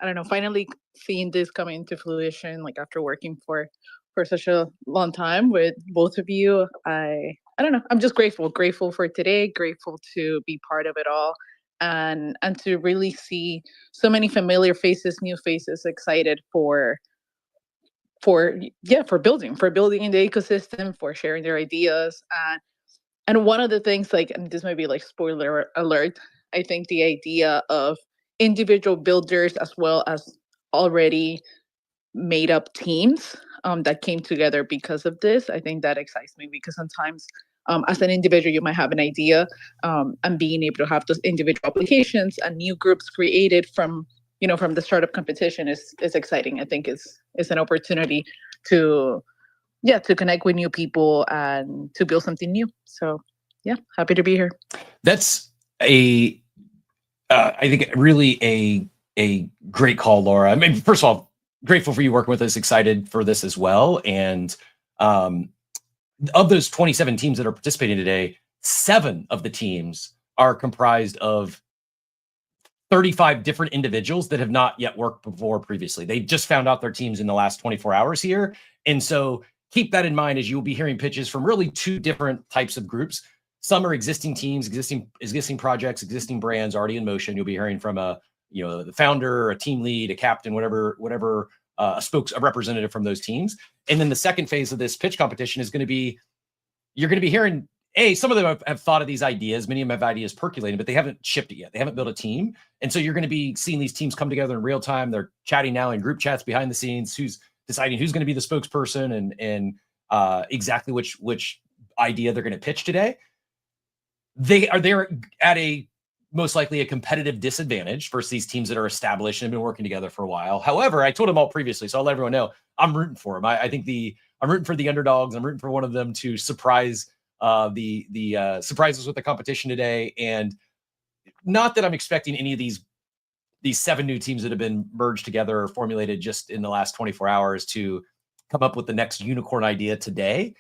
I don't know, finally seeing this come into fruition, like after working for such a long time with both of you. I don't know, I'm just grateful for today, grateful to be part of it all, and to really see so many familiar faces, new faces, excited for yeah, for building in the ecosystem, for sharing their ideas. And one of the things, like, and this might be like spoiler alert, I think the idea of individual builders as well as already made up teams that came together because of this, I think that excites me because sometimes as an individual, you might have an idea, and being able to have those individual applications and new groups created from, from the startup competition is exciting. I think is an opportunity to, yeah, to connect with new people and to build something new. So yeah, happy to be here. That's I think really a great call, Laura. I mean, first of all, grateful for you working with us, excited for this as well. And of those 27 teams that are participating today, 7 of the teams are comprised of 35 different individuals that have not yet worked before previously. They just found out their teams in the last 24 hours here. And so keep that in mind as you'll be hearing pitches from really 2 different types of groups. Some are existing teams, existing projects, existing brands already in motion. You'll be hearing from the founder, a team lead, a captain, whatever, a representative from those teams. And then the second phase of this pitch competition is going to be, you're going to be hearing, some of them have thought of these ideas. Many of them have ideas percolating, but they haven't shipped it yet. They haven't built a team. And so you're going to be seeing these teams come together in real time. They're chatting now in group chats behind the scenes, who's deciding who's going to be the spokesperson and exactly which idea they're going to pitch today. They're at most likely a competitive disadvantage versus these teams that are established and have been working together for a while. However, I told them all previously, so I'll let everyone know I'm rooting for them. I think I'm rooting for the underdogs. I'm rooting for one of them to surprise surprises with the competition today. And not that I'm expecting any of these 7 new teams that have been merged together or formulated just in the last 24 hours to come up with the next unicorn idea today.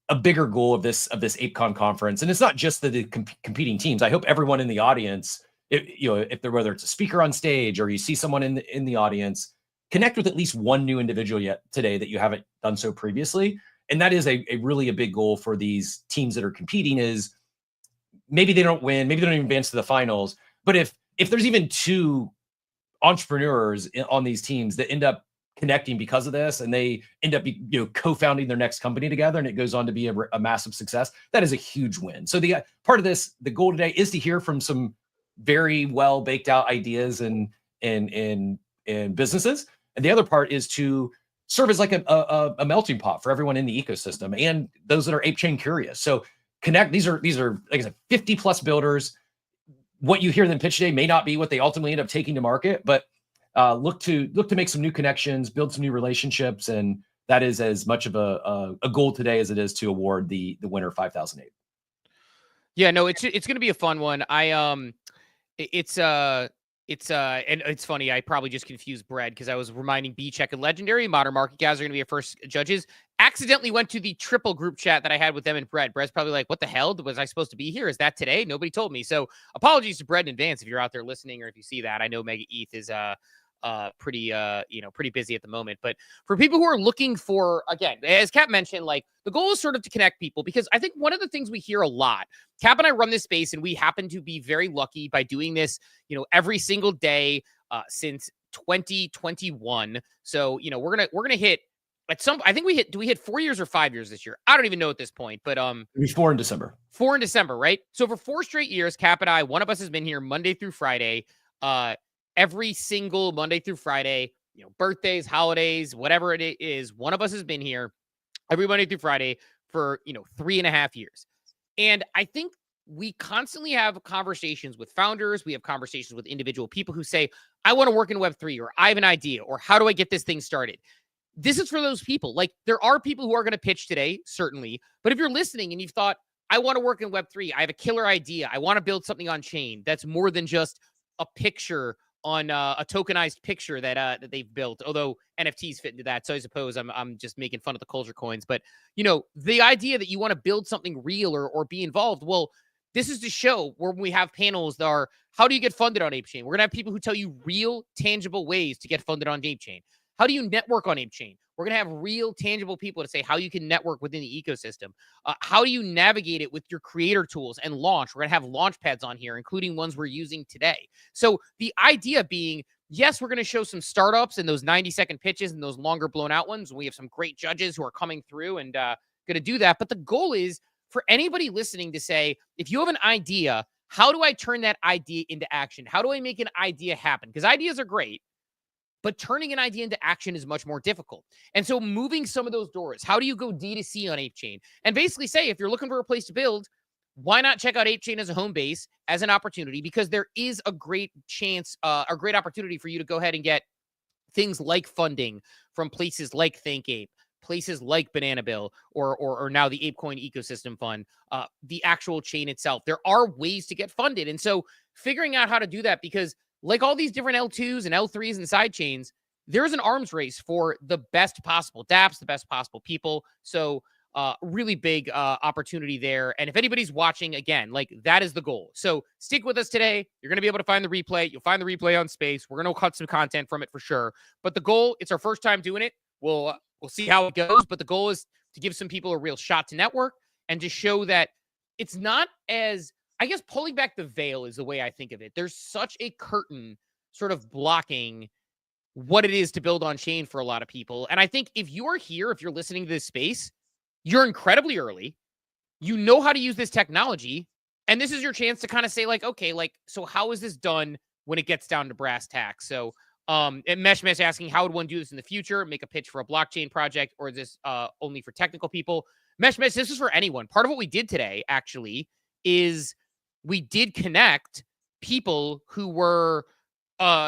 A bigger goal of this ApeCon conference, and it's not just the competing teams. I hope everyone in the audience, whether it's a speaker on stage or you see someone in the audience, connect with at least one new individual yet today that you haven't done so previously. And that is a really a big goal for these teams that are competing. Is maybe they don't win, maybe they don't even advance to the finals, but if there's even 2 entrepreneurs on these teams that end up connecting because of this, and they end up co-founding their next company together, and it goes on to be a massive success, that is a huge win. So the part of this, the goal today is to hear from some very well baked out ideas and businesses, and the other part is to serve as like a melting pot for everyone in the ecosystem and those that are ape chain curious. So connect. These are like I said, 50 plus builders. What you hear them pitch today may not be what they ultimately end up taking to market, but look to make some new connections, build some new relationships, and that is as much of a goal today as it is to award the winner 5,008. Yeah, no, it's going to be a fun one. And it's funny. I probably just confused Brad because I was reminding B-Check and Legendary Modern Market Guys are going to be our first judges. Accidentally went to the triple group chat that I had with them and Brad. Brad's probably like, "What the hell? Was I supposed to be here? Is that today? Nobody told me." So apologies to Brad in advance if you're out there listening or if you see that. I know Mega ETH is pretty busy at the moment. But for people who are looking for, again, as Cap mentioned, like the goal is sort of to connect people, because I think one of the things we hear a lot, Cap and I run this space and we happen to be very lucky by doing this, every single day since 2021. So, we're going to hit at some, I think do we hit 4 years or 5 years this year? I don't even know at this point, but it'll be 4 in December. 4 in December, right? So for 4 straight years, Cap and I, one of us has been here Monday through Friday, every single Monday through Friday, birthdays, holidays, whatever it is, one of us has been here every Monday through Friday for, 3.5 years. And I think we constantly have conversations with founders. We have conversations with individual people who say, I want to work in Web3, or I have an idea, or how do I get this thing started? This is for those people. Like, there are people who are going to pitch today, certainly. But if you're listening and you've thought, I want to work in Web3, I have a killer idea, I want to build something on chain that's more than just a picture on a tokenized picture that they've built, although NFTs fit into that. So I suppose I'm just making fun of the culture coins. But, the idea that you want to build something real or be involved, well, this is the show where we have panels that are, how do you get funded on ApeChain? We're going to have people who tell you real, tangible ways to get funded on ApeChain. How do you network on ApeChain? We're going to have real, tangible people to say how you can network within the ecosystem. How do you navigate it with your creator tools and launch? We're going to have launch pads on here, including ones we're using today. So the idea being, yes, we're going to show some startups and those 90-second pitches and those longer blown out ones. We have some great judges who are coming through and going to do that. But the goal is for anybody listening to say, if you have an idea, how do I turn that idea into action? How do I make an idea happen? Because ideas are great, but turning an idea into action is much more difficult. And so moving some of those doors, how do you go D2C on ApeChain? And basically say, if you're looking for a place to build, why not check out ApeChain as a home base, as an opportunity? Because there is a great chance, a great opportunity for you to go ahead and get things like funding from places like ThinkApe, places like Banana Bill, or now the ApeCoin Ecosystem Fund, the actual chain itself. There are ways to get funded. And so figuring out how to do that, because like all these different L2s and L3s and side chains, there's an arms race for the best possible dApps, the best possible people. So really big opportunity there. And if anybody's watching, again, like that is the goal. So stick with us today. You're going to be able to find the replay. You'll find the replay on Space. We're going to cut some content from it for sure. But the goal, it's our first time doing it. We'll see how it goes. But the goal is to give some people a real shot to network and to show that it's not as, I guess, pulling back the veil is the way I think of it. There's such a curtain sort of blocking what it is to build on chain for a lot of people. And I think if you are here, if you're listening to this space, you're incredibly early. You know how to use this technology. And this is your chance to kind of say, like, okay, like, so how is this done when it gets down to brass tacks? So and Mesh asking, how would one do this in the future? Make a pitch for a blockchain project, or is this only for technical people? Mesh, this is for anyone. Part of what we did today, actually, is we did connect people who were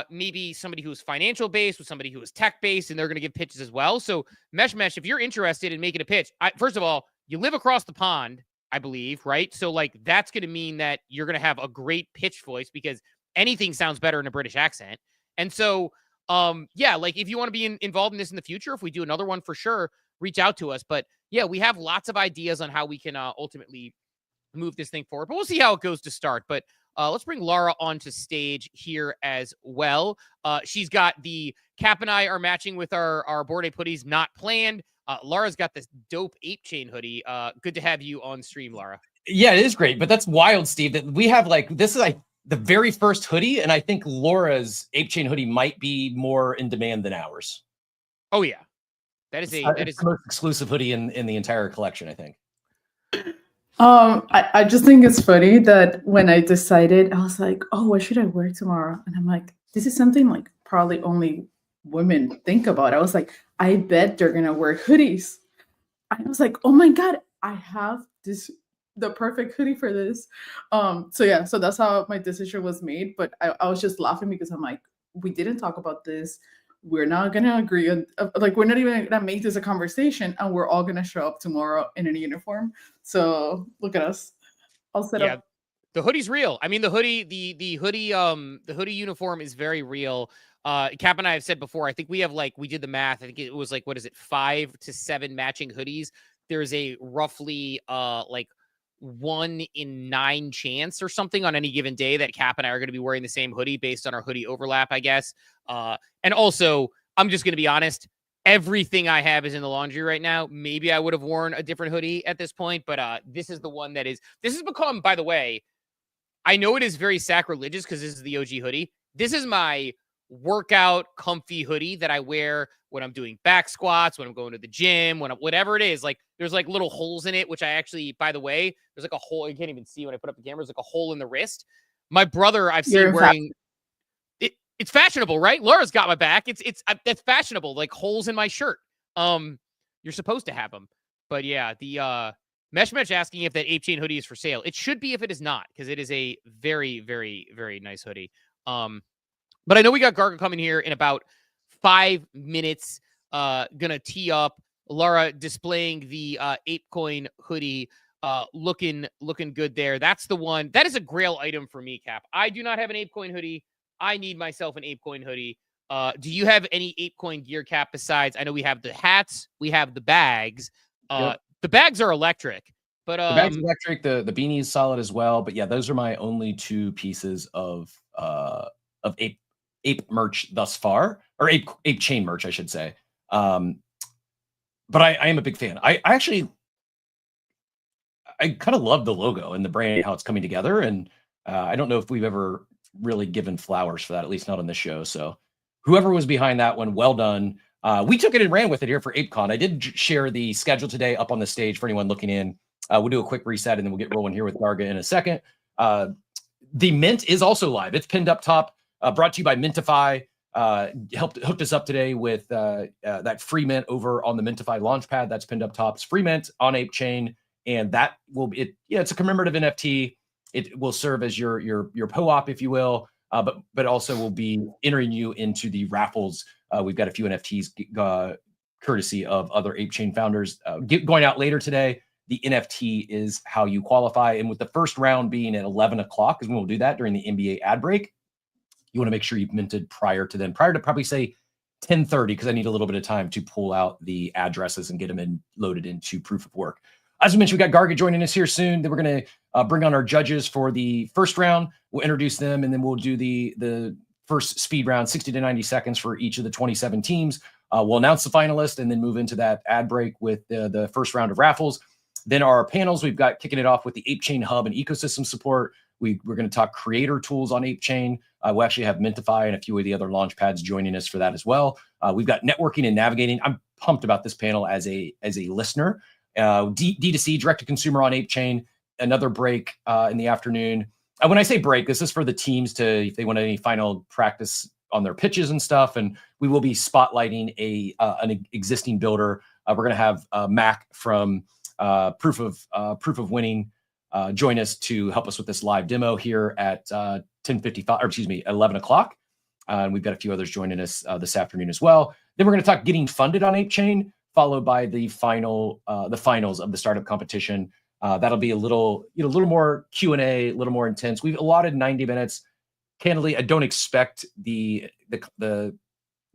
maybe somebody who was financial based with somebody who was tech based, and they're going to give pitches as well. So Mesh, if you're interested in making a pitch, first of all, you live across the pond, I believe, right? So like that's going to mean that you're going to have a great pitch voice, because anything sounds better in a British accent. And so, yeah, like if you want to be involved in this in the future, if we do another one for sure, reach out to us. But yeah, we have lots of ideas on how we can ultimately move this thing forward, but we'll see how it goes to start. But let's bring Lara onto stage here as well. She's got the Cap and I are matching with our Bored Ape hoodies, not planned. Lara's got this dope ApeChain hoodie. Good to have you on stream, Lara. Yeah, it is great, but that's wild, Steve, that we have like, this is like the very first hoodie, and I think Laura's ApeChain hoodie might be more in demand than ours. Oh yeah, that is the most exclusive hoodie in the entire collection, I think. I just think it's funny that when I decided, I was like, oh, what should I wear tomorrow? And I'm like, this is something like probably only women think about. I was like, I bet they're gonna wear hoodies. I was like, oh my God, I have the perfect hoodie for this. So yeah, so that's how my decision was made. But I was just laughing because I'm like, we didn't talk about this. We're not gonna agree on, like, we're not even gonna make this a conversation, and we're all gonna show up tomorrow in a uniform. So look at us. I'll set up. The hoodie's real. I mean, the hoodie, the hoodie uniform is very real. Cap and I have said before, I think we have, like, we did the math. I think it was like, what is it, 5 to 7 matching hoodies. There's a roughly like 1 in 9 chance or something on any given day that Cap and I are going to be wearing the same hoodie based on our hoodie overlap, I guess. And also, I'm just going to be honest, everything I have is in the laundry right now. Maybe I would have worn a different hoodie at this point, but this is the one that is, this has become, by the way, I know it is very sacrilegious because this is the OG hoodie. This is my workout comfy hoodie that I wear when I'm doing back squats, when I'm going to the gym, whatever it is. Like, there's like little holes in it, which I actually, by the way, there's like a hole. You can't even see when I put up the camera. There's like a hole in the wrist. My brother, I've seen wearing it. It's fashionable, right? Laura's got my back. That's fashionable. Like holes in my shirt. You're supposed to have them, but yeah, the Mesh asking if that ApeChain hoodie is for sale. It should be if it is not, because it is a very, very, very nice hoodie. But I know we got Garga coming here in about 5 minutes. Gonna tee up. Lara displaying the ApeCoin hoodie. Looking good there. That's the one. That is a grail item for me, Cap. I do not have an ApeCoin hoodie. I need myself an ApeCoin hoodie. Do you have any ApeCoin gear, Cap, besides? I know we have the hats. We have the bags. Yep. The bags are electric. But The bag's electric, the beanie's solid as well. But yeah, those are my only two pieces of ape merch thus far, or ape chain merch, I should say. But I am a big fan. I actually I kind of love the logo and the brand, how it's coming together. And I don't know if we've ever really given flowers for that, at least not on this show. So whoever was behind that one, well done. We took it and ran with it here for ApeCon. I did share the schedule today up on the stage for anyone looking in. We'll do a quick reset and then we'll get rolling here with Garga in a second. The Mint is also live. It's pinned up top, brought to you by Mintify. Hooked us up today with that free Mint over on the Mintify Launchpad. That's pinned up top. It's free Mint on ApeChain. And that will be, it's a commemorative NFT. It will serve as your POAP, if you will, but also will be entering you into the raffles. We've got a few NFTs courtesy of other ApeChain founders going out later today. The NFT is how you qualify. And with the first round being at 11 o'clock is when we'll do that during the NBA ad break. You want to make sure you've minted prior to probably say 10:30, because I need a little bit of time to pull out the addresses and get them loaded into proof of work. As we mentioned, we got Garga joining us here soon. Then we're going to bring on our judges for the first round. We'll introduce them, and then we'll do the first speed round, 60 to 90 seconds for each of the 27 teams. We'll announce the finalists and then move into that ad break with the first round of raffles. Then our panels, we've got kicking it off with the ApeChain Hub and ecosystem support. We're going to talk creator tools on ApeChain. We'll actually have Mintify and a few of the other launch pads joining us for that as well. We've got networking and navigating. I'm pumped about this panel as a listener. D2C, direct to consumer on ApeChain, another break in the afternoon. When I say break, this is for the teams if they want any final practice on their pitches and stuff. And we will be spotlighting an existing builder. We're going to have Mac from Proof of Winning join us to help us with this live demo here at 10:55, or excuse me, at 11 o'clock. And we've got a few others joining us this afternoon as well. Then we're going to talk getting funded on ApeChain, followed by the finals of the startup competition. That'll be a little more Q&A, a little more intense. We've allotted 90 minutes. Candidly, I don't expect the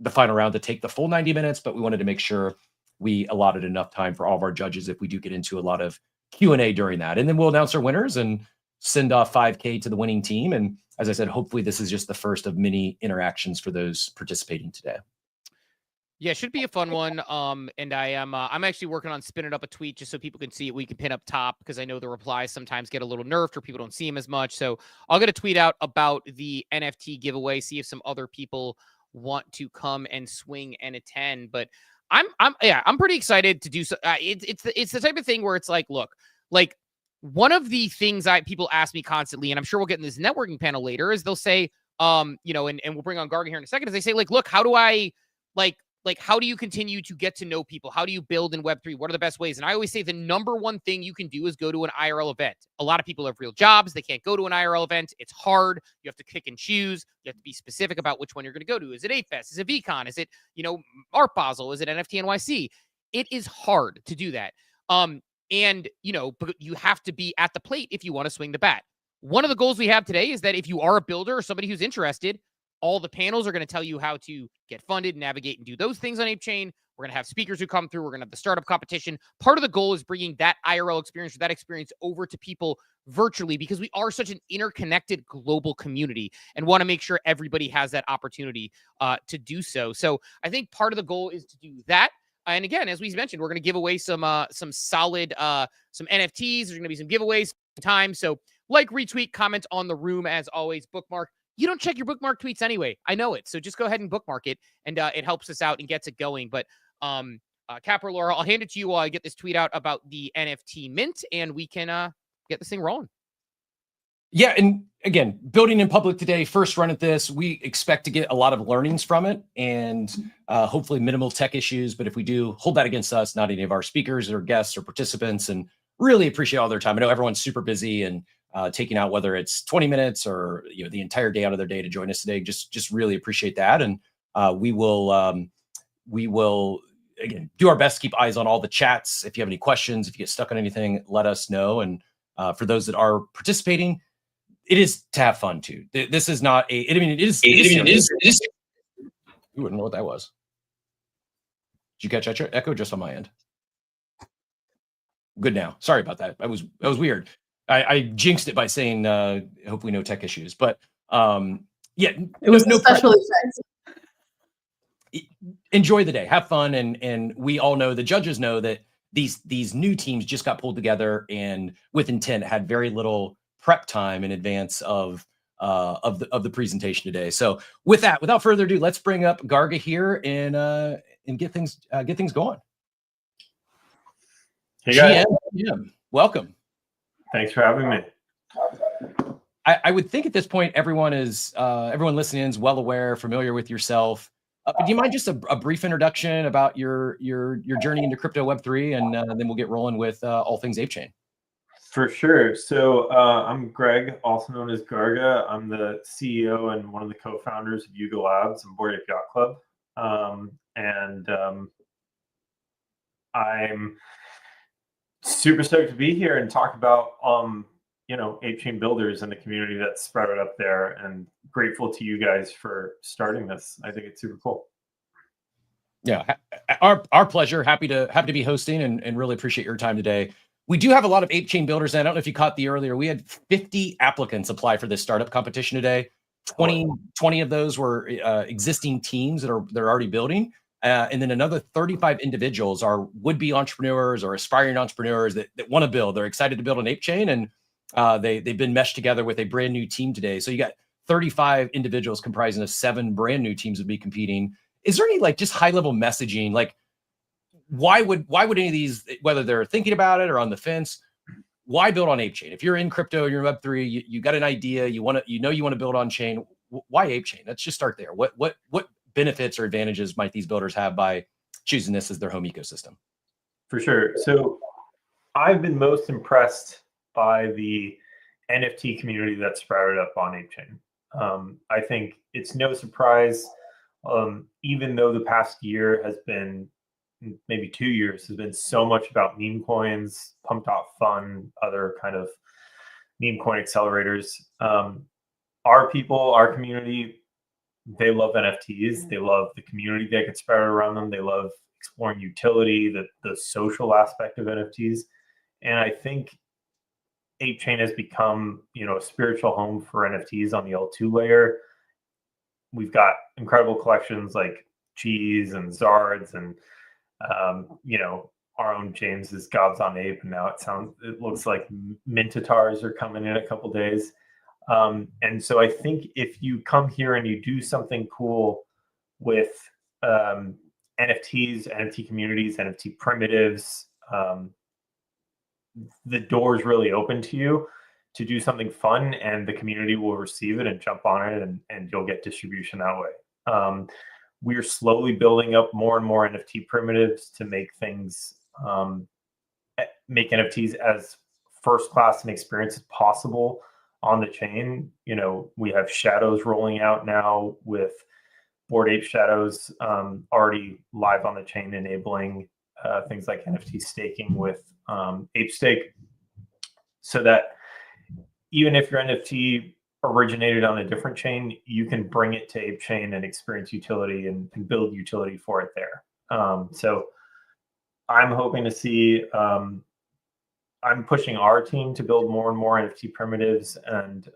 final round to take the full 90 minutes, but we wanted to make sure we allotted enough time for all of our judges if we do get into a lot of Q&A during that. And then we'll announce our winners and send off 5K to the winning team. And as I said, hopefully this is just the first of many interactions for those participating today. Yeah, it should be a fun one. And I'm actually working on spinning up a tweet just so people can see it. We can pin up top, because I know the replies sometimes get a little nerfed or people don't see them as much. So I'll get a tweet out about the NFT giveaway, see if some other people want to come and swing and attend. But I'm pretty excited to do so. It's the type of thing where it's like, look, like one of the things people ask me constantly, and I'm sure we'll get in this networking panel later, is they'll say, and we'll bring on Garga here in a second, is they say, like, look, how do I how do you continue to get to know people? How do you build in Web3? What are the best ways? And I always say the number one thing you can do is go to an IRL event. A lot of people have real jobs. They can't go to an IRL event. It's hard. You have to pick and choose. You have to be specific about which one you're going to go to. Is it ApeFest? Is it VCon? Is it, Art Basel? Is it NFT NYC? It is hard to do that. But you have to be at the plate if you want to swing the bat. One of the goals we have today is that if you are a builder or somebody who's interested, all the panels are going to tell you how to get funded, navigate, and do those things on ApeChain. We're going to have speakers who come through. We're going to have the startup competition. Part of the goal is bringing that IRL experience or that experience over to people virtually, because we are such an interconnected global community and want to make sure everybody has that opportunity to do so. So I think part of the goal is to do that. And again, as we mentioned, we're going to give away some solid some NFTs. There's going to be some giveaways time. So like, retweet, comment on the room, as always, bookmark. You don't check your bookmark tweets anyway. I know it. So just go ahead and bookmark it, and it helps us out and gets it going. But Cap or Laura, I'll hand it to you while I get this tweet out about the NFT mint, and we can get this thing rolling. Yeah, and again, building in public today, first run at this. We expect to get a lot of learnings from it, and hopefully minimal tech issues. But if we do, hold that against us, not any of our speakers or guests or participants, and really appreciate all their time. I know everyone's super busy and taking out, whether it's 20 minutes or the entire day out of their day to join us today. Just really appreciate that. And we will again do our best to keep eyes on all the chats. If you have any questions, if you get stuck on anything, let us know. And for those that are participating, it is to have fun too. This is not a, I mean, it is. You wouldn't know what that was. Did you catch that echo? Just on my end. Good now. Sorry about that. That was weird. I jinxed it by saying hopefully no tech issues, but yeah, It was no a special effect. enjoy the day, have fun, and we all know, the judges know, that these new teams just got pulled together and with intent, had very little prep time in advance of the presentation today. So with that, without further ado, let's bring up Garga here and get things going. Hey guys, welcome. Thanks for having me. I would think at this point everyone listening is well aware, familiar with yourself. But do you mind just a brief introduction about your journey into crypto Web3, and then we'll get rolling with all things ApeChain. For sure. So I'm Greg, also known as Garga. I'm the CEO and one of the co-founders of Yuga Labs and Bored Ape Yacht Club. I'm super stoked to be here and talk about ApeChain builders and the community that's sprouted up there, and grateful to you guys for starting this. I think it's super cool. Yeah, our pleasure. Happy to be hosting, and really appreciate your time today. We do have a lot of ApeChain builders, and I don't know if you caught the earlier, we had 50 applicants apply for this startup competition today. 20 of those were existing teams that are already building. And then another 35 individuals are would-be entrepreneurs or aspiring entrepreneurs that want to build. They're excited to build an ApeChain, and they've been meshed together with a brand new team today. So you got 35 individuals comprising of 7 brand new teams would be competing. Is there any just high-level messaging? Why would any of these, whether they're thinking about it or on the fence, why build on ApeChain? If you're in crypto, you're in Web3, you got an idea, you want to build on chain, why ApeChain? Let's just start there. What benefits or advantages might these builders have by choosing this as their home ecosystem? For sure. So I've been most impressed by the NFT community that sprouted up on ApeChain. I think it's no surprise, even though the past year has been, maybe 2 years, has been so much about meme coins, pumped out fun, other kind of meme coin accelerators. Our people, our community, they love NFTs. They love the community that gets spread around them. They love exploring utility, the social aspect of NFTs. And I think ApeChain has become, a spiritual home for NFTs on the L2 layer. We've got incredible collections like Cheese and Zards, and our own James is Gobs on Ape, and now it looks like Mintatars are coming in a couple days. And so I think if you come here and you do something cool with NFTs, NFT communities, NFT primitives, the door is really open to you to do something fun, and the community will receive it and jump on it, and you'll get distribution that way. We're slowly building up more and more NFT primitives to make things, make NFTs as first class an experience as possible on the chain. We have shadows rolling out now with Bored Ape shadows already live on the chain, enabling things like NFT staking with Ape Stake, so that even if your NFT originated on a different chain, you can bring it to ApeChain and experience utility and build utility for it there. So I'm hoping to see, I'm pushing our team to build more and more NFT primitives and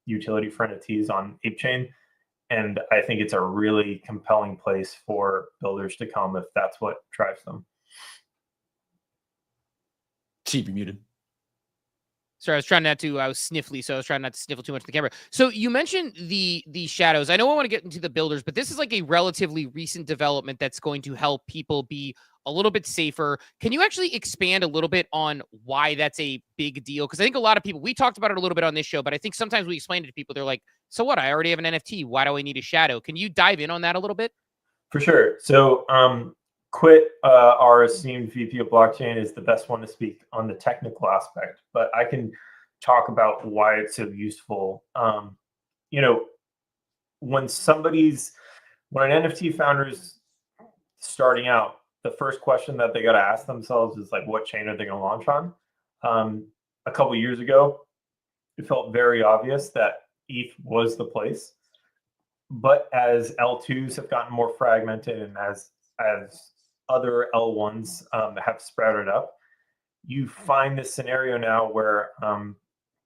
utility for NFTs on ApeChain. And I think it's a really compelling place for builders to come if that's what drives them. Keep you muted. Sorry, I was sniffly, so I was trying not to sniffle too much at the camera. So you mentioned the shadows. I know I want to get into the builders, but this is like a relatively recent development that's going to help people be a little bit safer. Can you actually expand a little bit on why that's a big deal? Because I think a lot of people, we talked about it a little bit on this show, but I think sometimes we explain it to people, they're like, so what? I already have an NFT. Why do I need a shadow? Can you dive in on that a little bit? For sure. So Quit, our esteemed VP of blockchain, is the best one to speak on the technical aspect, but I can talk about why it's so useful. When an NFT founder's starting out, the first question that they got to ask themselves is like, what chain are they going to launch on? A couple of years ago, it felt very obvious that ETH was the place, but as L2s have gotten more fragmented and as other L1s have sprouted up, you find this scenario now where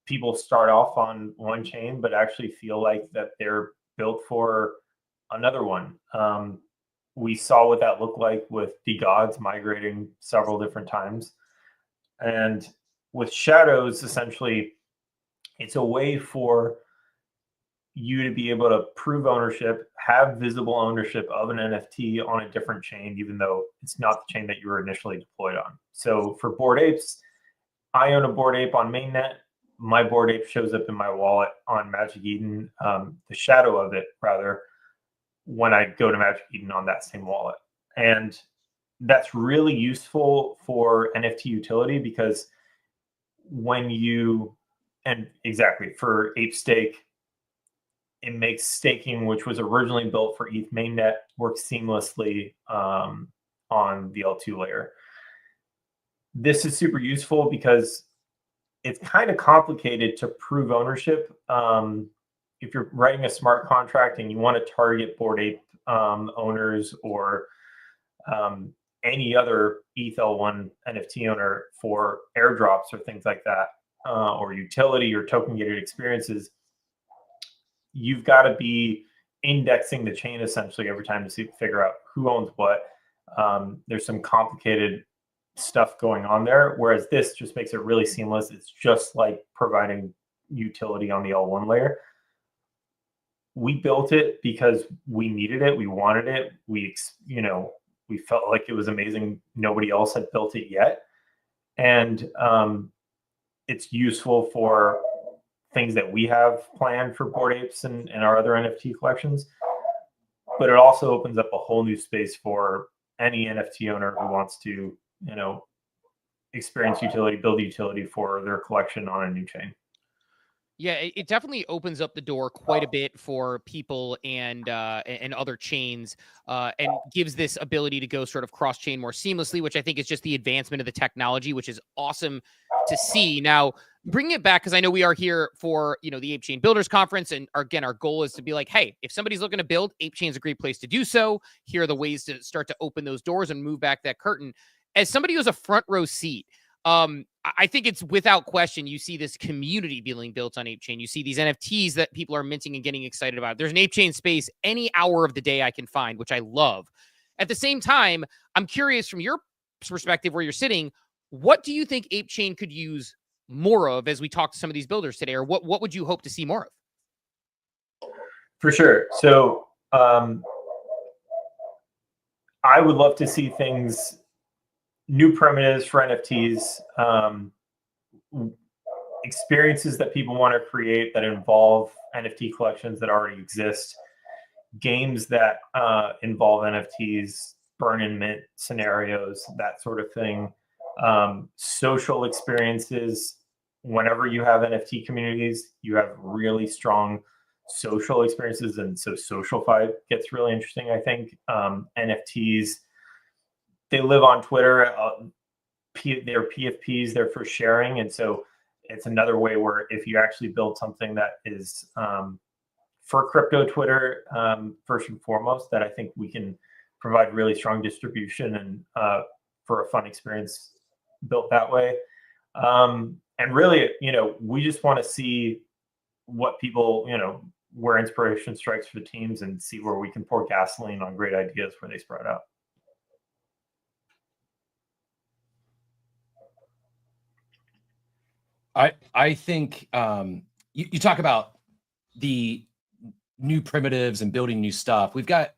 people start off on one chain, but actually feel like that they're built for another one. We saw what that looked like with the gods migrating several different times. And with shadows, essentially, it's a way for you to be able to prove ownership, have visible ownership of an NFT on a different chain, even though it's not the chain that you were initially deployed on. So for Bored Apes, I own a Bored Ape on mainnet. My Bored Ape shows up in my wallet on Magic Eden, the shadow of it, rather, when I go to Magic Eden on that same wallet. And that's really useful for NFT utility, because when you, and exactly for Ape Stake, it makes staking, which was originally built for ETH mainnet, work seamlessly on the L2 layer. This is super useful because it's kind of complicated to prove ownership. If you're writing a smart contract and you want to target Bored Ape owners or any other ETH L1 NFT owner for airdrops or things like that, or utility or token gated experiences, you've got to be indexing the chain essentially every time to figure out who owns what. There's some complicated stuff going on there, whereas this just makes it really seamless. It's just like providing utility on the L1 layer. We built it because we needed it. We wanted it. We felt like it was amazing. Nobody else had built it yet. And it's useful for things that we have planned for Bored Apes and our other NFT collections. But it also opens up a whole new space for any NFT owner who wants to, experience utility, build utility for their collection on a new chain. Yeah, it definitely opens up the door quite a bit for people and other chains, and gives this ability to go sort of cross-chain more seamlessly, which I think is just the advancement of the technology, which is awesome to see. Now, bringing it back, because I know we are here for the Ape Chain Builders Conference, and again, our goal is to be like, hey, if somebody's looking to build, Ape Chain's a great place to do so. Here are the ways to start to open those doors and move back that curtain. As somebody who has a front row seat, I think it's without question, you see this community being built on Ape Chain. You see these NFTs that people are minting and getting excited about. There's an Ape Chain space any hour of the day I can find, which I love. At the same time, I'm curious from your perspective where you're sitting, what do you think Ape Chain could use more of as we talk to some of these builders today? Or what would you hope to see more of? For sure. So I would love to see things, new primitives for NFTs, experiences that people want to create that involve NFT collections that already exist, games that involve NFTs, burn and mint scenarios, that sort of thing, social experiences. Whenever you have NFT communities, you have really strong social experiences, and so SocialFi gets really interesting, I think. NFTs, they live on Twitter. They're PFPs, they're for sharing. And so it's another way where if you actually build something that is for crypto Twitter, first and foremost, that I think we can provide really strong distribution and for a fun experience built that way. And really, we just want to see what people, where inspiration strikes for the teams, and see where we can pour gasoline on great ideas where they spread out. I think you talk about the new primitives and building new stuff. We've got,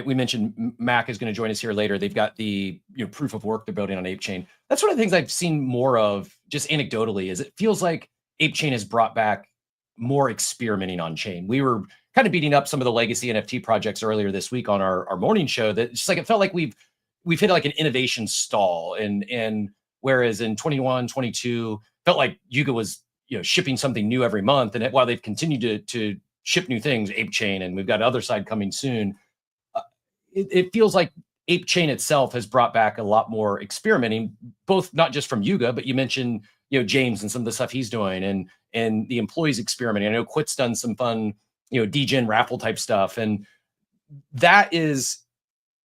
we mentioned, Mac is going to join us here later. They've got the proof of work they're building on Ape Chain. That's one of the things I've seen more of, just anecdotally, is it feels like Ape Chain has brought back more experimenting on chain. We were kind of beating up some of the legacy NFT projects earlier this week on our morning show. That just it felt like we've hit like an innovation stall, and whereas in 21, 22 felt like Yuga was shipping something new every month, and while they've continued to ship new things, Ape Chain, and we've got other side coming soon, it feels like Ape Chain itself has brought back a lot more experimenting, both not just from Yuga, but you mentioned James and some of the stuff he's doing, and the employees experimenting. I know Quit's done some fun degen raffle type stuff, and that is,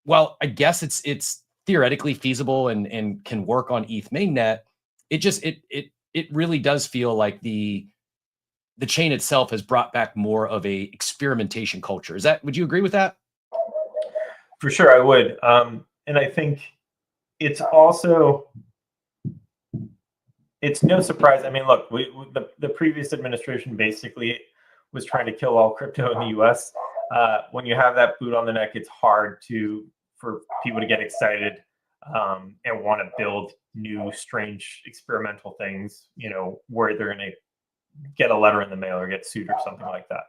well, I guess it's theoretically feasible and can work on ETH mainnet. it really does feel like the chain itself has brought back more of a experimentation culture. Would you agree with that? For sure, I would. And I think it's also, it's no surprise. I mean, look, the previous administration basically was trying to kill all crypto in the U.S. When you have that boot on the neck, it's hard for people to get excited and want to build new, strange, experimental things, where they're going to get a letter in the mail or get sued or something like that.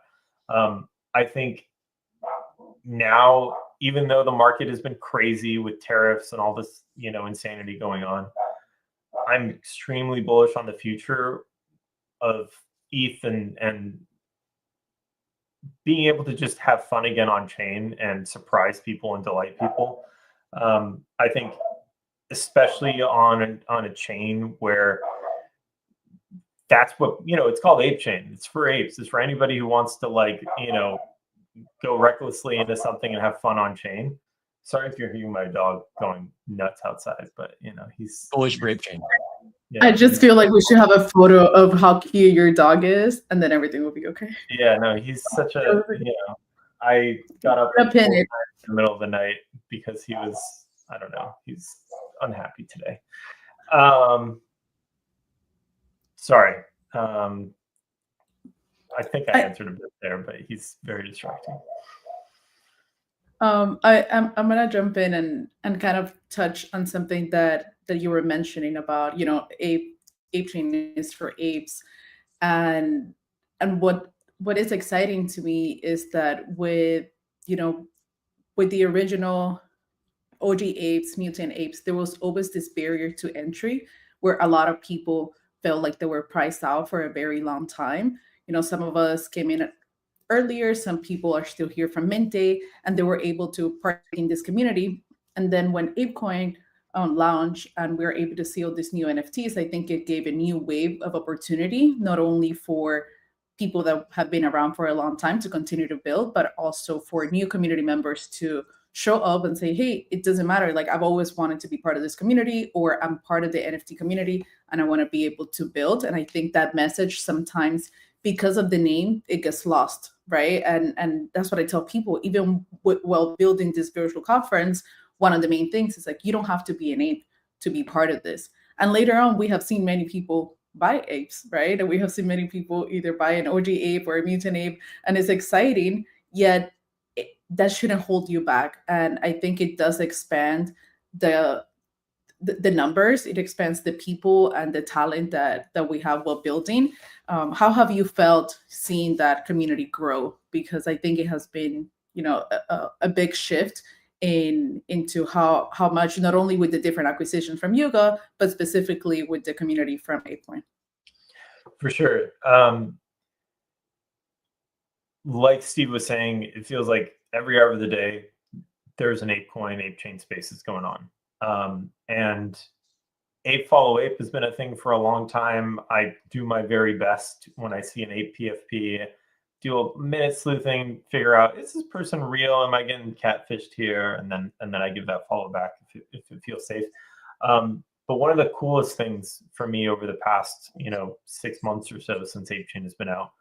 I think now, even though the market has been crazy with tariffs and all this, insanity going on, I'm extremely bullish on the future of ETH and being able to just have fun again on chain and surprise people and delight people. I think, especially on a chain where that's what, it's called Ape Chain. It's for apes. It's for anybody who wants to go recklessly into something and have fun on chain. Sorry if you're hearing my dog going nuts outside, but he's bullish for Ape Chain. Yeah. I just feel like we should have a photo of how cute your dog is, and then everything will be okay. Yeah, no, he's such a, I got up in the middle of the night because he was, I don't know, he's unhappy today. Sorry. I think I answered a bit there, but he's very distracting. I'm gonna jump in and kind of touch on something that you were mentioning about, ape chain is for apes, and what is exciting to me is that with the original OG apes, mutant apes, there was always this barrier to entry where a lot of people felt like they were priced out for a very long time. Some of us came in earlier, some people are still here from Mint Day, and they were able to partake in this community. And then when ApeCoin launched and we were able to see all these new NFTs, I think it gave a new wave of opportunity, not only for people that have been around for a long time to continue to build, but also for new community members to show up and say, hey, it doesn't matter. Like, I've always wanted to be part of this community, or I'm part of the NFT community and I want to be able to build. And I think that message sometimes, because of the name, it gets lost, right? And that's what I tell people, even while building this virtual conference, one of the main things is like, you don't have to be an ape to be part of this. And later on, we have seen many people buy apes, right? And we have seen many people either buy an OG ape or a mutant ape, and it's exciting, yet that shouldn't hold you back. And I think it does expand the numbers, it expands the people and the talent that we have while building. How have you felt seeing that community grow? Because I think it has been, a big shift into how much, not only with the different acquisitions from Yuga, but specifically with the community from ApeCoin. For sure. Like Steve was saying, it feels like every hour of the day, there's an ApeCoin, Ape Chain spaces going on. And Ape Follow Ape has been a thing for a long time. I do my very best when I see an Ape PFP, do a minute sleuthing, figure out, is this person real? Am I getting catfished here? And then I give that follow back if it feels safe. But one of the coolest things for me over the past 6 months or so since Ape Chain has been out,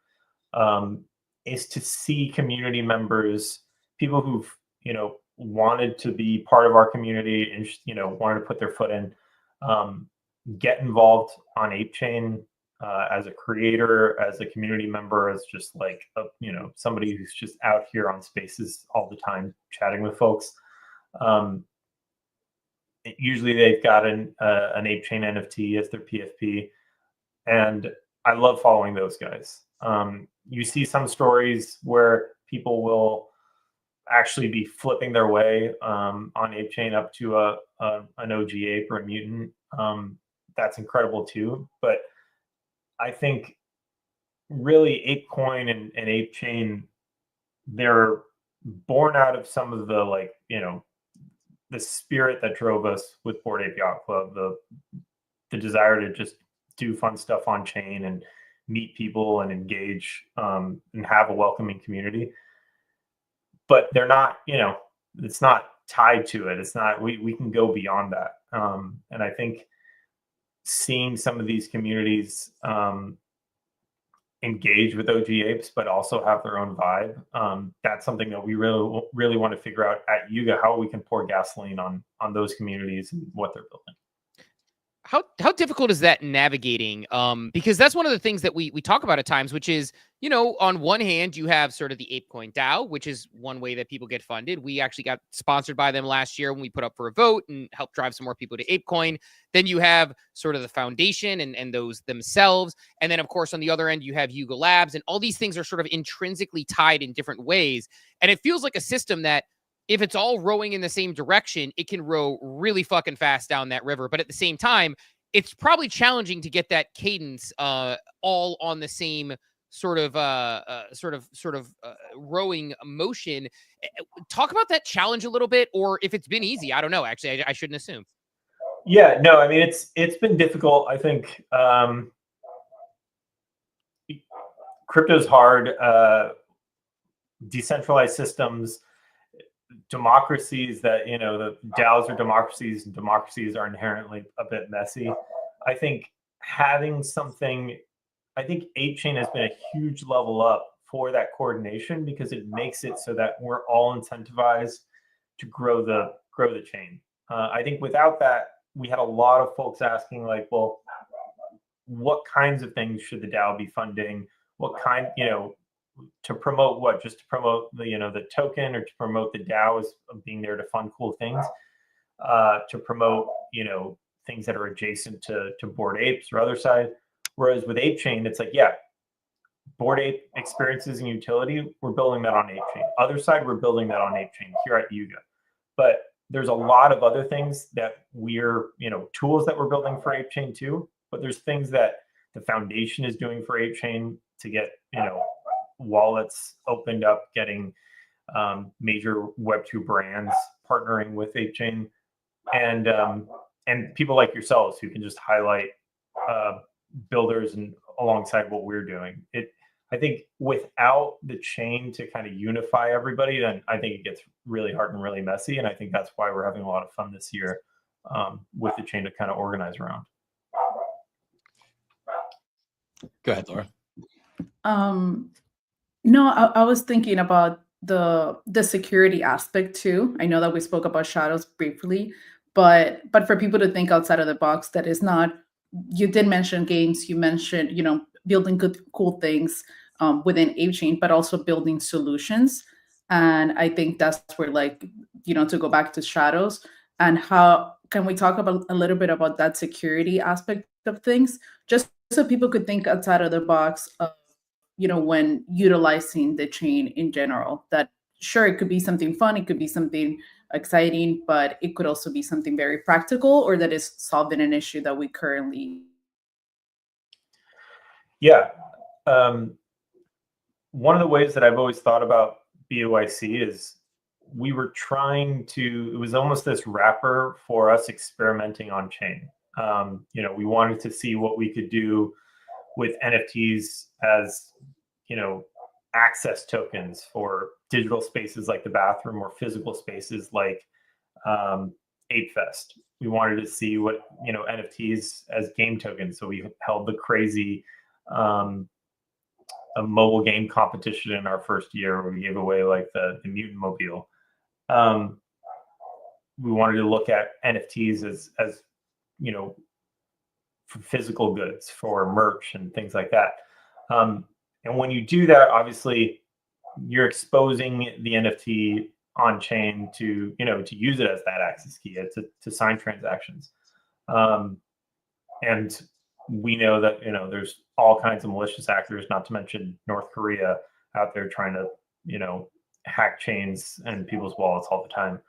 is to see community members, people who've wanted to be part of our community and wanted to put their foot in, get involved on Ape Chain as a creator, as a community member, as just like somebody who's just out here on spaces all the time chatting with folks. Usually they've got an Ape Chain NFT as their PFP, and I love following those guys. You see some stories where people will actually be flipping their way on Ape Chain up to an OG ape or a mutant. That's incredible too. But I think really ApeCoin and Ape Chain, they're born out of some of the the spirit that drove us with Bored Ape Yacht Club, the desire to just do fun stuff on chain and meet people and engage and have a welcoming community. But they're not, it's not tied to it. It's not, we can go beyond that. And I think seeing some of these communities engage with OG Apes, but also have their own vibe. That's something that we really want to figure out at Yuga, how we can pour gasoline on those communities and what they're building. How difficult is that navigating? Because that's one of the things that we talk about at times, which is, you know, on one hand, you have sort of the ApeCoin DAO, which is one way that people get funded. We actually got sponsored by them last year when we put up for a vote and helped drive some more people to ApeCoin. Then you have sort of the foundation and those themselves. And then, of course, on the other end, you have Yuga Labs, and all these things are sort of intrinsically tied in different ways. And it feels like a system that, if it's all rowing in the same direction, it can row really fucking fast down that river. But at the same time, it's probably challenging to get that cadence all on the same sort of rowing motion. Talk about that challenge a little bit, or if it's been easy. I don't know. Actually, I shouldn't assume. Yeah, no, I mean, it's been difficult. I think crypto's hard. Decentralized systems, democracies that, you know, the DAOs are democracies, and democracies are inherently a bit messy. I think having something, I think ApeChain has been a huge level up for that coordination, because it makes it so that we're all incentivized to grow the chain. I think without that, we had a lot of folks asking, like, well, what kinds of things should the DAO be funding? What kind, you know, to promote what? Just to promote the, you know, the token, or to promote the DAO as being there to fund cool things, to promote, you know, things that are adjacent to Bored Apes or other side. Whereas with ApeChain, it's like, yeah, Bored Ape experiences and utility, we're building that on ApeChain. Other side, we're building that on ApeChain here at Yuga. But there's a lot of other things that we're, you know, tools that we're building for ApeChain too. But there's things that the foundation is doing for ApeChain to get, you know, wallets opened up, getting major Web2 brands partnering with ApeChain, and people like yourselves who can just highlight builders and alongside what we're doing. I think without the chain to kind of unify everybody, then I think it gets really hard and really messy. And I think that's why we're having a lot of fun this year with the chain to kind of organize around. Go ahead, Laura. No, I was thinking about the security aspect too. I know that we spoke about shadows briefly, but for people to think outside of the box, that is not. You did mention games. You mentioned, you know, building good, cool things within ApeChain, but also building solutions. And I think that's where, like, you know, to go back to shadows, and how can we talk about a little bit about that security aspect of things, just so people could think outside of the box of, you know, when utilizing the chain in general. That sure, it could be something fun, it could be something exciting, but it could also be something very practical, or that is solving an issue that we currently. Yeah. One of the ways that I've always thought about BOYC is we were trying to, it was almost this wrapper for us experimenting on chain. You know, we wanted to see what we could do with NFTs as, you know, access tokens for digital spaces like the bathroom, or physical spaces like ApeFest. We wanted to see what, you know, NFTs as game tokens. So we held the crazy a mobile game competition in our first year where we gave away like the Mutant Mobile. We wanted to look at NFTs as you know, for physical goods, for merch and things like that. And when you do that, obviously you're exposing the NFT on chain to, you know, to use it as that access key, to sign transactions. And we know that, you know, there's all kinds of malicious actors, not to mention North Korea, out there trying to, you know, hack chains and people's wallets all the time.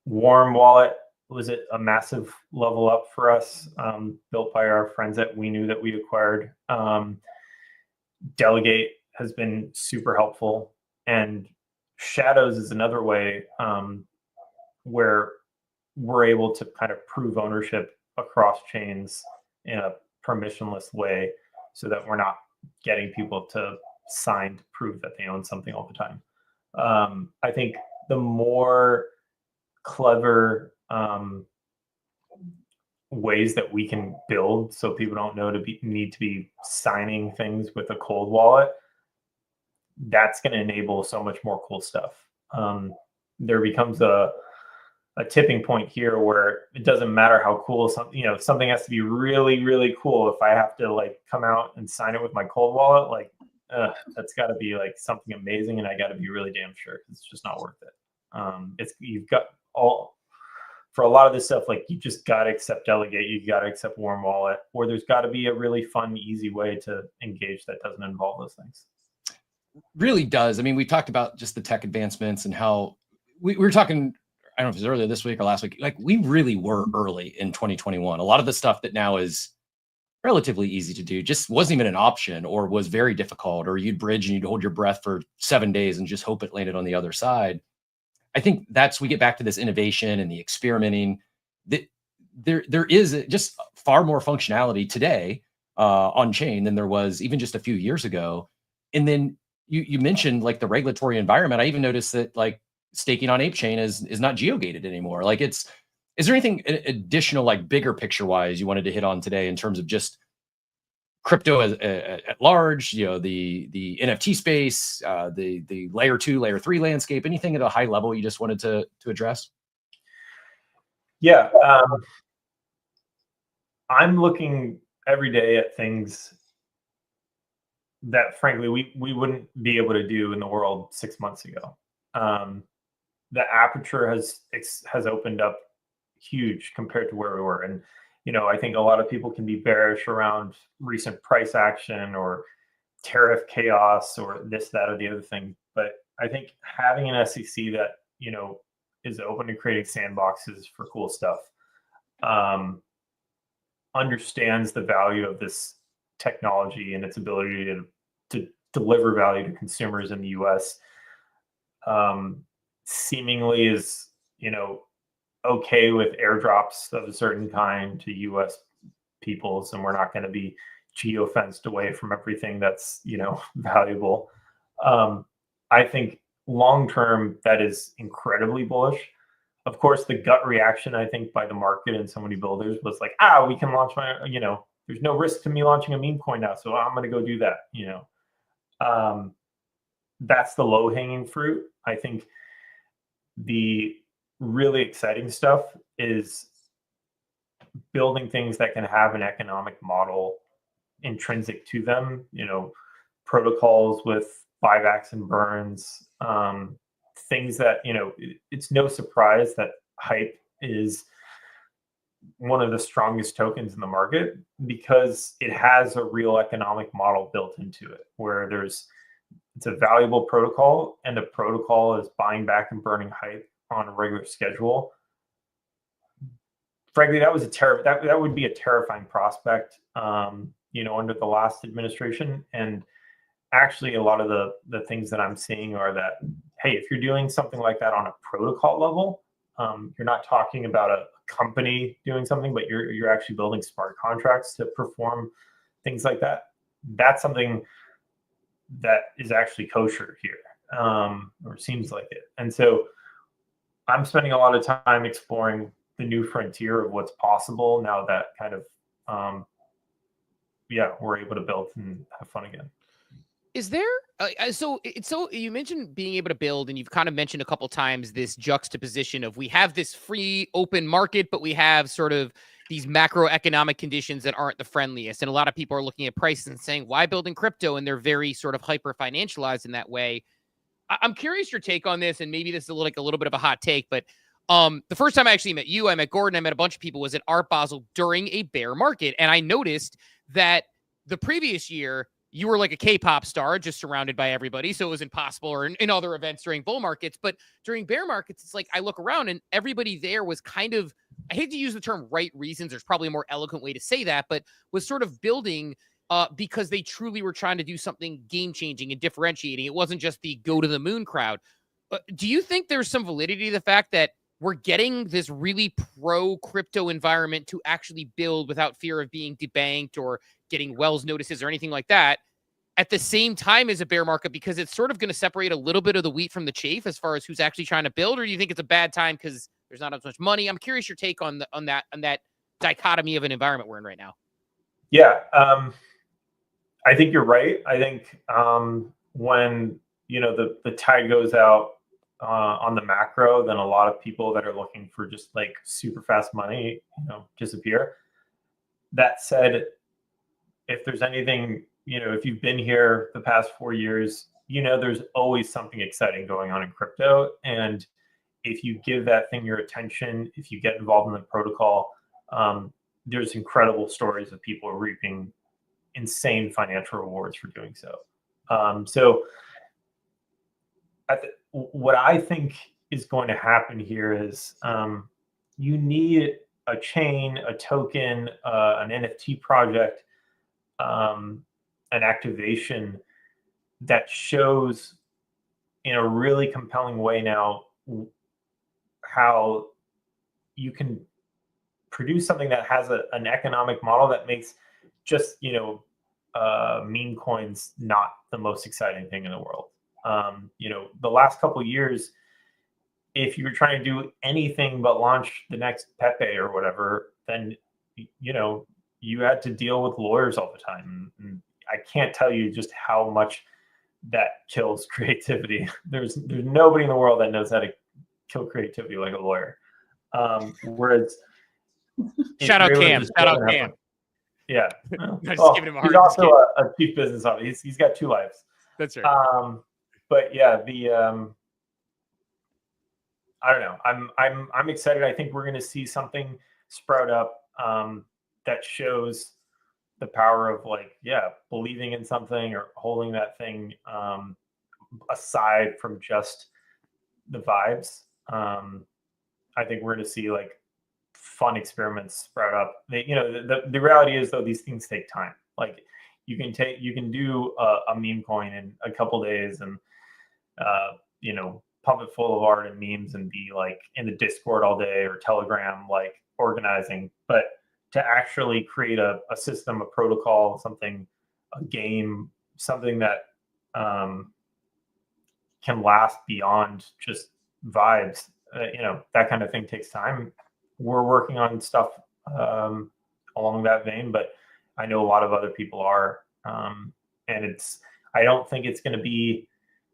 Warm Wallet was it a massive level up for us, built by our friends that we knew that we acquired. Delegate has been super helpful, and Shadows is another way where we're able to kind of prove ownership across chains in a permissionless way, so that we're not getting people to sign to prove that they own something all the time. I think the more clever ways that we can build so people don't need to be signing things with a cold wallet, that's going to enable so much more cool stuff. There becomes a tipping point here where it doesn't matter how cool something, something has to be really, really cool. If I have to like come out and sign it with my cold wallet, like that's got to be like something amazing, and I got to be really damn sure, because it's just not worth it. You've got for a lot of this stuff, like you just got to accept Delegate, you got to accept Warm Wallet, or there's got to be a really fun, easy way to engage that doesn't involve those things. Really does. I mean, we talked about just the tech advancements and how we were talking, I don't know if it was earlier this week or last week, like we really were early in 2021. A lot of the stuff that now is relatively easy to do just wasn't even an option, or was very difficult, or you'd bridge and you'd hold your breath for 7 days and just hope it landed on the other side. I think we get back to this innovation and the experimenting. That there is just far more functionality today on chain than there was even just a few years ago. And then you mentioned like the regulatory environment. I even noticed that like staking on ApeChain is not geogated anymore. Like is there anything additional, like bigger picture wise, you wanted to hit on today in terms of just crypto at large, the NFT space, the layer 2, layer 3 landscape, anything at a high level you just wanted to address? Yeah. I'm looking every day at things that frankly we wouldn't be able to do in the world 6 months ago. The aperture has opened up huge compared to where we were. And I think a lot of people can be bearish around recent price action or tariff chaos or this, that, or the other thing. But I think having an SEC that is open to creating sandboxes for cool stuff, understands the value of this technology and its ability to deliver value to consumers in the US, seemingly is okay with airdrops of a certain kind to US peoples, and we're not going to be geo-fenced away from everything that's valuable. I think long term that is incredibly bullish. Of course, the gut reaction, I think, by the market and so many builders was like, we can launch there's no risk to me launching a meme coin now, so I'm going to go do that. That's the low-hanging fruit. I think the really exciting stuff is building things that can have an economic model intrinsic to them, protocols with buybacks and burns, things that, it's no surprise that hype is one of the strongest tokens in the market, because it has a real economic model built into it, where it's a valuable protocol, and the protocol is buying back and burning hype on a regular schedule. Frankly, that would be a terrifying prospect, under the last administration. And actually, a lot of the things that I'm seeing are that, hey, if you're doing something like that on a protocol level, you're not talking about a company doing something, but you're actually building smart contracts to perform things like that. That's something that is actually kosher here, or seems like it. And so I'm spending a lot of time exploring the new frontier of what's possible now that kind of, we're able to build and have fun again. Is there, so you mentioned being able to build, and you've kind of mentioned a couple times this juxtaposition of we have this free open market, but we have sort of these macroeconomic conditions that aren't the friendliest. And a lot of people are looking at prices and saying, why build in crypto? And they're very sort of hyper financialized in that way. I'm curious your take on this, and maybe this is like a little bit of a hot take, but the first time I actually met you, I met Gordon, I met a bunch of people, was at Art Basel during a bear market. And I noticed that the previous year, you were like a K-pop star, just surrounded by everybody. So it was impossible, or in other events during bull markets. But during bear markets, it's like I look around and everybody there was kind of, I hate to use the term right reasons, there's probably a more eloquent way to say that, but was sort of building because they truly were trying to do something game-changing and differentiating. It wasn't just the go to the moon crowd. Do you think there's some validity to the fact that we're getting this really pro-crypto environment to actually build without fear of being debanked or getting Wells notices or anything like that at the same time as a bear market, because it's sort of going to separate a little bit of the wheat from the chaff as far as who's actually trying to build? Or do you think it's a bad time because there's not as much money? I'm curious your take on that dichotomy of an environment we're in right now. Yeah, I think you're right. I think when the tide goes out on the macro, then a lot of people that are looking for just like super fast money, disappear. That said, if there's anything, if you've been here the past 4 years, there's always something exciting going on in crypto. And if you give that thing your attention, if you get involved in the protocol, there's incredible stories of people reaping insane financial rewards for doing so. What I think is going to happen here is you need a chain, a token, an NFT project, an activation that shows in a really compelling way now how you can produce something that has an economic model that makes just meme coins not the most exciting thing in the world. The last couple of years, if you were trying to do anything but launch the next Pepe or whatever, then you had to deal with lawyers all the time. And I can't tell you just how much that kills creativity. There's nobody in the world that knows how to kill creativity like a lawyer. Whereas shout out Cam. Yeah. Just giving him a hard he's also a chief business officer. He's got 2 lives. That's right. But yeah, I don't know. I'm excited. I think we're going to see something sprout up that shows the power of believing in something or holding that thing aside from just the vibes. I think we're going to see fun experiments sprout up. The reality is though, these things take time. Like you can do a meme coin in a couple days and pump it full of art and memes and be in the Discord all day or Telegram organizing, but to actually create a system, a protocol, something, a game, something that can last beyond just vibes, that kind of thing takes time. We're working on stuff along that vein, but I know a lot of other people are, and I don't think it's going to be,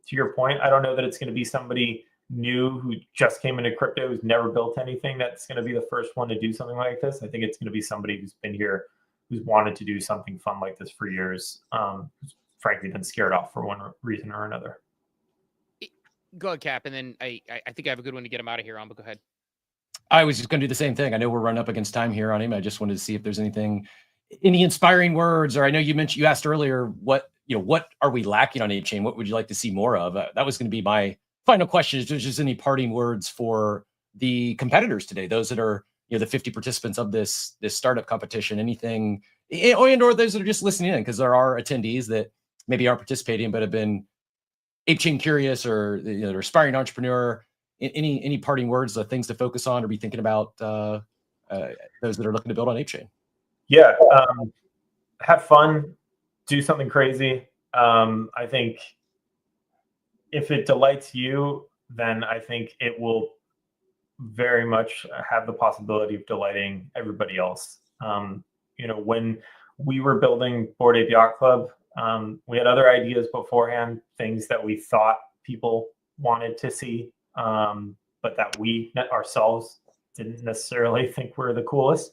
to your point, I don't know that it's going to be somebody new who just came into crypto, who's never built anything, that's going to be the first one to do something like this. I think it's going to be somebody who's been here, who's wanted to do something fun like this for years, who's frankly been scared off for one reason or another. Go ahead, Cap, and then I think I have a good one to get him out of here on, but go ahead. I was just going to do the same thing. I know we're running up against time here on him. I just wanted to see if there's any inspiring words, or I know you asked earlier, what are we lacking on ApeChain? What would you like to see more of? That was going to be my final question. Is there just any parting words for the competitors today? Those that are, the 50 participants of this startup competition, anything, or those that are just listening in, because there are attendees that maybe aren't participating, but have been ApeChain curious, or they're aspiring entrepreneur. Any parting words, things to focus on or be thinking about, those that are looking to build on ApeChain? Yeah, have fun, do something crazy. I think if it delights you, then I think it will very much have the possibility of delighting everybody else. When we were building Bored Ape Yacht Club, we had other ideas beforehand, things that we thought people wanted to see, but that we ourselves didn't necessarily think were the coolest.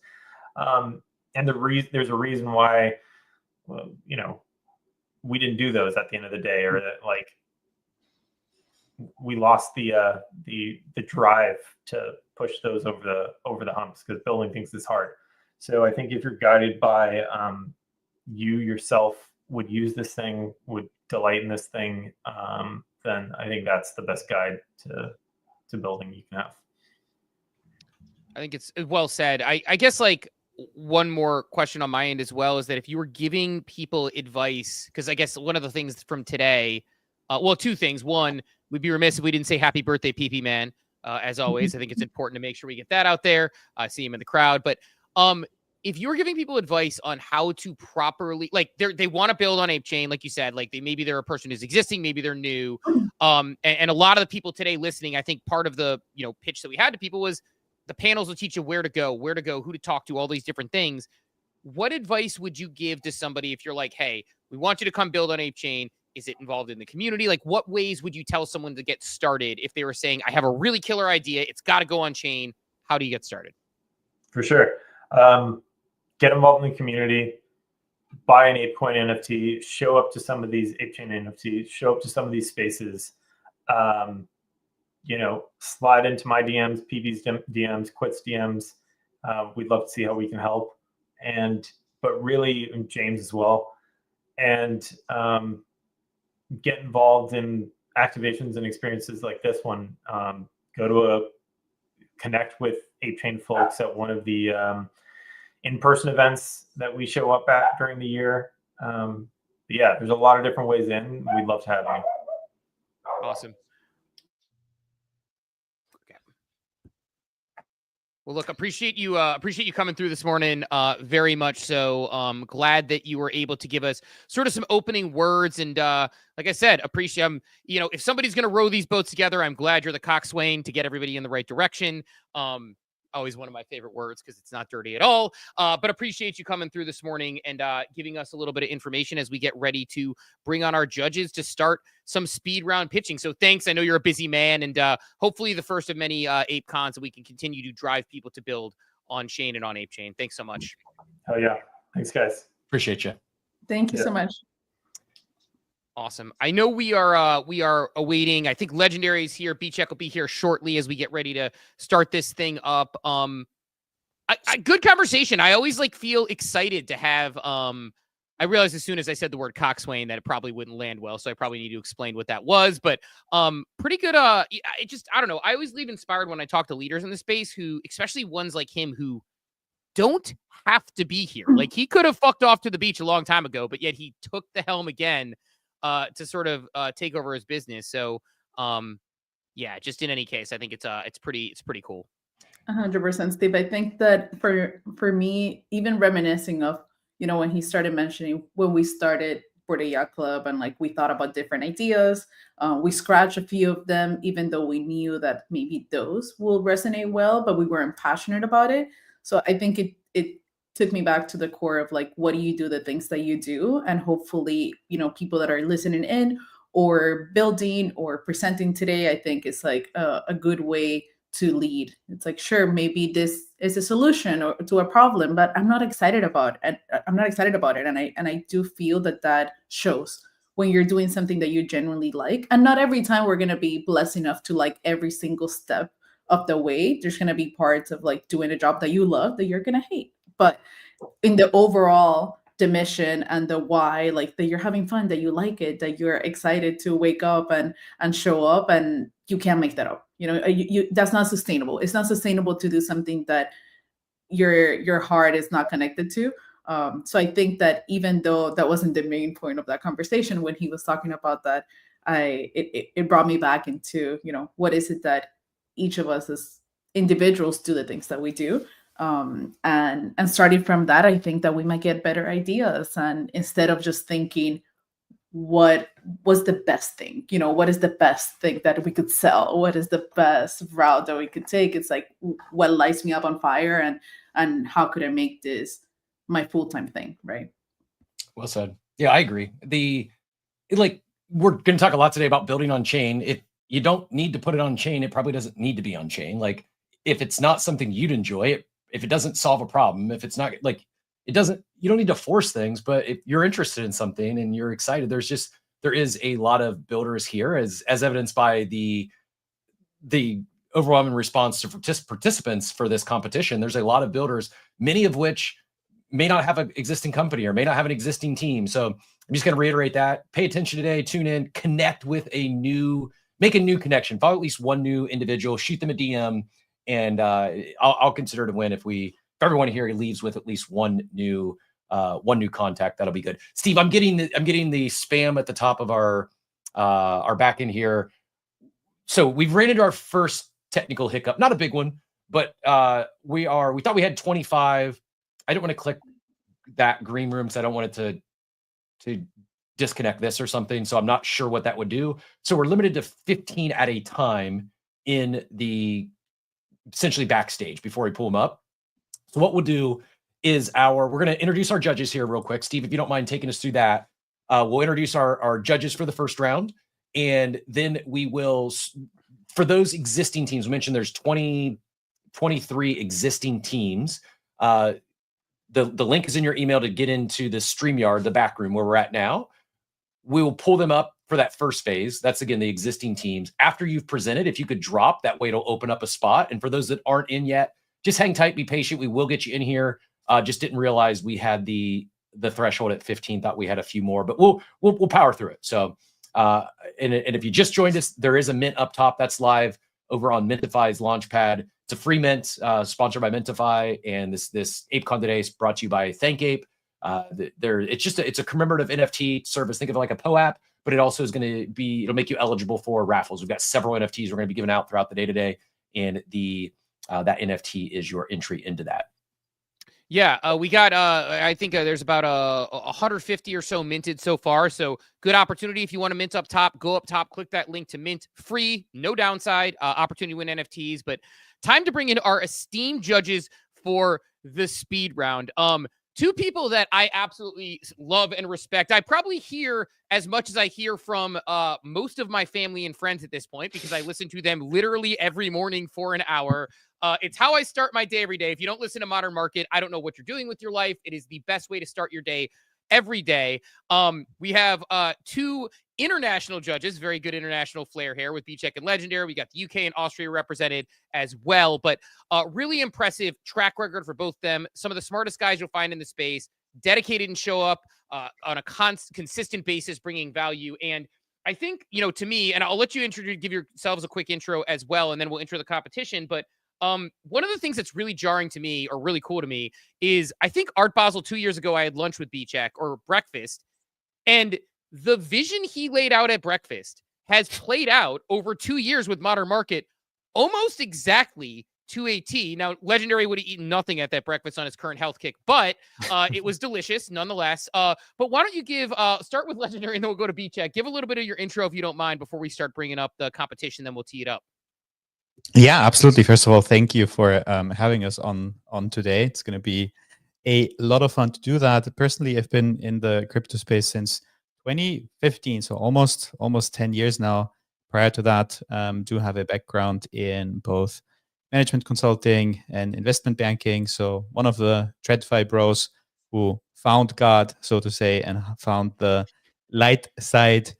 And there's a reason why, we didn't do those at the end of the day, or that we lost the drive to push those over the humps, because building things is hard. So I think if you're guided by you yourself would use this thing, would delight in this thing, then I think that's the best guide to building you can have. I think it's well said. I guess one more question on my end as well is that if you were giving people advice, because I guess one of the things from today, two things. One, we'd be remiss if we didn't say happy birthday, PP Man. As always, I think it's important to make sure we get that out there. I see him in the crowd. But if you were giving people advice on how to properly, they want to build on ApeChain, like you said, maybe they're a person who's existing, maybe they're new. And a lot of the people today listening, I think part of the pitch that we had to people was, the panels will teach you where to go, who to talk to, all these different things. What advice would you give to somebody if you're like, hey, we want you to come build on ApeChain? Is it involved in the community? Like, what ways would you tell someone to get started if they were saying, I have a really killer idea, it's got to go on chain? How do you get started? For sure. Get involved in the community, buy an ApeCoin NFT, show up to some of these ApeChain NFTs, show up to some of these spaces. Slide into my DMs, PV's DMs, Quit's DMs. We'd love to see how we can help. But really, James as well. And get involved in activations and experiences like this one. Go to connect with ApeChain folks at one of the in-person events that we show up at during the year. Yeah, there's a lot of different ways in. We'd love to have you. Awesome. Okay. Well, look, appreciate you coming through this morning. Very much so. Glad that you were able to give us sort of some opening words. And like I said, appreciate, if somebody's going to row these boats together, I'm glad you're the coxswain to get everybody in the right direction. Always one of my favorite words because it's not dirty at all. But appreciate you coming through this morning and giving us a little bit of information as we get ready to bring on our judges to start some speed round pitching. So thanks. I know you're a busy man, and hopefully the first of many ApeCons that we can continue to drive people to build on chain and on ApeChain. Thanks so much. Oh yeah. Thanks, guys. Appreciate you. Thank you so much. Awesome. I know we are awaiting. I think Legendary is here. B-Check will be here shortly as we get ready to start this thing up. A good conversation. I always feel excited to have. I realized as soon as I said the word coxswain that it probably wouldn't land well, so I probably need to explain what that was. But pretty good. I don't know. I always leave inspired when I talk to leaders in the space who, especially ones like him, who don't have to be here. Like, he could have fucked off to the beach a long time ago, but yet he took the helm again. To sort of take over his business. So, yeah, just in any case, I think it's pretty cool. 100%, Steve. I think that for me, even reminiscing of, when he started mentioning when we started for the Yacht Club and we thought about different ideas, we scratched a few of them, even though we knew that maybe those will resonate well, but we weren't passionate about it. So I think it took me back to the core of what do you do, the things that you do, and hopefully people that are listening in or building or presenting today, I think it's a good way to lead. It's sure, maybe this is a solution or to a problem, but I'm not excited about it. I'm not excited about it, and I do feel that shows when you're doing something that you genuinely like. And not every time we're gonna be blessed enough to like every single step of the way. There's gonna be parts of doing a job that you love that you're gonna hate. But in the overall, the mission and the why, that you're having fun, that you like it, that you're excited to wake up and show up, and you can't make that up. That's not sustainable. It's not sustainable to do something that your heart is not connected to. So I think that even though that wasn't the main point of that conversation, when he was talking about that, it brought me back into, what is it that each of us as individuals do the things that we do. And starting from that, I think that we might get better ideas. And instead of just thinking, what was the best thing? What is the best thing that we could sell? What is the best route that we could take? It's what lights me up on fire, and how could I make this my full-time thing, right? Well said. Yeah, I agree. We're going to talk a lot today about building on chain. If you don't need to put it on chain, it probably doesn't need to be on chain. If it's not something you'd enjoy, if it doesn't solve a problem, if it's not you don't need to force things. But if you're interested in something and you're excited, there is a lot of builders here, as evidenced by the overwhelming response to participants for this competition. There's a lot of builders, many of which may not have an existing company or may not have an existing team. So I'm just going to reiterate that. Pay attention today, tune in, connect with make a new connection, follow at least one new individual, shoot them a DM, and I'll consider it a win if everyone here leaves with at least one new contact. That'll be good. Steve, I'm getting the spam at the top of our back end here. So we've ran into our first technical hiccup, not a big one, but we thought we had 25. I don't want to click that green room, so I don't want it to disconnect this or something. So I'm not sure what that would do. So we're limited to 15 at a time in the essentially backstage before we pull them up. So what we'll do is we're going to introduce our judges here real quick. Steve, if you don't mind taking us through that, we'll introduce our judges for the first round. And then we will, for those existing teams, we mentioned there's 23 existing teams. The link is in your email to get into the StreamYard, the back room where we're at now. We will pull them up for that first phase. That's, again, the existing teams. After you've presented, if you could drop, that way it'll open up a spot. And for those that aren't in yet, just hang tight, be patient. We will get you in here. Just didn't realize we had the threshold at 15. Thought we had a few more, but we'll power through it. So, and if you just joined us, there is a mint up top that's live over on Mintify's Launchpad. It's a free mint, sponsored by Mintify, and this ApeCon today is brought to you by ThankApe. It's a commemorative NFT service. Think of it like a POAP, but it also is going to be, it'll make you eligible for raffles. We've got several NFTs we're going to be giving out throughout the day today, and that NFT is your entry into that. Yeah, we got, I think there's about 150 or so minted so far. So good opportunity. If you want to mint up top, go up top, click that link to mint. Free, no downside, opportunity to win NFTs. But time to bring in our esteemed judges for the speed round. Two people that I absolutely love and respect. I probably hear as much as I hear from most of my family and friends at this point, because I listen to them literally every morning for an hour. It's how I start my day every day. If you don't listen to Modern Market, I don't know what you're doing with your life. It is the best way to start your day every day. We have two international judges, very good international flair here with BCheck and Legendary. We got the UK and Austria represented as well, but really impressive track record for both them. Some of the smartest guys you'll find in the space, dedicated and show up on a consistent basis, bringing value. And I think, to me, and I'll let you give yourselves a quick intro as well, and then we'll enter the competition. But one of the things that's really jarring to me, or really cool to me, is I think Art Basel 2 years ago, I had lunch with BCheck, or breakfast, and the vision he laid out at breakfast has played out over 2 years with Modern Market almost exactly to a T. Now, Legendary would have eaten nothing at that breakfast on his current health kick, but it was delicious nonetheless. But why don't you start with Legendary, and then we'll go to BCheck. Give a little bit of your intro, if you don't mind, before we start bringing up the competition, then we'll tee it up. Yeah, absolutely. First of all, thank you for having us on today. It's going to be a lot of fun to do that. Personally, I've been in the crypto space since 2015, so almost 10 years now. Prior to that, do have a background in both management consulting and investment banking. So one of the TradFi bros who found God, so to say, and found the light side.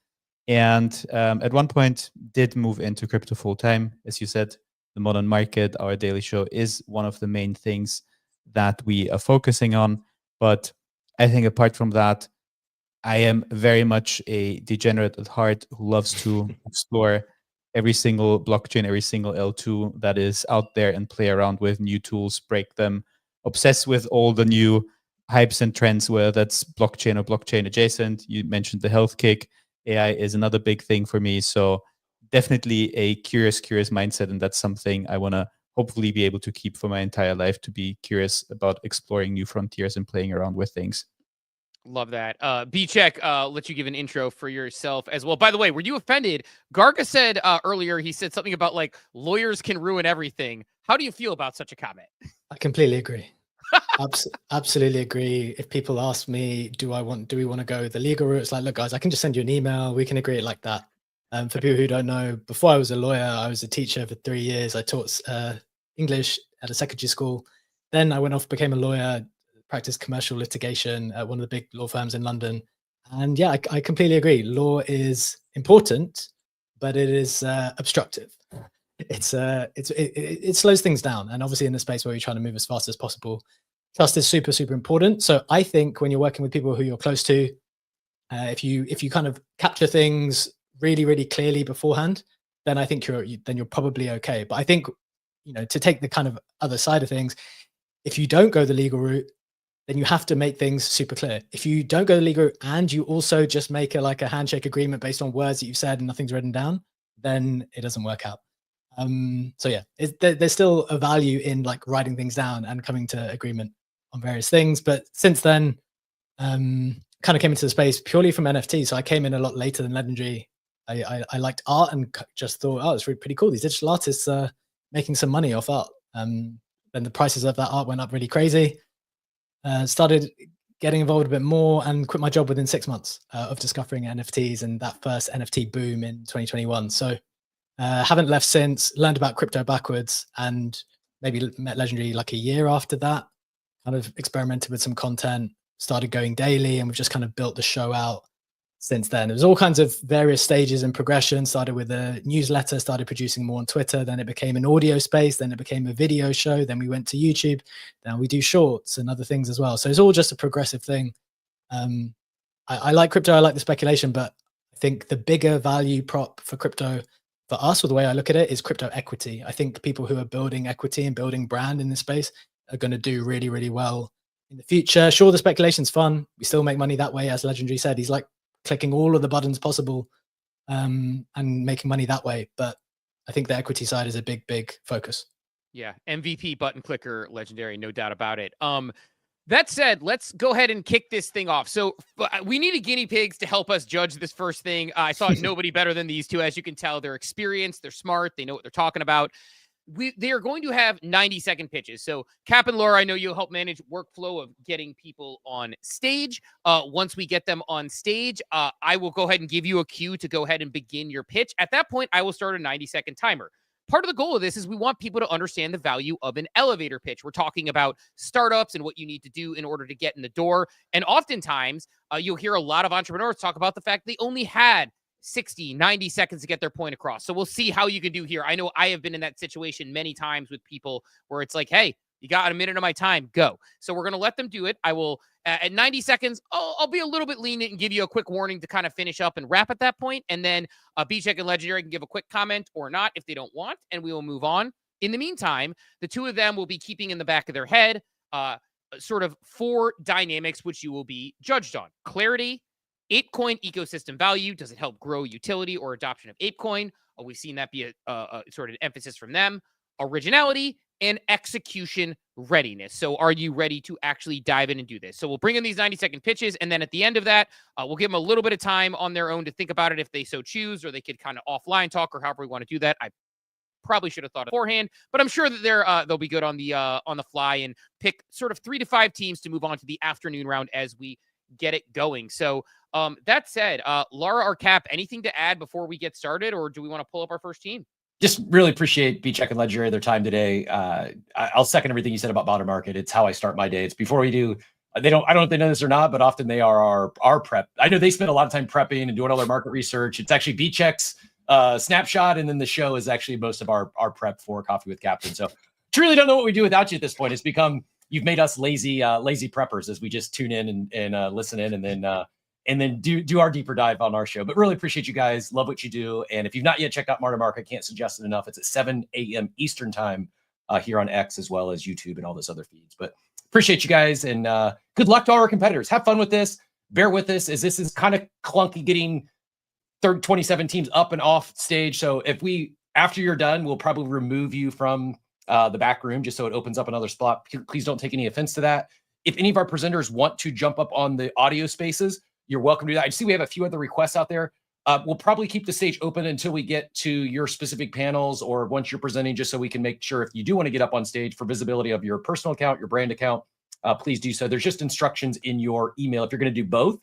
And at one point did move into crypto full time. As you said, the Modern Market, our daily show, is one of the main things that we are focusing on. But I think apart from that, I am very much a degenerate at heart who loves to explore every single blockchain, every single L2 that is out there, and play around with new tools, break them, obsess with all the new hypes and trends, whether that's blockchain or blockchain adjacent. You mentioned the health kick. AI is another big thing for me. So definitely a curious mindset. And that's something I want to hopefully be able to keep for my entire life, to be curious about exploring new frontiers and playing around with things. Love that. BCheck, let you give an intro for yourself as well. By the way, were you offended? Garga said earlier, he said something about like lawyers can ruin everything. How do you feel about such a comment? I completely agree. Absolutely agree. If people ask me, do we want to go the legal route? It's like, look, guys, I can just send you an email. We can agree it like that. For people who don't know, before I was a lawyer, I was a teacher for 3 years. I taught English at a secondary school. Then I went off, became a lawyer, practiced commercial litigation at one of the big law firms in London. And yeah, I completely agree. Law is important, but it is obstructive. It slows things down. And obviously in the space where you're trying to move as fast as possible, trust is super, super important. So I think when you're working with people who you're close to, if you kind of capture things really, really clearly beforehand, then I think you're probably okay. But I think, to take the kind of other side of things, if you don't go the legal route, then you have to make things super clear. If you don't go the legal route and you also just make a handshake agreement based on words that you've said and nothing's written down, then it doesn't work out. So yeah, there's still a value in like writing things down and coming to agreement on various things. But since then, kind of came into the space purely from NFT. So I came in a lot later than Legendary. I liked art and just thought, oh, it's really pretty cool. These digital artists are making some money off art. Then the prices of that art went up really crazy. Started getting involved a bit more and quit my job within 6 months of discovering NFTs and that first NFT boom in 2021. So haven't left since, learned about crypto backwards, and maybe met Legendary like a year after that. Kind of experimented with some content, started going daily, and we've just kind of built the show out since then. There's all kinds of various stages and progression. Started with a newsletter, started producing more on Twitter, then it became an audio space, then it became a video show, then we went to YouTube, then we do shorts and other things as well. So it's all just a progressive thing. I like crypto, I like the speculation, but I think the bigger value prop for crypto for us, or the way I look at it, is crypto equity. I think people who are building equity and building brand in this space are going to do really, really well in the future. Sure, the speculation's fun. We still make money that way. As Legendary said, he's like clicking all of the buttons possible and making money that way. But I think the equity side is a big, big focus. Yeah, MVP button clicker, Legendary, no doubt about it. That said, let's go ahead and kick this thing off. So we needed guinea pigs to help us judge this first thing. I thought nobody better than these two. As you can tell, they're experienced, they're smart, they know what they're talking about. They are going to have 90-second pitches. So Cap and Laura, I know you'll help manage workflow of getting people on stage. Once we get them on stage, I will go ahead and give you a cue to go ahead and begin your pitch. At that point, I will start a 90-second timer. Part of the goal of this is we want people to understand the value of an elevator pitch. We're talking about startups and what you need to do in order to get in the door. And oftentimes, you'll hear a lot of entrepreneurs talk about the fact they only had 60, 90 seconds to get their point across. So we'll see how you can do here. I know I have been in that situation many times with people where it's like, hey, you got a minute of my time, go. So we're going to let them do it. I will, at 90 seconds, I'll be a little bit lenient and give you a quick warning to kind of finish up and wrap at that point. And then B-Check and Legendary can give a quick comment or not if they don't want, and we will move on. In the meantime, the two of them will be keeping in the back of their head sort of 4 dynamics which you will be judged on. Clarity, ApeCoin ecosystem value. Does it help grow utility or adoption of ApeCoin? We've seen that be a sort of emphasis from them. Originality and execution readiness. So are you ready to actually dive in and do this? So we'll bring in these 90-second pitches, and then at the end of that, we'll give them a little bit of time on their own to think about it if they so choose, or they could kind of offline talk, or however we want to do that. I probably should have thought beforehand, but I'm sure that they'll be good on the fly and pick sort of 3 to 5 teams to move on to the afternoon round as we get it going. So that said, Laura or Cap, anything to add before we get started, or do we want to pull up our first team? Just really appreciate B-Check and Legendary their time today. I'll second everything you said about bottom market. It's how I start my day. It's before we do. I don't know if they know this or not, but often they are our prep. I know they spend a lot of time prepping and doing all their market research. It's actually B-Check's snapshot, and then the show is actually most of our prep for Coffee with Captain. So truly don't know what we do without you at this point. It's become, you've made us lazy preppers as we just tune in and listen in, and then do our deeper dive on our show. But really appreciate you guys. Love what you do. And if you've not yet checked out Marta Mark, I can't suggest it enough. It's at 7 a.m. Eastern time here on X, as well as YouTube and all those other feeds. But appreciate you guys, and good luck to all our competitors. Have fun with this. Bear with us, as this is kind of clunky getting 27 teams up and off stage. So after you're done, we'll probably remove you from the back room just so it opens up another spot. Please don't take any offense to that. If any of our presenters want to jump up on the audio spaces, you're welcome to do that. I see we have a few other requests out there. We'll probably keep the stage open until we get to your specific panels, or once you're presenting, just so we can make sure if you do want to get up on stage for visibility of your personal account, your brand account, please do so. There's just instructions in your email. If you're going to do both,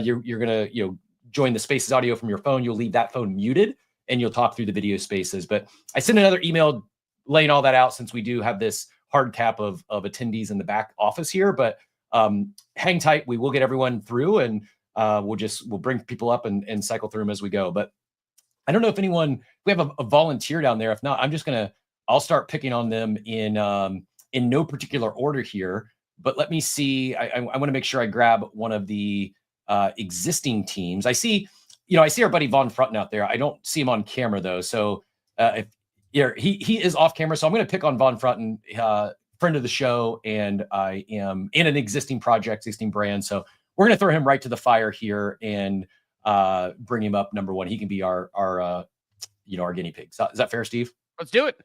you're going to join the Spaces audio from your phone. You'll leave that phone muted, and you'll talk through the video spaces. But I sent another email laying all that out, since we do have this hard cap of attendees in the back office here. But hang tight. We will get everyone through, and we'll bring people up and cycle through them as we go. But I don't know if we have a volunteer down there. If not, I'll start picking on them in no particular order here. But let me see. I want to make sure I grab one of the existing teams. I see our buddy Von Frunten out there. I don't see him on camera though. So he is off camera. So I'm going to pick on Von Frunten, friend of the show, and I am in an existing project, existing brand. So we're going to throw him right to the fire here and bring him up number one. He can be our guinea pig. Is that fair, Steve? Let's do it.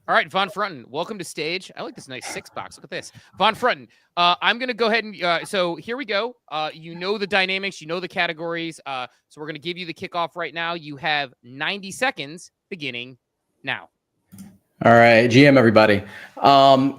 All right, Von Frunten, welcome to stage. I like this nice 6-box. Look at this. Von Frunten, I'm going to go ahead and, so here we go. You know the dynamics, you know the categories. So we're going to give you the kickoff right now. You have 90 seconds beginning now. All right, GM everybody.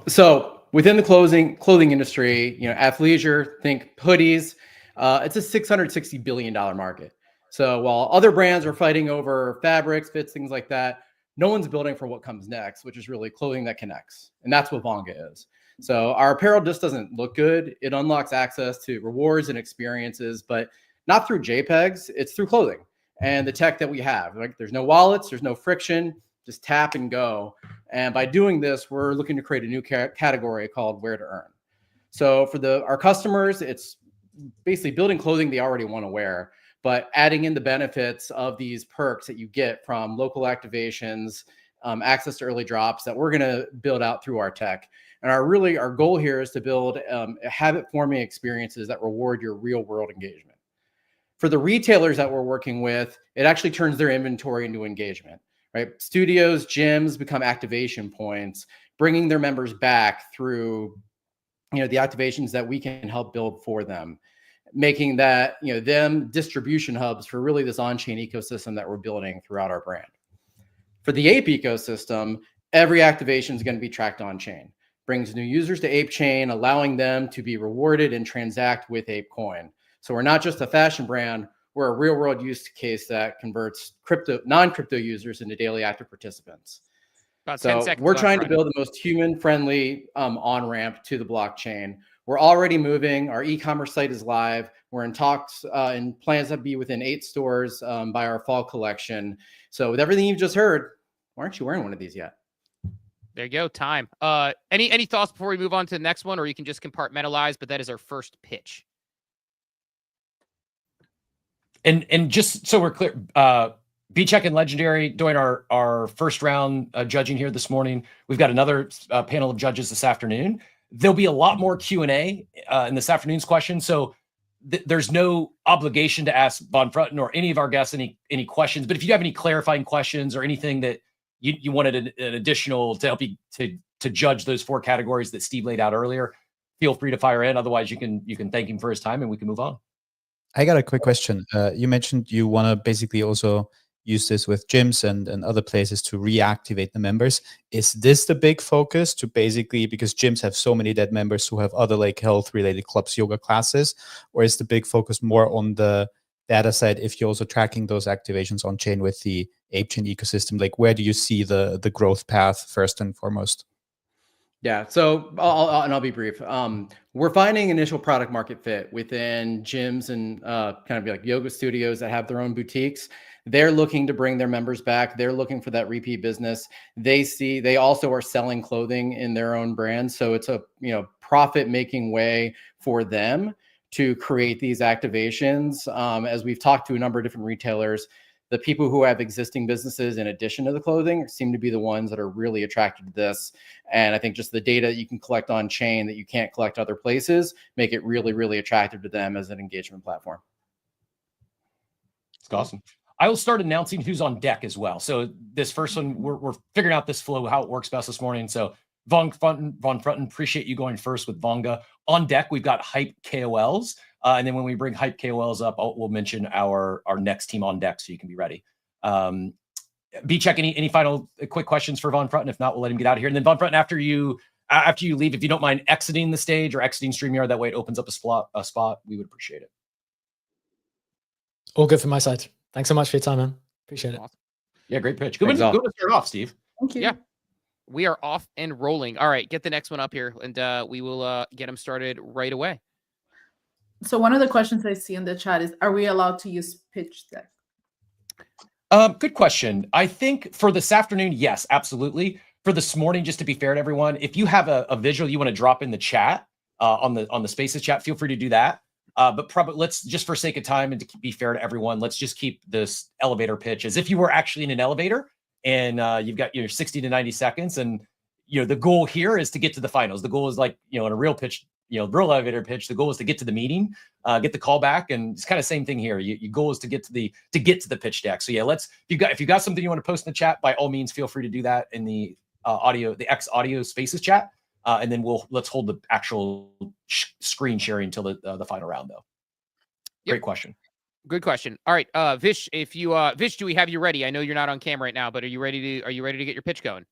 So within the clothing industry, athleisure, think hoodies. It's a $660 billion market. So while other brands are fighting over fabrics, fits, things like that, no one's building for what comes next, which is really clothing that connects. And that's what Vonga is. So our apparel just doesn't look good. It unlocks access to rewards and experiences, but not through JPEGs. It's through clothing and the tech that we have. Like, there's no wallets, there's no friction, just tap and go. And by doing this, we're looking to create a new category called Wear to Earn. So for our customers, it's basically building clothing they already want to wear, but adding in the benefits of these perks that you get from local activations, access to early drops that we're going to build out through our tech. And our goal here is to build habit-forming experiences that reward your real-world engagement. For the retailers that we're working with, it actually turns their inventory into engagement, right? Studios, gyms become activation points, bringing their members back through the activations that we can help build for them, making that them distribution hubs for really this on-chain ecosystem that we're building throughout our brand. For the Ape ecosystem, every activation is going to be tracked on-chain. Brings new users to Ape Chain, allowing them to be rewarded and transact with ApeCoin. So we're not just a fashion brand, we're a real-world use case that converts non-crypto users into daily active participants. About 10 seconds. We're trying to build the most human-friendly on-ramp to the blockchain. We're already moving. Our e-commerce site is live. We're in talks and plans to be within 8 stores by our fall collection. So with everything you've just heard, why aren't you wearing one of these yet? There you go. Time. Any thoughts before we move on to the next one, or you can just compartmentalize, but that is our first pitch. And just so we're clear, B-Check and Legendary doing our first round judging here this morning. We've got another panel of judges this afternoon. There'll be a lot more Q&A in this afternoon's question. So there's no obligation to ask Von Frutton or any of our guests any questions. But if you have any clarifying questions or anything that you wanted an additional to help you to judge those 4 categories that Steve laid out earlier, feel free to fire in. Otherwise, you can thank him for his time and we can move on. I got a quick question. You mentioned you want to basically also use this with gyms and other places to reactivate the members. Is this the big focus to basically, because gyms have so many dead members who have other like health related clubs, yoga classes, or is the big focus more on the data side if you're also tracking those activations on chain with the ApeChain ecosystem? Like, where do you see the growth path first and foremost? Yeah, so I'll be brief. We're finding initial product market fit within gyms and kind of like yoga studios that have their own boutiques. They're looking to bring their members back. They're looking for that repeat business. They also are selling clothing in their own brand. So it's a profit-making way for them to create these activations. As we've talked to a number of different retailers, the people who have existing businesses in addition to the clothing seem to be the ones that are really attracted to this. And I think just the data that you can collect on chain that you can't collect other places make it really, really attractive to them as an engagement platform. It's awesome. I will start announcing who's on deck as well. So this first one, we're figuring out this flow, how it works best this morning. So Von Frutton, appreciate you going first with Vonga. On deck, we've got Hype KOLs. And then when we bring Hype KOLs up, we'll mention our next team on deck so you can be ready. B-Check, any final quick questions for Von Frutton? If not, we'll let him get out of here. And then Von Frutton, after you leave, if you don't mind exiting the stage or exiting StreamYard, that way it opens up a spot, we would appreciate it. All good from my side. Thanks so much for your time, man. Appreciate it. Awesome. Yeah, great pitch. Good to start off, Steve. Thank you. Yeah. We are off and rolling. All right, get the next one up here, and we will get them started right away. So one of the questions I see in the chat is, are we allowed to use pitch deck? Good question. I think for this afternoon, yes, absolutely. For this morning, just to be fair to everyone, if you have a visual you want to drop in the chat on the Spaces chat, feel free to do that. But probably let's just for sake of time and to be fair to everyone, let's just keep this elevator pitch as if you were actually in an elevator and you've got 60 to 90 seconds. And the goal here is to get to the finals. The goal is like in a real pitch, real elevator pitch. The goal is to get to the meeting, get the call back, and it's kind of same thing here. Your goal is to get to the pitch deck. So yeah, if you got something you want to post in the chat, by all means, feel free to do that in the the X audio Spaces chat. And then let's hold the actual screen sharing until the final round, though. Great question. Good question. All right, Vish, if you Vish, do we have you ready? I know you're not on camera right now, but are you ready to get your pitch going?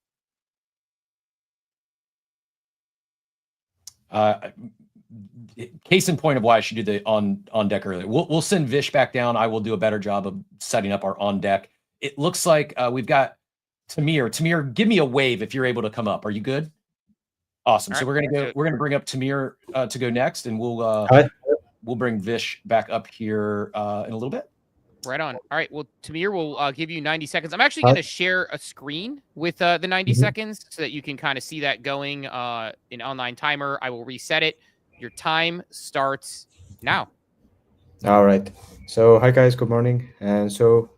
Case in point of why I should do the on deck earlier. We'll send Vish back down. I will do a better job of setting up our on deck. It looks like we've got Tamir. Tamir, give me a wave if you're able to come up. Are you good? Awesome. All So right, we're gonna bring up Tamir to go next, and we'll bring Vish back up here in a little bit. Right on. All right. Well, Tamir will give you 90 seconds. I'm actually going to share a screen with the 90 seconds so that you can kind of see that going in online timer. I will reset it. Your time starts now. All right. So hi guys, good morning. And so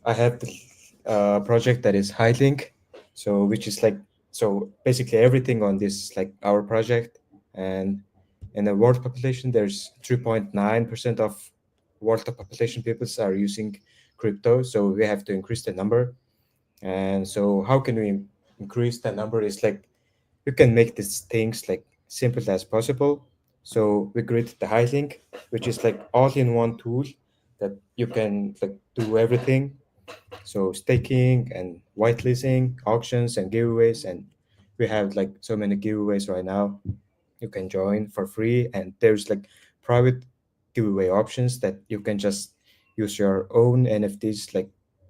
I have the project that is HighLink. So which is like, so basically everything on this is like our project. And in the world population, there's 3.9% of world population people are using crypto. So we have to increase the number. And so how can we increase the number? Is like, you can make these things like simple as possible. So we created the HighLink, which is like all-in-one tool that you can like do everything. So staking and whitelisting, auctions and giveaways, and we have like so many giveaways right now. You can join for free, and there's like private giveaway options that you can just use your own NFTs like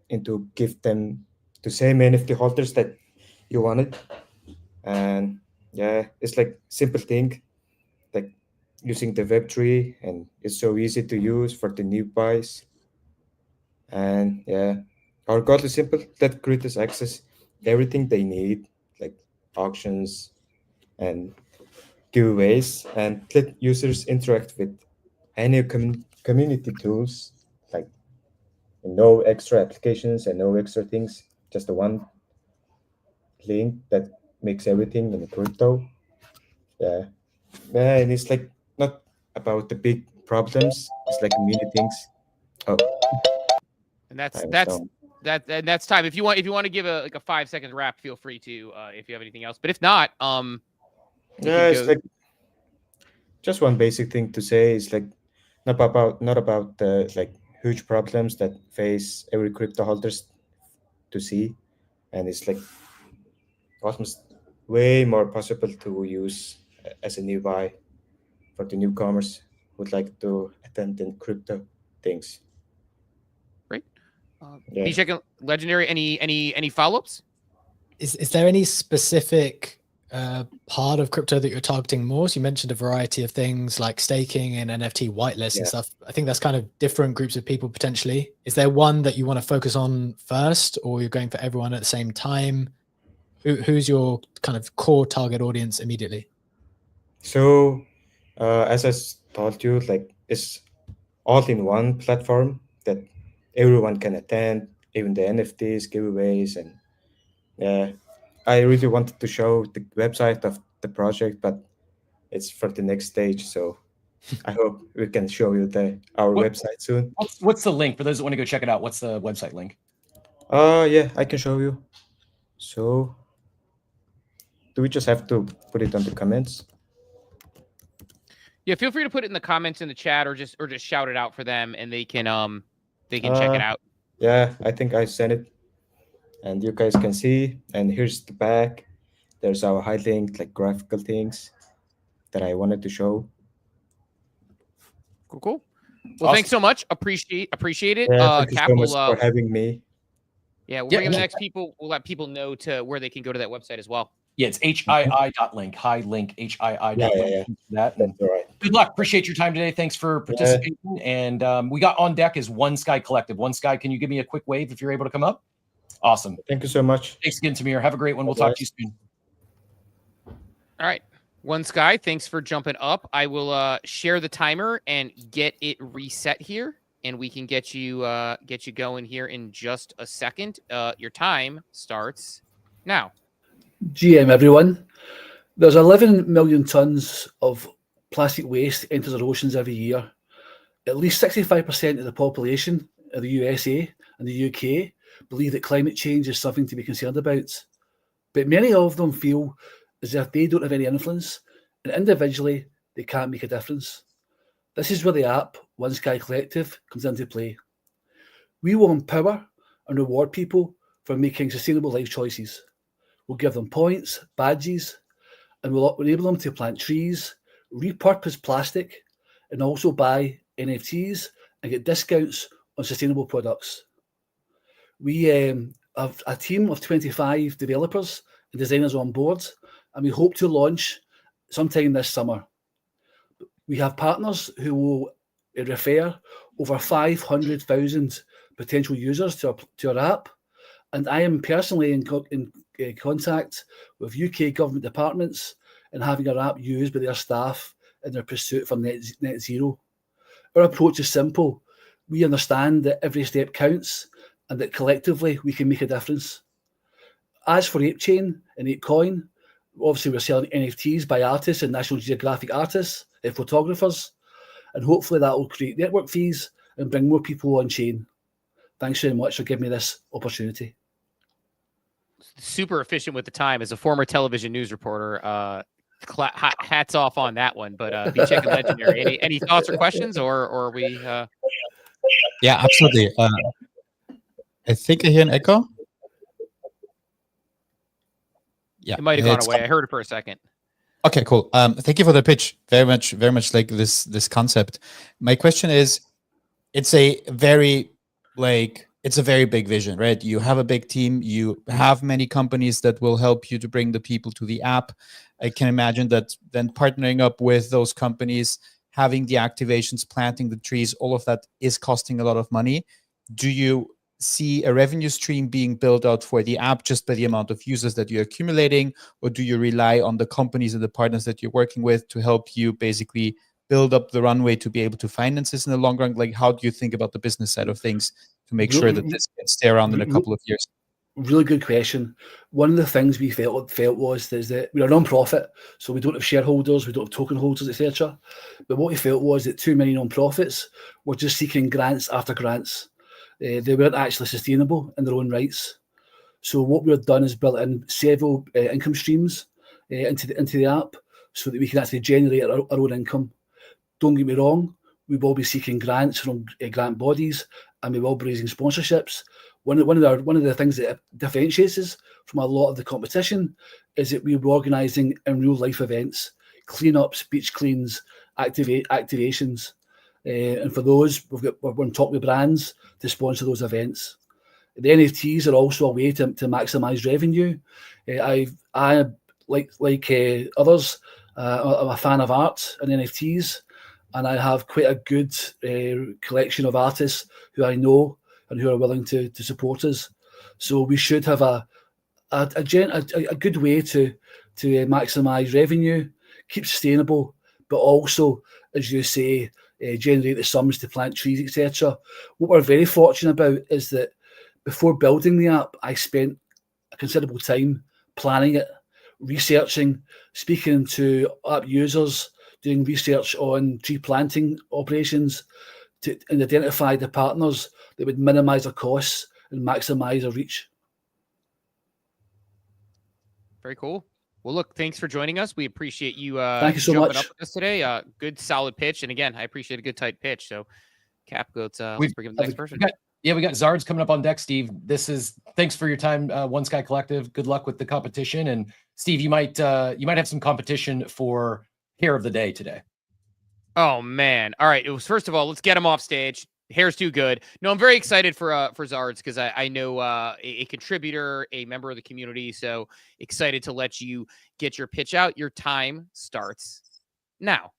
into give them to same NFT holders that you wanted. And yeah, it's like simple thing like using the Web3, and it's so easy to use for the new buys. And yeah, our goal is simple: let creators access everything they need, like auctions and giveaways, and let users interact with any community tools, like no extra applications and no extra things, just the one link that makes everything in crypto. Yeah. Yeah, and it's like not about the big problems, it's like mini things. Oh, And that's I was that's done. that's time. If you want to give a 5-second wrap, feel free to if you have anything else. But if not, we Yeah, can it's go. like just one basic thing to say is like not about the like huge problems that face every crypto holders to see, and it's like almost way more possible to use as a new buy for the newcomers who would like to attend the crypto things. Great. Yeah. Be checking legendary. Any follow-ups? Is there any specific part of crypto that you're targeting more? So you mentioned a variety of things like staking and NFT whitelist and stuff. I think that's kind of different groups of people potentially. Is there one that you want to focus on first, or you're going for everyone at the same time? Who's your kind of core target audience immediately? So, as I told you, like it's all in one platform that everyone can attend, even the NFTs, giveaways, and I really wanted to show the website of the project, but it's for the next stage. So I hope we can show you our website soon. What's the link for those that want to go check it out? What's the website link? Yeah, I can show you. So do we just have to put it on the comments? Yeah, feel free to put it in the comments in the chat, or just shout it out for them, and they can check it out. Yeah, I think I sent it, and you guys can see. And here's the back. There's our HighLink, like graphical things that I wanted to show. Cool. Well, Awesome. Thanks so much. Appreciate it. Yeah, thank you Cap so much will, for having me. yeah, we'll bring in the next people. We'll let people know to where they can go to that website as well. Yeah, it's HII.link, HighLink, HII.link. Yeah. That. That's all right. Good luck. Appreciate your time today. Thanks for participating. And we got on deck is One Sky Collective. One Sky, can you give me a quick wave if you're able to come up? Awesome. Thank you so much. Thanks again, Tamir. Have a great one. We'll talk to you soon. All right. One Sky, thanks for jumping up. I will share the timer and get it reset here, and we can get you going here in just a second. Your time starts now. GM, everyone. There's 11 million tons of plastic waste enters our oceans every year. At least 65% of the population of the USA and the UK believe that climate change is something to be concerned about. But many of them feel as if they don't have any influence, and individually they can't make a difference. This is where the app One Sky Collective comes into play. We will empower and reward people for making sustainable life choices. We'll give them points, badges, and we'll enable them to plant trees, repurpose plastic, and also buy NFTs and get discounts on sustainable products. We have a team of 25 developers and designers on board, and we hope to launch sometime this summer. We have partners who will refer over 500,000 potential users to our app, and I am personally in contact with UK government departments and having our app used by their staff in their pursuit for net zero. Our approach is simple. We understand that every step counts and that collectively we can make a difference. As for ApeChain and ApeCoin, obviously we're selling NFTs by artists and National Geographic artists and photographers, and hopefully that will create network fees and bring more people on chain. Thanks very much for giving me this opportunity. Super efficient with the time. As a former television news reporter, hats off on that one. But be checking legendary. Any thoughts or questions, or are we? Yeah, absolutely. I think I hear an echo. Yeah, it might have gone away. I heard it for a second. Okay, cool. Thank you for the pitch. Very much like this concept. My question is, it's a very big vision, right? You have a big team. You have many companies that will help you to bring the people to the app. I can imagine that then partnering up with those companies, having the activations, planting the trees, all of that is costing a lot of money. Do you see a revenue stream being built out for the app just by the amount of users that you're accumulating, or do you rely on the companies and the partners that you're working with to help you basically build up the runway to be able to finance this in the long run? Like, how do you think about the business side of things to make sure that this can stay around in a couple of years? Really good question. One of the things we felt was that we're a non-profit, so we don't have shareholders, we don't have token holders, etc. But what we felt was that too many non-profits were just seeking grants after grants. They weren't actually sustainable in their own rights. So what we've done is built in several income streams into the app so that we can actually generate our own income. Don't get me wrong, we will be seeking grants from grant bodies, and we will be raising sponsorships. One of the things that differentiates us from a lot of the competition is that we're organising in real life events, cleanups, beach cleans, activations. And for those, we're on top of brands to sponsor those events. The NFTs are also a way to maximise revenue. I like others, I'm a fan of art and NFTs, and I have quite a good collection of artists who I know and who are willing to support us. So we should have a good way to maximise revenue, keep sustainable, but also, as you say, generate the sums to plant trees, etc. What we're very fortunate about is that before building the app, I spent a considerable time planning it, researching, speaking to app users, doing research on tree planting operations, and identify the partners that would minimise our costs and maximise our reach. Very cool. Well, look, thanks for joining us. We appreciate you. Thank you so jumping much up with us today. Good, solid pitch, and again, I appreciate a good tight pitch. So, Capgoats, let's bring in the next person. We got Zards coming up on deck, Steve. Thanks for your time, One Sky Collective. Good luck with the competition, and Steve, you might have some competition for hair of the day today. Oh man! All right. First of all, let's get him off stage. Hair's too good. No, I'm very excited for Zards because I know a contributor, a member of the community. So excited to let you get your pitch out. Your time starts now.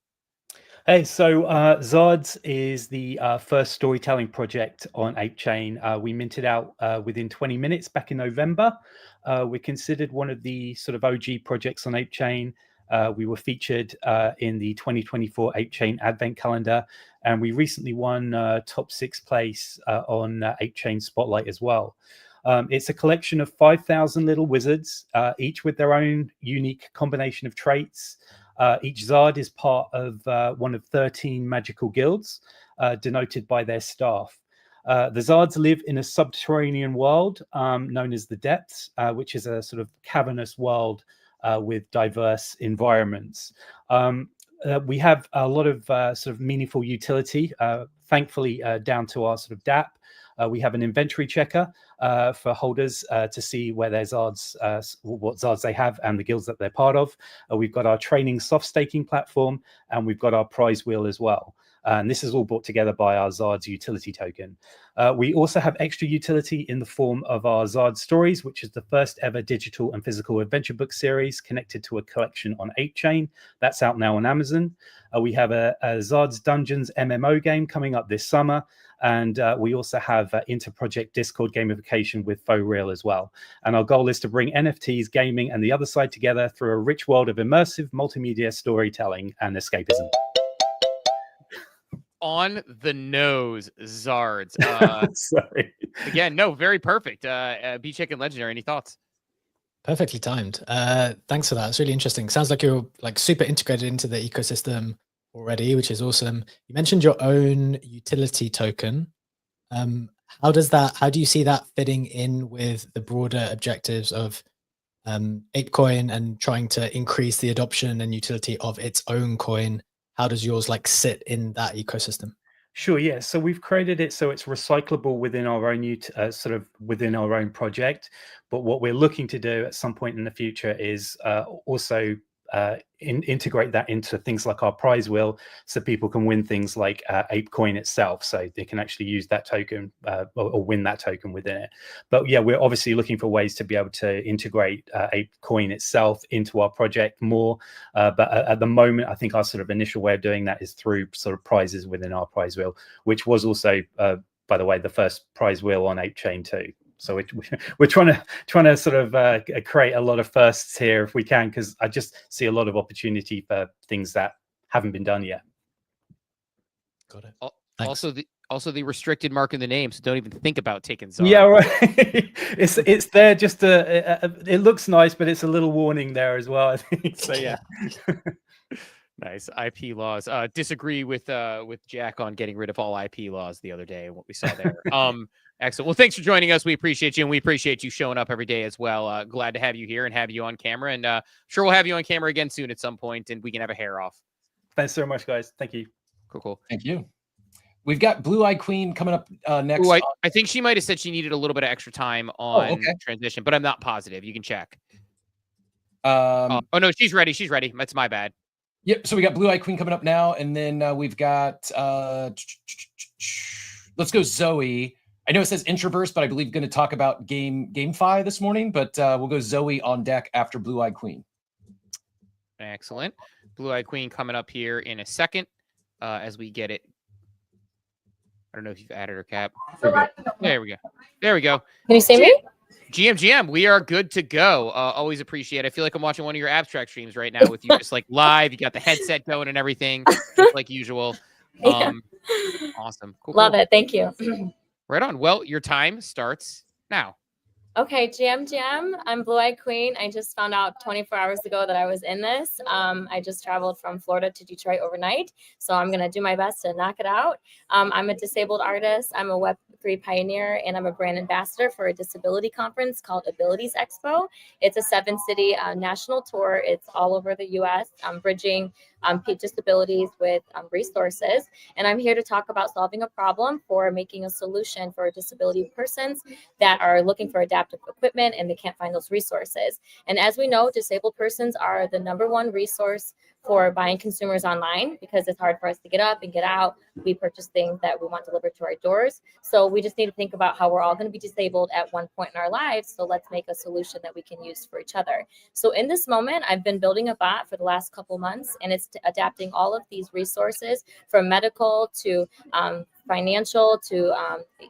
Hey, so Zards is the first storytelling project on ApeChain. We minted out within 20 minutes back in November. We're considered one of the sort of OG projects on ApeChain. We were featured in the 2024 ApeChain Advent Calendar, and we recently won top 6th place on ApeChain Spotlight as well. It's a collection of 5,000 little wizards, each with their own unique combination of traits. Each Zard is part of one of 13 magical guilds, denoted by their staff. The Zards live in a subterranean world known as the Depths, which is a sort of cavernous world with diverse environments. we have a lot of sort of meaningful utility, thankfully down to our sort of DApp. We have an inventory checker for holders to see where their Zards, what Zards they have and the guilds that they're part of. We've got our training soft staking platform, and we've got our prize wheel as well. And this is all brought together by our Zards utility token. We also have extra utility in the form of our Zard Stories, which is the first ever digital and physical adventure book series connected to a collection on ApeChain. That's out now on Amazon. We have a Zard's Dungeons MMO game coming up this summer. And we also have inter-project Discord gamification with Faux Real as well. And our goal is to bring NFTs, gaming, and the other side together through a rich world of immersive multimedia storytelling and escapism. On the nose, Zards. Sorry. Again, no, very perfect. B Chicken Legendary, any thoughts? Perfectly timed. Thanks for that. It's really interesting. Sounds like you're like super integrated into the ecosystem already, which is awesome. You mentioned your own utility token. How do you see that fitting in with the broader objectives of ApeCoin and trying to increase the adoption and utility of its own coin? How does yours like sit in that ecosystem? Sure, yeah. So we've created it so it's recyclable within our own sort of within our own project. But what we're looking to do at some point in the future is also integrate that into things like our prize wheel, so people can win things like ApeCoin itself, so they can actually use that token or win that token within it. But yeah, we're obviously looking for ways to be able to integrate ApeCoin itself into our project more. But at the moment, I think our sort of initial way of doing that is through sort of prizes within our prize wheel, which was also, by the way, the first prize wheel on ApeChain too. So we're trying to sort of create a lot of firsts here if we can, because I just see a lot of opportunity for things that haven't been done yet. Got it. Thanks. Also the restricted mark in the name, so don't even think about taking Zard. Yeah, right. it's there just to it looks nice, but it's a little warning there as well, I think. So yeah. Nice. IP laws. Disagree with Jack on getting rid of all IP laws the other day and what we saw there. Excellent. Well, thanks for joining us. We appreciate you, and we appreciate you showing up every day as well. Glad to have you here and have you on camera, and sure we'll have you on camera again soon at some point, and we can have a hair off. Thanks so much, guys. Thank you. Cool. Thank you. We've got Blue Eye Queen coming up next. Ooh, I think she might have said she needed a little bit of extra time on transition, but I'm not positive. You can check. Oh no, she's ready. She's ready. That's my bad. Yep. So we got Blue Eye Queen coming up now, and then we've got let's go Zoe. I know it says Introverse, but I believe going to talk about GameFi this morning. But we'll go Zoe on deck after Blue Eye Queen. Excellent. Blue Eye Queen coming up here in a second as we get it. I don't know if you've added her, Cap. There we go. There we go. Can you see me? GM, we are good to go. Always appreciate it. I feel like I'm watching one of your abstract streams right now with you just like live. You got the headset going and everything, just like usual. Awesome. Cool. Love it. Thank you. Right on. Well, your time starts now. Okay, GM, I'm Blue Eye Queen. I just found out 24 hours ago that I was in this. I just traveled from Florida to Detroit overnight, so I'm going to do my best to knock it out. I'm a disabled artist. I'm a Web3 pioneer, and I'm a brand ambassador for a disability conference called Abilities Expo. It's a 7-city national tour. It's all over the U.S. Bridging disabilities with resources. And I'm here to talk about solving a problem for making a solution for disability persons that are looking for adaptive equipment and they can't find those resources. And as we know, disabled persons are the #1 resource for buying consumers online because it's hard for us to get up and get out. We purchase things that we want delivered to our doors. So we just need to think about how we're all going to be disabled at one point in our lives. So let's make a solution that we can use for each other. So in this moment, I've been building a bot for the last couple months, and it's adapting all of these resources from medical to financial to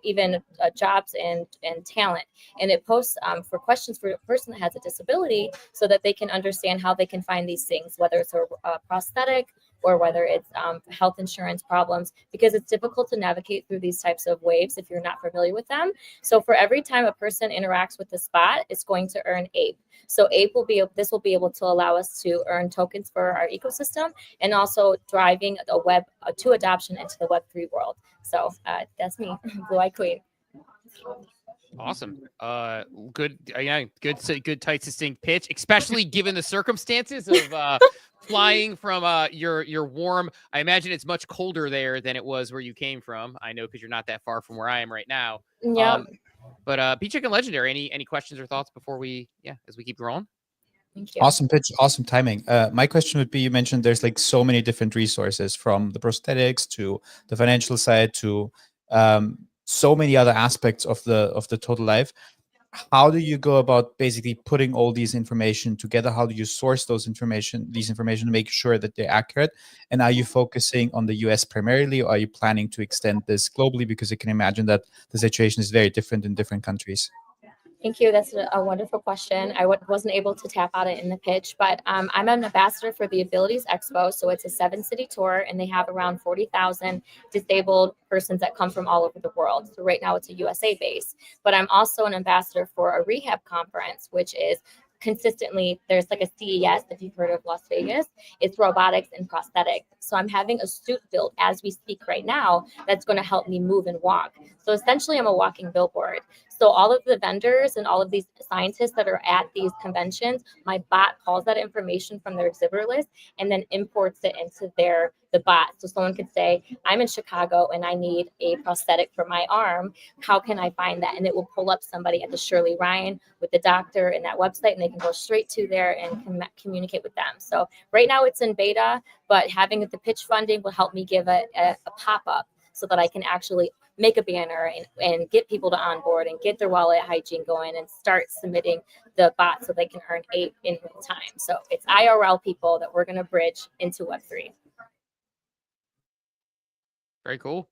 even jobs and talent. And it posts for questions for a person that has a disability so that they can understand how they can find these things, whether it's a prosthetic or whether it's health insurance problems, because it's difficult to navigate through these types of waves if you're not familiar with them. So for every time a person interacts with the spot, it's going to earn Ape. So Ape will be able to allow us to earn tokens for our ecosystem and also driving the web to adoption into the Web3 world. So that's me, Blue Eye Queen. Awesome. Good. Yeah, good, tight, succinct pitch, especially given the circumstances of flying from your warm. I imagine it's much colder there than it was where you came from. I know because you're not that far from where I am right now. Yeah. But P Chicken Legendary, any questions or thoughts before as we keep rolling? Thank you. Awesome pitch, awesome timing. My question would be, you mentioned there's like so many different resources, from the prosthetics to the financial side to so many other aspects of the total life. How do you go about basically putting all these information together? How do you source these information to make sure that they're accurate? And are you focusing on the US primarily, or are you planning to extend this globally? Because you can imagine that the situation is very different in different countries. Thank you. That's a wonderful question. I wasn't able to tap on it in the pitch, but I'm an ambassador for the Abilities Expo. So it's a 7-city tour, and they have around 40,000 disabled persons that come from all over the world. So right now it's a USA base, but I'm also an ambassador for a rehab conference, which is consistently, there's like a CES, if you've heard of Las Vegas. It's robotics and prosthetics. So I'm having a suit built as we speak right now that's going to help me move and walk. So essentially I'm a walking billboard. So all of the vendors and all of these scientists that are at these conventions, my bot pulls that information from their exhibitor list and then imports it into the bot. So someone could say, I'm in Chicago and I need a prosthetic for my arm. How can I find that? And it will pull up somebody at the Shirley Ryan with the doctor in that website, and they can go straight to there and communicate with them. So right now it's in beta, but having the pitch funding will help me give a pop-up so that I can actually make a banner and get people to onboard and get their wallet hygiene going and start submitting the bot so they can earn APE in real time. So it's IRL people that we're going to bridge into Web3. Very cool.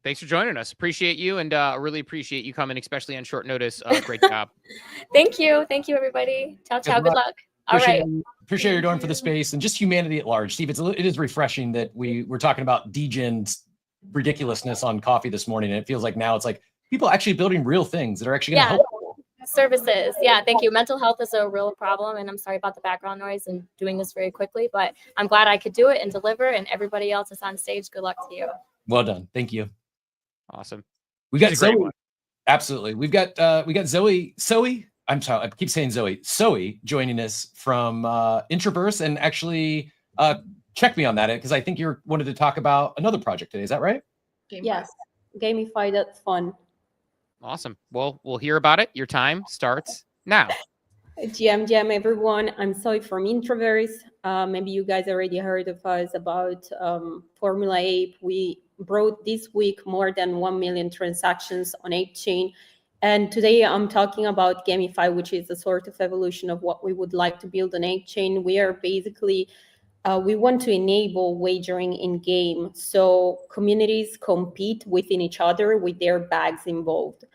Thanks for joining us. Appreciate you, and really appreciate you coming, especially on short notice. Great job. Thank you. Thank you, everybody. Ciao, ciao. Good luck. All right. Appreciate your doing for the space and just humanity at large. Steve, it is refreshing that we're talking about degen's ridiculousness on coffee this morning, and it feels like now it's like people actually building real things that are actually going to help people. Services. Yeah, thank you. Mental health is a real problem, and I'm sorry about the background noise and doing this very quickly, but I'm glad I could do it and deliver, and everybody else is on stage. Good luck to you. Well done. Thank you. Awesome. We got Zoe. Absolutely. We've got Zoe. I'm sorry, I keep saying Zoe joining us from Introverse, and actually check me on that, because I think you wanted to talk about another project today. Is that right? Yes. Gamify that fun. Awesome. Well, we'll hear about it. Your time starts now. GM everyone. I'm Zoe from Introverse. Maybe you guys already heard of us about Formula Ape. We brought this week more than 1 million transactions on ApeChain. And today I'm talking about Gamify, which is a sort of evolution of what we would like to build on ApeChain. We are basically, we want to enable wagering in game. So communities compete within each other with their bags involved.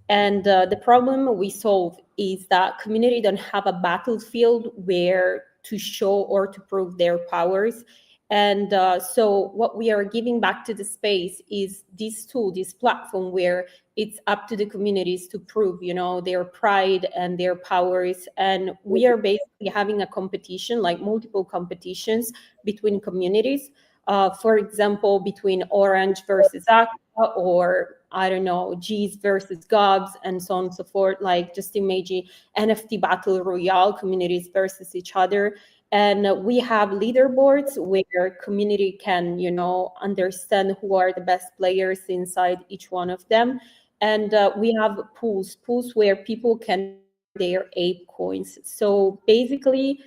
And the problem we solve is that community don't have a battlefield where to show or to prove their powers. And so what we are giving back to the space is this tool, this platform where it's up to the communities to prove, their pride and their powers. And we are basically having a competition, like multiple competitions between communities. For example, between Orange versus Aqua, or I don't know, G's versus Gobs, and so on and so forth. Like just imagine NFT battle royale, communities versus each other. And we have leaderboards where community can, understand who are the best players inside each one of them. And we have pools where people can their Ape coins. So basically,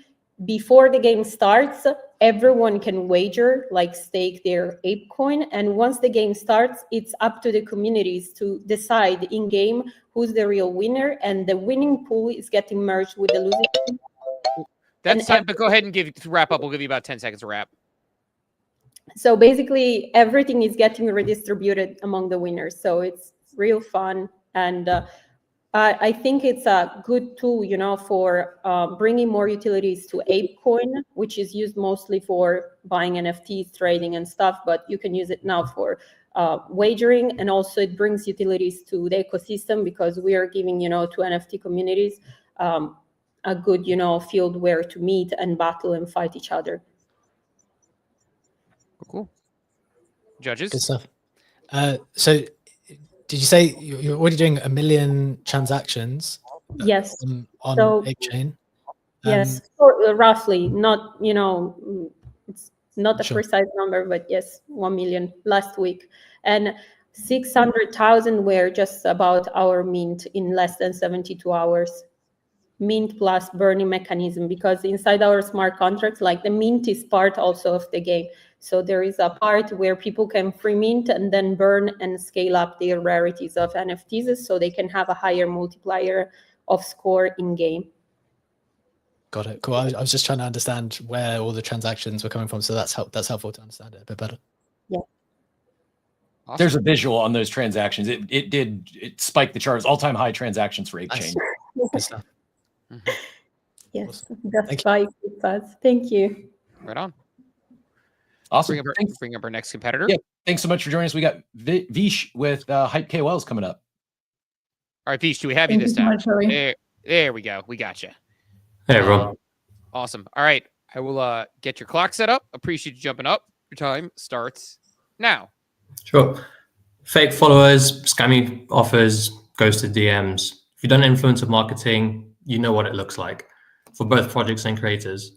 before the game starts, everyone can wager, like stake their Ape coin. And once the game starts, it's up to the communities to decide in game who's the real winner. And the winning pool is getting merged with the losing pool. That's time, but go ahead and to wrap up. We'll give you about 10 seconds to wrap. So basically, everything is getting redistributed among the winners. So it's real fun. And I think it's a good tool, for bringing more utilities to ApeCoin, which is used mostly for buying NFTs, trading and stuff. But you can use it now for wagering. And also it brings utilities to the ecosystem, because we are giving, to NFT communities a good, field where to meet and battle and fight each other. Cool. Judges? Good stuff. So did you say you're already doing 1 million transactions Yes. on So- ApeChain? Yes, or roughly, not, it's not a Sure. precise number, but yes, 1 million last week. And 600,000 were just about our mint in less than 72 hours. Mint plus burning mechanism, because inside our smart contracts, like the mint is part also of the game. So there is a part where people can free mint and then burn and scale up their rarities of NFTs so they can have a higher multiplier of score in game. Got it. Cool. I was just trying to understand where all the transactions were coming from, so that's helpful to understand it a bit better. Yeah. Awesome. There's a visual on those transactions. It spiked the charts, all-time high transactions for ApeChain. Good stuff. Yes, Awesome. that's Thank why it does. Thank you. Right on. Awesome. Bring up our next competitor. Yeah, thanks so much for joining us. We got Vish with Hype KOLs coming up. All right, Vish, do we have you Thank this you so time? much, Joey. There we go. We got you. Hey, everyone. Awesome. All right. I will get your clock set up. Appreciate you jumping up. Your time starts now. Sure. Fake followers, scammy offers, ghosted DMs. If you've done influencer marketing, you know what it looks like for both projects and creators.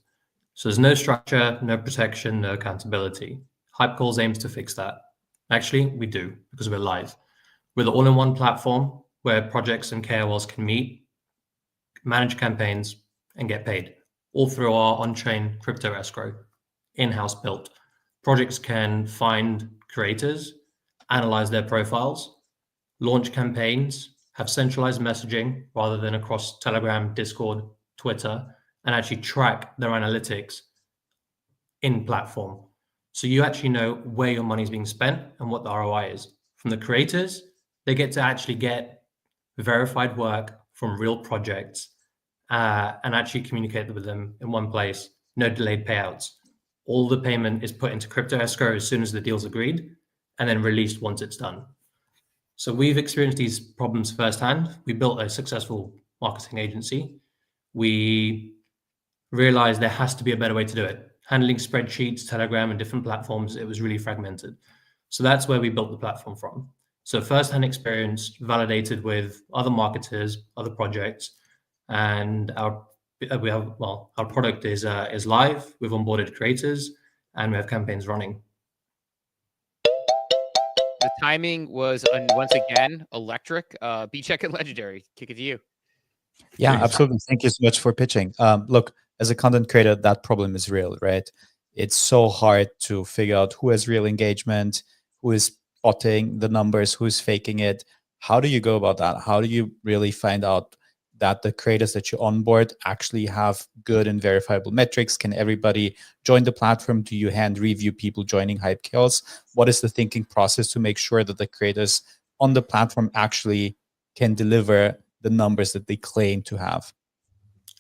So there's no structure, no protection, no accountability. Hype Calls aims to fix that. Actually, we do, because we're live. We're the all-in-one platform where projects and KOLs can meet, manage campaigns, and get paid, all through our on-chain crypto escrow, in-house built. Projects can find creators, analyze their profiles, launch campaigns, have centralized messaging rather than across Telegram, Discord, Twitter, and actually track their analytics in platform. So you actually know where your money is being spent and what the ROI is. From the creators, they get to actually get verified work from real projects and actually communicate with them in one place, no delayed payouts. All the payment is put into crypto escrow as soon as the deal's agreed and then released once it's done. So we've experienced these problems firsthand. We built a successful marketing agency. We realized there has to be a better way to do it. Handling spreadsheets, Telegram, and different platforms, it was really fragmented. So that's where we built the platform from. So first-hand experience validated with other marketers, other projects, and our product is live. We've onboarded creators, and we have campaigns running. The timing was once again electric. B-Check and Legendary. Kick it to you. Yeah, absolutely. Thank you so much for pitching. Look, as a content creator, that problem is real, right? It's so hard to figure out who has real engagement, who is spotting the numbers, who's faking it. How do you go about that? How do you really find out that the creators that you onboard actually have good and verifiable metrics? Can everybody join the platform? Do you hand review people joining Hype Chaos? What is the thinking process to make sure that the creators on the platform actually can deliver the numbers that they claim to have?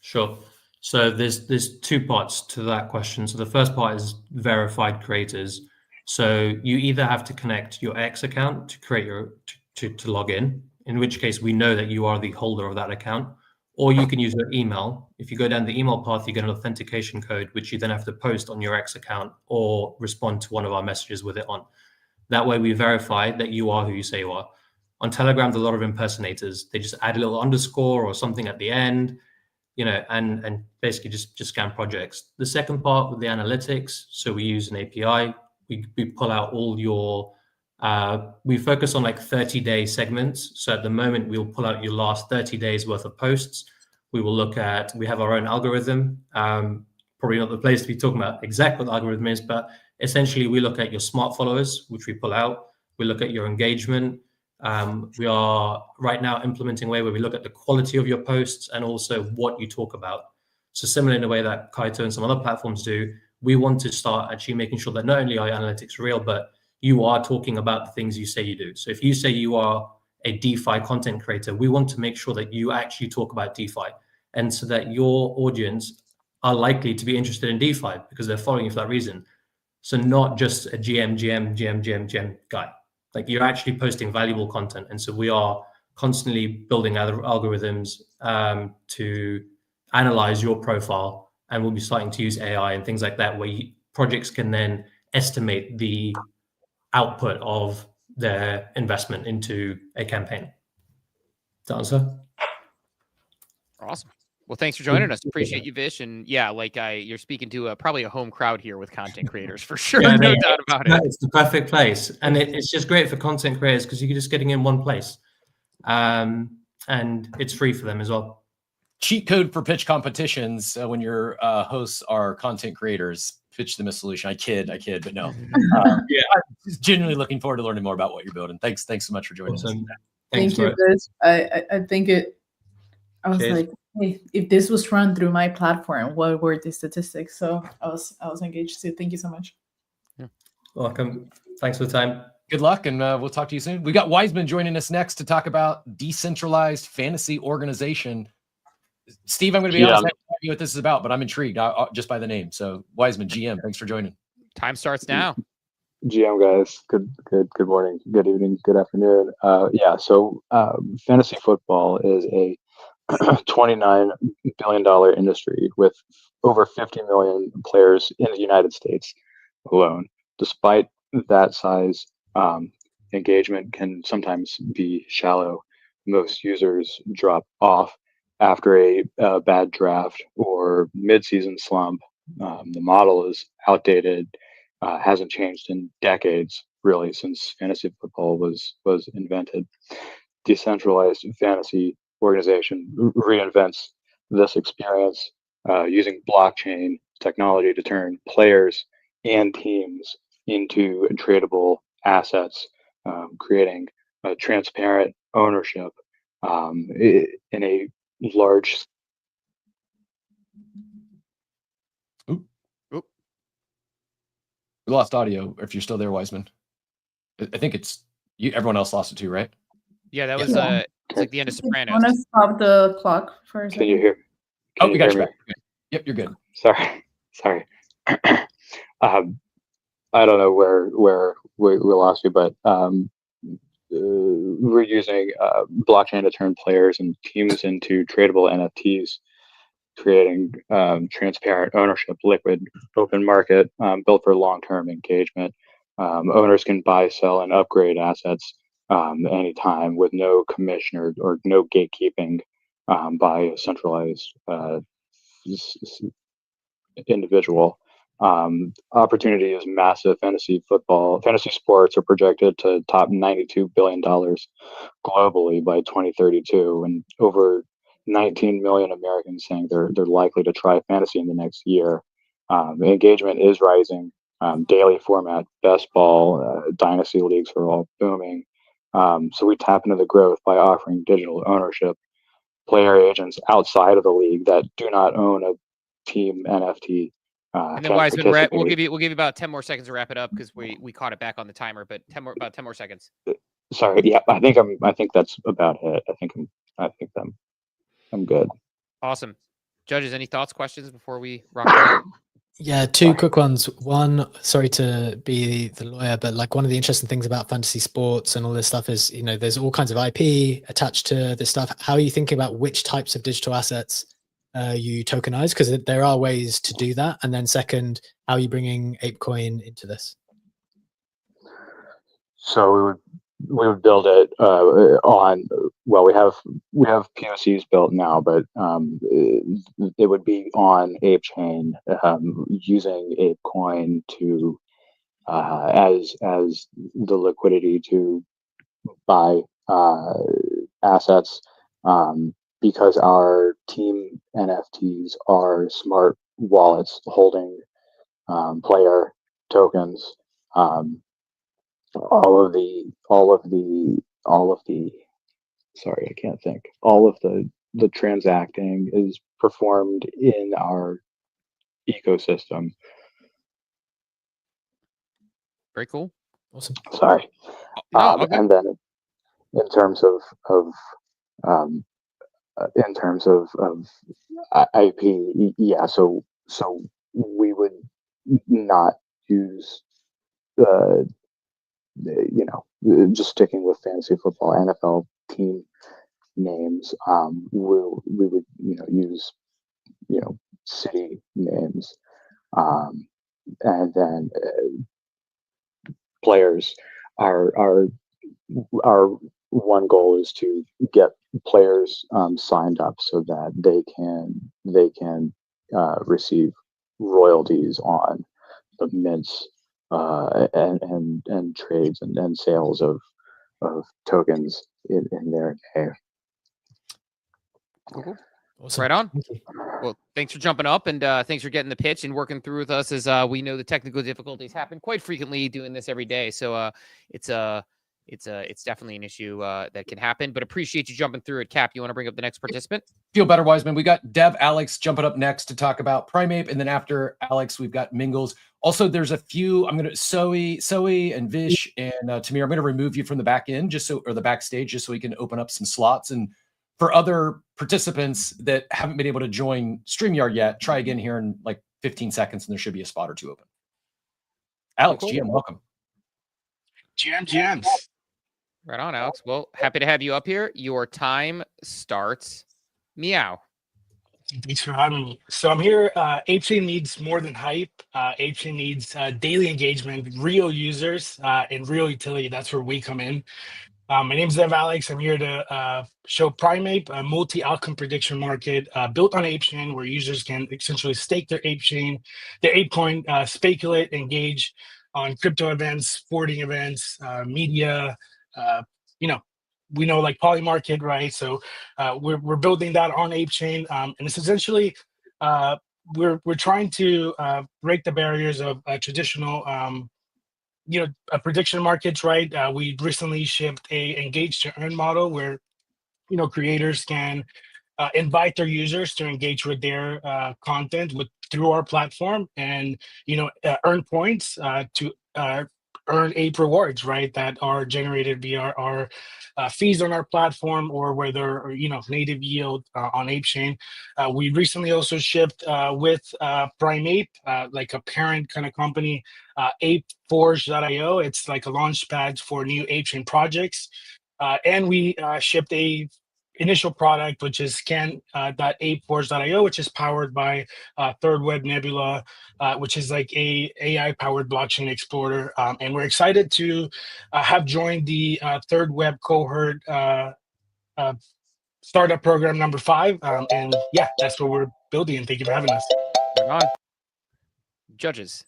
Sure. So there's two parts to that question. So the first part is verified creators. So you either have to connect your X account to create to log in which case we know that you are the holder of that account, or you can use your email. If you go down the email path, you get an authentication code, which you then have to post on your X account or respond to one of our messages with it on. That way we verify that you are who you say you are. On Telegram, there's a lot of impersonators. They just add a little underscore or something at the end, and basically just scam projects. The second part with the analytics, so we use an API. We pull out all your, we focus on like 30-day segments. So at the moment, we'll pull out your last 30 days worth of posts. We will look at, we have our own algorithm. Probably not the place to be talking about exactly what the algorithm is, but essentially we look at your smart followers, which we pull out. We look at your engagement. We are right now implementing a way where we look at the quality of your posts and also what you talk about. So similar in a way that Kaito and some other platforms do, we want to start actually making sure that not only are your analytics real, but you are talking about the things you say you do. So if you say you are a DeFi content creator, we want to make sure that you actually talk about DeFi, and so that your audience are likely to be interested in DeFi because they're following you for that reason. So not just a GM guy. Like you're actually posting valuable content. And so we are constantly building other algorithms to analyze your profile, and we'll be starting to use AI and things like that, where projects can then estimate the output of their investment into a campaign. Does that answer? Awesome. Well, thanks for joining us. Appreciate you, Vish. And yeah, like you're speaking to probably a home crowd here with content creators for sure. Yeah, No doubt about it. It's the perfect place. And it's just great for content creators because you're just getting in one place. And it's free for them as well. Cheat code for pitch competitions when your hosts are content creators. Pitch them a solution. I kid, but no. Yeah, I'm just genuinely looking forward to learning more about what you're building. Thanks so much for joining us. Thank you, Vish. I think I was Cheers. like, hey, if this was run through my platform, what were the statistics? So I was engaged too. Thank you so much. Yeah. Welcome. Thanks for the time. Good luck, and we'll talk to you soon. We got Wiseman joining us next to talk about decentralized fantasy organization. Steve, I'm going to be honest, I have no idea what this is about, but I'm intrigued just by the name. So Wiseman, GM, thanks for joining. Time starts now. GM guys, good morning, good evening, good afternoon. So fantasy football is a $29 billion industry with over 50 million players in the United States alone. Despite that size, engagement can sometimes be shallow. Most users drop off after a bad draft or mid-season slump. The model is outdated, hasn't changed in decades, really, since fantasy football was invented. Decentralized fantasy organization reinvents this experience using blockchain technology to turn players and teams into tradable assets, creating a transparent ownership in a large. We lost audio. If you're still there, Wiseman, I think it's you. Everyone else lost it too, right? Yeah, that was it's like the end of Sopranos. Want to stop the clock for a second? Can you hear? We got you back. Yep, you're good. Sorry. I don't know where we lost you, but we're using blockchain to turn players and teams into tradable NFTs, creating transparent ownership, liquid, open market, built for long-term engagement. Owners can buy, sell, and upgrade assets anytime with no commission or no gatekeeping by a centralized individual. Opportunity is massive. Fantasy sports are projected to top $92 billion globally by 2032, and over 19 million Americans saying they're likely to try fantasy in the next year. Engagement is rising. Daily format, best ball, dynasty leagues are all booming. So we tap into the growth by offering digital ownership, player agents outside of the league that do not own a team NFT. And then Wiseman, we'll give you about 10 more seconds to wrap it up because we caught it back on the timer, but about 10 more seconds. Sorry, yeah, I think that's about it. I think I'm good. Awesome. Judges, any thoughts, questions before we rock it out? Yeah, two quick ones. One, sorry to be the lawyer, but like one of the interesting things about fantasy sports and all this stuff is, there's all kinds of IP attached to this stuff. How are you thinking about which types of digital assets you tokenize? Because there are ways to do that. And then second, how are you bringing ApeCoin into this? So we would build it on. Well, we have POCs built now, but it would be on ApeChain using ApeCoin to as the liquidity to buy assets. Because our team NFTs are smart wallets holding player tokens. All of the sorry, I can't think. All of the transacting is performed in our ecosystem. Very cool. Awesome. Sorry. And then in terms of IP, yeah. So we would not use just sticking with fantasy football, NFL team names. We would use city names, and then players. Our our one goal is to get players signed up so that they can receive royalties on the mints and trades and sales of tokens in their day. Cool. Awesome. Right on. Thank you. Well, thanks for jumping up, and thanks for getting the pitch and working through with us, as we know the technical difficulties happen quite frequently doing this every day. So it's definitely an issue that can happen, but appreciate you jumping through it. Cap, you want to bring up the next participant? Feel better, Wiseman. We got Dev Alex jumping up next to talk about Primeape, and then after Alex, we've got Mingles. Also, there's a few. I'm gonna Soe and Vish and Tamir. I'm gonna remove you from the back end or the backstage, just so we can open up some slots. And for other participants that haven't been able to join StreamYard yet, try again here in like 15 seconds, and there should be a spot or two open. Alex, GM, welcome. GMs. Right on, Alex. Well, happy to have you up here. Your time starts meow. Thanks for having me. So I'm here. ApeChain needs more than hype. ApeChain needs daily engagement, real users, and real utility. That's where we come in. My name is Dev Alex. I'm here to show Primeape, a multi-outcome prediction market built on ApeChain, where users can essentially stake their ApeChain, their ApeCoin, speculate, engage on crypto events, sporting events, media. We know like Polymarket, right? So we're building that on ApeChain, and it's essentially we're trying to break the barriers of traditional prediction markets, right? We recently shipped a engage to earn model where creators can invite their users to engage with their content through our platform, and earn points to earn Ape rewards, right? That are generated via our fees on our platform, or whether native yield on ApeChain. We recently also shipped with Primeape, like a parent kind of company, ApeForge.io. It's like a launch pad for new ApeChain projects, and we shipped a initial product, which is scan.apeforge.io, which is powered by Third Web Nebula, which is like a AI-powered blockchain explorer. And we're excited to have joined the Third Web cohort startup program number 5. And yeah, that's what we're building. And thank you for having us. Right on. Judges.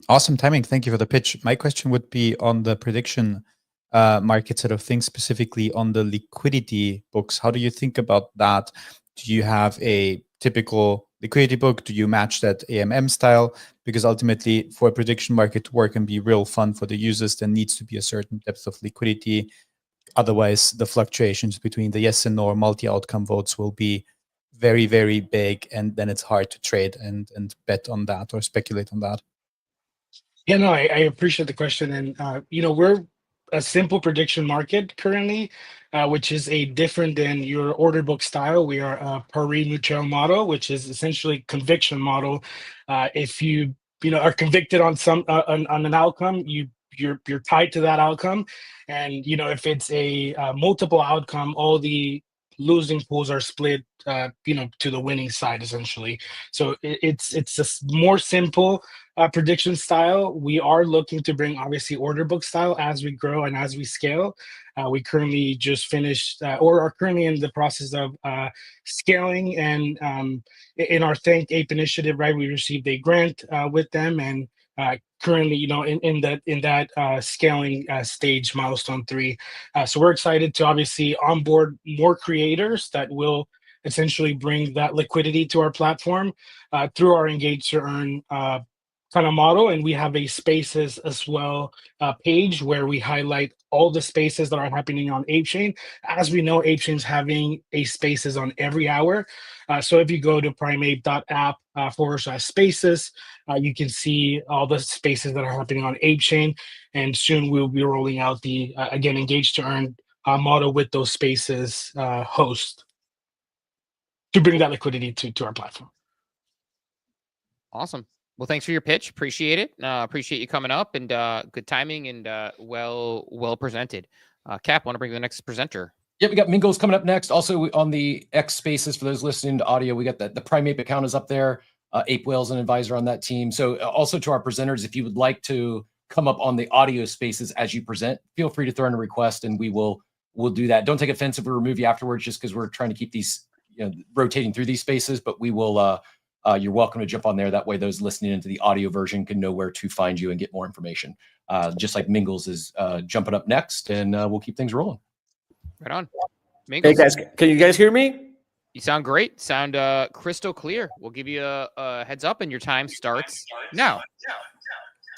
Awesome timing. Thank you for the pitch. My question would be on the prediction market sort of thing, specifically on the liquidity books. How do you think about that? Do you have a typical liquidity book? Do you match that AMM style? Because ultimately, for a prediction market to work and be real fun for the users, there needs to be a certain depth of liquidity. Otherwise, the fluctuations between the yes and no or multi-outcome votes will be very, very big, and then it's hard to trade and bet on that or speculate on that. Yeah, no, I appreciate the question. And, we're a simple prediction market currently, which is a different than your order book style. We are a pari mutuel model, which is essentially conviction model. If you are convicted on on an outcome, you're tied to that outcome. And if it's a multiple outcome, all the losing pools are split to the winning side, essentially. So it's a more simple prediction style. We are looking to bring obviously order book style as we grow and as we scale. We currently just finished or are currently in the process of scaling, and in our Thank Ape initiative, right, we received a grant with them, and currently in that scaling stage, milestone 3. So we're excited to obviously onboard more creators that will essentially bring that liquidity to our platform through our engage to earn kind of model. And we have a spaces as well page where we highlight all the spaces that are happening on ApeChain. As we know, ApeChain's having a spaces on every hour. So if you go to primeape.app/spaces, you can see all the spaces that are happening on ApeChain. And soon we'll be rolling out the, again, engage to earn model with those spaces host to bring that liquidity to our platform. Awesome. Well, thanks for your pitch. Appreciate it. Appreciate you coming up, and good timing, and well presented. Cap, want to bring the next presenter? Yeah, we got Mingles coming up next. Also on the X Spaces, for those listening to audio, we got the Primeape account is up there. Ape Whale's an advisor on that team. So also to our presenters, if you would like to come up on the audio spaces as you present, feel free to throw in a request and we'll do that. Don't take offense if we remove you afterwards, just because we're trying to keep these, rotating through these spaces, but we will, you're welcome to jump on there. That way those listening into the audio version can know where to find you and get more information. Just like Mingles is jumping up next, and we'll keep things rolling. Right on. Mingles. Hey guys, can you guys hear me? You sound great. Sound crystal clear. We'll give you a heads up, and your time starts now.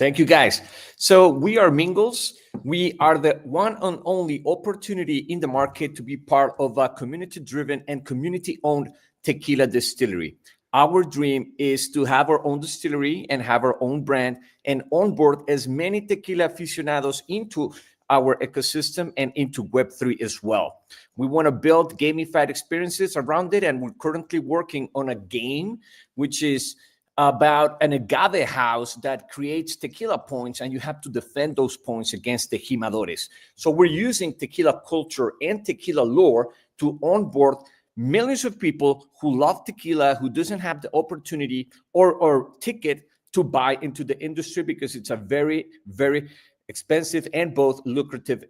Thank you, guys. So we are Mingles. We are the one and only opportunity in the market to be part of a community-driven and community-owned tequila distillery. Our dream is to have our own distillery and have our own brand and onboard as many tequila aficionados into our ecosystem and into Web3 as well. We want to build gamified experiences around it, and we're currently working on a game which is about an agave house that creates tequila points, and you have to defend those points against the jimadores. So we're using tequila culture and tequila lore to onboard millions of people who love tequila, who doesn't have the opportunity or ticket to buy into the industry because it's a very, very expensive and both lucrative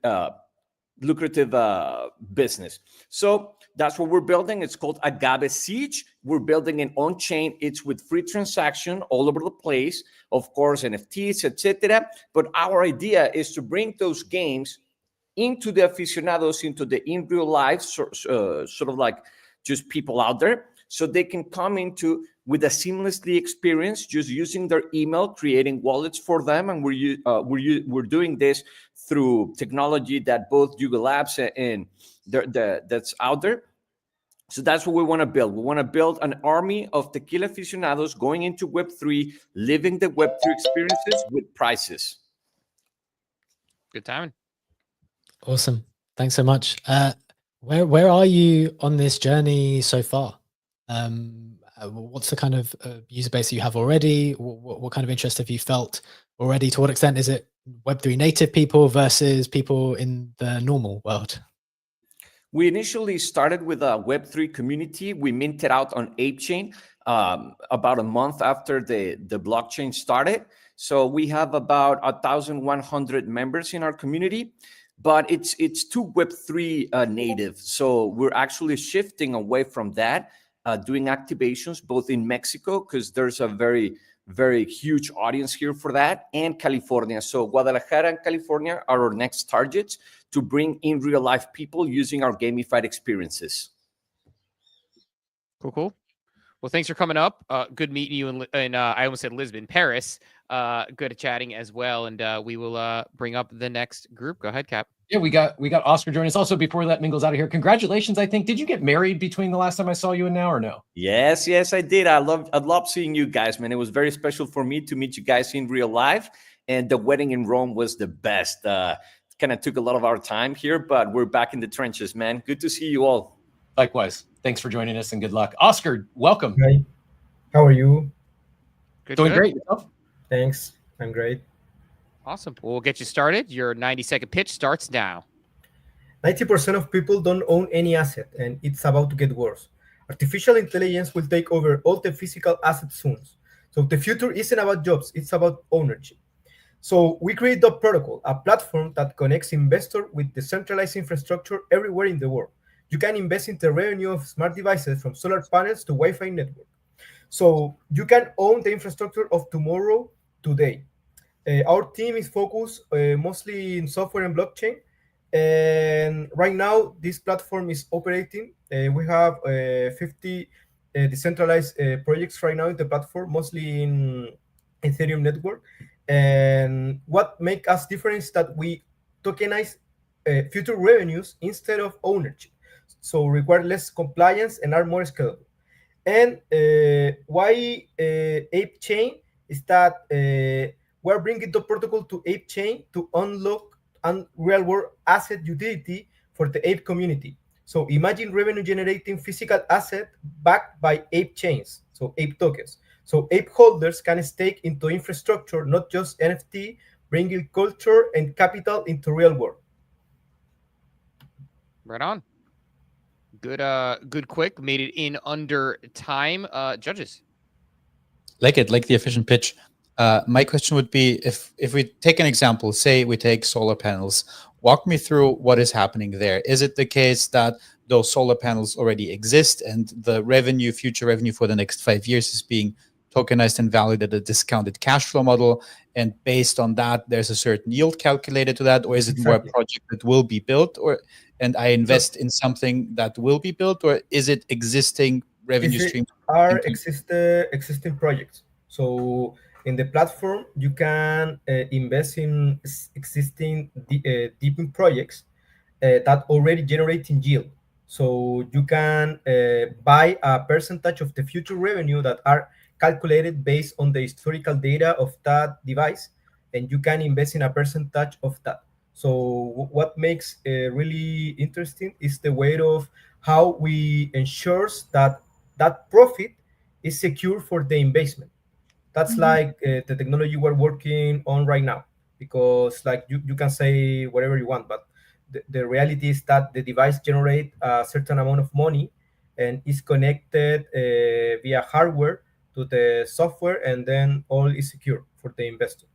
business. So that's what we're building. It's called Agave Siege. We're building an on-chain. It's with free transaction all over the place, of course, NFTs, etc. But our idea is to bring those games into the aficionados, into the in real life, sort of like just people out there, so they can come into with a seamlessly experience, just using their email, creating wallets for them, and we're doing this through technology that both Yuga Labs and that's out there. So that's what we want to build. We want to build an army of tequila aficionados going into Web3, living the Web3 experiences with prices. Good timing. Awesome. Thanks so much. Where are you on this journey so far? What's the kind of user base you have already? What kind of interest have you felt already? To what extent is it Web3 native people versus people in the normal world? We initially started with a Web3 community. We minted out on ApeChain about a month after the blockchain started. So we have about 1,100 members in our community, but it's too Web3 native. So we're actually shifting away from that, doing activations both in Mexico, because there's a very, very huge audience here for that, and California. So Guadalajara and California are our next targets to bring in real life people using our gamified experiences. Cool. Well, thanks for coming up. Good meeting you in I almost said Lisbon, Paris. Good at chatting as well. And we will bring up the next group. Go ahead, Cap. Yeah, we got Oscar joining us. Also, before that, Mingle's out of here. Congratulations, I think. Did you get married between the last time I saw you and now, or no? Yes, I did. I love seeing you guys, man. It was very special for me to meet you guys in real life. And the wedding in Rome was the best. Kind of took a lot of our time here, but we're back in the trenches, man. Good to see you all. Likewise. Thanks for joining us and good luck. Oscar, welcome. Hi. How are you? Doing great. Yourself? Thanks. I'm great. Awesome. We'll get you started. Your 90-second pitch starts now. 90% of people don't own any asset, and it's about to get worse. Artificial intelligence will take over all the physical assets soon. So the future isn't about jobs, it's about ownership. So we create the protocol, a platform that connects investors with decentralized infrastructure everywhere in the world. You can invest in the revenue of smart devices from solar panels to Wi-Fi network. So you can own the infrastructure of tomorrow, today. Our team is focused mostly in software and blockchain. And right now, this platform is operating. We have 50 decentralized projects right now in the platform, mostly in Ethereum network. And what makes us different is that we tokenize future revenues instead of ownership. So require less compliance and are more scalable. And why ApeChain is that we're bringing the protocol to ApeChain to unlock real-world asset utility for the Ape community. So imagine revenue-generating physical asset backed by Ape chains, so Ape tokens. So Ape holders can stake into infrastructure, not just NFT, bringing culture and capital into real world. Right on. Good, quick. Made it in under time. Judges. Like the efficient pitch. My question would be, if we take an example, say we take solar panels, walk me through what is happening there. Is it the case that those solar panels already exist and the revenue, future revenue for the next 5 years is being tokenized and valued at a discounted cash flow model, and based on that, there's a certain yield calculated to that? Or is it more a project that will be built, and I invest in something that will be built, or is it existing revenue streams? Are existing projects. So in the platform, you can invest in existing deepin projects that already generating yield. So you can buy a percentage of the future revenue that are calculated based on the historical data of that device, and you can invest in a percentage of that. So what makes really interesting is the way of how we ensures that that profit is secure for the investment. That's like the technology we're working on right now, because like you can say whatever you want, but the reality is that the device generate a certain amount of money and is connected via hardware to the software, and then all is secure for the investor.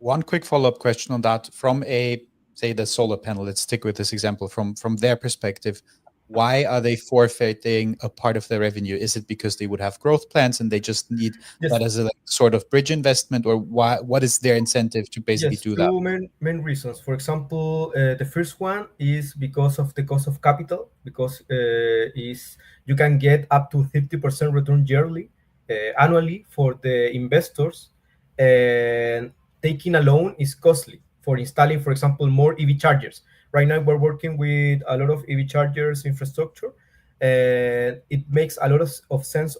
One quick follow-up question on that. From say the solar panel, let's stick with this example, from their perspective, why are they forfeiting a part of their revenue? Is it because they would have growth plans and they just need that as a sort of bridge investment, or what is their incentive to basically do that? Two main reasons. For example, the first one is because of the cost of capital, because is you can get up to 50% return yearly, annually for the investors, and taking a loan is costly for installing, for example, more EV chargers. Right now, we're working with a lot of EV chargers infrastructure, and it makes a lot of sense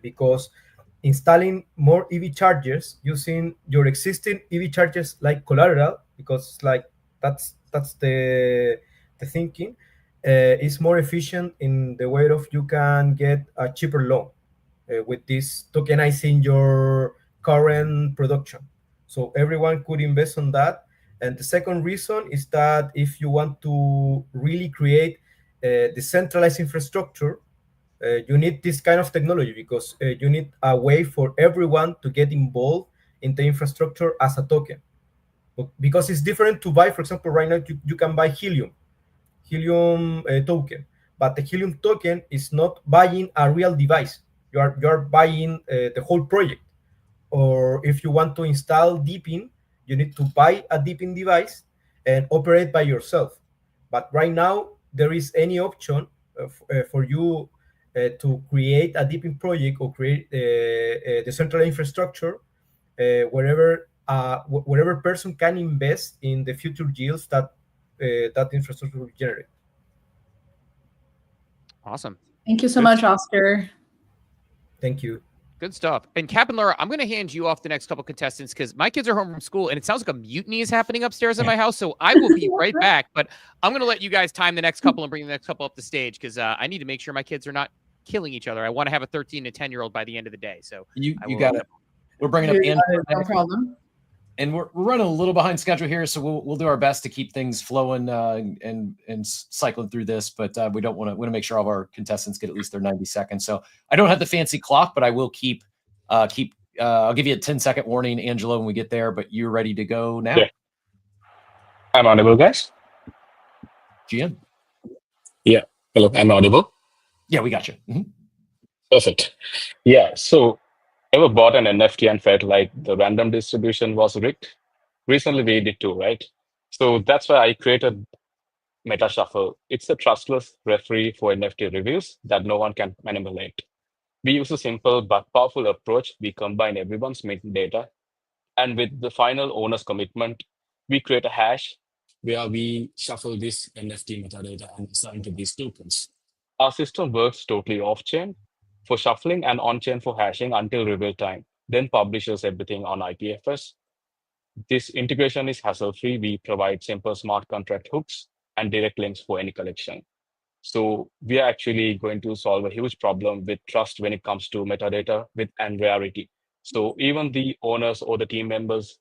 because installing more EV chargers using your existing EV chargers like collateral, because like that's the thinking, is more efficient in the way of you can get a cheaper loan with this tokenizing your current production. So everyone could invest on that. And the second reason is that if you want to really create decentralized infrastructure, you need this kind of technology, because you need a way for everyone to get involved in the infrastructure as a token. Because it's different to buy, for example, right now you can buy Helium token, but the Helium token is not buying a real device. You are buying the whole project. Or if you want to install deepin, you need to buy a deepin device and operate by yourself. But right now, there is any option for you to create a deepin project or create the central infrastructure wherever person can invest in the future yields that that infrastructure will generate. Awesome. Thank you so much, Oscar. Thank you. Good stuff. And Cap and Laura, I'm going to hand you off the next couple contestants because my kids are home from school and it sounds like a mutiny is happening upstairs in my house. So I will be right back, but I'm going to let you guys time the next couple and bring the next couple up the stage because I need to make sure my kids are not killing each other. I want to have a 13 to 10-year-old by the end of the day. So you got it. We're bringing up Andrew. No problem. And we're running a little behind schedule here, so we'll do our best to keep things flowing and cycling through this. But we don't want to make sure all of our contestants get at least their 90 seconds. So I don't have the fancy clock, but I will keep. I'll give you a 10-second warning, Angelo, when we get there. But you're ready to go now. Yeah. I'm audible, guys. GM. Yeah. Hello. I'm audible. Yeah, we got you. Mm-hmm. Perfect. Yeah. So. Ever bought an NFT and felt like the random distribution was rigged? Recently, we did too, right? So that's why I created Meta Shuffle. It's a trustless referee for NFT reviews that no one can manipulate. We use a simple but powerful approach. We combine everyone's data, and with the final owner's commitment, we create a hash where we shuffle this NFT metadata and assign to these tokens. Our system works totally off-chain for shuffling and on-chain for hashing until reveal time, then publishes everything on IPFS. This integration is hassle-free. We provide simple smart contract hooks and direct links for any collection. So we are actually going to solve a huge problem with trust when it comes to metadata and rarity. So even the owners or the team members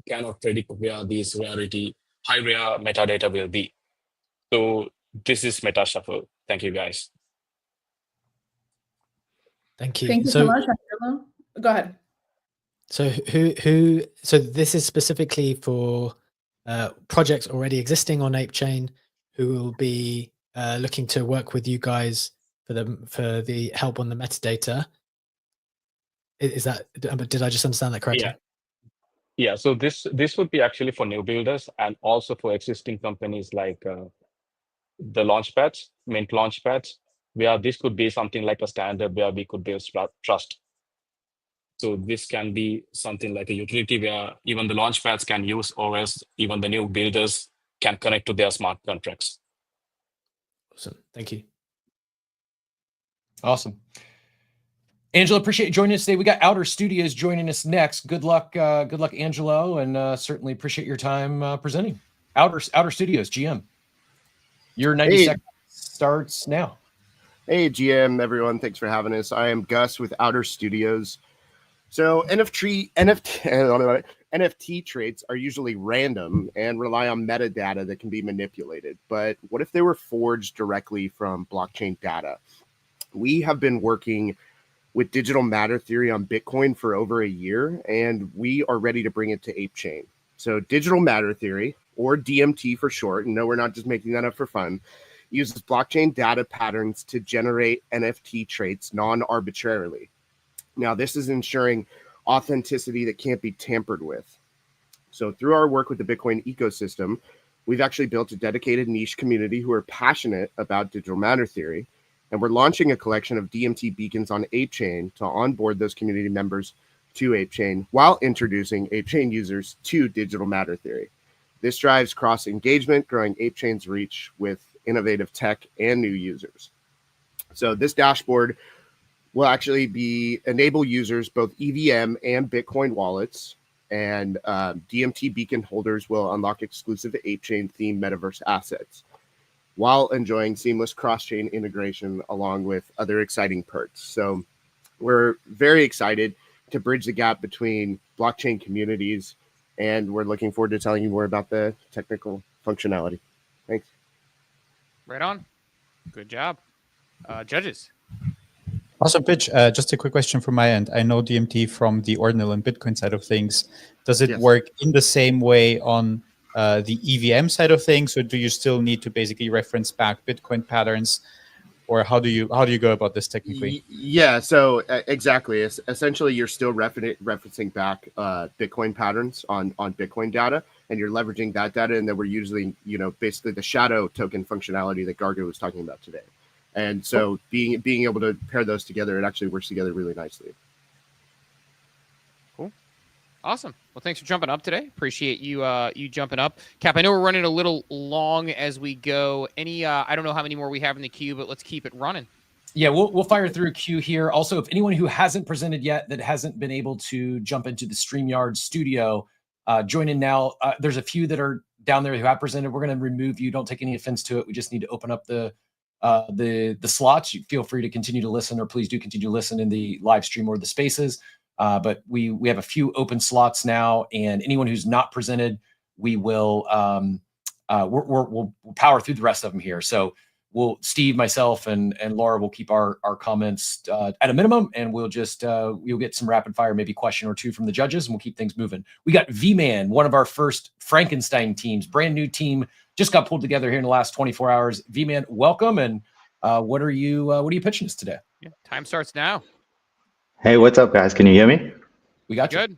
cannot predict where these high rare metadata will be. So this is Meta Shuffle. Thank you, guys. Thank you. Thank you so much, Angelo. Go ahead. So so this is specifically for projects already existing on ApeChain who will be looking to work with you guys for the help on the metadata. Is that, did I just understand that correctly? Yeah. So this would be actually for new builders and also for existing companies like the launchpads, Mint launchpads, where this could be something like a standard where we could build trust. So this can be something like a utility where even the launchpads can use, or else even the new builders can connect to their smart contracts. Awesome. Thank you. Awesome. Angelo, appreciate you joining us today. We got Outer Studios joining us next. Good luck, Angelo, and certainly appreciate your time presenting. Outer Studios, GM. Your 90 seconds starts now. Hey, GM, everyone. Thanks for having us. I am Gus with Outer Studios. So NFT traits are usually random and rely on metadata that can be manipulated. But what if they were forged directly from blockchain data? We have been working with digital matter theory on Bitcoin for over a year, and we are ready to bring it to ApeChain. So digital matter theory, or DMT for short, and no, we're not just making that up for fun, uses blockchain data patterns to generate NFT traits non-arbitrarily. Now, this is ensuring authenticity that can't be tampered with. So through our work with the Bitcoin ecosystem, we've actually built a dedicated niche community who are passionate about digital matter theory. And we're launching a collection of DMT beacons on ApeChain to onboard those community members to ApeChain while introducing ApeChain users to digital matter theory. This drives cross-engagement, growing ApeChain's reach with innovative tech and new users. So this dashboard will actually enable users both EVM and Bitcoin wallets, and DMT beacon holders will unlock exclusive ApeChain themed metaverse assets while enjoying seamless cross-chain integration along with other exciting perks. So we're very excited to bridge the gap between blockchain communities, and we're looking forward to telling you more about the technical functionality. Thanks. Right on. Good job. Judges. Awesome pitch. Just a quick question from my end. I know DMT from the ordinal and Bitcoin side of things. Does it work in the same way on the EVM side of things, or do you still need to basically reference back Bitcoin patterns, or how do you go about this technically? Yeah, so exactly. Essentially, you're still referencing back Bitcoin patterns on Bitcoin data, and you're leveraging that data, and then we're using, basically the shadow token functionality that Garga was talking about today. And so being able to pair those together, it actually works together really nicely. Cool. Awesome. Well, thanks for jumping up today. Appreciate you you jumping up. Cap, I know we're running a little long as we go. Any I don't know how many more we have in the queue, but let's keep it running. Yeah, we'll fire through a queue here. Also, if anyone who hasn't presented yet that hasn't been able to jump into the StreamYard studio, join in now. There's a few that are down there who have presented. We're going to remove you. Don't take any offense to it. We just need to open up the slots. You feel free to continue to listen, or please do continue to listen in the live stream or the spaces. But we have a few open slots now, and anyone who's not presented, we will we'll power through the rest of them here. So Steve, myself, and Laura will keep our comments at a minimum, and we'll get some rapid fire, maybe question or two from the judges, and we'll keep things moving. We got V-Man, one of our first Frankenstein teams, brand new team, just got pulled together here in the last 24 hours. V-Man, welcome, and what are you pitching us today? Yeah, time starts now. Hey, what's up, guys? Can you hear me? We got you. Good.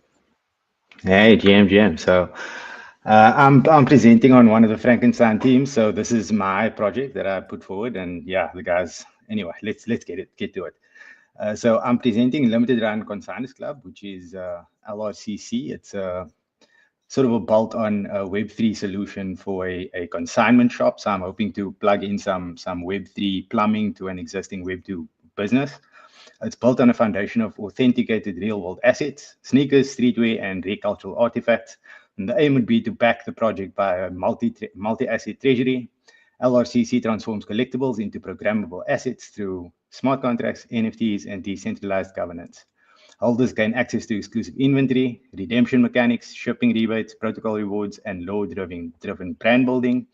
Hey, GM. So I'm presenting on one of the Frankenstein teams. So this is my project that I put forward, and yeah, the guys. Anyway, let's get to it. So I'm presenting Limited Run Consigners Club, which is LRCC. It's a sort of a bolt-on Web3 solution for a consignment shop. So I'm hoping to plug in some Web3 plumbing to an existing Web2 business. It's built on a foundation of authenticated real-world assets, sneakers, streetwear, and rare cultural artifacts. And the aim would be to back the project by a multi-asset treasury. LRCC transforms collectibles into programmable assets through smart contracts, NFTs, and decentralized governance. Holders gain access to exclusive inventory, redemption mechanics, shipping rebates, protocol rewards, and law-driven brand building.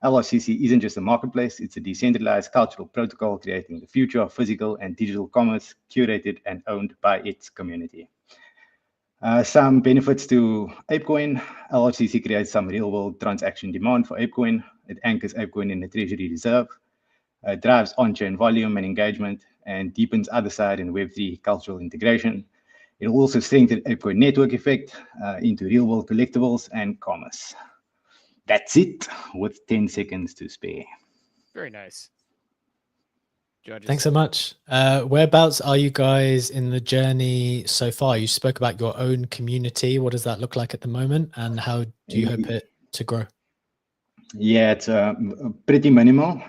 LRCC isn't just a marketplace, it's a decentralized cultural protocol creating the future of physical and digital commerce, curated and owned by its community. Some benefits to ApeCoin. LRCC creates some real-world transaction demand for ApeCoin. It anchors ApeCoin in the Treasury Reserve, drives on-chain volume and engagement, and deepens other side and Web3 cultural integration. It will also strengthen ApeCoin network effect into real-world collectibles and commerce. That's it, with 10 seconds to spare. Very nice. Judges. Thanks so much. Whereabouts are you guys in the journey so far? You spoke about your own community. What does that look like at the moment, and how do you hope it to grow? Yeah, it's pretty minimal.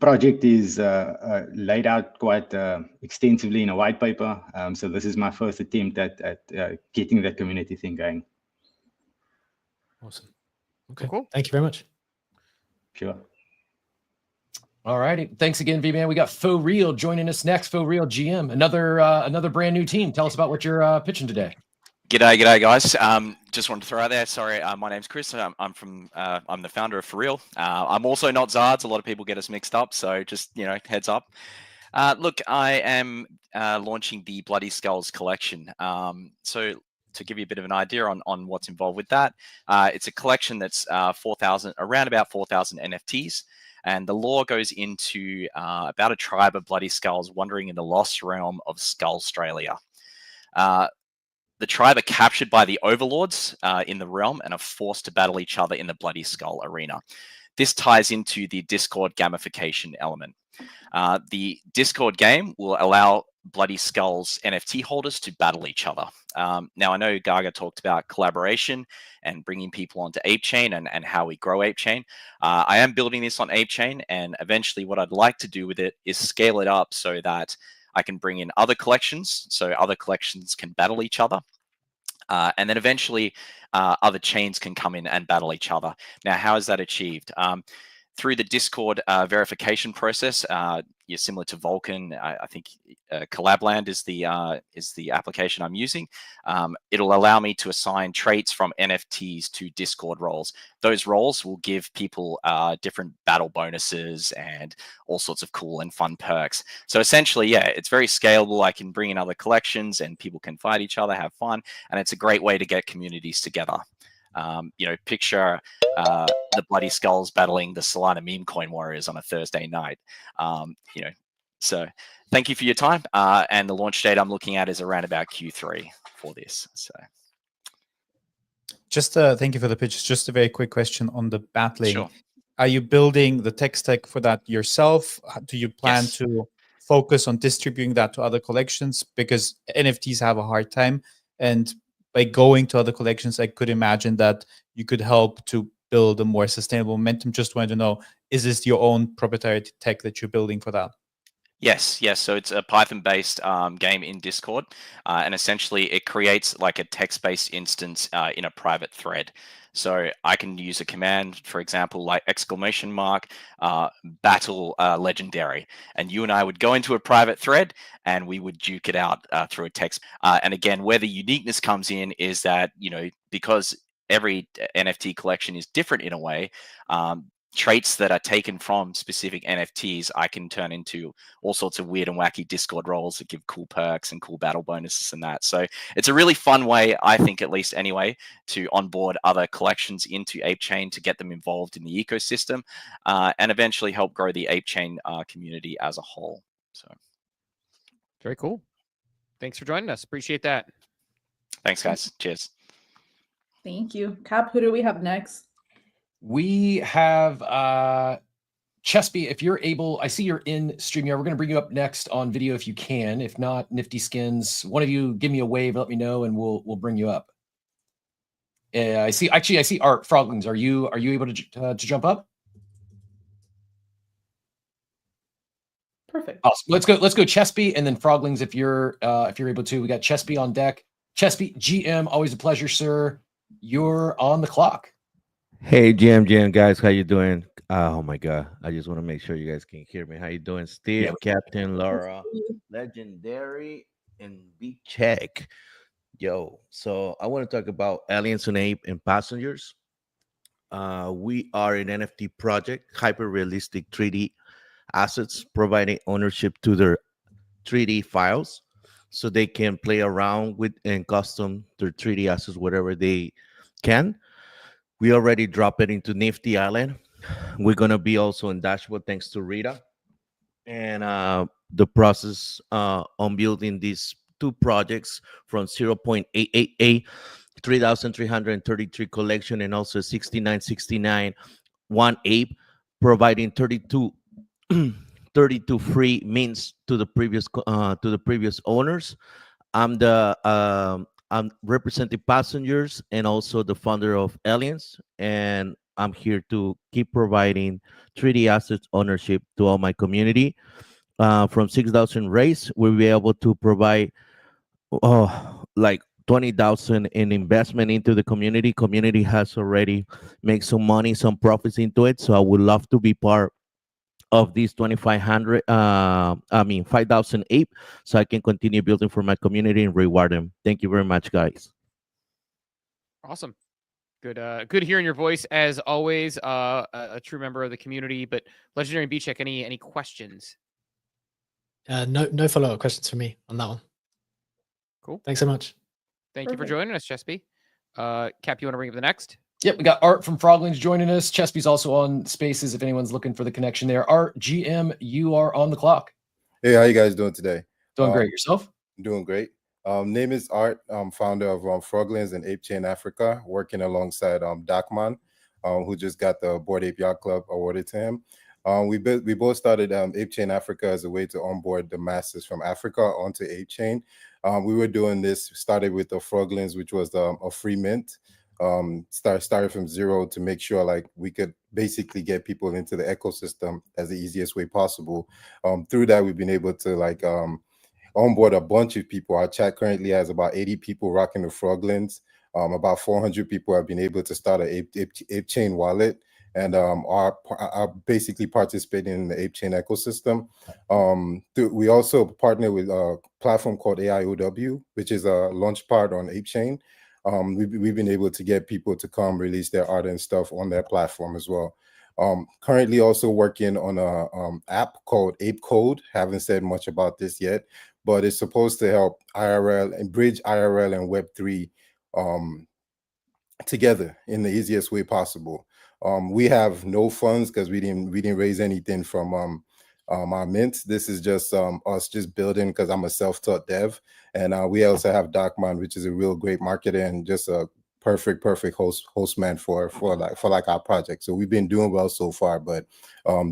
Project is laid out quite extensively in a white paper. So this is my first attempt at getting that community thing going. Awesome. Okay, cool. Thank you very much. Sure. All righty. Thanks again, V-Man. We got Faux Real joining us next. Faux Real GM, another brand new team. Tell us about what you're pitching today. G'day, guys. Just wanted to throw out there. Sorry, my name's Chris. I'm the founder of For Real. I'm also not Zards. A lot of people get us mixed up, so just heads up. Look, I am launching the Bloody Skulls collection. So to give you a bit of an idea on what's involved with that, it's a collection that's around about 4,000 NFTs. And the lore goes into about a tribe of bloody skulls wandering in the lost realm of Skull Australia. The tribe are captured by the overlords in the realm and are forced to battle each other in the Bloody Skull arena. This ties into the Discord gamification element. The Discord game will allow Bloody Skulls NFT holders to battle each other. Now, I know Garga talked about collaboration and bringing people onto ApeChain and how we grow ApeChain. I am building this on ApeChain, and eventually what I'd like to do with it is scale it up so that I can bring in other collections, so other collections can battle each other. And then eventually other chains can come in and battle each other. Now, how is that achieved? Through the Discord verification process, you're similar to Vulcan. I think Collabland is the application I'm using. It'll allow me to assign traits from NFTs to Discord roles. Those roles will give people different battle bonuses and all sorts of cool and fun perks. So essentially, yeah, it's very scalable. I can bring in other collections and people can fight each other, have fun, and it's a great way to get communities together. Picture the Bloody Skulls battling the Solana meme coin warriors on a Thursday night. So thank you for your time. And the launch date I'm looking at is around about Q3 for this. So just thank you for the pitch. Just a very quick question on the battling. Sure. Are you building the tech stack for that yourself? Do you plan to focus on distributing that to other collections? Because NFTs have a hard time, and by going to other collections, I could imagine that you could help to build a more sustainable momentum. Just wanted to know, is this your own proprietary tech that you're building for that? Yes. So it's a Python-based game in Discord, and essentially it creates like a text-based instance in a private thread. So I can use a command, for example, like !, battle legendary, and you and I would go into a private thread and we would duke it out through a text. And again, where the uniqueness comes in is that, because every NFT collection is different in a way, traits that are taken from specific NFTs, I can turn into all sorts of weird and wacky Discord roles that give cool perks and cool battle bonuses and that. So it's a really fun way, I think, at least anyway, to onboard other collections into ApeChain to get them involved in the ecosystem and eventually help grow the ApeChain community as a whole. So very cool. Thanks for joining us. Appreciate that. Thanks, guys. Cheers. Thank you. Cap, who do we have next? We have Chespy. If you're able, I see you're in StreamYard. We're going to bring you up next on video if you can. If not, Nifty Skins, one of you give me a wave, let me know, and we'll bring you up. I see Art Froglings. Are you able to jump up? Perfect. Awesome. Let's go Chespy and then Froglings if you're able to. We got Chespy on deck. Chespy, GM, always a pleasure, sir. You're on the clock. Hey, GM guys, how you doing? Oh my God, I just want to make sure you guys can hear me. How you doing, Steve, Captain, Laura, Legendary, and Big Check? Yo, so I want to talk about Aliens on Ape and Passengers. We are an NFT project, hyper-realistic 3D assets, providing ownership to their 3D files. so they can play around with and custom their 3D assets whatever they can. We already drop it into Nifty Island. We're gonna be also in Dashboard thanks to Rita, and the process on building these two projects from 0.888 3,333 collection and also 6969 one ape, providing 32 32 free mints to the previous owners. I'm representing passengers and also the founder of Aliens, and I'm here to keep providing 3D assets ownership to all my community. From 6,000 raise, we'll be able to provide like 20,000 in investment into the community. Community has already made some money, some profits into it. So I would love to be part of these 2,500, 5,000 ape, so I can continue building for my community and reward them. Thank you very much, guys. Awesome. Good hearing your voice as always. A true member of the community. But Legendary B-Check, any questions? No follow-up questions for me on that one. Cool. Thanks so much. Thank you for joining us, Chespy. Cap, you want to bring up the next? Yep, we got Art from Froglings joining us. Chespi's also on Spaces if anyone's looking for the connection there. Art, GM, you are on the clock. Hey, how you guys doing today? Doing great. Yourself? Doing great. Name is Art. I'm founder of Froglings and ApeChain Africa, working alongside Dakman, who just got the Bored Ape Yacht Club awarded to him. We both started ApeChain Africa as a way to onboard the masses from Africa onto ApeChain. We were doing this, started with the Froglings, which was a free mint. Started from zero to make sure like we could basically get people into the ecosystem as the easiest way possible. Through that, we've been able to like onboard a bunch of people. Our chat currently has about 80 people rocking the Froglings. About 400 people have been able to start an ApeChain wallet and are basically participating in the ApeChain ecosystem. We also partner with a platform called AIOW, which is a launch pad on ApeChain. We've been able to get people to come release their art and stuff on their platform as well. Currently also working on a app called ApeCode. Haven't said much about this yet, but it's supposed to help IRL and bridge IRL and Web3 together in the easiest way possible. We have no funds because we didn't raise anything from our mint. This is just us just building because I'm a self-taught dev, and we also have Darkman, which is a real great marketer and just a perfect host man for our project. So we've been doing well so far, but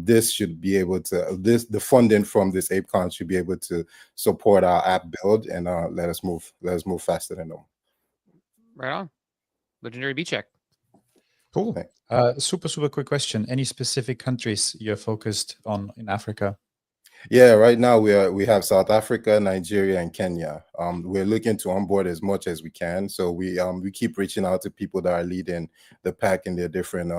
this should be able to the funding from this ApeCon should be able to support our app build and let us move faster than normal. Right on. Legendary B-Check. Cool. Super quick question. Any specific countries you're focused on in Africa? Yeah, right now we have South Africa, Nigeria, and Kenya. We're looking to onboard as much as we can. So we keep reaching out to people that are leading the pack in their different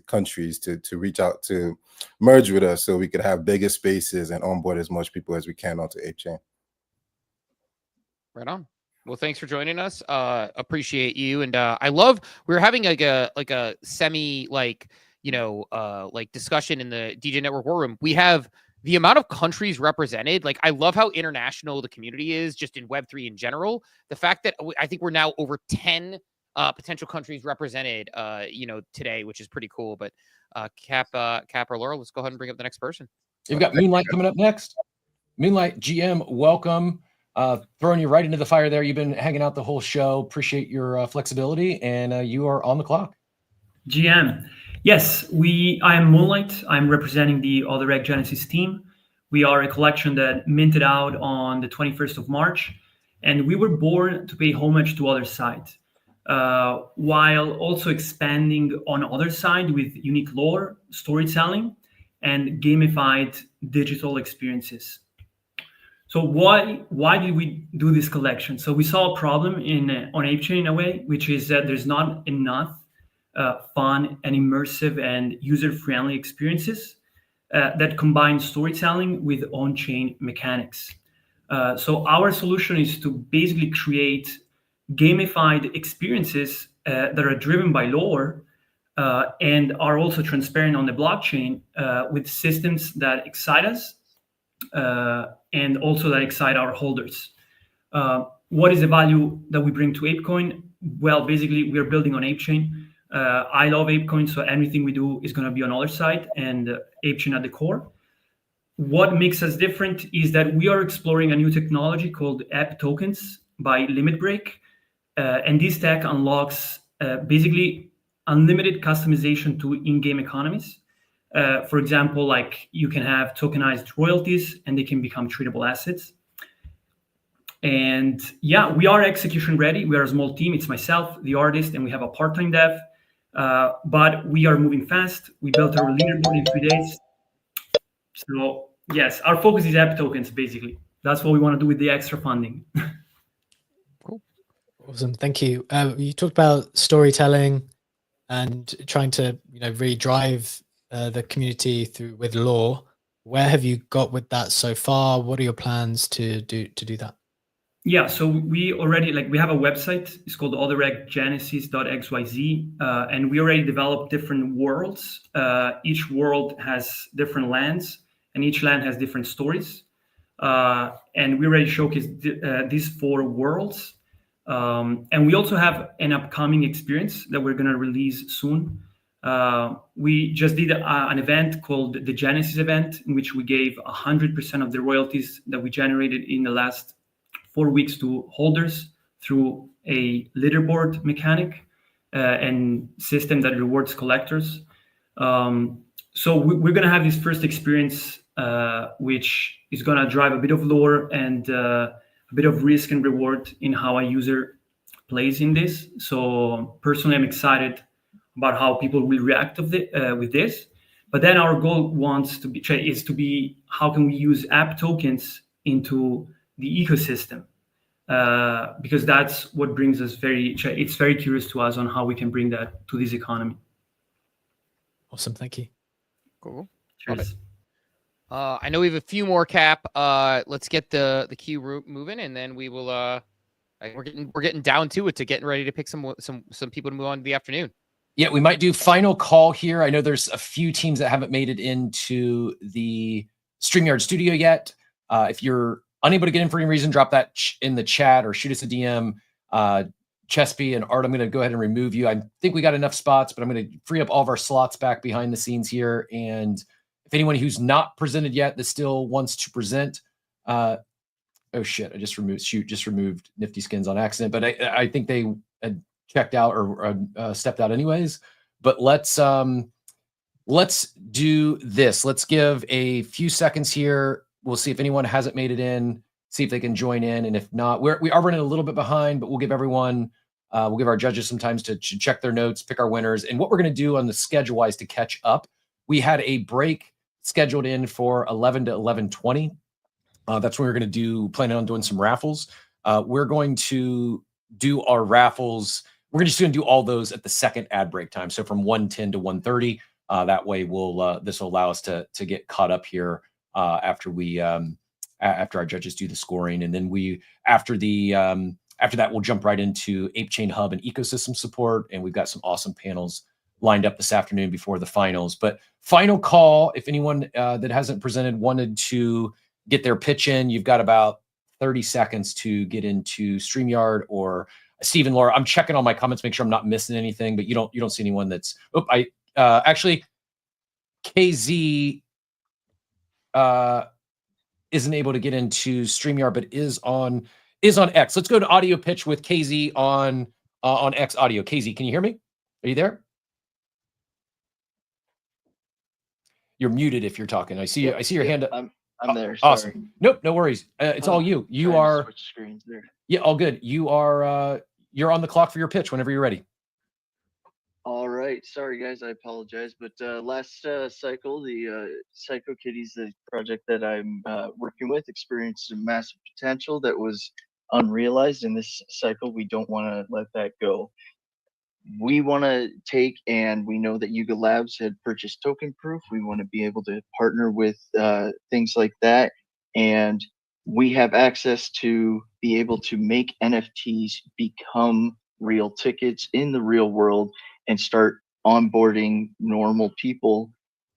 countries to reach out to merge with us so we could have bigger spaces and onboard as much people as we can onto ApeChain. Right on. Well, thanks for joining us. Appreciate you. And I love we're having like a semi like discussion in the DJ Network War Room. We have the amount of countries represented. Like I love how international the community is just in Web3 in general. The fact that I think we're now over 10 potential countries represented today, which is pretty cool. But Cap or Laura, let's go ahead and bring up the next person. You've got Moonlight coming up next. Moonlight GM, welcome. Throwing you right into the fire there. You've been hanging out the whole show. Appreciate your flexibility, and you are on the clock. GM. Yes, I am Moonlight. I'm representing the Other Egg Genesis team. We are a collection that minted out on the 21st of March, and we were born to pay homage to Other Side, while also expanding on Other Side with unique lore, storytelling, and gamified digital experiences. So why did we do this collection? So we saw a problem on ApeChain in a way, which is that there's not enough fun and immersive and user-friendly experiences that combine storytelling with on-chain mechanics. So our solution is to basically create gamified experiences that are driven by lore and are also transparent on the blockchain with systems that excite us and also that excite our holders. What is the value that we bring to ApeCoin? Well, basically, we are building on ApeChain. I love ApeCoin, so everything we do is going to be on our side and ApeChain at the core. What makes us different is that we are exploring a new technology called App Tokens by Limit Break. And this tech unlocks basically unlimited customization to in-game economies. For example, like you can have tokenized royalties and they can become tradable assets. And yeah, we are execution ready. We are a small team. It's myself, the artist, and we have a part-time dev. But we are moving fast. We built our leaderboard in 3 days. So yes, our focus is app tokens, basically. That's what we want to do with the extra funding. Awesome, thank you. You talked about storytelling and trying to, really drive the community through with lore. Where have you got with that so far? What are your plans to do that? Yeah, so we already we have a website. It's called otherreggenesis.xyz, and we already developed different worlds. Each world has different lands, and each land has different stories. And we already showcased these 4 worlds. And we also have an upcoming experience that we're going to release soon. We just did an event called the Genesis event, in which we gave 100% of the royalties that we generated in the last 4 weeks to holders through a leaderboard mechanic and system that rewards collectors. So we're going to have this first experience, which is going to drive a bit of lore and a bit of risk and reward in how a user plays in this. So personally, I'm excited about how people will react with this. But then our goal is to be how can we use app tokens into the ecosystem, because that's what brings us it's very curious to us on how we can bring that to this economy. Awesome, thank you. Cool. Cheers. I know we have a few more, Cap. Let's get the queue moving, and then we will. We're getting down to it, to getting ready to pick some people to move on to the afternoon. Yeah, we might do final call here. I know there's a few teams that haven't made it into the StreamYard studio yet. If you're unable to get in for any reason, drop that in the chat or shoot us a DM. Chespy and Art, I'm going to go ahead and remove you. I think we got enough spots, but I'm going to free up all of our slots back behind the scenes here. And if anyone who's not presented yet that still wants to present, oh shit, I just removed Nifty Skins on accident, but I think they had checked out or stepped out anyways. But let's do this. Let's give a few seconds here. We'll see if anyone hasn't made it in, see if they can join in. And if not, we are running a little bit behind, but we'll give everyone, we'll give our judges some time to check their notes, pick our winners. And what we're going to do on the schedule wise to catch up, we had a break scheduled in for 11 to 11:20. That's when we're going to planning on doing some raffles. We're going to do our raffles. We're just going to do all those at the second ad break time. So from 1:10 to 1:30. That way this will allow us to get caught up here after our judges do the scoring. And then after that, we'll jump right into ApeChain Hub and ecosystem support. And we've got some awesome panels lined up this afternoon before the finals. But final call, if anyone that hasn't presented wanted to get their pitch in, you've got about 30 seconds to get into StreamYard or Steve and Laura. I'm checking all my comments, make sure I'm not missing anything, but you don't see anyone that's, actually KZ isn't able to get into StreamYard, but is on X. Let's go to audio pitch with KZ on X audio. KZ, can you hear me? Are you there? You're muted if you're talking. I see your hand up. I'm there. Awesome. Sorry. Nope, no worries. It's all you. You are switch screens there. Yeah, all good. You are you're on the clock for your pitch whenever you're ready. All right. Sorry, guys. I apologize. But last cycle, the Psycho Kitties, the project that I'm working with, experienced a massive potential that was unrealized. In this cycle, we don't want to let that go. We want to take, and we know that Yuga Labs had purchased Token Proof. We want to be able to partner with things like that. And we have access to be able to make NFTs become real tickets in the real world and start onboarding normal people.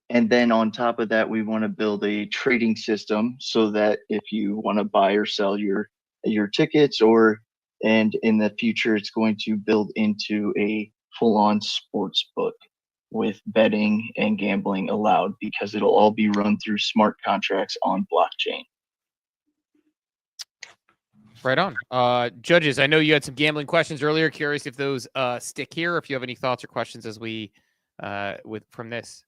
And then on top of that, we want to build a trading system so that if you want to buy or sell your your tickets, and in the future, it's going to build into a full-on sports book with betting and gambling allowed, because it'll all be run through smart contracts on blockchain. Right on. Judges, I know you had some gambling questions earlier. Curious if those stick here, if you have any thoughts or questions as we from this.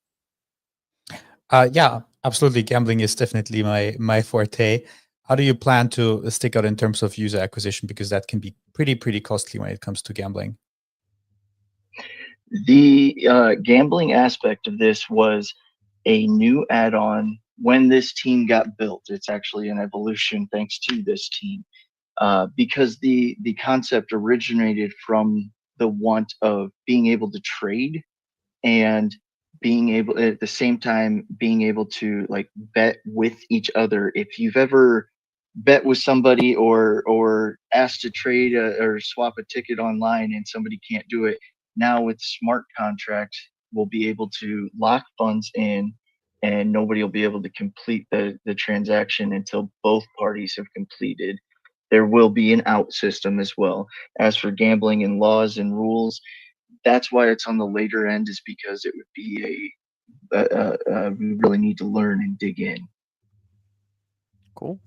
Yeah, absolutely. Gambling is definitely my forte. How do you plan to stick out in terms of user acquisition? Because that can be pretty costly when it comes to gambling. The gambling aspect of this was a new add-on when this team got built. It's actually an evolution thanks to this team, because the concept originated from the want of being able to trade and being able at the same time being able to like bet with each other. If you've ever bet with somebody or asked to trade or swap a ticket online and somebody can't do it, now with smart contracts we'll be able to lock funds in, and nobody will be able to complete the transaction until both parties have completed. There will be an out system as well. As for gambling and laws and rules, that's why it's on the later end, is because it would be we really need to learn and dig in. Cool.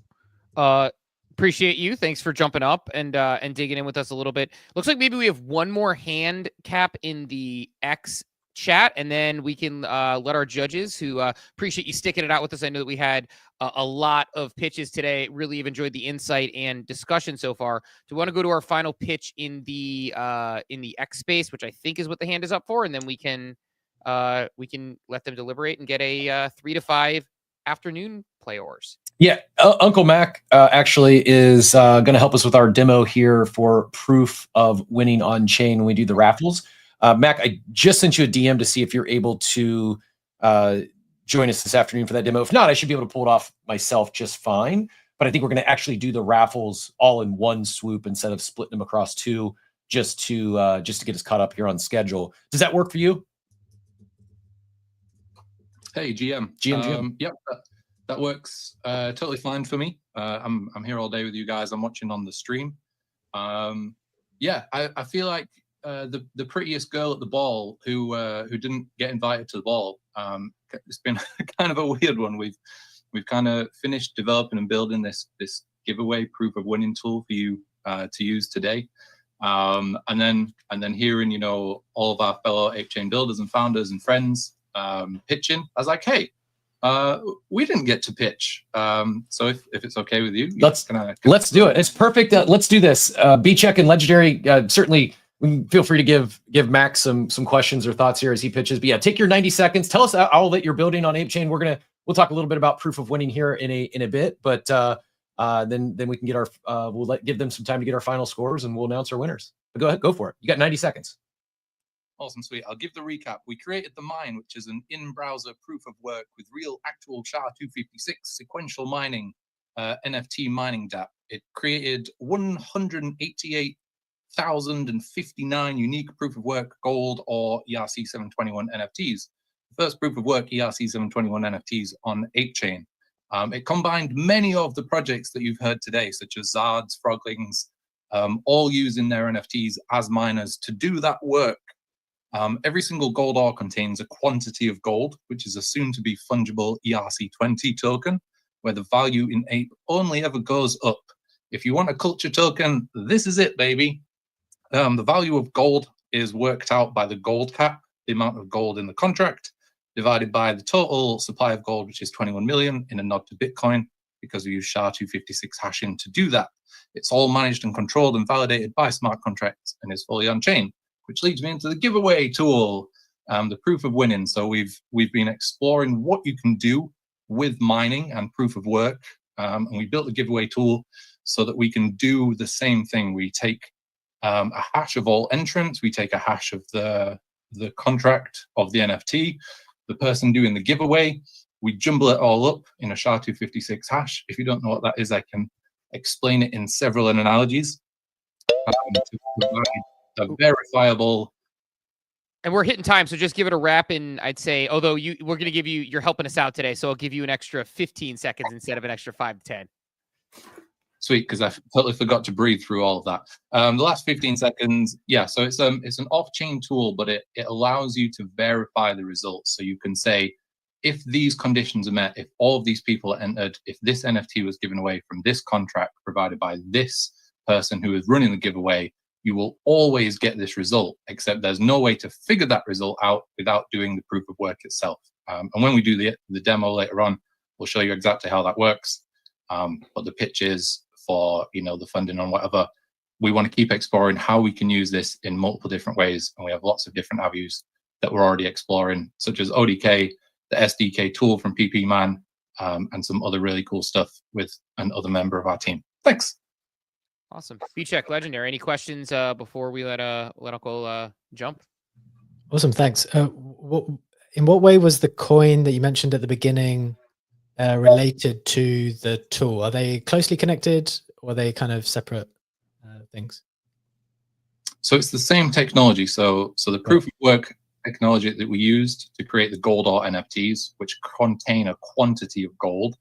Appreciate you. Thanks for jumping up and digging in with us a little bit. Looks like maybe we have one more hand cap in the X chat, and then we can let our judges, who appreciate you sticking it out with us. I know that we had a lot of pitches today. Really have enjoyed the insight and discussion so far. Do we want to go to our final pitch in the X space, which I think is what the hand is up for, and then we can let them deliberate and get a 3 to 5 afternoon play hours. Yeah, Uncle Mac actually is going to help us with our demo here for proof of winning on chain when we do the raffles. Mac, I just sent you a DM to see if you're able to join us this afternoon for that demo. If not, I should be able to pull it off myself just fine. But I think we're going to actually do the raffles all in one swoop instead of splitting them across two, just to get us caught up here on schedule. Does that work for you? Hey, GM. Yep, that works totally fine for me. I'm here all day with you guys. I'm watching on the stream. Yeah, I feel like the prettiest girl at the ball who didn't get invited to the ball. It's been kind of a weird one. We've kind of finished developing and building this giveaway proof of winning tool for you to use today. And then hearing all of our fellow ApeChain builders and founders and friends pitching, I was like, hey, we didn't get to pitch. So if it's okay with you, let's do it. It's perfect. Let's do this. B-Check and Legendary, certainly feel free to give Max some questions or thoughts here as he pitches. But yeah, take your 90 seconds. Tell us all that you're building on ApeChain. We'll talk a little bit about proof of winning here in a bit, but then we can get our give them some time to get our final scores, and we'll announce our winners. But go ahead, go for it. You got 90 seconds. Awesome, sweet. I'll give the recap. We created the Mine, which is an in-browser proof of work with real actual SHA-256 sequential mining NFT mining dApp. It created 188,059 unique proof of work gold or ERC-721 NFTs. The first proof of work ERC-721 NFTs on ApeChain. It combined many of the projects that you've heard today, such as Zards, Froglings, all using their NFTs as miners to do that work. Every single gold ore contains a quantity of gold, which is a soon-to-be fungible ERC20 token, where the value in Ape only ever goes up. If you want a culture token, this is it, baby. The value of gold is worked out by the gold cap, the amount of gold in the contract, divided by the total supply of gold, which is 21 million, in a nod to Bitcoin, because we use SHA-256 hashing to do that. It's all managed and controlled and validated by smart contracts and is fully on-chain, which leads me into the giveaway tool, the proof of winning. So we've been exploring what you can do with mining and proof of work, and we built the giveaway tool so that we can do the same thing. We take a hash of all entrants, we take a hash of the contract of the NFT, the person doing the giveaway, we jumble it all up in a SHA-256 hash. If you don't know what that is, I can explain it in several analogies to provide a verifiable. And we're hitting time, so just give it a wrap in, I'd say, although we're going to give you're helping us out today, so I'll give you an extra 15 seconds instead of an extra 5 to 10. Sweet, because I totally forgot to breathe through all of that. The last 15 seconds, yeah. So it's an off-chain tool, but it allows you to verify the results. So you can say, if these conditions are met, if all of these people are entered, if this NFT was given away from this contract provided by this person who is running the giveaway, you will always get this result, except there's no way to figure that result out without doing the proof of work itself. And when we do the demo later on, we'll show you exactly how that works. But the pitch is for, the funding on whatever. We want to keep exploring how we can use this in multiple different ways. And we have lots of different avenues that we're already exploring, such as ODK, the SDK tool from PP-Man, and some other really cool stuff with another member of our team. Thanks. Awesome. B-Check, Legendary. Any questions before we let Uncle jump? Awesome, thanks. In what way was the coin that you mentioned at the beginning related to the tool? Are they closely connected, or are they kind of separate things? So it's the same technology. So the proof of work technology that we used to create the gold art NFTs, which contain a quantity of gold,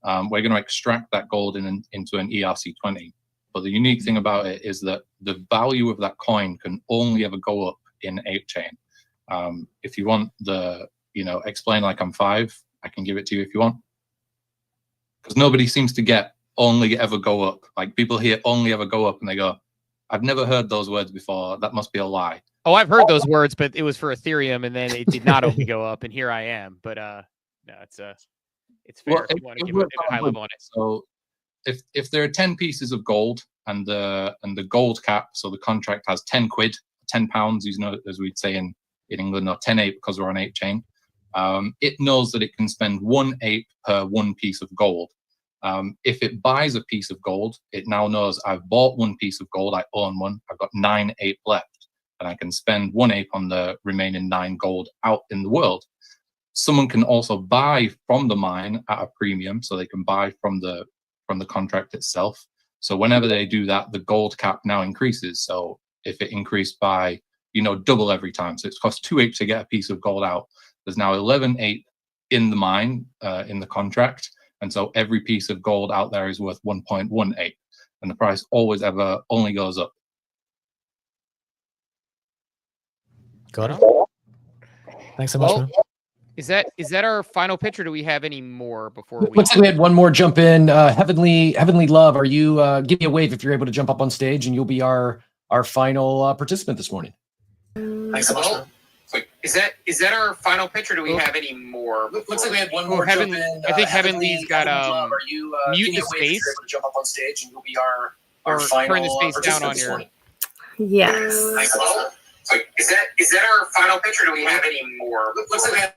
we're going to extract that gold into an ERC20. But the unique thing about it is that the value of that coin can only ever go up in ApeChain. If you want the, explain like I'm 5, I can give it to you if you want. Because nobody seems to get only ever go up. Like, people hear only ever go up and they go, I've never heard those words before. That must be a lie. Oh, I've heard those words, but it was for Ethereum, and then it did not only go up, and here I am. But no, it's fair. Well, If you want to give a high level on it. So if there are 10 pieces of gold and the gold cap, so the contract has 10 quid, 10 pounds, as we'd say in England, or 10 ape because we're on ApeChain, it knows that it can spend 1 ape per 1 piece of gold. If it buys a piece of gold, it now knows I've bought 1 piece of gold, I own 1, I've got 9 ape left, and I can spend 1 ape on the remaining 9 gold out in the world. Someone can also buy from the mine at a premium, so they can buy from the contract itself. So whenever they do that, the gold cap now increases. So if it increased by, double every time, so it's cost 2 ape to get a piece of gold out, there's now 11 ape in the mine, in the contract. And so every piece of gold out there is worth 1.1 ape. And the price always ever only goes up. Got it. Thanks so much, man. Is that our final pitch, or do we have any more before we? Let's say we had one more jump in. Heavenly Love, are you? Give me a wave if you're able to jump up on stage, and you'll be our final participant this morning. Thanks so much, man. Is that our final pitch, or do we have any more? Looks like we had one more. Jump in. I think Heavenly's got Are you? mute the space. To jump up on stage, and you'll be our Or final turn the space down participant on this your. morning. Yes. Thanks so much, man. Is that our final pitch, or do we have any more? Looks like we have.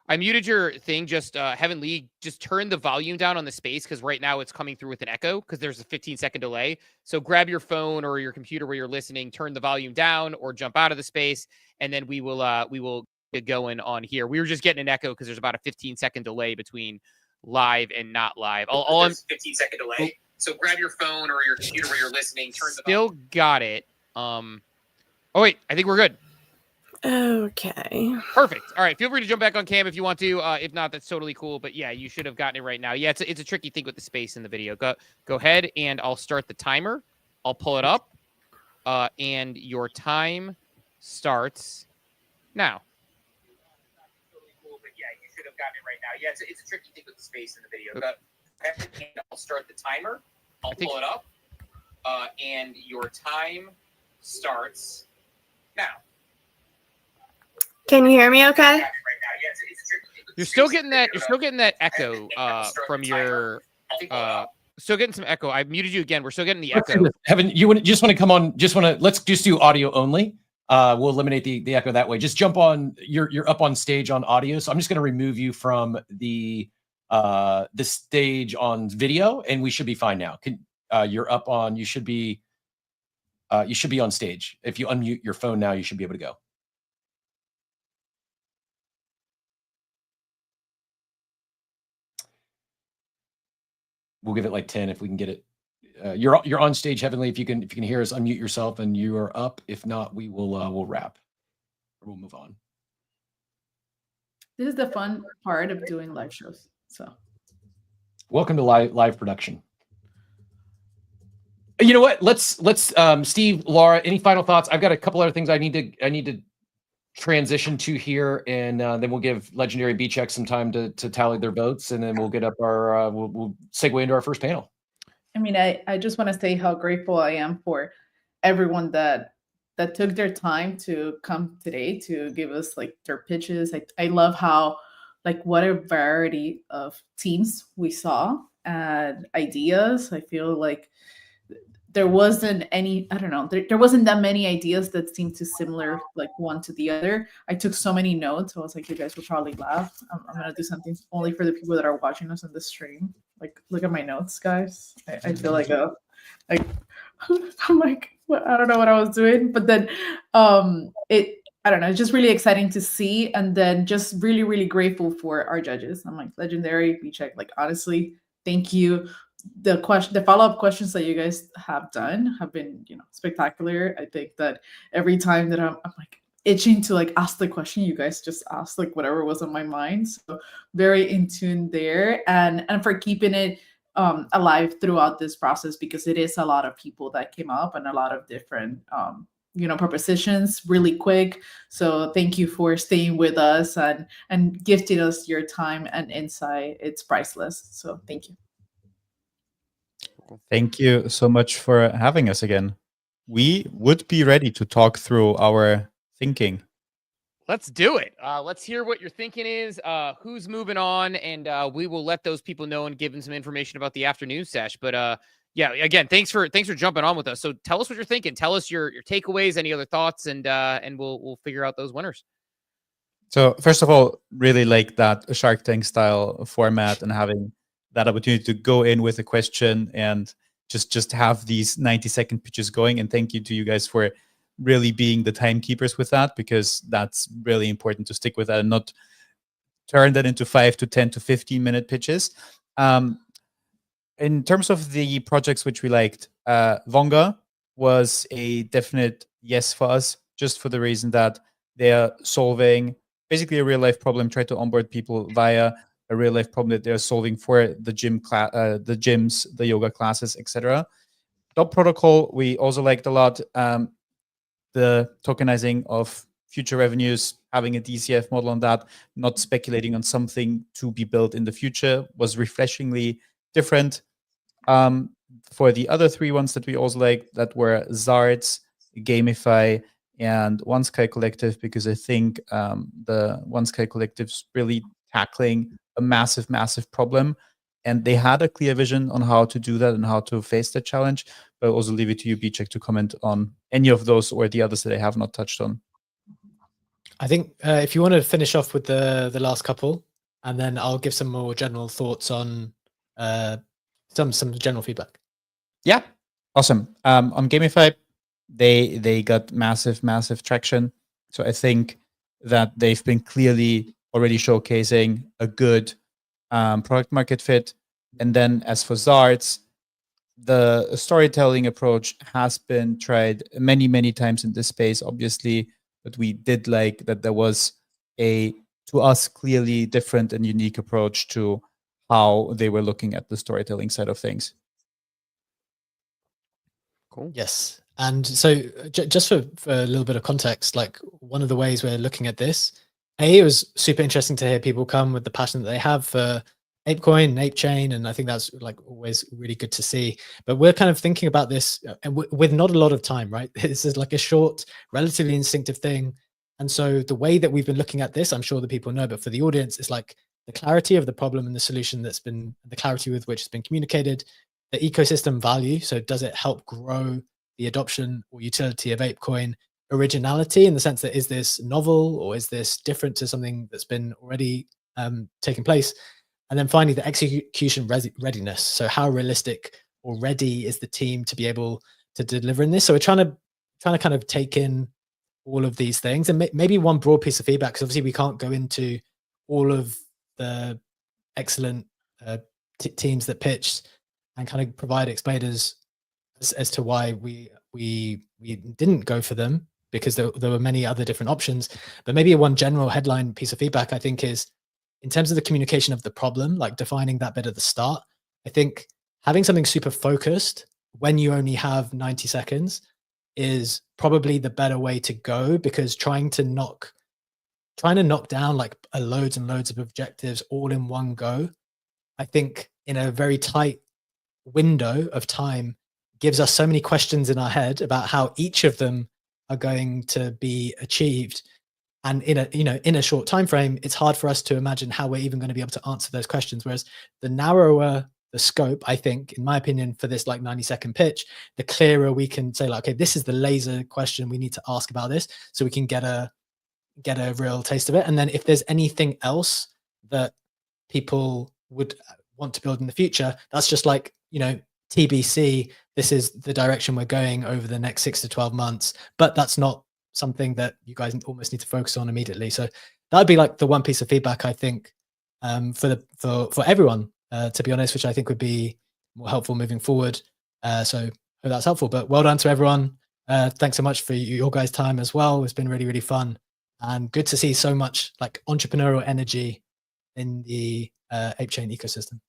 I muted your thing. Just Heavenly, just turn the volume down on the space, because right now it's coming through with an echo because there's a 15-second delay. So grab your phone or your computer where you're listening, turn the volume down, or jump out of the space, and then we will get going on here. We were just getting an echo because there's about a 15-second delay between live and not live. 15-second delay. So grab your phone or your computer where you're listening. Turn the still got it. Oh wait, I think we're good. Okay. Perfect. All right. Feel free to jump back on cam if you want to. If not, that's totally cool. But yeah, you should have gotten it right now. Yeah, it's a tricky thing with the space in the video. Go ahead, and I'll start the timer. I'll pull it up. And your time starts now. But yeah, you should have gotten it right now. Yeah, it's a tricky thing with the space in the video. Go ahead, and I'll start the timer. I'll pull it up. And your time starts now. Can you hear me okay? You're still getting that. You're still getting that echo from your. Still getting some echo. I muted you again. We're still getting the echo. Heaven, just want to come on? Let's just do audio only. We'll eliminate the echo that way. Just jump on. You're up on stage on audio, so I'm just going to remove you from the stage on video, and we should be fine now. You're up on. You should be on stage. If you unmute your phone now, you should be able to go. We'll give it like 10 if we can get it. You're on stage, Heavenly. If you can hear us, unmute yourself, and you are up. If not, we'll wrap. Or we'll move on. This is the fun part of doing live shows. So, welcome to live production. You know what? Let's Steve, Laura, any final thoughts? I've got a couple other things I need to transition to here, and then we'll give Legendary B-Check some time to tally their votes, and then we'll get up our we'll segue into our first panel. I mean, I just want to say how grateful I am for everyone that took their time to come today to give us like their pitches. I love how like what a variety of teams we saw and ideas. I feel like there wasn't any, I don't know, there wasn't that many ideas that seemed too similar, like one to the other. I took so many notes. I was like, you guys will probably laugh. I'm going to do something only for the people that are watching us on the stream. Like, look at my notes, guys. I feel like I'm like, I don't know what I was doing, but then I don't know, it's just really exciting to see. And then just really, really grateful for our judges. I'm like, Legendary, B-Check, like, honestly, thank you. The follow-up questions that you guys have done have been, spectacular. I think that every time that I'm like itching to like ask the question, you guys just asked like whatever was on my mind. So very in tune there, and for keeping it alive throughout this process, because it is a lot of people that came up and a lot of different propositions really quick. So thank you for staying with us and gifting us your time and insight. It's priceless. So thank you. Thank you so much for having us again. We would be ready to talk through our thinking. Let's do it. Let's hear what your thinking is, who's moving on, and we will let those people know and give them some information about the afternoon sesh. But yeah, again, thanks for jumping on with us. So tell us what you're thinking. Tell us your takeaways, any other thoughts, and we'll figure out those winners. So first of all, really like that Shark Tank style format and having that opportunity to go in with a question and just have these 90-second pitches going. And thank you to you guys for really being the timekeepers with that, because that's really important to stick with that and not turn that into 5 to 10 to 15-minute pitches. In terms of the projects which we liked, Vonga was a definite yes for us, just for the reason that they're solving basically a real-life problem, try to onboard people via a real-life problem that they're solving for the the gyms, the yoga classes, etc. Dot protocol we also liked a lot. The tokenizing of future revenues, having a DCF model on that, not speculating on something to be built in the future, was refreshingly different. For the other three ones that we also liked, that were Zards, Gamify, and One Sky Collective, because I think the One Sky Collective's really tackling a massive, massive problem. And they had a clear vision on how to do that and how to face that challenge. But I'll also leave it to you, B-Check, to comment on any of those or the others that I have not touched on. I think if you want to finish off with the last couple, and then I'll give some more general thoughts on some general feedback. Yeah, awesome. On Gamify, they got massive traction. So I think that they've been clearly already showcasing a good product market fit. And then as for Zards, the storytelling approach has been tried many times in this space, obviously, but we did like that there was a, to us, clearly different and unique approach to how they were looking at the storytelling side of things. Cool. Yes. And so just for a little bit of context, like one of the ways we're looking at this, it was super interesting to hear people come with the passion that they have for ApeCoin and ApeChain, and I think that's like always really good to see. But we're kind of thinking about this and with not a lot of time, right? This is like a short, relatively instinctive thing. And so the way that we've been looking at this, I'm sure the people know, but for the audience, it's like the clarity of the problem and the solution that's been, the clarity with which it's been communicated, the ecosystem value. So does it help grow the adoption or utility of ApeCoin? Originality in the sense that, is this novel or is this different to something that's been already taken place? And then finally, the execution readiness. So how realistic or ready is the team to be able to deliver in this? So we're trying to kind of take in all of these things, and maybe one broad piece of feedback, because obviously we can't go into all of the excellent teams that pitched and kind of provide explainers as to why we didn't go for them, because there were many other different options. But maybe one general headline piece of feedback, I think, is in terms of the communication of the problem, like defining that bit at the start. I think having something super focused when you only have 90 seconds is probably the better way to go, because trying to knock down like loads and loads of objectives all in one go, I think in a very tight window of time gives us so many questions in our head about how each of them are going to be achieved. And in a short time frame, it's hard for us to imagine how we're even going to be able to answer those questions. Whereas the narrower the scope, I think, in my opinion, for this like 90-second pitch, the clearer we can say like, okay, this is the laser question we need to ask about this, so we can get a real taste of it. And then if there's anything else that people would want to build in the future, that's just like, TBC, this is the direction we're going over the next 6 to 12 months, but that's not something that you guys almost need to focus on immediately. So that'd be like the one piece of feedback I think for everyone, to be honest, which I think would be more helpful moving forward. So hope that's helpful, but well done to everyone. Thanks so much for your guys' time as well. It's been really, really fun and good to see so much like entrepreneurial energy in the ApeChain ecosystem.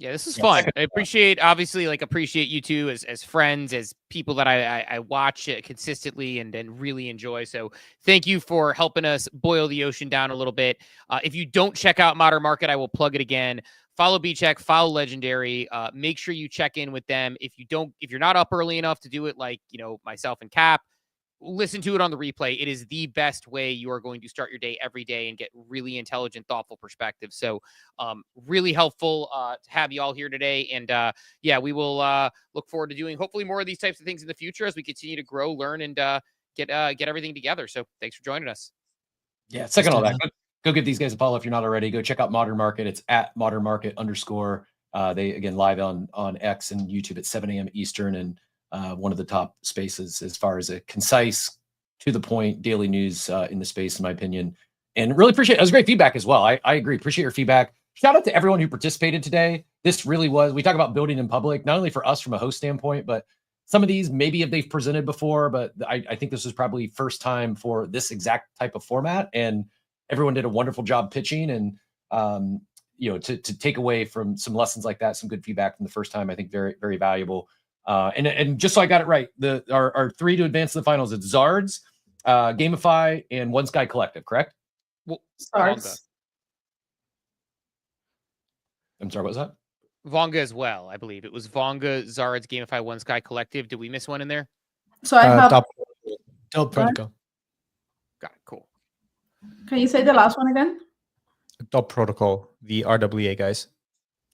Yeah, this is fun. I appreciate you two as friends, as people that I watch consistently and really enjoy. So thank you for helping us boil the ocean down a little bit. If you don't check out Modern Market, I will plug it again. Follow BCheck, follow Legendary. Make sure you check in with them. If you're not up early enough to do it, like myself and Cap, listen to it on the replay. It is the best way you are going to start your day every day and get really intelligent, thoughtful perspective. So really helpful to have you all here today. And we will look forward to doing hopefully more of these types of things in the future as we continue to grow, learn, and get everything together. So thanks for joining us. Yeah, second all that. Go give these guys a follow if you're not already. Go check out Modern Market. It's at Modern Market _. They again live on X and YouTube at 7 a.m. Eastern, and one of the top spaces as far as a concise, to the point daily news in the space, in my opinion. And really appreciate it. It was great feedback as well. I agree. Appreciate your feedback. Shout out to everyone who participated today. This really was, we talk about building in public, not only for us from a host standpoint, but some of these maybe if they've presented before, but I think this was probably first time for this exact type of format. And everyone did a wonderful job pitching, and to take away from some lessons like that, some good feedback from the first time, I think very, very valuable. And just so I got it right, our three to advance to the finals, it's Zards, Gamify, and One Sky Collective, correct? Well, Zards. I'm sorry, what was that? Vonga as well, I believe. It was Vonga, Zards, Gamify, One Sky Collective. Did we miss one in there? So I have Dub Protocol. Got it, cool. Can you say the last one again? Dub Protocol, the RWA guys.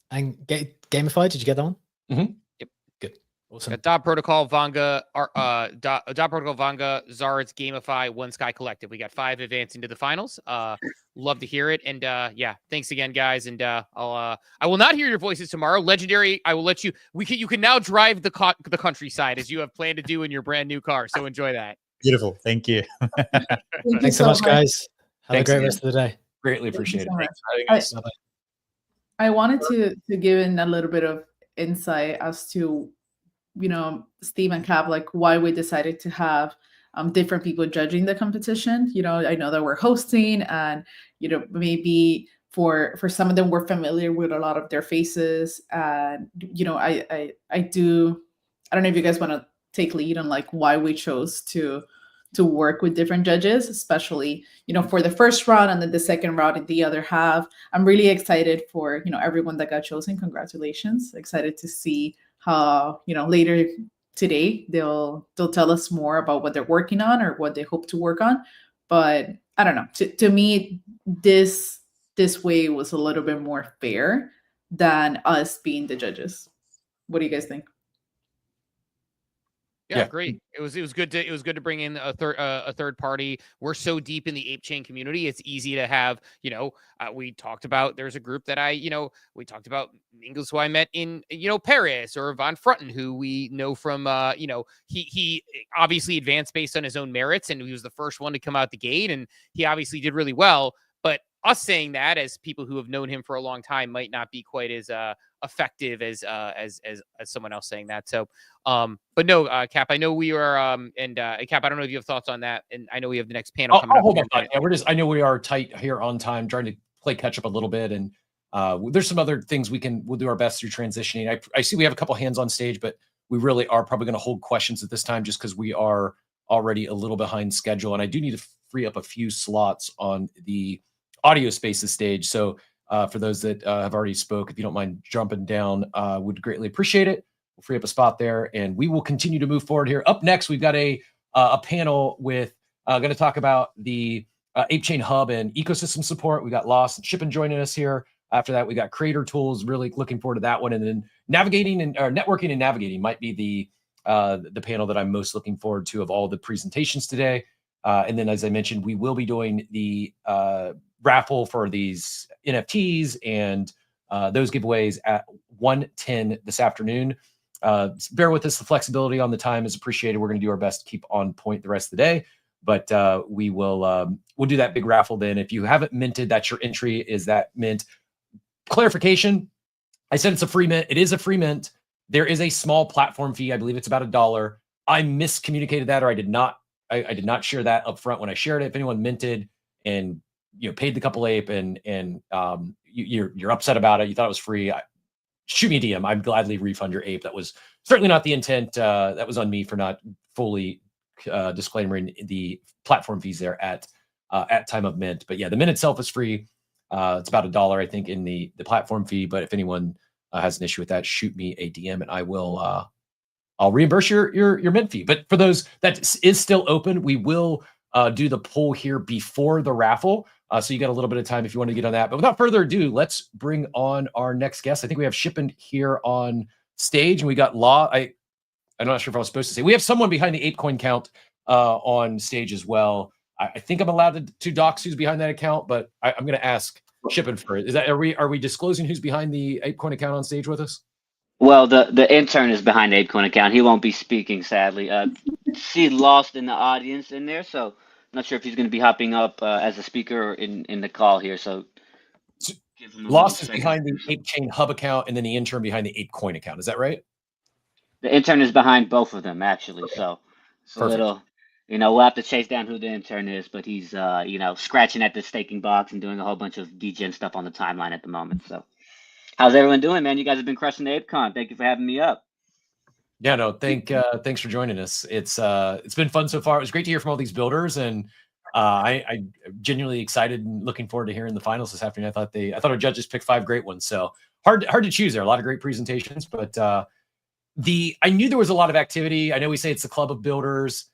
And Gamify, did you get that one? Mm-hmm. Yep. Good. Awesome. Got Dot Protocol, Vonga, Dot Protocol, Vonga, Zards, Gamify, One Sky Collective. We got 5 advancing to the finals. Love to hear it. And thanks again, guys. And I will not hear your voices tomorrow. Legendary, I will let you. You can now drive the countryside as you have planned to do in your brand new car. So enjoy that. Beautiful. Thank you. Thanks so much, guys. Have Thanks a great again. rest of the day. Greatly appreciate so it. much. I wanted to give in a little bit of insight as to, Steve and Cap, like why we decided to have different people judging the competition. I know that we're hosting, and maybe for some of them we're familiar with a lot of their faces, and I don't know if you guys want to take lead on like why we chose to work with different judges, especially for the first round and then the second round in the other half. I'm really excited for everyone that got chosen. Congratulations! Excited to see how later today they'll tell us more about what they're working on or what they hope to work on. But I don't know. To me, this way was a little bit more fair than us being the judges. What do you guys think? Yeah, great. It was good to bring in a third party. We're so deep in the ApeChain community. It's easy to have, we talked about, there's a group that we talked about Mingles, who I met in, Paris, or Von Frunten, who we know from, he obviously advanced based on his own merits, and he was the first one to come out the gate, and he obviously did really well. But us saying that as people who have known him for a long time might not be quite as effective as someone else saying that. So, but no, Cap, I know we are, and Cap, I don't know if you have thoughts on that, and I know we have the next panel coming up. Hold on. Yeah, I know we are tight here on time, trying to play catch up a little bit, and there's some other things we'll do our best through transitioning. I see we have a couple hands on stage, but we really are probably going to hold questions at this time just because we are already a little behind schedule. And I do need to free up a few slots on the audio spaces stage. So for those that have already spoke, if you don't mind jumping down, would greatly appreciate it. We'll free up a spot there, and we will continue to move forward here. Up next, we've got a panel with going to talk about the ApeChain Hub and ecosystem support. We got Lost and Shippen joining us here. After that, we got Creator Tools. Really looking forward to that one, and then navigating and networking and navigating might be the panel that I'm most looking forward to of all the presentations today. And then, as I mentioned, we will be doing the raffle for these NFTs and those giveaways at 1:10 this afternoon. Bear with us. The flexibility on the time is appreciated. We're going to do our best to keep on point the rest of the day, but we'll do that big raffle then. If you haven't minted, that's your entry. Is that mint? Clarification. I said it's a free mint. It is a free mint. There is a small platform fee. I believe it's about $1. I miscommunicated that, or I did not share that up front when I shared it. If anyone minted and paid the couple ape and you're upset about it, you thought it was free, shoot me a DM. I'd gladly refund your ape. That was certainly not the intent. That was on me for not fully disclaiming the platform fees there at time of mint. But yeah, the mint itself is free. It's about $1, I think, in the platform fee. But if anyone has an issue with that, shoot me a DM and I will I'll reimburse your mint fee. But for those that is still open, we will do the poll here before the raffle. So you got a little bit of time if you want to get on that. But without further ado, let's bring on our next guest. I think we have Shippen here on stage, and we got Law. I'm not sure if I was supposed to say. We have someone behind the ApeCoin count on stage as well. I think I'm allowed to dox who's behind that account, but I'm going to ask Shippen for it. Are we disclosing who's behind the ApeCoin account on stage with us? Well, the intern is behind the ApeCoin account. He won't be speaking, sadly. See Lost in the audience in there, so I'm not sure if he's going to be hopping up as a speaker or in the call here. So give him a Lost is second. behind the ApeChain Hub account, and then the intern behind the ApeCoin account. Is that right? The intern is behind both of them, actually. Okay. So it's Perfect. a little, we'll have to chase down who the intern is, but he's, scratching at the staking box and doing a whole bunch of degen stuff on the timeline at the moment. So how's everyone doing, man? You guys have been crushing the ApeCon. Thank you for having me up. Yeah, no, thanks for joining us. It's been fun so far. It was great to hear from all these builders, and I'm genuinely excited and looking forward to hearing the finals this afternoon. I thought our judges picked 5 great ones, so hard to choose there. A lot of great presentations, but I knew there was a lot of activity. I know we say it's the club of builders.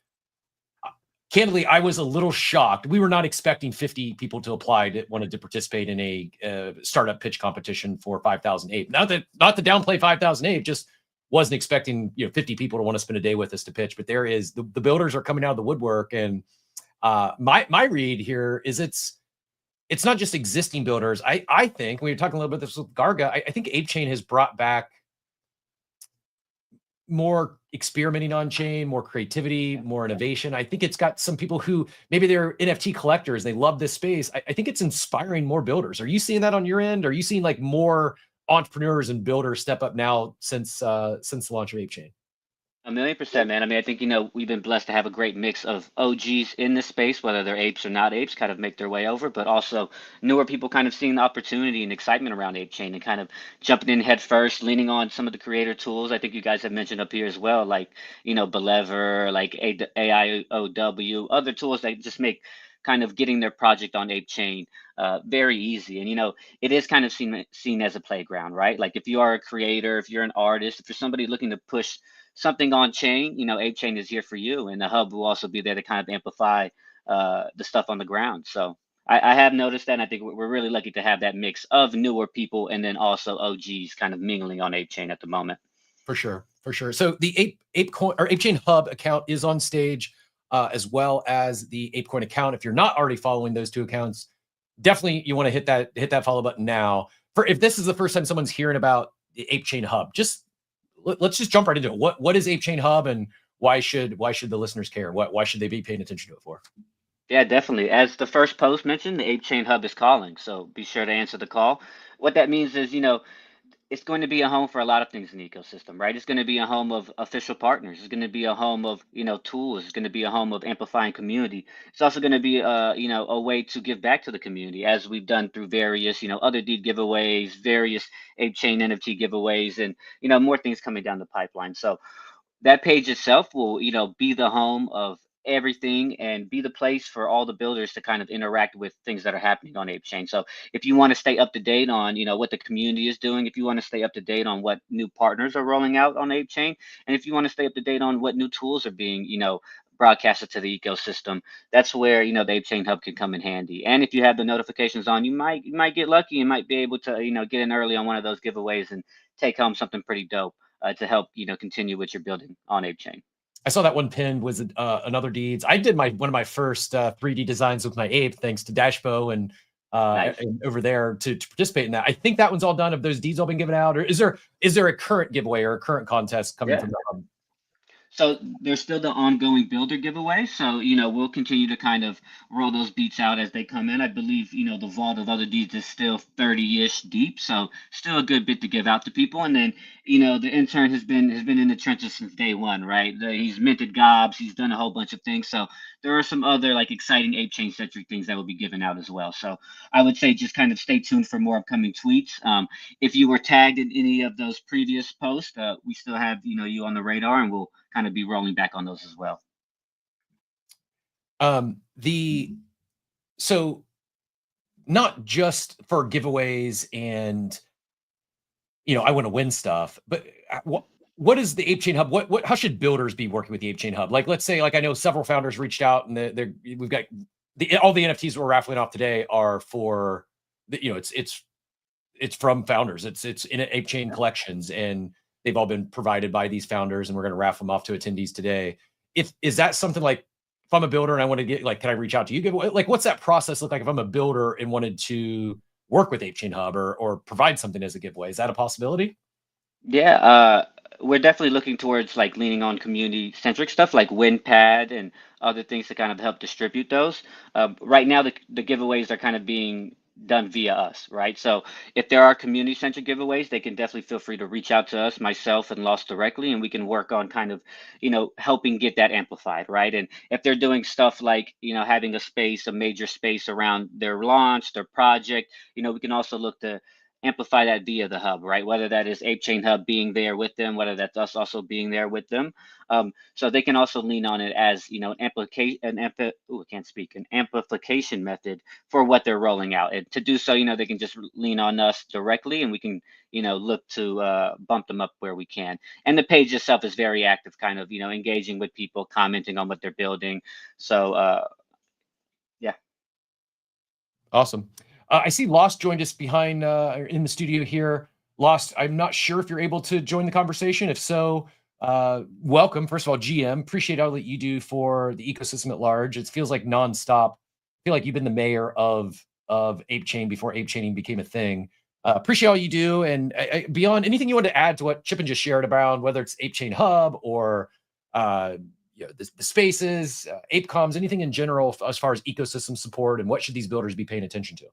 Candidly, I was a little shocked. We were not expecting 50 people to apply that wanted to participate in a startup pitch competition for 5,000 ape. Not to downplay 5,000 ape, just wasn't expecting 50 people to want to spend a day with us to pitch. But there is the builders are coming out of the woodwork, and my read here is it's not just existing builders. I think we were talking a little bit this with Garga. I think ApeChain has brought back more experimenting on chain, more creativity, more innovation. I think it's got some people who maybe they're NFT collectors. They love this space. I think it's inspiring more builders. Are you seeing that on your end? Are you seeing like more entrepreneurs and builders step up now since the launch of ApeChain? 1,000,000%, man. I mean, I think, we've been blessed to have a great mix of OGs in this space, whether they're apes or not apes, kind of make their way over, but also newer people kind of seeing the opportunity and excitement around ApeChain and kind of jumping in head first, leaning on some of the creator tools. I think you guys have mentioned up here as well, like, Belever, like AIOW, other tools that just make kind of getting their project on ApeChain very easy. And, it is kind of seen as a playground, right? Like if you are a creator, if you're an artist, if you're somebody looking to push something on chain, ApeChain is here for you, and the hub will also be there to kind of amplify the stuff on the ground. So I have noticed that, and I think we're really lucky to have that mix of newer people and then also OGs kind of mingling on ApeChain at the moment. For sure. So the ApeCoin or ApeChain Hub account is on stage, as well as the ApeCoin account. If you're not already following those two accounts, definitely you want to hit that follow button now. If this is the first time someone's hearing about the ApeChain Hub, let's just jump right into it. What is ApeChain Hub, and why should the listeners care? Why should they be paying attention to it for? Yeah, definitely. As the first post mentioned, the ApeChain Hub is calling, so be sure to answer the call. What that means is, it's going to be a home for a lot of things in the ecosystem, right? It's going to be a home of official partners. It's going to be a home of, tools. It's going to be a home of amplifying community. It's also going to be, a way to give back to the community, as we've done through various, other deed giveaways, various ApeChain NFT giveaways, and, more things coming down the pipeline. So that page itself will, be the home of everything and be the place for all the builders to kind of interact with things that are happening on ApeChain. So if you want to stay up to date on, what the community is doing, if you want to stay up to date on what new partners are rolling out on ApeChain, and if you want to stay up to date on what new tools are being, broadcasted to the ecosystem, that's where, the ApeChain Hub can come in handy. And if you have the notifications on, you might get lucky and might be able to, get in early on one of those giveaways and take home something pretty dope. To help continue what you're building on ApeChain. I saw that one pinned was another deeds. I did one of my first 3D designs with my ape, thanks to Dashbo and over there to participate in that. I think that one's all done. Have those deeds all been given out, or is there a current giveaway or a current contest coming from the hub? So there's still the ongoing builder giveaway. So, we'll continue to kind of roll those beats out as they come in. I believe, the vault of other deeds is still 30-ish deep. So still a good bit to give out to people. And then, the intern has been in the trenches since day one, right? He's minted gobs. He's done a whole bunch of things. So there are some other like exciting ApeChain centric things that will be given out as well. So I would say just kind of stay tuned for more upcoming tweets. If you were tagged in any of those previous posts, we still have, you on the radar, and we'll kind of be rolling back on those as well. So not just for giveaways and I want to win stuff, but what is the ApeChain Hub? How should builders be working with the ApeChain Hub? Like, let's say, like I know several founders reached out, and we've got all the NFTs we're raffling off today are for it's from founders. It's in ApeChain collections, and they've all been provided by these founders, and we're going to raffle them off to attendees today. Is that something like, if I'm a builder and I want to get, like, can I reach out to you? Like, what's that process look like if I'm a builder and wanted to work with ApeChain Hub or provide something as a giveaway? Is that a possibility? Yeah, we're definitely looking towards like leaning on community centric stuff like WinPad and other things to kind of help distribute those. Right now, the giveaways are kind of being done via us, right? So if there are community centric giveaways, they can definitely feel free to reach out to us, myself and Lost directly, and we can work on kind of, helping get that amplified, right? And if they're doing stuff like, having a major space around their launch, their project, we can also look to amplify that via the hub, right? Whether that is ApeChain Hub being there with them, whether that's us also being there with them. So they can also lean on it as, an amplification method for what they're rolling out. And to do so, they can just lean on us directly, and we can, look to bump them up where we can. And the page itself is very active, kind of, engaging with people, commenting on what they're building. So, yeah. Awesome. I see Lost joined us behind in the studio here. Lost, I'm not sure if you're able to join the conversation. If so, welcome. First of all, GM, appreciate all that you do for the ecosystem at large. It feels like nonstop. I feel like you've been the mayor of ApeChain before ApeChaining became a thing. Appreciate all you do. And beyond, anything you want to add to what Chip and just shared about, whether it's ApeChain Hub or the spaces, ApeComs, anything in general as far as ecosystem support, and what should these builders be paying attention to?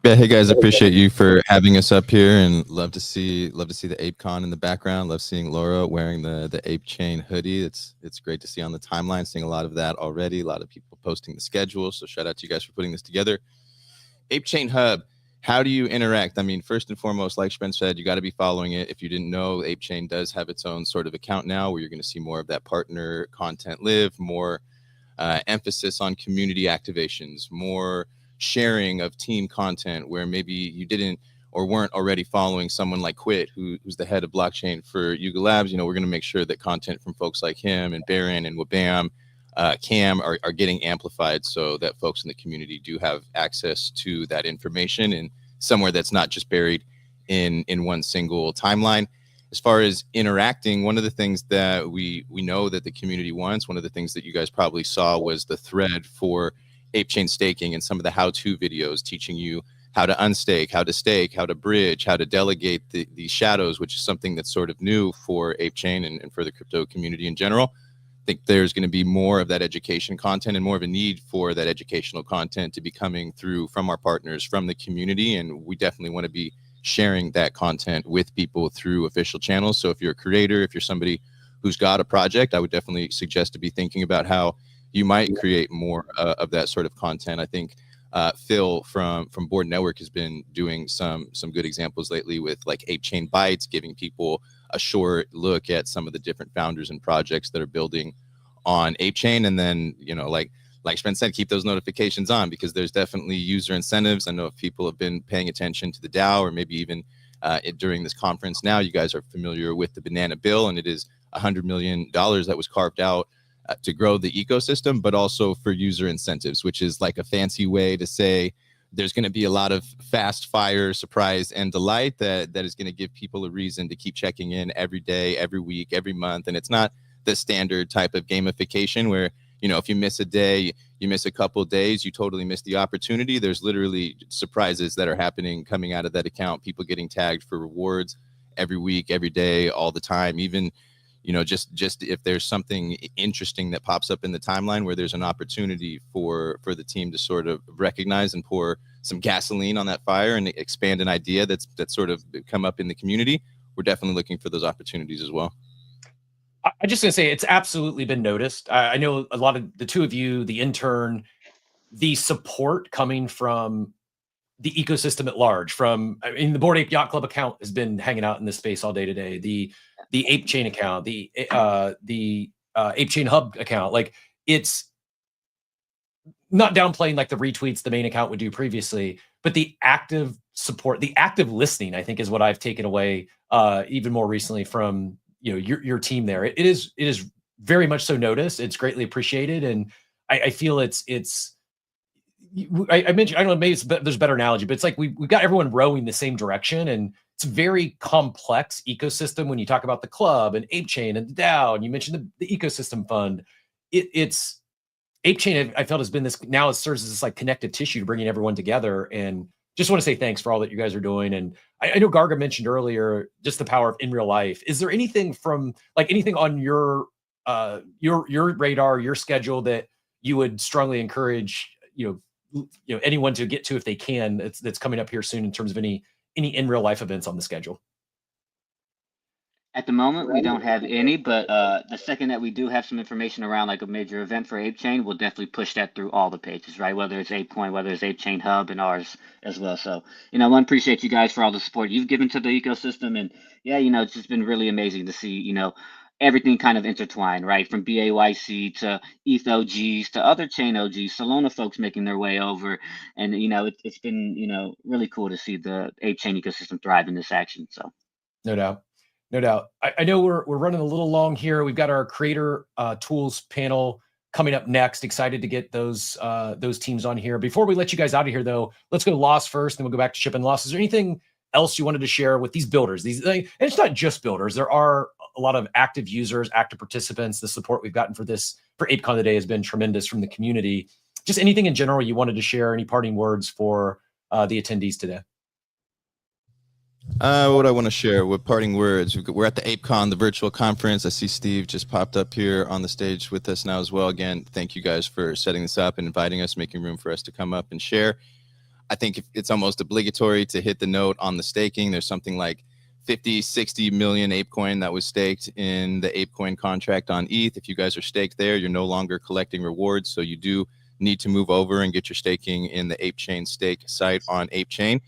Yeah, hey guys, appreciate you for having us up here, and love to see the ApeCon in the background. Love seeing Laura wearing the ApeChain hoodie. It's great to see on the timeline, seeing a lot of that already. A lot of people posting the schedule. So shout out to you guys for putting this together. ApeChain Hub, how do you interact? I mean, first and foremost, like Spence said, you got to be following it. If you didn't know, ApeChain does have its own sort of account now, where you're going to see more of that partner content live, more emphasis on community activations, more sharing of team content, where maybe you didn't or weren't already following someone like Quit, who's the head of blockchain for Yuga Labs. We're going to make sure that content from folks like him and Baron and Wabam, Cam are getting amplified, so that folks in the community do have access to that information and somewhere that's not just buried in one single timeline. As far as interacting, one of the things that we know that the community wants, one of the things that you guys probably saw was the thread for ApeChain staking and some of the how-to videos teaching you how to unstake, how to stake, how to bridge, how to delegate the shadows, which is something that's sort of new for ApeChain and for the crypto community in general. I think there's going to be more of that education content and more of a need for that educational content to be coming through from our partners, from the community, and we definitely want to be sharing that content with people through official channels. So if you're a creator, if you're somebody who's got a project, I would definitely suggest to be thinking about how you might create more of that sort of content. I think Phil from Board Network has been doing some good examples lately with like ApeChain Bytes, giving people a short look at some of the different founders and projects that are building on ApeChain. And then, you know, like Spence said, keep those notifications on, because there's definitely user incentives. I know if people have been paying attention to the DAO, or maybe even during this conference now, you guys are familiar with the banana bill, and it is $100 million that was carved out to grow the ecosystem, but also for user incentives, which is like a fancy way to say there's going to be a lot of fast fire, surprise, and delight that is going to give people a reason to keep checking in every day, every week, every month. And it's not the standard type of gamification where, you know, if you miss a day, you miss a couple of days, you totally miss the opportunity. There's literally surprises that are happening coming out of that account, people getting tagged for rewards every week, every day, all the time. Even, you know, just if there's something interesting that pops up in the timeline where there's an opportunity for the team to sort of recognize and pour some gasoline on that fire and expand an idea that's sort of come up in the community, we're definitely looking for those opportunities as well. I'm just going to say it's absolutely been noticed. I know a lot of the two of you, the intern, the support coming from the ecosystem at large, from, I mean, the Bored Ape Yacht Club account has been hanging out in this space all day today. The ApeChain account, the ApeChain Hub account, like, it's not downplaying like the retweets the main account would do previously, but the active support, the active listening, I think, is what I've taken away even more recently from, you know, your team there. It is very much so noticed. It's greatly appreciated, and I feel it's. I mentioned, I don't know, maybe there's a better analogy, but it's like we've got everyone rowing the same direction, and it's a very complex ecosystem when you talk about the club and ApeChain and the DAO, and you mentioned the ecosystem fund. It's ApeChain, I felt, has been this, now it serves as this like connective tissue to bringing everyone together. And just want to say thanks for all that you guys are doing. And I know Garga mentioned earlier just the power of in real life. Is there anything from, like, anything on your radar, your schedule, that you would strongly encourage, you know, anyone to get to if they can, that's coming up here soon in terms of any in real life events on the schedule? At the moment, we don't have any, but the second that we do have some information around like a major event for ApeChain, we'll definitely push that through all the pages, right? Whether it's ApeCoin, whether it's ApeChain Hub, and ours as well. So, you know, I appreciate you guys for all the support you've given to the ecosystem. And yeah, you know, it's just been really amazing to see, you know, everything kind of intertwined, right? From BAYC to ETH OGs to other chain OGs, Solana folks making their way over. And, you know, it's been, you know, really cool to see the ApeChain ecosystem thrive in this action. So, no doubt. No doubt. I know we're running a little long here. We've got our creator tools panel coming up next. Excited to get those teams on here. Before we let you guys out of here, though, let's go to Loss first, then we'll go back to Ship and Loss. Is there anything else you wanted to share with these builders? And it's not just builders. There are a lot of active users, active participants. The support we've gotten for ApeCon today has been tremendous from the community. Just anything in general you wanted to share, any parting words for the attendees today? What I want to share with parting words. We're at the ApeCon, the virtual conference. I see Steve just popped up here on the stage with us now as well. Again, thank you guys for setting this up and inviting us, making room for us to come up and share. I think it's almost obligatory to hit the note on the staking. There's something like 50, 60 million ApeCoin that was staked in the ApeCoin contract on ETH. If you guys are staked there, you're no longer collecting rewards. So you do need to move over and get your staking in the ApeChain stake site on ApeChain.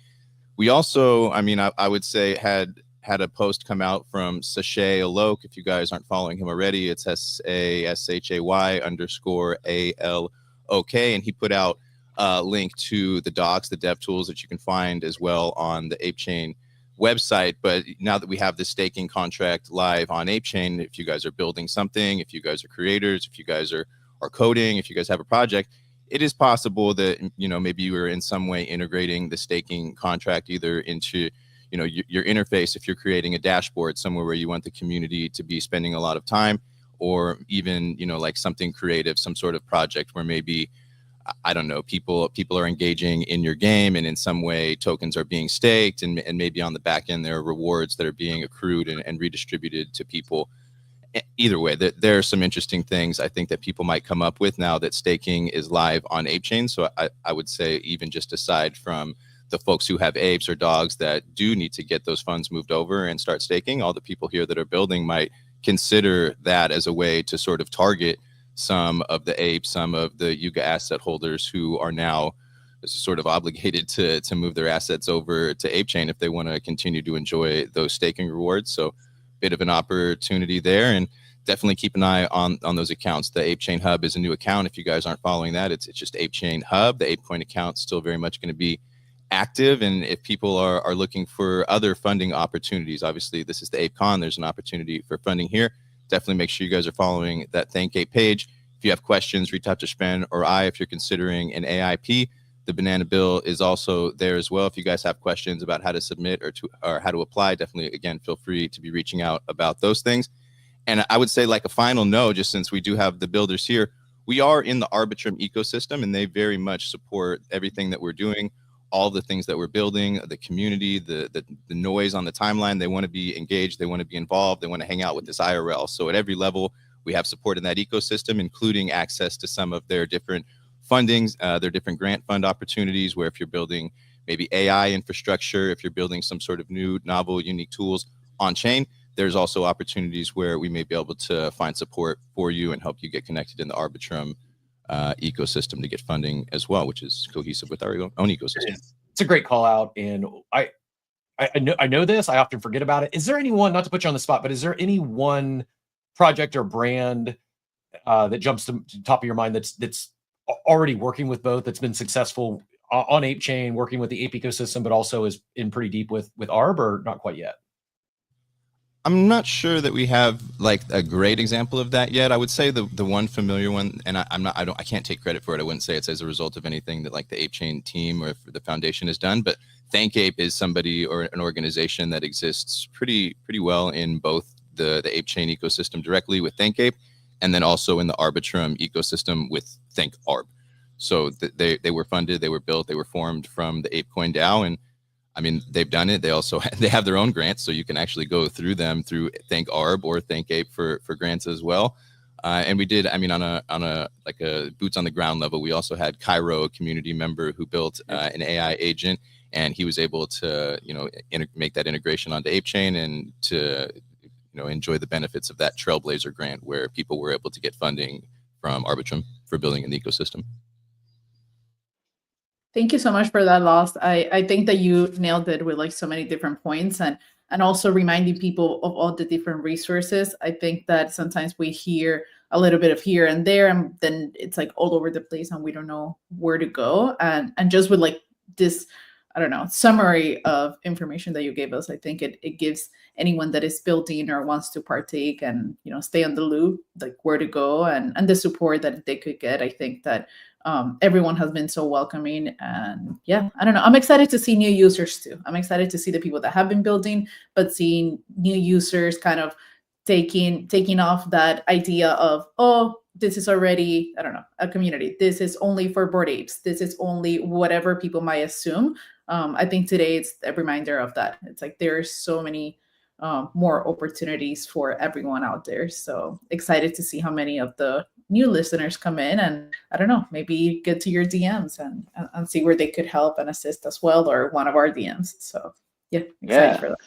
We also, I mean, I would say had a post come out from Sashay Alok. If you guys aren't following him already, it's SASHAY_ALOK. And he put out a link to the docs, the dev tools that you can find as well on the ApeChain website. But now that we have the staking contract live on ApeChain, if you guys are building something, if you guys are creators, if you guys are coding, if you guys have a project, it is possible that, you know, maybe you are in some way integrating the staking contract either into, you know, your interface if you're creating a dashboard somewhere where you want the community to be spending a lot of time, or even, you know, like something creative, some sort of project where maybe, I don't know, people are engaging in your game and in some way tokens are being staked, and maybe on the back end there are rewards that are being accrued and redistributed to people. Either way, there are some interesting things I think that people might come up with now that staking is live on ApeChain. So I would say, even just aside from the folks who have apes or dogs that do need to get those funds moved over and start staking, all the people here that are building might consider that as a way to sort of target some of the apes, some of the Yuga asset holders who are now sort of obligated to move their assets over to ApeChain if they want to continue to enjoy those staking rewards. So bit of an opportunity there, and definitely keep an eye on those accounts. The ApeChain Hub is a new account. If you guys aren't following that, it's just ApeChain Hub. The ApeCoin account still very much going to be active, and if people are looking for other funding opportunities, obviously this is the ApeCon, there's an opportunity for funding here. Definitely make sure you guys are following that Thank Ape page. If you have questions, reach out to Spen or I if you're considering an AIP. The banana bill is also there as well. If you guys have questions about how to submit or how to apply, definitely, again, feel free to be reaching out about those things. And I would say, like a final note, just since we do have the builders here, we are in the Arbitrum ecosystem, and they very much support everything that we're doing, all the things that we're building, the community, the noise on the timeline. They want to be engaged. They want to be involved. They want to hang out with this IRL. So at every level, we have support in that ecosystem, including access to some of their different fundings, their different grant fund opportunities, where if you're building maybe AI infrastructure, if you're building some sort of new, novel, unique tools on chain, there's also opportunities where we may be able to find support for you and help you get connected in the Arbitrum ecosystem to get funding as well, which is cohesive with our own ecosystem. It's a great call out, and I know this. I often forget about it. Is there anyone, not to put you on the spot, but is there any one project or brand that jumps to the top of your mind that's already working with both, that's been successful on ApeChain, working with the Ape ecosystem, but also is in pretty deep with Arb, or not quite yet? I'm not sure that we have like a great example of that yet. I would say the one familiar one, and I can't take credit for it. I wouldn't say it's as a result of anything that like the ApeChain team or the foundation has done, but ThankApe is somebody or an organization that exists pretty well in both the ApeChain ecosystem directly with ThankApe, and then also in the Arbitrum ecosystem with ThankArb. So they were funded, they were built, they were formed from the ApeCoin DAO, and I mean, they've done it. They also they have their own grants, so you can actually go through them through ThankArb or ThankApe for grants as well. And we did, I mean, on a like a boots on the ground level, we also had Cairo, a community member who built an AI agent, and he was able to make that integration onto ApeChain and to enjoy the benefits of that Trailblazer grant, where people were able to get funding from Arbitrum for building an ecosystem. Thank you so much for that, Lost. I think that you nailed it with like so many different points, and also reminding people of all the different resources. I think that sometimes we hear a little bit of here and there, and then it's like all over the place and we don't know where to go. And just with like this, I don't know, summary of information that you gave us, I think it gives anyone that is building or wants to partake and stay on the loop, like where to go and the support that they could get. I think that everyone has been so welcoming, and yeah, I don't know. I'm excited to see new users too. I'm excited to see the people that have been building, but seeing new users kind of taking off that idea of, oh, this is already, I don't know, a community. This is only for Bored Apes. This is only whatever people might assume. I think today it's a reminder of that. It's like there are so many more opportunities for everyone out there. So excited to see how many of the new listeners come in, and I don't know, maybe get to your DMs and see where they could help and assist as well, or one of our DMs. So yeah, excited for that.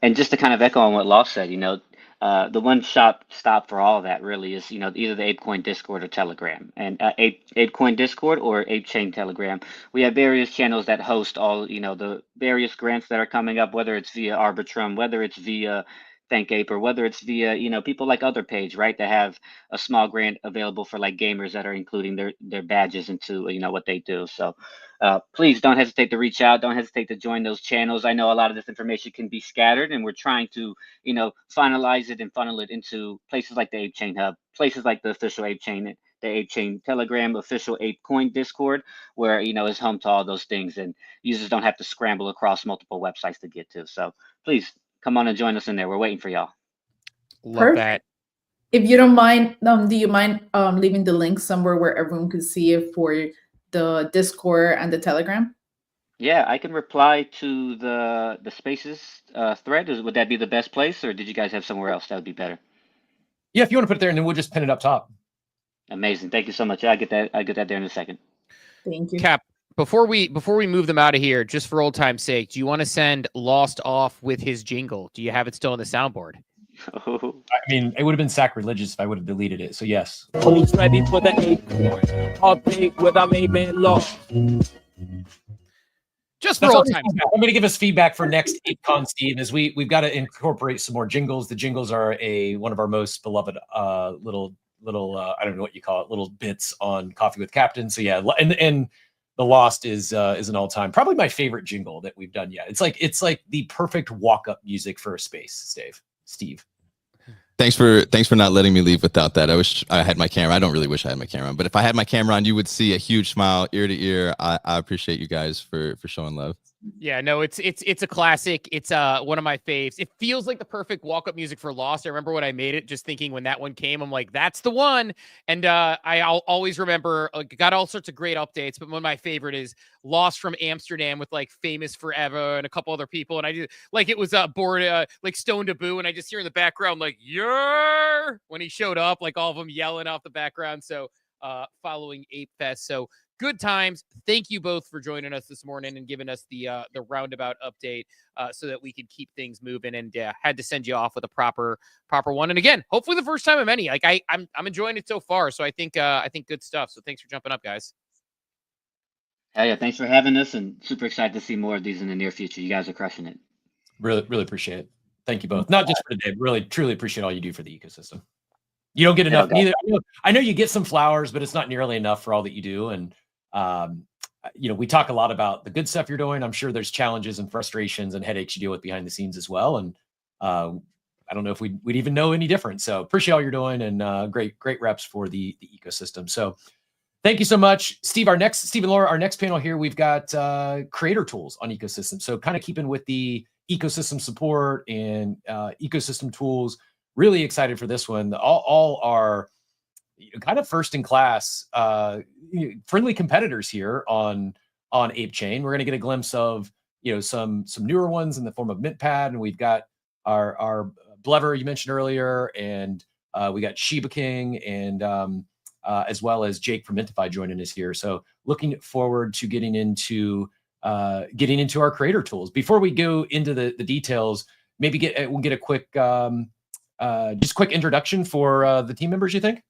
And just to kind of echo on what Law said, the one stop for all of that really is, either the ApeCoin Discord or Telegram. And ApeCoin Discord or ApeChain Telegram, we have various channels that host all, the various grants that are coming up, whether it's via Arbitrum, whether it's via ThankApe, or whether it's via, people like Other Page, right, that have a small grant available for like gamers that are including their badges into, what they do. So please don't hesitate to reach out. Don't hesitate to join those channels. I know a lot of this information can be scattered, and we're trying to, finalize it and funnel it into places like the ApeChain Hub, places like the official ApeChain, the ApeChain Telegram, official ApeCoin Discord, where, is home to all those things, and users don't have to scramble across multiple websites to get to. So please come on and join us in there. We're waiting for y'all. Love that. If you don't mind, do you mind leaving the link somewhere where everyone can see it for the Discord and the Telegram? Yeah, I can reply to the Spaces thread. Would that be the best place, or did you guys have somewhere else that would be better? Yeah, if you want to put it there, and then we'll just pin it up top. Amazing. Thank you so much. I'll get that there in a second. Thank you. Cap, Before we move them out of here, just for old time's sake, do you want to send Lost off with his jingle? Do you have it still on the soundboard? I mean, it would have been sacrilegious if I would have deleted it. So yes. Who's ready for the ApeCon? Update with our main man Lost. Just for That's old all time's sake. I'm going to give us feedback for next ApeCon, Steve. Is we've got to incorporate some more jingles. The jingles are one of our most beloved little I don't know what you call it, little bits on Coffee with Captain. So yeah, and the Lost is an all-time, probably my favorite jingle that we've done yet. It's like the perfect walk-up music for a space, Steve. Thanks for not letting me leave without that. I wish I had my camera. I don't really wish I had my camera on, but if I had my camera on, you would see a huge smile ear to ear. I appreciate you guys for showing love. Yeah, no, it's a classic. It's one of my faves. It feels like the perfect walk-up music for Lost. I remember when I made it, just thinking when that one came, I'm like, that's the one. And I'll always remember, got all sorts of great updates, but one of my favorite is Lost from Amsterdam with like Famous Forever and a couple other people. And I just like it was bored like Stone to Boo, and I just hear in the background like yeah when he showed up, like all of them yelling off the background. So following Ape Fest. So good times. Thank you both for joining us this morning and giving us the roundabout update so that we could keep things moving. And had to send you off with a proper one. And again, hopefully the first time of many. Like I'm enjoying it so far. So I think good stuff. So thanks for jumping up, guys. Hell yeah, thanks for having us, and super excited to see more of these in the near future. You guys are crushing it. Really appreciate it. Thank you both. Not just for today, really truly appreciate all you do for the ecosystem. You don't get enough. Neither. I know you get some flowers, but it's not nearly enough for all that you do. And we talk a lot about the good stuff you're doing. I'm sure there's challenges and frustrations and headaches you deal with behind the scenes as well. And I don't know if we'd even know any different. So appreciate all you're doing, and great reps for the ecosystem. So thank you so much, Steve and Laura. Our next panel here, we've got creator tools on ecosystem. So kind of keeping with the ecosystem support and ecosystem tools. Really excited for this one. All are kind of first in class, friendly competitors here on ApeChain. We're going to get a glimpse of some newer ones in the form of MintPad, and we've got our Blever you mentioned earlier, and we got Shiba King, and as well as Jake from Mintify joining us here. So looking forward to getting into our creator tools. Before we go into the details, maybe we'll get a quick quick introduction for the team members. You think?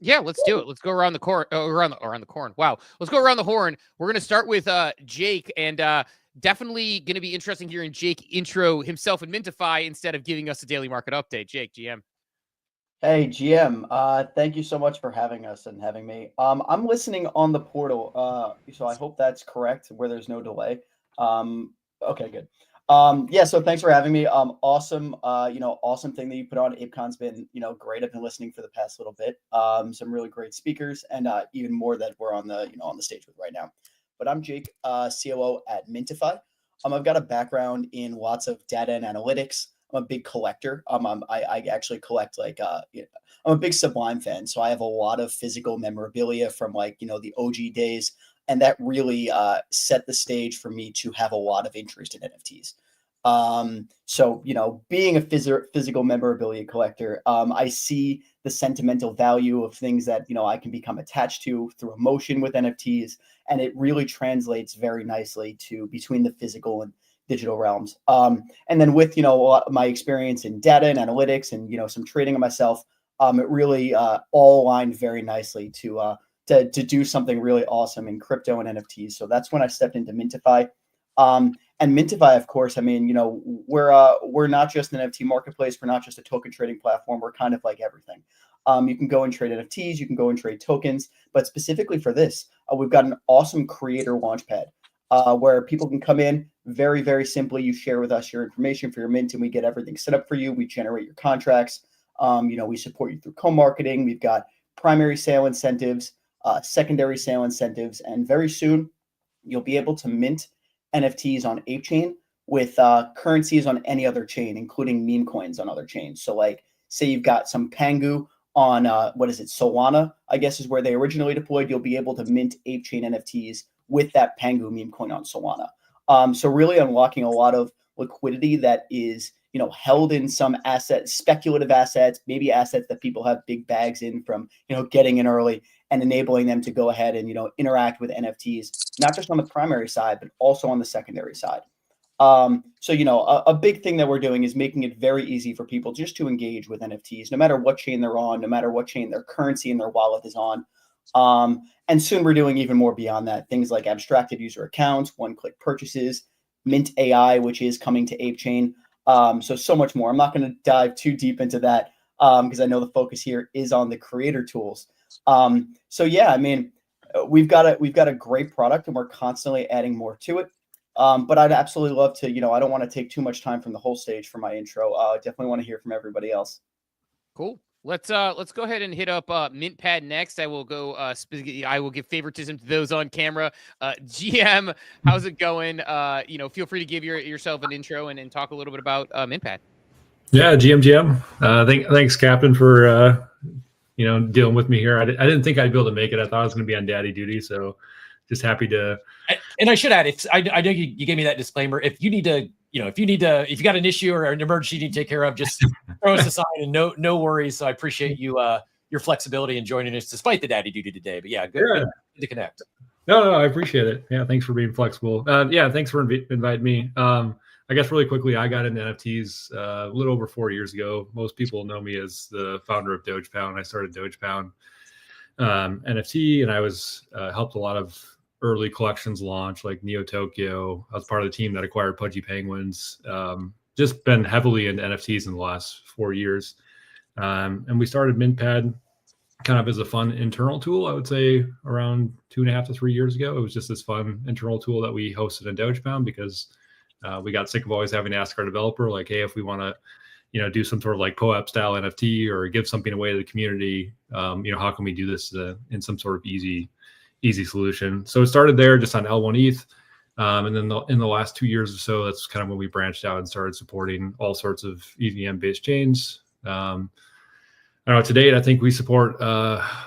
Yeah, let's do it. Let's go around the corn. Around the corn. Wow. Let's go around the horn. We're going to start with Jake, and definitely going to be interesting hearing Jake intro himself and Mintify instead of giving us a daily market update. Jake, GM. Hey, GM. Thank you so much for having us and having me. I'm listening on the portal, so I hope that's correct, where there's no delay. Okay, good. Yeah, so thanks for having me. Awesome, awesome thing that you put on. ApeCon's been, great. I've been listening for the past little bit. Some really great speakers, and even more that we're on the stage with right now. But I'm Jake, COO at Mintify. I've got a background in lots of data and analytics. I'm a big collector. I actually collect I'm a big Sublime fan, so I have a lot of physical memorabilia from the OG days. And that really set the stage for me to have a lot of interest in NFTs. So, being a physical memorabilia collector, I see the sentimental value of things that, I can become attached to through emotion with NFTs. And it really translates very nicely to between the physical and digital realms. And then with, a lot of my experience in data and analytics and, some trading of myself, it really all aligned very nicely to do something really awesome in crypto and NFTs. So that's when I stepped into Mintify. And Mintify, of course, we're not just an NFT marketplace. We're not just a token trading platform. We're kind of like everything. You can go and trade NFTs. You can go and trade tokens. But specifically for this, we've got an awesome creator launchpad where people can come in very, very simply. You share with us your information for your mint, and we get everything set up for you. We generate your contracts. We support you through co-marketing. We've got primary sale incentives, secondary sale incentives, and very soon you'll be able to mint NFTs on ApeChain with currencies on any other chain, including meme coins on other chains. So say you've got some Pangu on Solana, I guess is where they originally deployed. You'll be able to mint ApeChain NFTs with that Pangu meme coin on Solana. So really unlocking a lot of liquidity that is held in some assets, speculative assets, maybe assets that people have big bags in from getting in early, and enabling them to go ahead and, interact with NFTs, not just on the primary side, but also on the secondary side. So, a big thing that we're doing is making it very easy for people just to engage with NFTs, no matter what chain they're on, no matter what chain their currency in their wallet is on. And soon we're doing even more beyond that. Things like abstracted user accounts, one-click purchases, Mint AI, which is coming to ApeChain. So much more. I'm not going to dive too deep into that because I know the focus here is on the creator tools. So yeah, I mean, we've got a great product and we're constantly adding more to it. But I'd absolutely love to, I don't want to take too much time from the whole stage for my intro. Definitely want to hear from everybody else. Cool. Let's go ahead and hit up MintPad next. I will go. I will give favoritism to those on camera. GM, how's it going? Feel free to give yourself an intro and talk a little bit about MintPad. Yeah, GM. Thanks, Captain, for dealing with me here. I didn't think I'd be able to make it. I thought I was going to be on daddy duty, so just happy to. And I should add, I know you gave me that disclaimer. If you got an issue or an emergency you need to take care of, just throw us a sign and no worries. So I appreciate your flexibility in joining us despite the daddy duty today. But yeah, good to connect. No, I appreciate it. Yeah, thanks for being flexible. Thanks for inviting me. I guess really quickly, I got into NFTs a little over 4 years ago. Most people know me as the founder of DogePound. I started DogePound NFT, and I was helped a lot of early collections launch like Neo Tokyo. I was part of the team that acquired Pudgy Penguins. Just been heavily into NFTs in the last 4 years. And we started MintPad kind of as a fun internal tool, I would say around 2.5 to 3 years ago. It was just this fun internal tool that we hosted in Dogepound because we got sick of always having to ask our developer, like, hey, if we want to, do some sort of like POAP style NFT or give something away to the community, how can we do this in some sort of easy solution? So it started there just on L1 ETH. And then in the last 2 years or so, that's kind of when we branched out and started supporting all sorts of EVM based chains. I don't know, to date, I think we support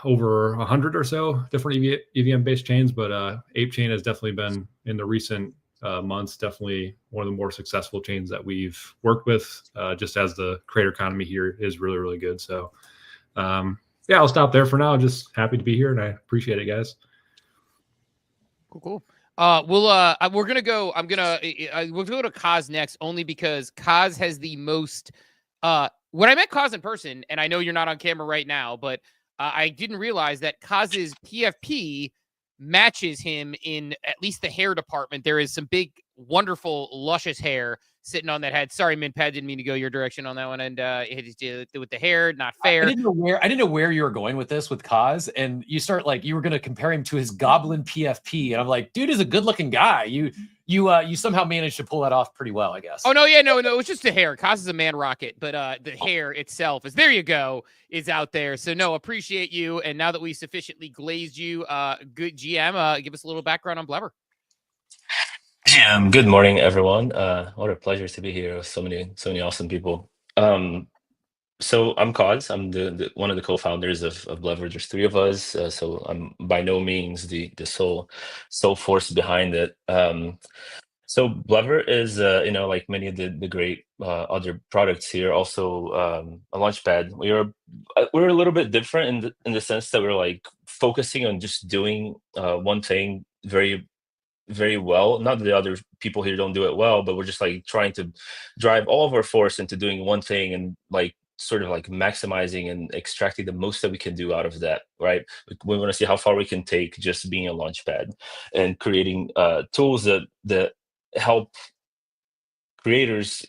over 100 or so different EVM based chains, but ApeChain has definitely been in the recent months, definitely one of the more successful chains that we've worked with, just as the creator economy here is really, really good. So I'll stop there for now. Just happy to be here and I appreciate it, guys. Cool. We're gonna go. We'll go to Kaz next, only because Kaz has the most. When I met Kaz in person, and I know you're not on camera right now, but I didn't realize that Kaz's PFP matches him in at least the hair department. There is some big, wonderful, luscious hair sitting on that head. Sorry, MintPad, didn't mean to go your direction on that one. And with the hair, not fair. I didn't know where you were going with this with Kaz, and you were going to compare him to his Goblin PFP, and I'm like, dude is a good-looking guy. You somehow managed to pull that off pretty well, I guess. Oh no, it was just the hair. Kaz is a man rocket, but the hair itself is is out there. So no, appreciate you. And now that we sufficiently glazed you, good GM, give us a little background on Blevver. Good morning, everyone. What a pleasure to be here with so many awesome people. So I'm Kaz. I'm the one of the co-founders of Blevver. There's three of us, so I'm by no means the sole force behind it. So Blevver is, like many of the great other products here, also a launchpad. We're a little bit different in the sense that we're like focusing on just doing one thing very, very well. Not that the other people here don't do it well, but we're just like trying to drive all of our force into doing one thing and like sort of like maximizing and extracting the most that we can do out of that, right? We want to see how far we can take just being a launchpad and creating tools that help creators,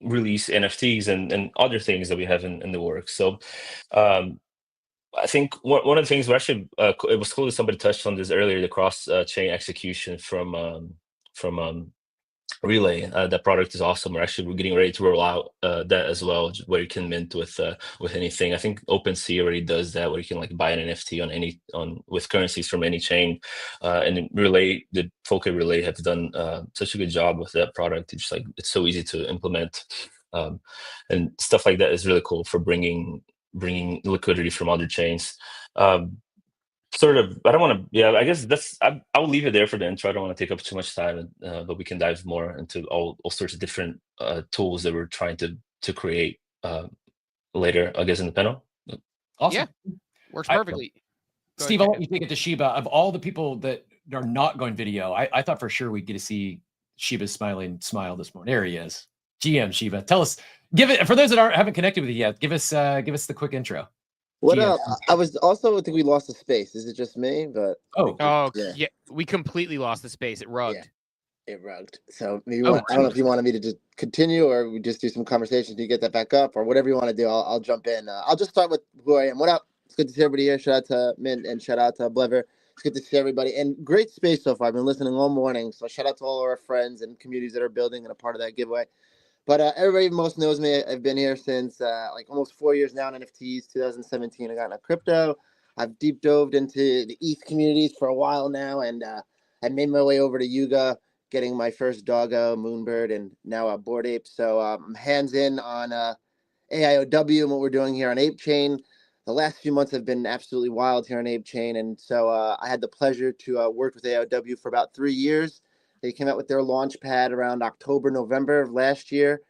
release NFTs and other things that we have in the works. So I think one of the things we actually it was cool that somebody touched on this earlier, the cross chain execution from Relay. That product is awesome. We're getting ready to roll out that as well, where you can mint with anything. I think OpenSea already does that, where you can like buy an NFT with currencies from any chain. And Relay, the folk at Relay have done such a good job with that product. It's like it's so easy to implement, and stuff like that is really cool for bringing liquidity from other chains. Sort of, I don't want to, I guess I'll leave it there for the intro. I don't want to take up too much time, but we can dive more into all sorts of different tools that we're trying to create later, I guess, in the panel. Awesome. Yeah, works perfectly. Steve, I'll let you take it to Sheba. Of all the people that are not going video, I thought for sure we'd get to see Sheba's smiling smile this morning. There he is. GM Sheba. Tell us, give it for those that haven't connected with you yet, give us the quick intro. What GM. up? I was also, I think we lost the space. Is it just me? But Oh yeah, we completely lost the space. It rugged. It rugged. So maybe I don't know if you wanted me to just continue or we just do some conversation to get that back up or whatever you want to do. I'll jump in. I'll just start with who I am. What up? It's good to see everybody here. Shout out to Mint and shout out to Blever. It's good to see everybody and great space so far. I've been listening all morning. So shout out to all our friends and communities that are building and a part of that giveaway. But everybody most knows me. I've been here since like almost 4 years now in NFTs. 2017, I got into crypto. I've deep dove into the ETH communities for a while now, and I made my way over to Yuga, getting my first doggo, Moonbird, and now a Bored Ape. So I'm hands in on AIOW and what we're doing here on ApeChain. The last few months have been absolutely wild here on ApeChain, and so I had the pleasure to work with AIOW for about 3 years. They came out with their launch pad around October, November of last year.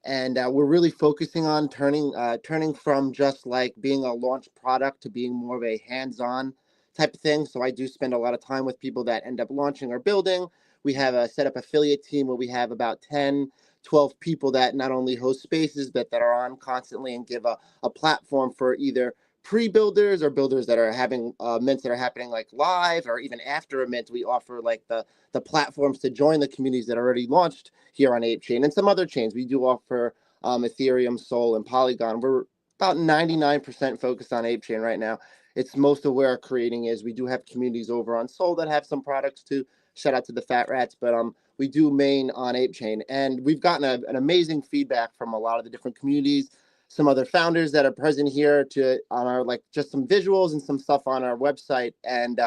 And we're really focusing on turning from just like being a launch product to being more of a hands-on type of thing. So I do spend a lot of time with people that end up launching or building. We have a set up affiliate team where we have about 10, 12 people that not only host spaces, but that are on constantly and give a platform for either pre-builders or builders that are having mints that are happening like live or even after a mint. We offer like the platforms to join the communities that are already launched here on ApeChain and some other chains. We do offer Ethereum, Sol, and Polygon. We're about 99% focused on ApeChain right now. It's most of where our creating is. We do have communities over on Sol that have some products too. Shout out to the Fat Rats, but we do main on ApeChain, and we've gotten an amazing feedback from a lot of the different communities. Some other founders that are present here on our like just some visuals and some stuff on our website, and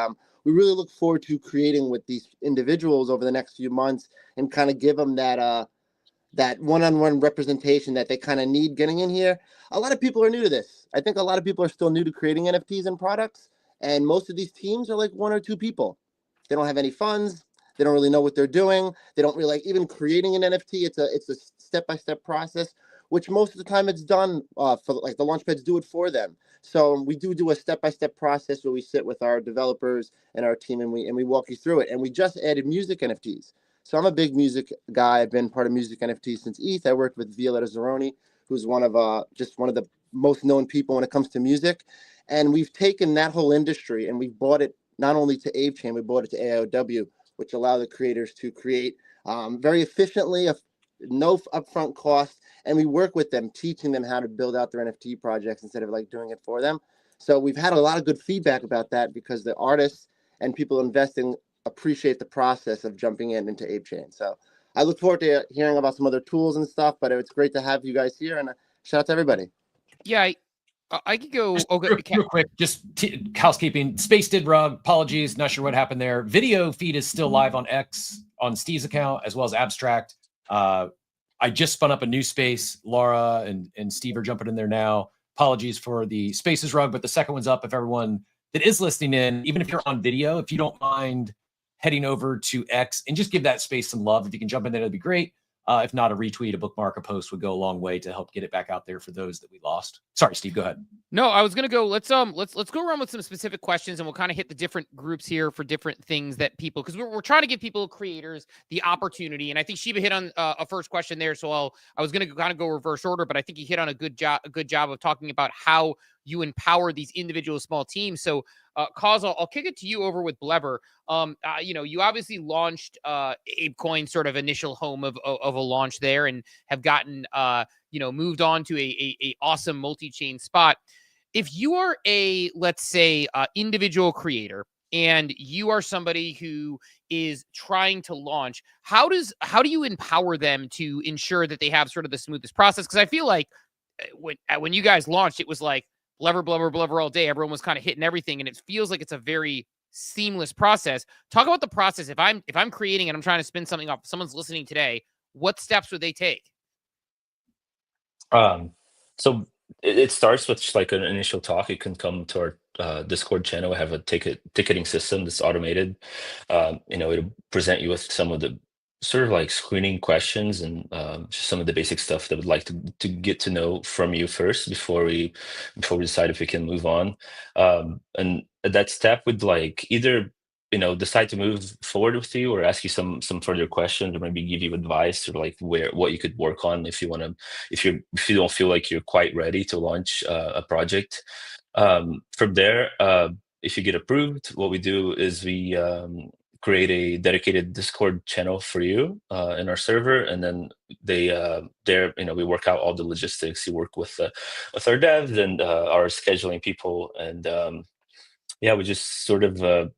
we really look forward to creating with these individuals over the next few months and kind of give them that that one-on-one representation that they kind of need getting in here. A lot of people are new to this. I think a lot of people are still new to creating NFTs and products, and most of these teams are like 1 or 2 people. They don't have any funds. They don't really know what they're doing. They don't really like even creating an NFT. It's a step-by-step process, which most of the time it's done for like the launchpads do it for them. So we do a step-by-step process where we sit with our developers and our team and we walk you through it. And we just added music NFTs. So I'm a big music guy. I've been part of music NFTs since ETH. I worked with Violetta Zeroni, who's one of the most known people when it comes to music. And we've taken that whole industry and we've brought it not only to ApeChain, we brought it to AIOW, which allow the creators to create very efficiently, no upfront cost. And we work with them, teaching them how to build out their NFT projects instead of like doing it for them. So we've had a lot of good feedback about that because the artists and people investing appreciate the process of jumping into ApeChain. So I look forward to hearing about some other tools and stuff, but it's great to have you guys here and shout out to everybody. Yeah, I could go. Okay, real quick, just housekeeping. Space did rug. Apologies, not sure what happened there. Video feed is still live on X on Steve's account as well as Abstract. I just spun up a new space. Laura and Steve are jumping in there now. Apologies for the spaces rug, but the second one's up. If everyone that is listening in, even if you're on video, if you don't mind heading over to X and just give that space some love, if you can jump in there, that'd be great. If not, a retweet, a bookmark, a post would go a long way to help get it back out there for those that we lost. Sorry, Steve, go ahead. No, I was gonna go. Let's go around with some specific questions, and we'll kind of hit the different groups here for different things that people, because we're trying to give people, creators, the opportunity. And I think Sheba hit on a first question there, so I was gonna kind of go reverse order, but I think he hit on a good job of talking about how you empower these individual small teams. So, Cause, I'll kick it to you over with Blever. You obviously launched ApeCoin, sort of initial home of a launch there, and have gotten moved on to a awesome multi-chain spot. If you are a, let's say, individual creator, and you are somebody who is trying to launch, how do you empower them to ensure that they have sort of the smoothest process? Because I feel like when you guys launched, it was like blubber all day. Everyone was kind of hitting everything, and it feels like it's a very seamless process. Talk about the process. If I'm creating and I'm trying to spin something up, if someone's listening today, what steps would they take? So it starts with just like an initial talk. You can come to our Discord channel. We have a ticketing system that's automated. It'll present you with some of the sort of like screening questions and just some of the basic stuff that would like to get to know from you first before we decide if we can move on. And at that step would like either decide to move forward with you or ask you some further questions or maybe give you advice or like what you could work on if you don't feel like you're quite ready to launch a project. From there, if you get approved, what we do is we create a dedicated Discord channel for you in our server, and then we work out all the logistics. You work with our devs and our scheduling people, and we just sort of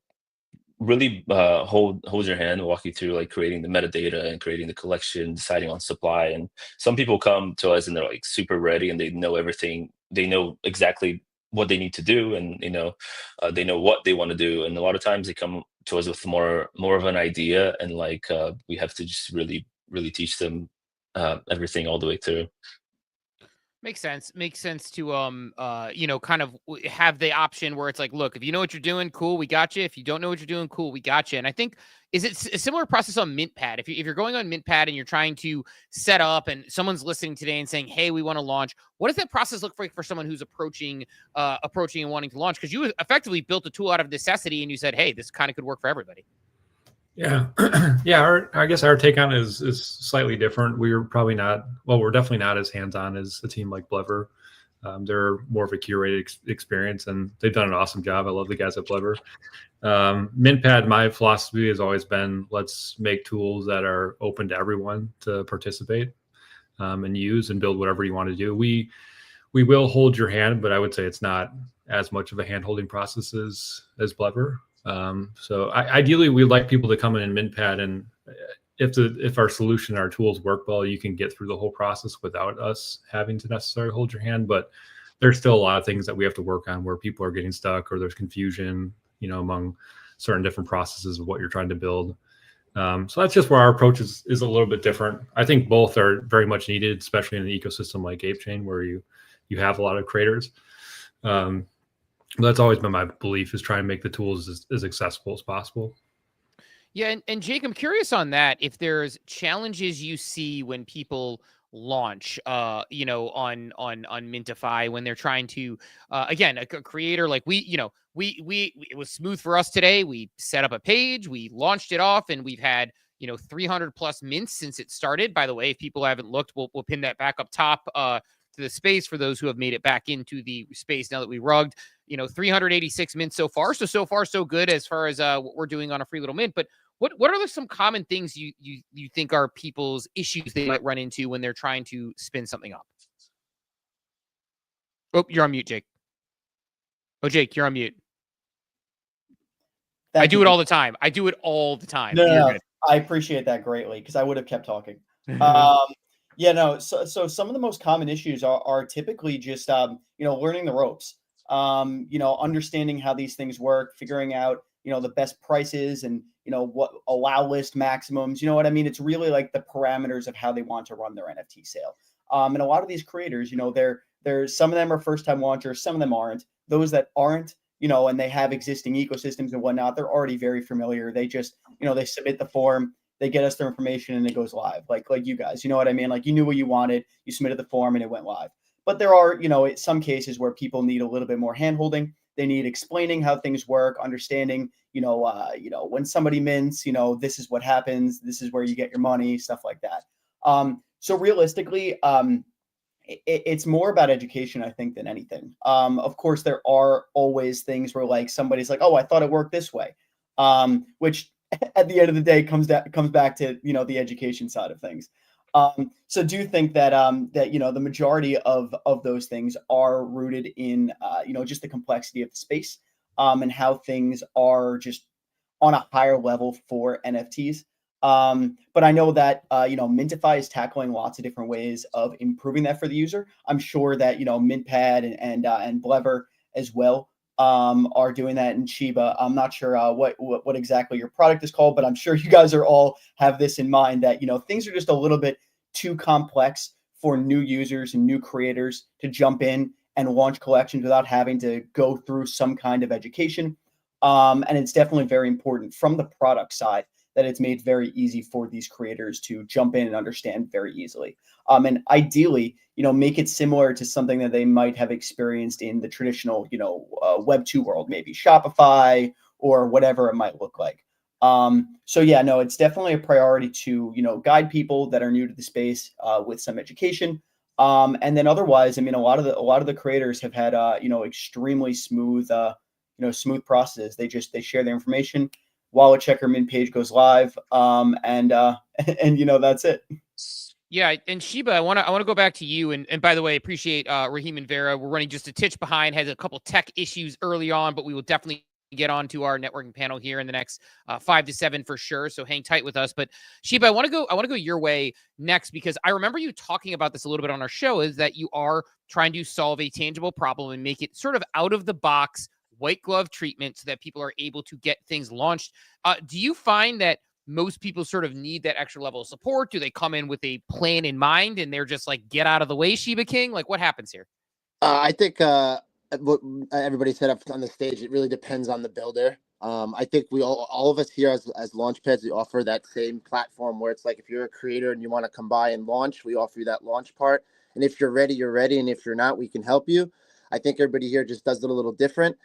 really hold your hand, walk you through like creating the metadata and creating the collection, deciding on supply. And some people come to us and they're like super ready and they know everything. They know exactly what they need to do, and they know what they want to do. And a lot of times they come to us with more of an idea, and like we have to just really teach them everything all the way through. Makes sense to kind of have the option where it's like, look, if you know what you're doing, cool, we got you. If you don't know what you're doing, cool, we got you. And I think, is it a similar process on MintPad? If you're going on MintPad and you're trying to set up and someone's listening today and saying, hey, we want to launch, what does that process look like for someone who's approaching and wanting to launch? Because you effectively built a tool out of necessity and you said, hey, this kind of could work for everybody. Yeah, yeah. I guess our take on it is slightly different. We're definitely not as hands-on as a team like Blever. They're more of a curated experience, and they've done an awesome job. I love the guys at Blever. MintPad, my philosophy has always been, let's make tools that are open to everyone to participate and use and build whatever you want to do. We will hold your hand, but I would say it's not as much of a hand-holding process as Blever. So ideally, we'd like people to come in and MintPad, and if our solution, our tools work well, you can get through the whole process without us having to necessarily hold your hand. But there's still a lot of things that we have to work on where people are getting stuck or there's confusion, among certain different processes of what you're trying to build. So that's just where our approach is a little bit different. I think both are very much needed, especially in an ecosystem like ApeChain where you have a lot of creators. That's always been my belief, is try and make the tools as accessible as possible. Yeah, and Jake, I'm curious on that. If there's challenges you see when people launch, on Mintify when they're trying to, again, a creator like it was smooth for us today. We set up a page, we launched it off, and we've had 300 plus mints since it started. By the way, if people haven't looked, we'll pin that back up top to the space for those who have made it back into the space now that we rugged. 386 mints so far. So far, so good as far as what we're doing on a free little mint. But what are some common things you think are people's issues they might run into when they're trying to spin something up? Oh, you're on mute, Jake. Oh, Jake, you're on mute. I do it all the time. No, I appreciate that greatly because I would have kept talking. So some of the most common issues are typically just learning the ropes. Understanding how these things work, figuring out the best prices and what allow list maximums. You know what I mean? It's really like the parameters of how they want to run their NFT sale. And a lot of these creators, they're some of them are first time launchers, some of them aren't. Those that aren't, and they have existing ecosystems and whatnot, they're already very familiar. They just they submit the form, they get us their information, and it goes live. Like you guys, you know what I mean? Like you knew what you wanted, you submitted the form, and it went live. But there are, some cases where people need a little bit more handholding. They need explaining how things work, understanding, when somebody mints, this is what happens, this is where you get your money, stuff like that. So realistically, it's more about education, I think, than anything. Of course, there are always things where like somebody's like, oh, I thought it worked this way, which at the end of the day comes back to the education side of things. So do you think that the majority of those things are rooted in just the complexity of the space and how things are just on a higher level for NFTs? But I know that Mintify is tackling lots of different ways of improving that for the user. I'm sure that MintPad and Blever as well are doing that in Chiba. I'm not sure what exactly your product is called, but I'm sure you guys are all have this in mind that things are just a little bit too complex for new users and new creators to jump in and launch collections without having to go through some kind of education. And it's definitely very important from the product side that it's made very easy for these creators to jump in and understand very easily. And ideally, make it similar to something that they might have experienced in the traditional, Web 2 world, maybe Shopify or whatever it might look like. So yeah, no, it's definitely a priority to, guide people that are new to the space with some education. And then otherwise, I mean, a lot of the creators have had, extremely smooth, smooth processes. They share their information. Wallet checker min page goes live. And that's it. Yeah, and Sheba, I want to go back to you. And by the way, appreciate Raheem and Vera. We're running just a titch behind. Had a couple tech issues early on, but we will definitely get on to our networking panel here in the next 5 to 7 for sure. So hang tight with us. But Sheba, I want to go your way next, because I remember you talking about this a little bit on our show, is that you are trying to solve a tangible problem and make it sort of out of the box white glove treatment so that people are able to get things launched. Do you find that most people sort of need that extra level of support? Do they come in with a plan in mind and they're just like, get out of the way, Sheba King? Like, what happens here? I think what everybody said up on the stage, it really depends on the builder. I think we all of us here as Launchpads, we offer that same platform where it's like, if you're a creator and you want to come by and launch, we offer you that launch part. And if you're ready, you're ready. And if you're not, we can help you. I think everybody here just does it a little different.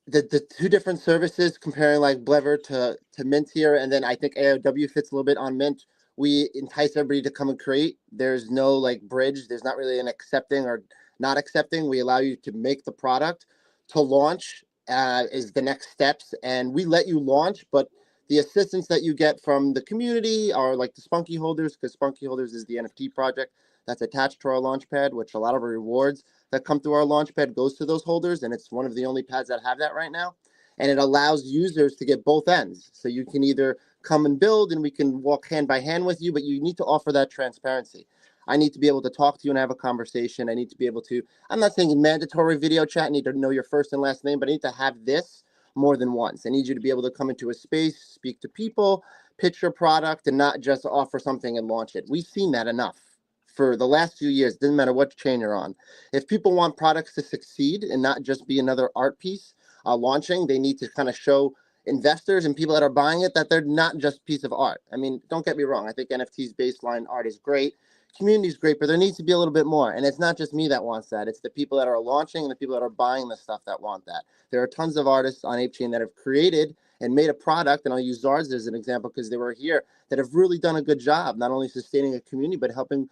The two different services, comparing like Blever to Mint here, and then I think AOW fits a little bit on Mint. We entice everybody to come and create. There's no like bridge. There's not really an accepting or not accepting. We allow you to make the product. To launch is the next steps, and we let you launch, but the assistance that you get from the community are like the Spunky Holders, because Spunky Holders is the NFT project that's attached to our Launchpad, which a lot of rewards that come through our Launchpad goes to those holders, and it's one of the only pads that have that right now. And it allows users to get both ends. So you can either come and build, and we can walk hand by hand with you, but you need to offer that transparency. I need to be able to talk to you and have a conversation. I need to be able to, I'm not saying mandatory video chat, I need to know your first and last name, but I need to have this more than once. I need you to be able to come into a space, speak to people, pitch your product, and not just offer something and launch it. We've seen that enough for the last few years. Doesn't matter what chain you're on. If people want products to succeed and not just be another art piece launching, they need to kind of show investors and people that are buying it that they're not just a piece of art. I mean, don't get me wrong. I think NFT's baseline art is great. Community is great, but there needs to be a little bit more. And it's not just me that wants that. It's the people that are launching and the people that are buying the stuff that want that. There are tons of artists on ApeChain that have created and made a product, and I'll use Zards as an example because they were here, that have really done a good job, not only sustaining a community, but helping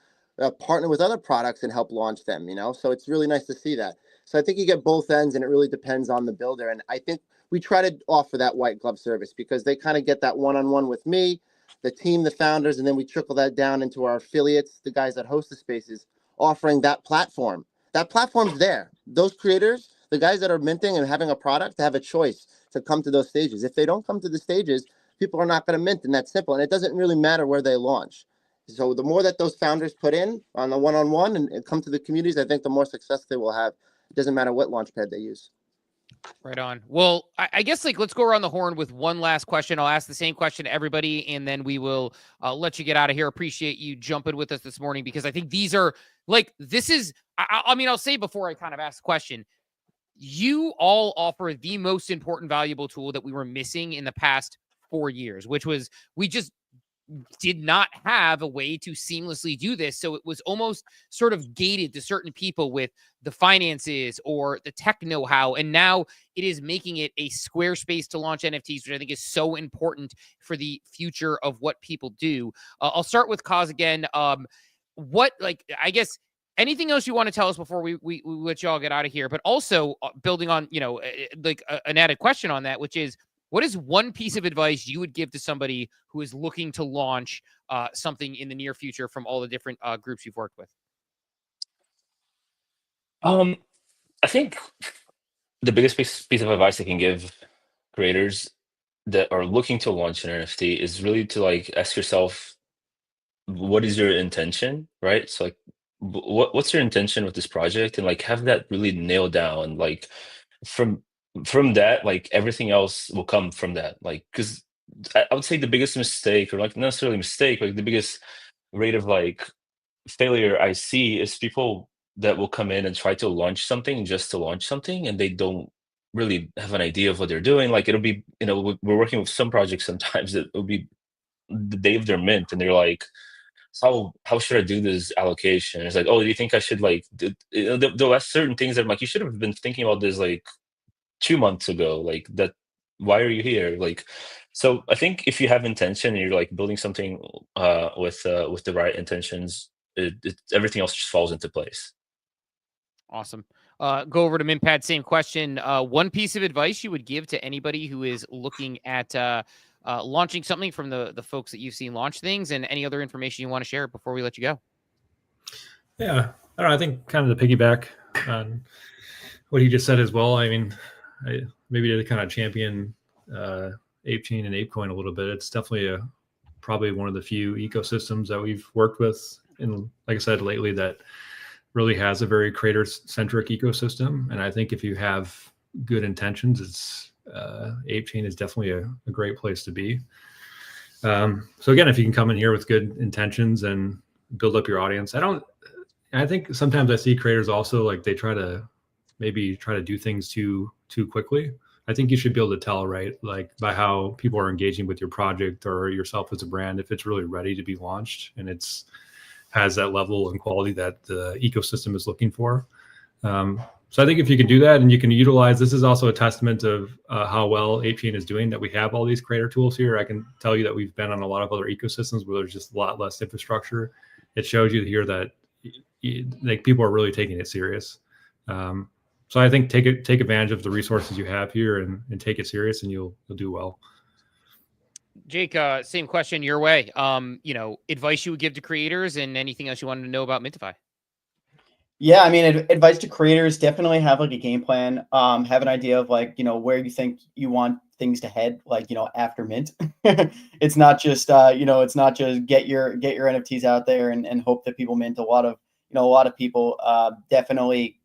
partner with other products and help launch them, So it's really nice to see that. So I think you get both ends, and it really depends on the builder. And I think we try to offer that white glove service because they kind of get that one-on-one with me, the team, the founders, and then we trickle that down into our affiliates, the guys that host the spaces, offering that platform. That platform's there. Those creators, the guys that are minting and having a product, have a choice to come to those stages. If they don't come to the stages, people are not going to mint, and that's simple. And it doesn't really matter where they launch. So the more that those founders put in on the one-on-one and come to the communities, I think the more success they will have. It doesn't matter what launchpad they use. Right on. Well, I guess let's go around the horn with one last question. I'll ask the same question to everybody, and then we will let you get out of here. Appreciate you jumping with us this morning, because I think these are I'll say before I kind of ask the question, you all offer the most important, valuable tool that we were missing in the past 4 years, which was we just did not have a way to seamlessly do this. So it was almost sort of gated to certain people with the finances or the tech know-how. And now it is making it a square space to launch NFTs, which I think is so important for the future of what people do. I'll start with Kaz again. I guess anything else you want to tell us before we let y'all get out of here, but also building on, an added question on that, which is, what is one piece of advice you would give to somebody who is looking to launch something in the near future from all the different groups you've worked with? I think the biggest piece of advice I can give creators that are looking to launch an NFT is really to ask yourself, what is your intention, right? So what's your intention with this project, and have that really nailed down. From that, everything else will come from that. Because I would say the biggest mistake, or not necessarily mistake, the biggest rate of failure I see is people that will come in and try to launch something just to launch something, and they don't really have an idea of what they're doing. Like it'll be, we're working with some projects sometimes that it'll be the day of their mint, and they're like, how should I do this allocation? It's like, oh, do you think I should like there are certain things that I'm like, you should have been thinking about this like 2 months ago, like that. Why are you here? Like, so I think if you have intention and you're like building something with the right intentions, everything else just falls into place. Awesome. Go over to MintPad. Same question. One piece of advice you would give to anybody who is looking at launching something from the folks that you've seen launch things, and any other information you want to share before we let you go. Yeah, I don't know. I think kind of to piggyback on what he just said as well. I mean, maybe to kind of champion ApeChain and ApeCoin a little bit. It's definitely probably one of the few ecosystems that we've worked with, and like I said lately, that really has a very creator-centric ecosystem. And I think if you have good intentions, it's ApeChain is definitely a great place to be. So again, if you can come in here with good intentions and build up your audience, I think sometimes I see creators also like they try to do things too quickly. I think you should be able to tell, right, like by how people are engaging with your project or yourself as a brand, if it's really ready to be launched and has that level and quality that the ecosystem is looking for. So I think if you can do that and you can utilize, this is also a testament of how well ApeChain is doing, that we have all these creator tools here. I can tell you that we've been on a lot of other ecosystems where there's just a lot less infrastructure. It shows you here that like people are really taking it serious. So I think take advantage of the resources you have here and take it serious, and you'll do well. Jake, same question your way. Advice you would give to creators, and anything else you wanted to know about Mintify. Yeah, I mean, advice to creators, definitely have like a game plan. Have an idea of like, where you think you want things to head, like, after mint. It's not just get your NFTs out there and hope that people mint. A lot of people definitely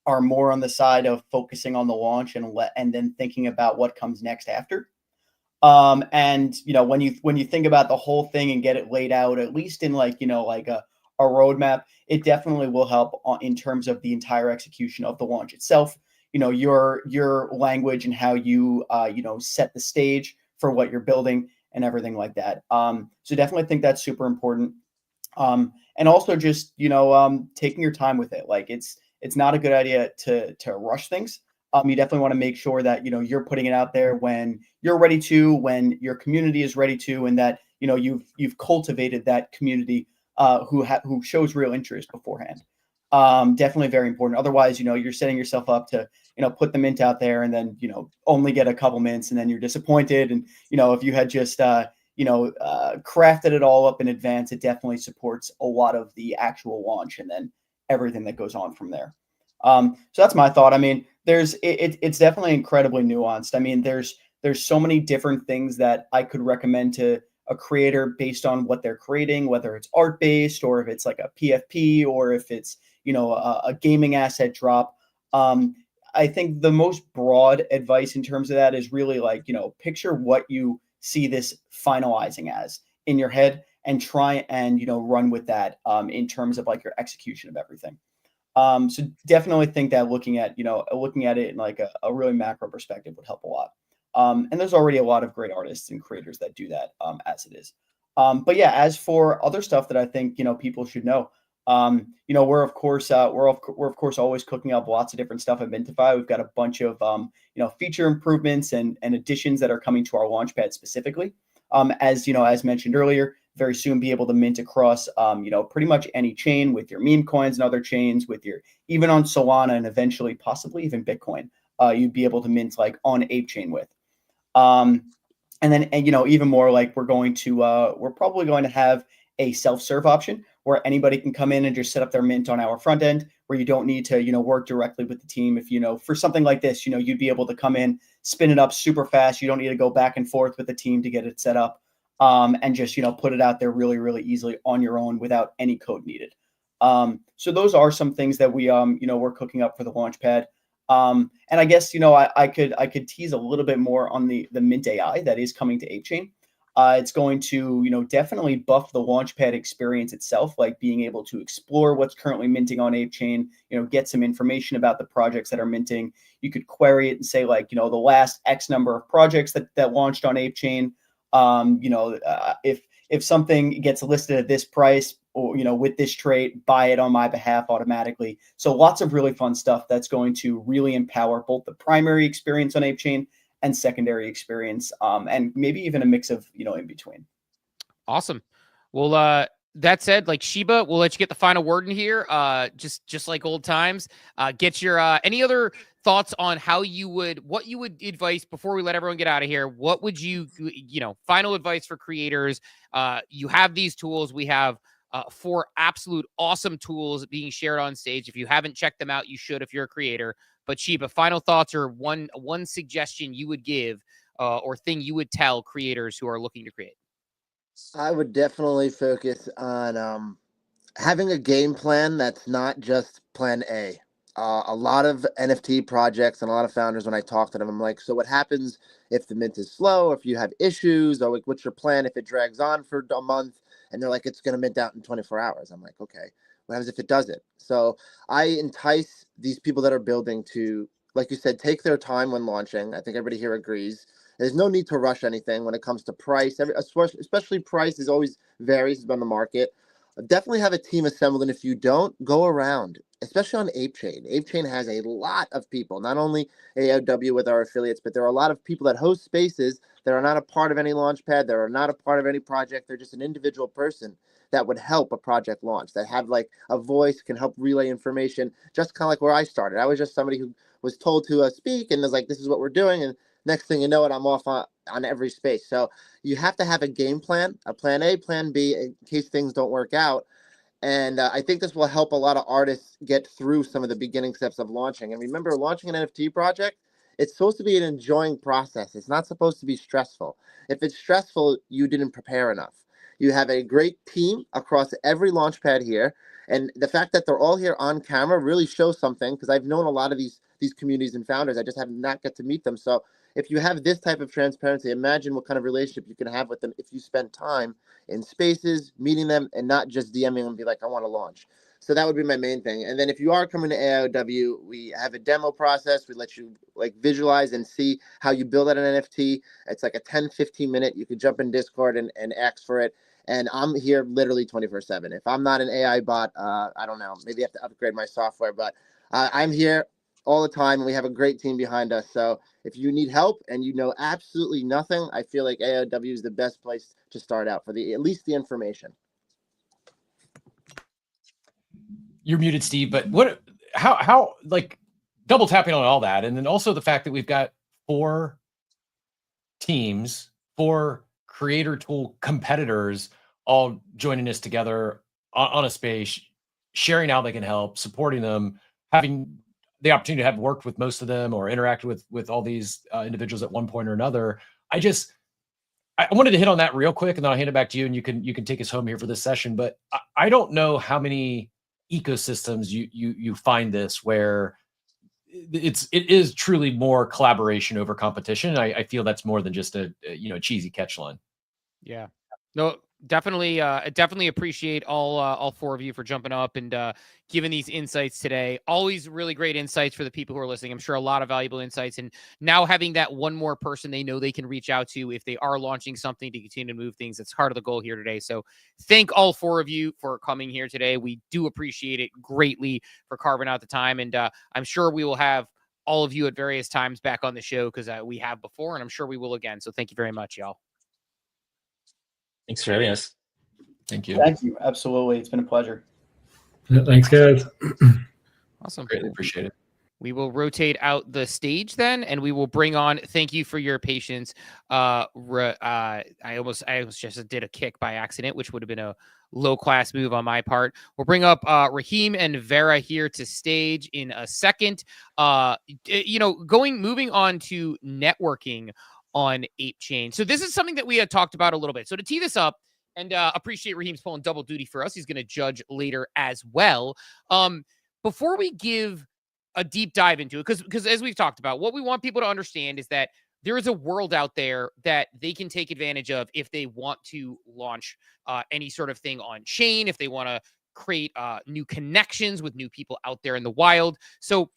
are more on the side of focusing on the launch and then thinking about what comes next after. And when you think about the whole thing and get it laid out, at least in like a roadmap, it definitely will help in terms of the entire execution of the launch itself. Your language and how you set the stage for what you're building and everything like that. So definitely think that's super important. And also just taking your time with it. Like it's not a good idea to rush things. You definitely want to make sure that you're putting it out there when you're ready to, when your community is ready to, and that you've cultivated that community who shows real interest beforehand. Definitely very important. Otherwise, you're setting yourself up to put the mint out there and then only get a couple mints, and then you're disappointed. And if you had just crafted it all up in advance, it definitely supports a lot of the actual launch and then everything that goes on from there. So that's my thought. I mean, it's definitely incredibly nuanced. I mean, there's so many different things that I could recommend to a creator based on what they're creating, whether it's art based or if it's like a PFP or if it's a gaming asset drop. I think the most broad advice in terms of that is really like picture what you see this finalizing as in your head and try and run with that in terms of like your execution of everything. So definitely think that looking at it in like a really macro perspective would help a lot. And there's already a lot of great artists and creators that do that as it is. But yeah, as for other stuff that I think people should know, we're of course always cooking up lots of different stuff at Mintify. We've got a bunch of feature improvements and additions that are coming to our launchpad specifically. As mentioned earlier, very soon be able to mint across pretty much any chain with your meme coins and other chains, with your even on Solana and eventually possibly even Bitcoin. You'd be able to mint like on ApeChain with. And then even more like we're probably going to have a self-serve option where anybody can come in and just set up their mint on our front end, where you don't need to work directly with the team. If for something like this, you'd be able to come in, spin it up super fast. You don't need to go back and forth with the team to get it set up, and just put it out there really, really easily on your own without any code needed. So those are some things that we're cooking up for the launchpad. And I guess I could tease a little bit more on the Mint AI that is coming to ApeChain. It's going to, definitely buff the Launchpad experience itself, like being able to explore what's currently minting on ApeChain, get some information about the projects that are minting. You could query it and say, like, the last X number of projects that launched on ApeChain. If something gets listed at this price, or with this trait, buy it on my behalf automatically. So lots of really fun stuff that's going to really empower both the primary experience on ApeChain and secondary experience, and maybe even a mix of in between. Awesome. Well, that said, like Sheba, we'll let you get the final word in here. Just like old times. Get your any other thoughts on what you would advise before we let everyone get out of here? What would you final advice for creators? You have these tools. We have 4 absolute awesome tools being shared on stage. If you haven't checked them out, you should if you're a creator. But Sheba, final thoughts or one suggestion you would give or thing you would tell creators who are looking to create? I would definitely focus on having a game plan that's not just plan A. A lot of NFT projects and a lot of founders, when I talk to them, I'm like, so what happens if the mint is slow, if you have issues, or like, what's your plan if it drags on for a month? And they're like, it's going to mint out in 24 hours. I'm like, okay, what happens if it doesn't? So I entice these people that are building to, like you said, take their time when launching. I think everybody here agrees. There's no need to rush anything when it comes to price. Especially price is always varies on the market. Definitely have a team assembled, and if you don't, go around, especially on ApeChain. ApeChain has a lot of people, not only AOW with our affiliates, but there are a lot of people that host spaces that are not a part of any launchpad, that are not a part of any project. They're just an individual person that would help a project launch, that have like a voice, can help relay information, just kind of like where I started. I was just somebody who was told to speak and was like, this is what we're doing. And next thing you know it, I'm off on every space. So you have to have a game plan, a plan A, plan B, in case things don't work out. And I think this will help a lot of artists get through some of the beginning steps of launching. And remember, launching an NFT project, it's supposed to be an enjoying process. It's not supposed to be stressful. If it's stressful, you didn't prepare enough. You have a great team across every launchpad here. And the fact that they're all here on camera really shows something, because I've known a lot of these communities and founders. I just have not get to meet them. So if you have this type of transparency, imagine what kind of relationship you can have with them if you spend time in spaces, meeting them, and not just DMing them and be like, I want to launch. So that would be my main thing. And then if you are coming to AIOW, we have a demo process. We let you like visualize and see how you build out an NFT. It's like a 10-15 minute. You could jump in Discord and ask for it. And I'm here literally 24/7. If I'm not an AI bot, I don't know, maybe I have to upgrade my software, but I'm here all the time, and we have a great team behind us. So if you need help and you know absolutely nothing, I feel like AOW is the best place to start out for at least the information. You're muted, Steve, but how like double tapping on all that, and then also the fact that we've got 4 teams, 4 creator tool competitors all joining us together on a space, sharing how they can help, supporting them, having the opportunity to have worked with most of them or interacted with all these individuals at one point or another. I wanted to hit on that real quick, and then I'll hand it back to you, and you can take us home here for this session. But I don't know how many ecosystems you find this where it is truly more collaboration over competition. I feel that's more than just a cheesy catch line. Yeah, no, definitely appreciate all 4 of you for jumping up and giving these insights today. Always really great insights for the people who are listening. I'm sure a lot of valuable insights, and now having that one more person they know they can reach out to if they are launching something to continue to move things. It's part of the goal here today. So thank all 4 of you for coming here today. We do appreciate it greatly for carving out the time, and I'm sure we will have all of you at various times back on the show, because we have before, and I'm sure we will again. So thank you very much, y'all. Thanks for having us. Thank you. Thank you. Absolutely. It's been a pleasure. Yeah, thanks, guys. Awesome. Greatly appreciate it. We will rotate out the stage then, and we will bring on, thank you for your patience. I almost just did a kick by accident, which would have been a low class move on my part. We'll bring up Raheem and Vera here to stage in a second. Moving on to networking on ApeChain. So this is something that we had talked about a little bit. So to tee this up, and appreciate Raheem's pulling double duty for us. He's going to judge later as well. Before we give a deep dive into it, because as we've talked about, what we want people to understand is that there is a world out there that they can take advantage of if they want to launch any sort of thing on chain, if they want to create new connections with new people out there in the wild. So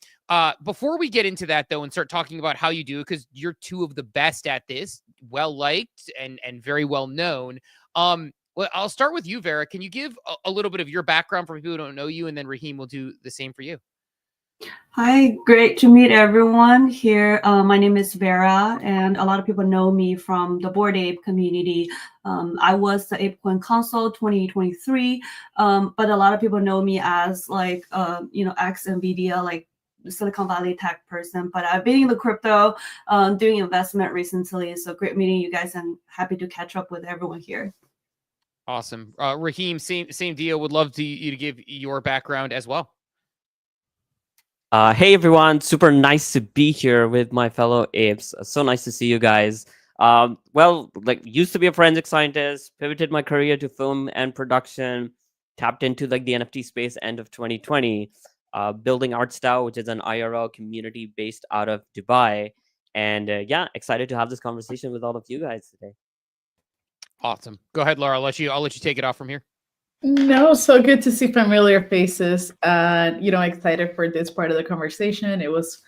before we get into that, though, and start talking about how you do it, because you're two of the best at this, well liked and very well known. Well, I'll start with you, Vera. Can you give a little bit of your background for people who don't know you, and then Raheem will do the same for you. Hi, great to meet everyone here. My name is Vera, and a lot of people know me from the Bored Ape community. I was the ApeCon Console 2023, but a lot of people know me as like, ex-NVIDIA, like Silicon Valley tech person. But I've been in the crypto, doing investment recently. So great meeting you guys, and happy to catch up with everyone here. Awesome. Raheem, same deal. Would love you to give your background as well. Hey everyone, super nice to be here with my fellow apes. So nice to see you guys. Well, like used to be a forensic scientist, pivoted my career to film and production, tapped into like the NFT space end of 2020, building ArtStyle, which is an IRL community based out of Dubai. And yeah, excited to have this conversation with all of you guys today. Awesome. Go ahead, Laura. I'll let you take it off from here. No, so good to see familiar faces. Excited for this part of the conversation. It was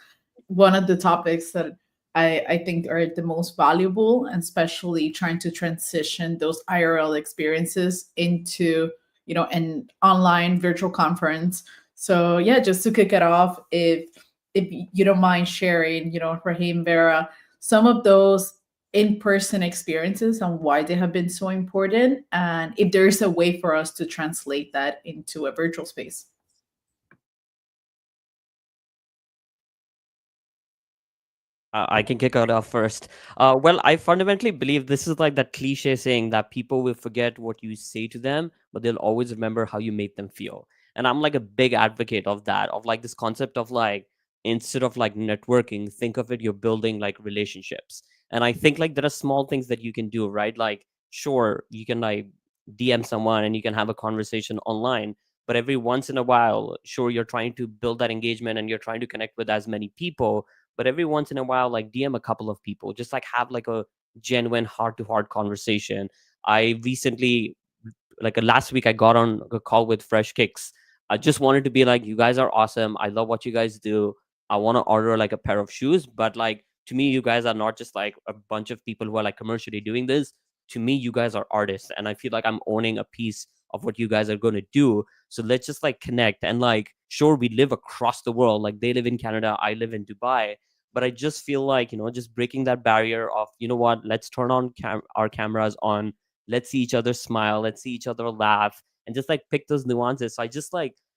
one of the topics that I think are the most valuable, and especially trying to transition those IRL experiences into, an online virtual conference. So yeah, just to kick it off, if you don't mind sharing, Raheem, Vera, some of those in-person experiences and why they have been so important, and if there is a way for us to translate that into a virtual space. I can kick it off first. Well, I fundamentally believe this is like that cliche saying that people will forget what you say to them, but they'll always remember how you made them feel. And I'm like a big advocate of that, of like this concept of like, instead of like networking, think of it, you're building like relationships. And I think like there are small things that you can do, right? Like, sure, you can like DM someone and you can have a conversation online, but every once in a while, sure, you're trying to build that engagement and you're trying to connect with as many people, but every once in a while, like DM a couple of people, just like have like a genuine heart-to-heart conversation. I recently, like last week, I got on a call with Fresh Kicks. I just wanted to be like, you guys are awesome. I love what you guys do. I want to order like a pair of shoes, but like to me, you guys are not just like a bunch of people who are like commercially doing this. To me, you guys are artists, and I feel like I'm owning a piece of what you guys are going to do. So let's just like connect. And like, sure, we live across the world. Like they live in Canada, I live in Dubai. But I just feel like, just breaking that barrier of, what, let's turn on our cameras on, let's see each other smile, let's see each other laugh, and just like pick those nuances. So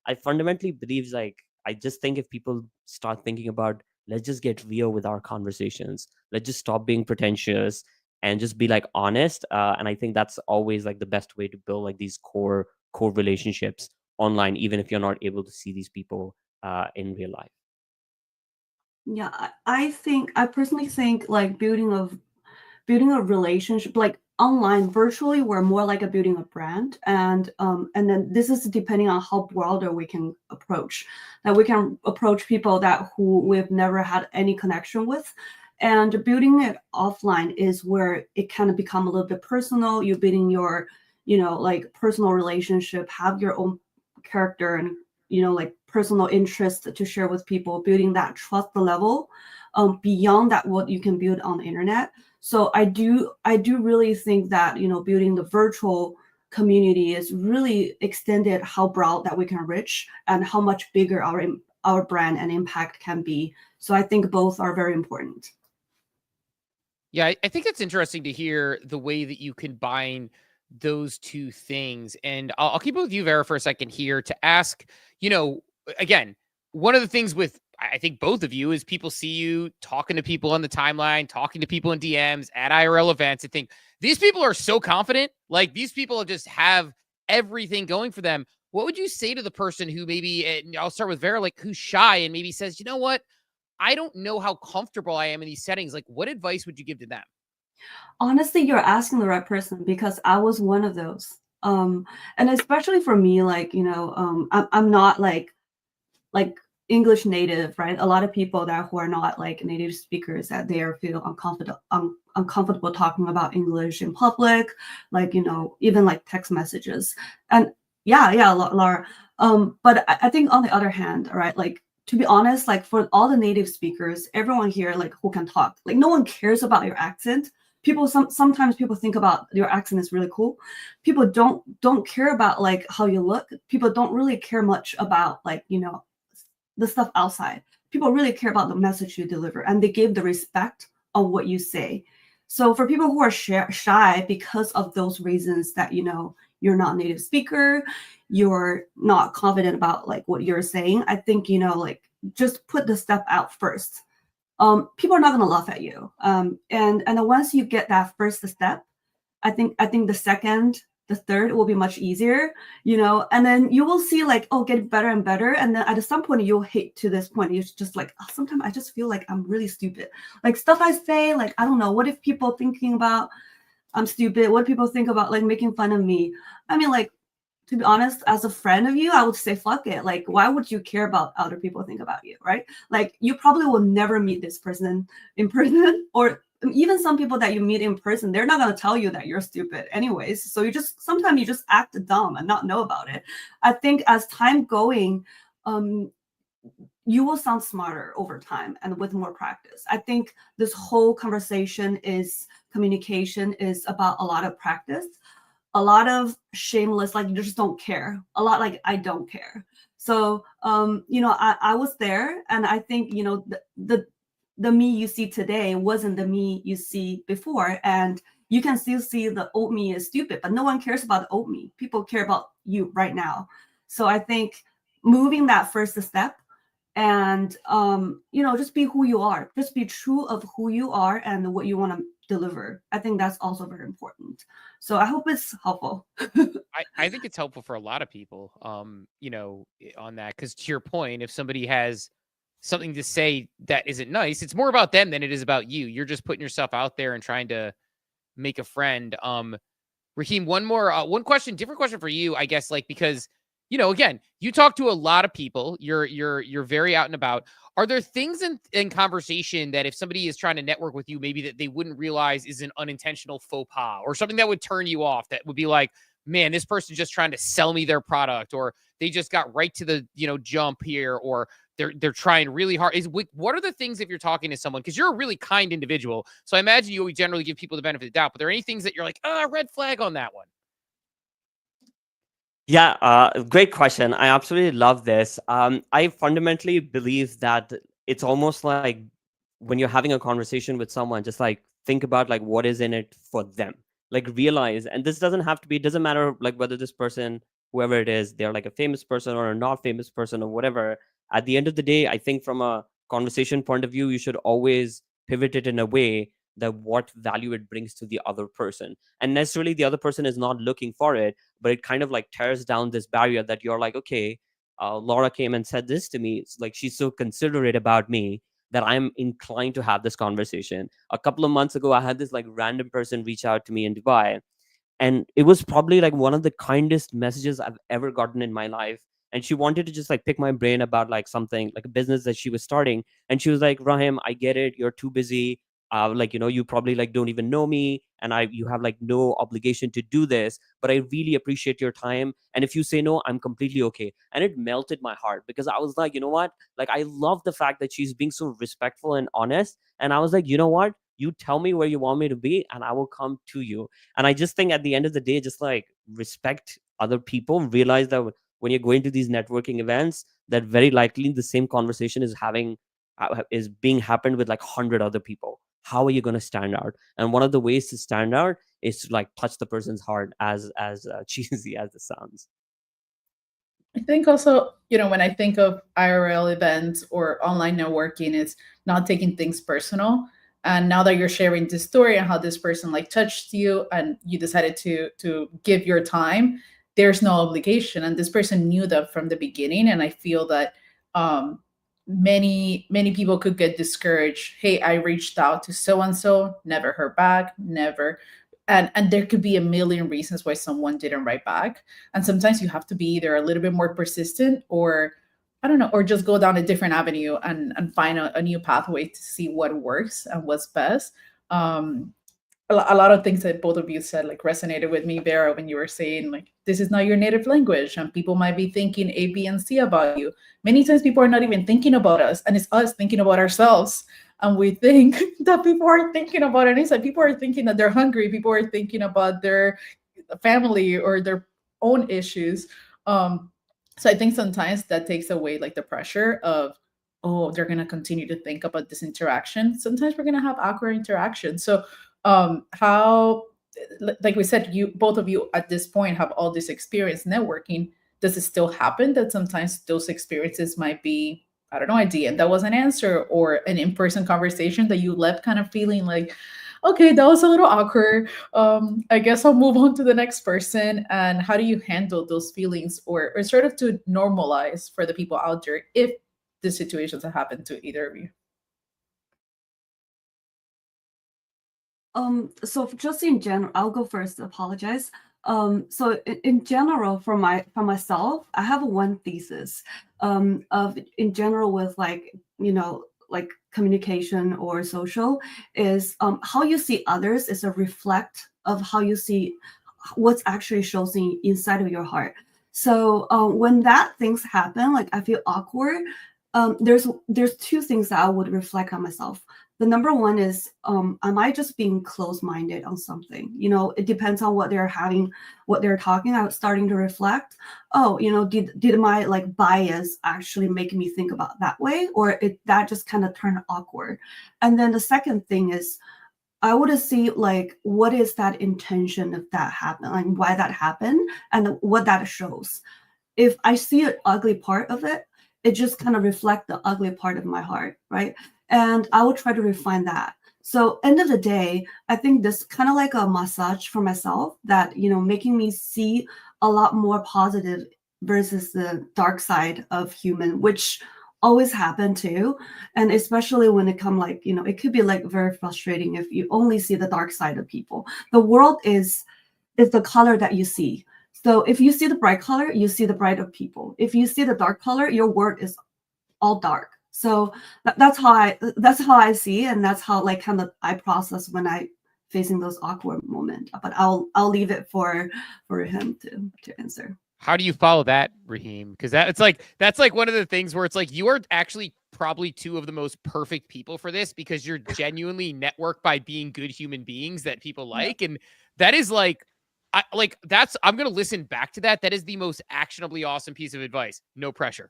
I fundamentally believe, like, I just think if people start thinking about, let's just get real with our conversations, let's just stop being pretentious and just be like honest. And I think that's always like the best way to build like these core relationships online, even if you're not able to see these people in real life. Yeah, I personally think like building a relationship like online virtually, we're more like a building a brand, and then this is depending on how broader we can approach. That we can approach people who we've never had any connection with, and building it offline is where it kind of become a little bit personal. You're building your like personal relationship, have your own character and like personal interest to share with people, building that trust level beyond that what you can build on the internet. So I do really think that building the virtual community is really extended how broad that we can reach and how much bigger our brand and impact can be. So I think both are very important. Yeah, I think it's interesting to hear the way that you combine those two things. And I'll keep it with you, Vera, for a second here to ask, again, one of the things with, I think both of you, is people see you talking to people on the timeline, talking to people in DMs at IRL events, and think these people are so confident. Like these people just have everything going for them. What would you say to the person who maybe, I'll start with Vera, like who's shy and maybe says, you know what, I don't know how comfortable I am in these settings. Like what advice would you give to them? Honestly, you're asking the right person, because I was one of those. And especially for me, like, I'm not like English native, right? A lot of people that who are not like native speakers, that they are feel uncomfortable talking about English in public, like, you know, even like text messages. And yeah, Laura. But I think on the other hand, right, like, to be honest, like for all the native speakers, everyone here like who can talk, like no one cares about your accent. People sometimes people think about your accent is really cool. People don't care about like how you look. People don't really care much about like, you know, the stuff outside. People really care about the message you deliver, and they give the respect of what you say. So for people who are shy because of those reasons, that, you know, you're not a native speaker, you're not confident about like what you're saying, I think, you know, like just put the step out first. People are not going to laugh at you. And then once you get that first step, I think the second, the third will be much easier, you know, and then you will see like, oh, get better and better. And then at some point you'll hate to this point. You're just like, oh, sometimes I just feel like I'm really stupid. Like stuff I say, like, I don't know, what if people thinking about I'm stupid? What people think about like making fun of me? I mean, like, to be honest, as a friend of you, I would say, fuck it. Like, why would you care about other people think about you, right? Like, you probably will never meet this person in person, or even some people that you meet in person, they're not going to tell you that you're stupid anyways. So sometimes you just act dumb and not know about it. I think as time going, you will sound smarter over time and with more practice. I think this whole communication is about a lot of practice, a lot of shameless, like you just don't care, a lot like I don't care. So you know, I was there, and I think, you know, the me you see today wasn't the me you see before, and you can still see the old me is stupid, but no one cares about the old me. People care about you right now. So I think moving that first step, and you know, just be who you are, just be true of who you are and what you want to deliver. I think that's also very important. So I hope it's helpful. I think it's helpful for a lot of people, you know, on that, because to your point, if somebody has something to say that isn't nice, it's more about them than it is about you. You're just putting yourself out there and trying to make a friend. Raheem, one question, different question for you, I guess, like, because, you know, again, you talk to a lot of people, you're very out and about. Are there things in conversation that if somebody is trying to network with you, maybe that they wouldn't realize is an unintentional faux pas, or something that would turn you off, that would be like, man, this person's just trying to sell me their product, or they just got right to the, you know, jump here, or they're trying really hard? What are the things, if you're talking to someone, because you're a really kind individual, so I imagine you generally give people the benefit of the doubt, but are there any things that you're like, red flag on that one? Yeah, great question. I absolutely love this. I fundamentally believe that it's almost like when you're having a conversation with someone, just like think about like what is in it for them. Like realize, and this doesn't have to be, it doesn't matter like whether this person, whoever it is, they're like a famous person or a not famous person or whatever. At the end of the day, I think from a conversation point of view, you should always pivot it in a way that what value it brings to the other person. And necessarily the other person is not looking for it, but it kind of like tears down this barrier that you're like, okay, Laura came and said this to me. It's like she's so considerate about me that I'm inclined to have this conversation. A couple of months ago, I had this like random person reach out to me in Dubai, and it was probably like one of the kindest messages I've ever gotten in my life. And she wanted to just like pick my brain about like something like a business that she was starting. And she was like, Rahim, I get it, you're too busy, like, you know, you probably like don't even know me, and you have like no obligation to do this, but I really appreciate your time, and if you say no, I'm completely okay. And it melted my heart, because I was like, you know what, like I love the fact that she's being so respectful and honest. And I was like, you know what, you tell me where you want me to be and I will come to you. And I just think at the end of the day, just like respect other people, realize that when you're going to these networking events, that very likely the same conversation is being happened with like 100 other people. How are you going to stand out? And one of the ways to stand out is to like touch the person's heart, as cheesy as it sounds. I think also, you know, when I think of IRL events or online networking, it's not taking things personal. And now that you're sharing this story and how this person like touched you and you decided to give your time, there's no obligation. And this person knew that from the beginning. And I feel that many people could get discouraged. Hey, I reached out to so and so, never heard back, never. And there could be a million reasons why someone didn't write back. And sometimes you have to be either a little bit more persistent or I don't know, or just go down a different avenue and find a new pathway to see what works and what's best. Um, a lot of things that both of you said like resonated with me, Vera, when you were saying like this is not your native language and people might be thinking A, B, and C about you. Many times people are not even thinking about us, and it's us thinking about ourselves. And we think that people are thinking about it. And it's like people are thinking that they're hungry, people are thinking about their family or their own issues. So I think sometimes that takes away like the pressure of, oh, they're gonna continue to think about this interaction. Sometimes we're gonna have awkward interactions. So how, like we said, you both of you at this point have all this experience networking. Does it still happen that sometimes those experiences might be, I don't know, a DM that was an answer or an in-person conversation that you left kind of feeling like, okay, that was a little awkward. I guess I'll move on to the next person. And how do you handle those feelings, or sort of to normalize for the people out there if the situations have happened to either of you? So just in general, I'll go first. Apologize. So in general, for myself, I have one thesis of in general with like like communication or social is how you see others is a reflect of how you see what's actually shows inside of your heart. So when that things happen, like I feel awkward. There's two things that I would reflect on myself. The number one is, am I just being closed-minded on something? It depends on what they're having, what they're talking. I'm starting to reflect. Oh, did my like bias actually make me think about that way, or that just kind of turned awkward? And then the second thing is, I would see like what is that intention of that happen, like why that happened, and what that shows. If I see an ugly part of it, it just kind of reflect the ugly part of my heart, right? And I will try to refine that. So end of the day, I think this kind of like a massage for myself that, making me see a lot more positive versus the dark side of human, which always happen too. And especially when it come like, it could be like very frustrating if you only see the dark side of people. The world is the color that you see. So if you see the bright color, you see the bright of people. If you see the dark color, your world is all dark. So that's how I see, and that's how like kind of I process when I facing those awkward moments. But I'll leave it for him to answer. How do you follow that, Raheem? Because that's like one of the things where it's like you are actually probably two of the most perfect people for this, because you're genuinely networked by being good human beings that people like, and that is like. I'm going to listen back to that. That is the most actionably awesome piece of advice. No pressure.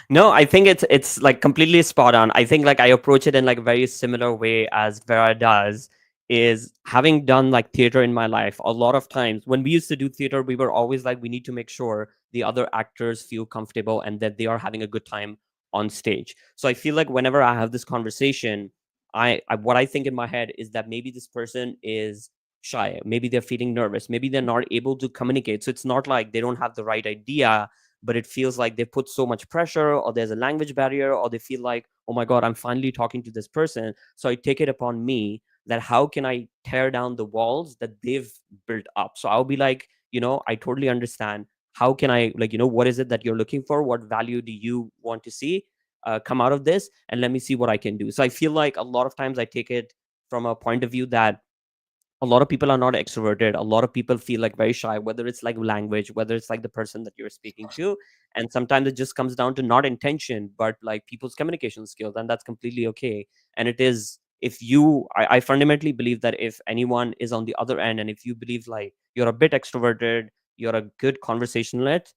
No, I think it's like completely spot on. I think like I approach it in like a very similar way as Vera does, is having done like theater in my life. A lot of times when we used to do theater, we were always like, we need to make sure the other actors feel comfortable and that they are having a good time on stage. So I feel like whenever I have this conversation, I what I think in my head is that maybe this person is shy, maybe they're feeling nervous, maybe they're not able to communicate. So it's not like they don't have the right idea, but it feels like they put so much pressure, or there's a language barrier, or they feel like, oh my God, I'm finally talking to this person. So I take it upon me that how can I tear down the walls that they've built up? So I'll be like, I totally understand. How can I, like, what is it that you're looking for? What value do you want to see come out of this? And let me see what I can do. So I feel like a lot of times I take it from a point of view that a lot of people are not extroverted. A lot of people feel like very shy, whether it's like language, whether it's like the person that you're speaking to. And sometimes it just comes down to not intention, but like people's communication skills. And that's completely okay. And it is, I fundamentally believe that if anyone is on the other end, and if you believe like you're a bit extroverted, you're a good conversationalist,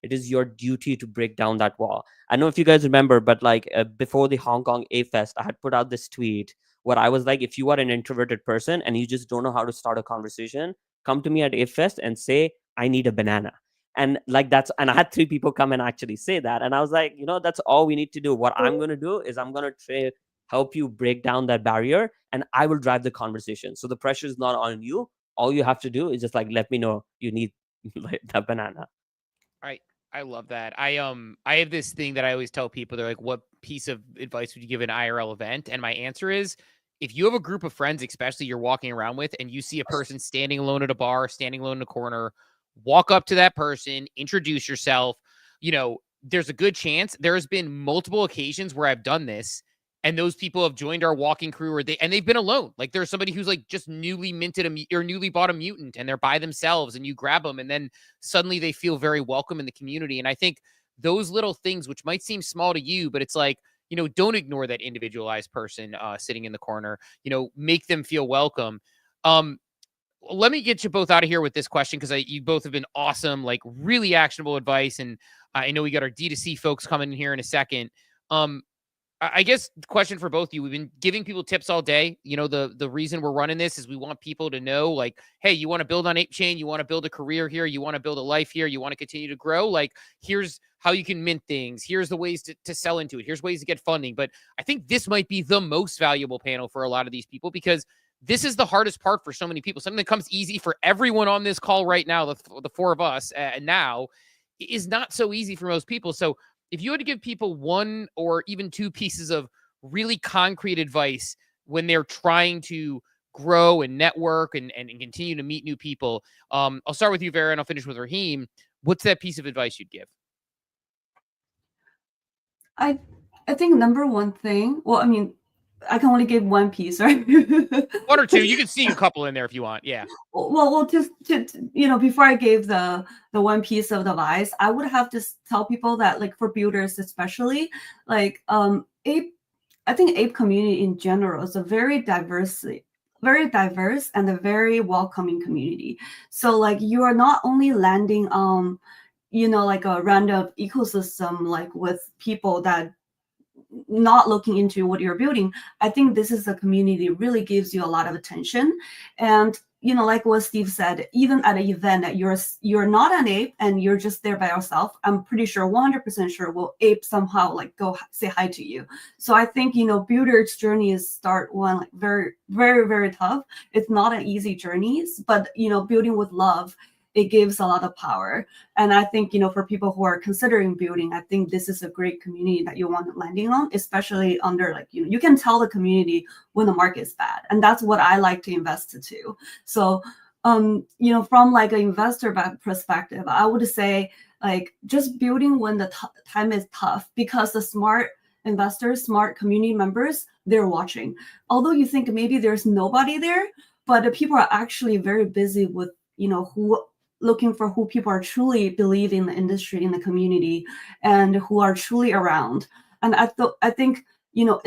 it is your duty to break down that wall. I don't know if you guys remember, but like before the Hong Kong A Fest, I had put out this tweet where I was like, if you are an introverted person and you just don't know how to start a conversation, come to me at ApeFest and say, I need a banana. And like and I had 3 people come and actually say that. And I was like, that's all we need to do. What I'm going to do is I'm going to help you break down that barrier, and I will drive the conversation. So the pressure is not on you. All you have to do is just like, let me know you need that banana. I love that. I have this thing that I always tell people. They're like, what piece of advice would you give an IRL event? And my answer is, if you have a group of friends, especially you're walking around with, and you see a person standing alone at a bar, standing alone in a corner, walk up to that person, introduce yourself. You know, there's a good chance there has been multiple occasions where I've done this and those people have joined our walking crew or they've been alone. Like there's somebody who's like just newly minted or newly bought a mutant and they're by themselves and you grab them and then suddenly they feel very welcome in the community. And I think those little things, which might seem small to you, but it's like, you know, don't ignore that individualized person sitting in the corner, you know, make them feel welcome. Let me get you both out of here with this question because you both have been awesome, like really actionable advice. And I know we got our D2C folks coming in here in a second. I guess the question for both of you, we've been giving people tips all day. You know, the reason we're running this is we want people to know, like, hey, you want to build on ApeChain, you want to build a career here, you want to build a life here, you want to continue to grow. Like, here's how you can mint things. Here's the ways to sell into it. Here's ways to get funding. But I think this might be the most valuable panel for a lot of these people because this is the hardest part for so many people. Something that comes easy for everyone on this call right now, the four of us, and now is not so easy for most people. So if you had to give people one or even two pieces of really concrete advice when they're trying to grow and network and continue to meet new people, I'll start with you, Vera, and I'll finish with Raheem. What's that piece of advice you'd give? I think number one thing, well, I mean, I can only give one piece, right? One or two. You can see a couple in there if you want. Yeah. Well, just to you know, before I gave the one piece of advice, I would have to tell people that, like, for builders especially, like Ape, I think Ape community in general is a very diverse and a very welcoming community. So like you are not only landing on, you know, like a random ecosystem, like with people that not looking into what you're building. I think this is a community that really gives you a lot of attention. And you know, like what Steve said, even at an event that you're not an ape and you're just there by yourself, I'm pretty sure 100% sure will ape somehow like go say hi to you. So I think, you know, builder's journey is start one like very, very, very tough. It's not an easy journey, but you know, building with love, it gives a lot of power. And I think, you know, for people who are considering building, I think this is a great community that you want landing on, especially under like, you know, you can tell the community when the market is bad. And that's what I like to invest into. So, you know, from like an investor perspective, I would say like just building when the time is tough, because the smart investors, smart community members, they're watching. Although you think maybe there's nobody there, but the people are actually very busy with, you know, looking for who people are truly believe in the industry, in the community, and who are truly around. And I think, you know,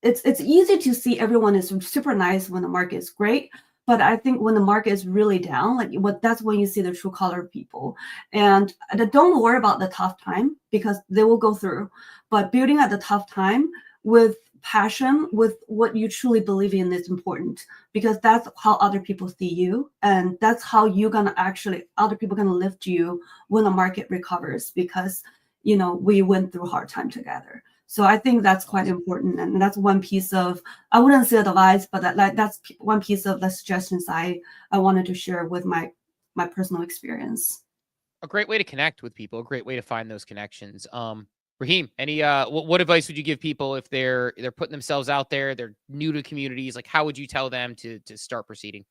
it's easy to see everyone is super nice when the market is great, but I think when the market is really down, like that's when you see the true color of people. And don't worry about the tough time because they will go through. But building at the tough time with passion, with what you truly believe in is important, because that's how other people see you, and that's how you're gonna actually other people gonna lift you when the market recovers, because you know we went through hard time together. So I think that's quite important, and that's one piece of, I wouldn't say advice, but that's one piece of the suggestions I wanted to share with my personal experience. A great way to connect with people, a great way to find those connections. Raheem, any what advice would you give people if they're putting themselves out there, they're new to communities? Like, how would you tell them to start proceeding?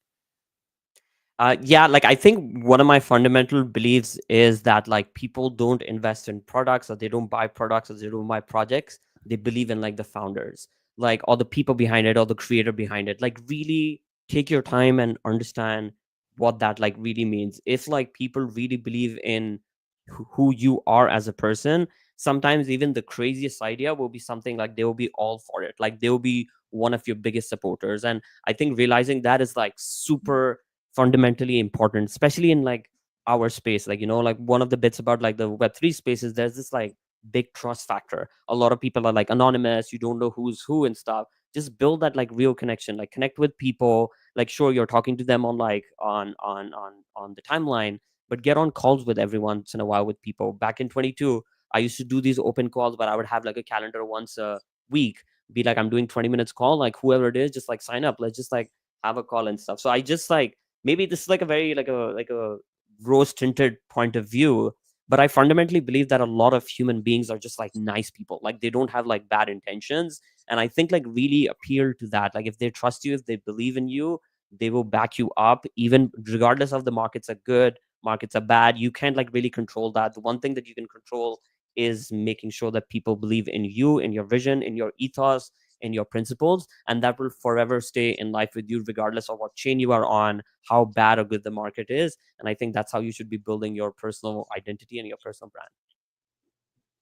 Yeah, like I think one of my fundamental beliefs is that like people don't invest in products, or they don't buy products, or they don't buy projects. They believe in like the founders, like all the people behind it, or the creator behind it. Like really take your time and understand what that like really means. If like people really believe in who you are as a person, sometimes even the craziest idea will be something like they will be all for it. Like they will be one of your biggest supporters. And I think realizing that is like super fundamentally important, especially in like our space. Like, you know, like one of the bits about like the Web3 space is there's this like big trust factor. A lot of people are like anonymous, you don't know who's who and stuff. Just build that like real connection, like connect with people. Like sure, you're talking to them on like on the timeline, but get on calls with every once in a while with people. Back in 22, I used to do these open calls, but I would have like a calendar once a week, be like, I'm doing 20 minutes call, like whoever it is, just like sign up, let's just like have a call and stuff. So I just like, maybe this is like a very like a rose tinted point of view, but I fundamentally believe that a lot of human beings are just like nice people. Like they don't have like bad intentions. And I think like really appeal to that. Like if they trust you, if they believe in you, they will back you up, even regardless of the markets are good markets are bad. You can't like really control that. The one thing that you can control is making sure that people believe in you, in your vision, in your ethos, in your principles, and that will forever stay in life with you regardless of what chain you are on, how bad or good the market is. And I think that's how you should be building your personal identity and your personal brand.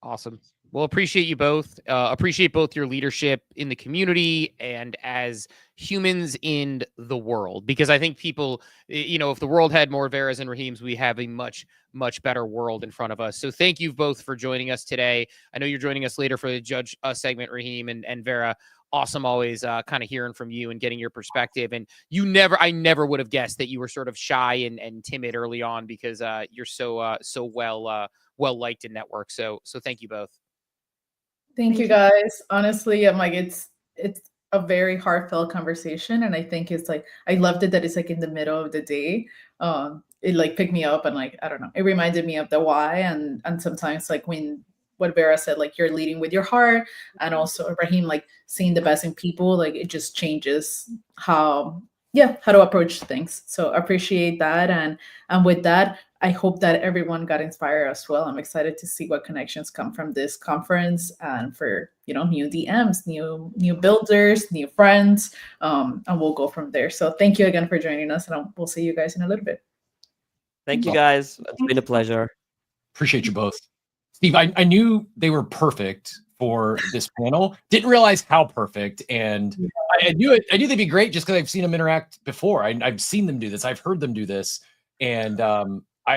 Awesome. Well, appreciate you both. Appreciate both your leadership in the community and as humans in the world, because I think people, if the world had more Veras and Rahims, we have a much, much better world in front of us. So thank you both for joining us today. I know you're joining us later for the Judge segment, Rahim and Vera. Awesome. Always kind of hearing from you and getting your perspective. And I never would have guessed that you were sort of shy and timid early on, because you're so well liked in network. So thank you both. Thank you guys. Honestly, I'm like, it's a very heartfelt conversation. And I think it's like, I loved it that it's like in the middle of the day. It like picked me up and like, I don't know, it reminded me of the why. And sometimes like when what Vera said, like you're leading with your heart, and also Rahim, like seeing the best in people, like it just changes how to approach things. So appreciate that. And with that, I hope that everyone got inspired as well. I'm excited to see what connections come from this conference, and for new DMs, new builders, new friends, and we'll go from there. So thank you again for joining us, and we'll see you guys in a little bit. Thank you guys. It's been a pleasure. Appreciate you both. Steve, I knew they were perfect for this panel. Didn't realize how perfect, and I knew they'd be great just because I've seen them interact before. I've seen them do this. I've heard them do this, and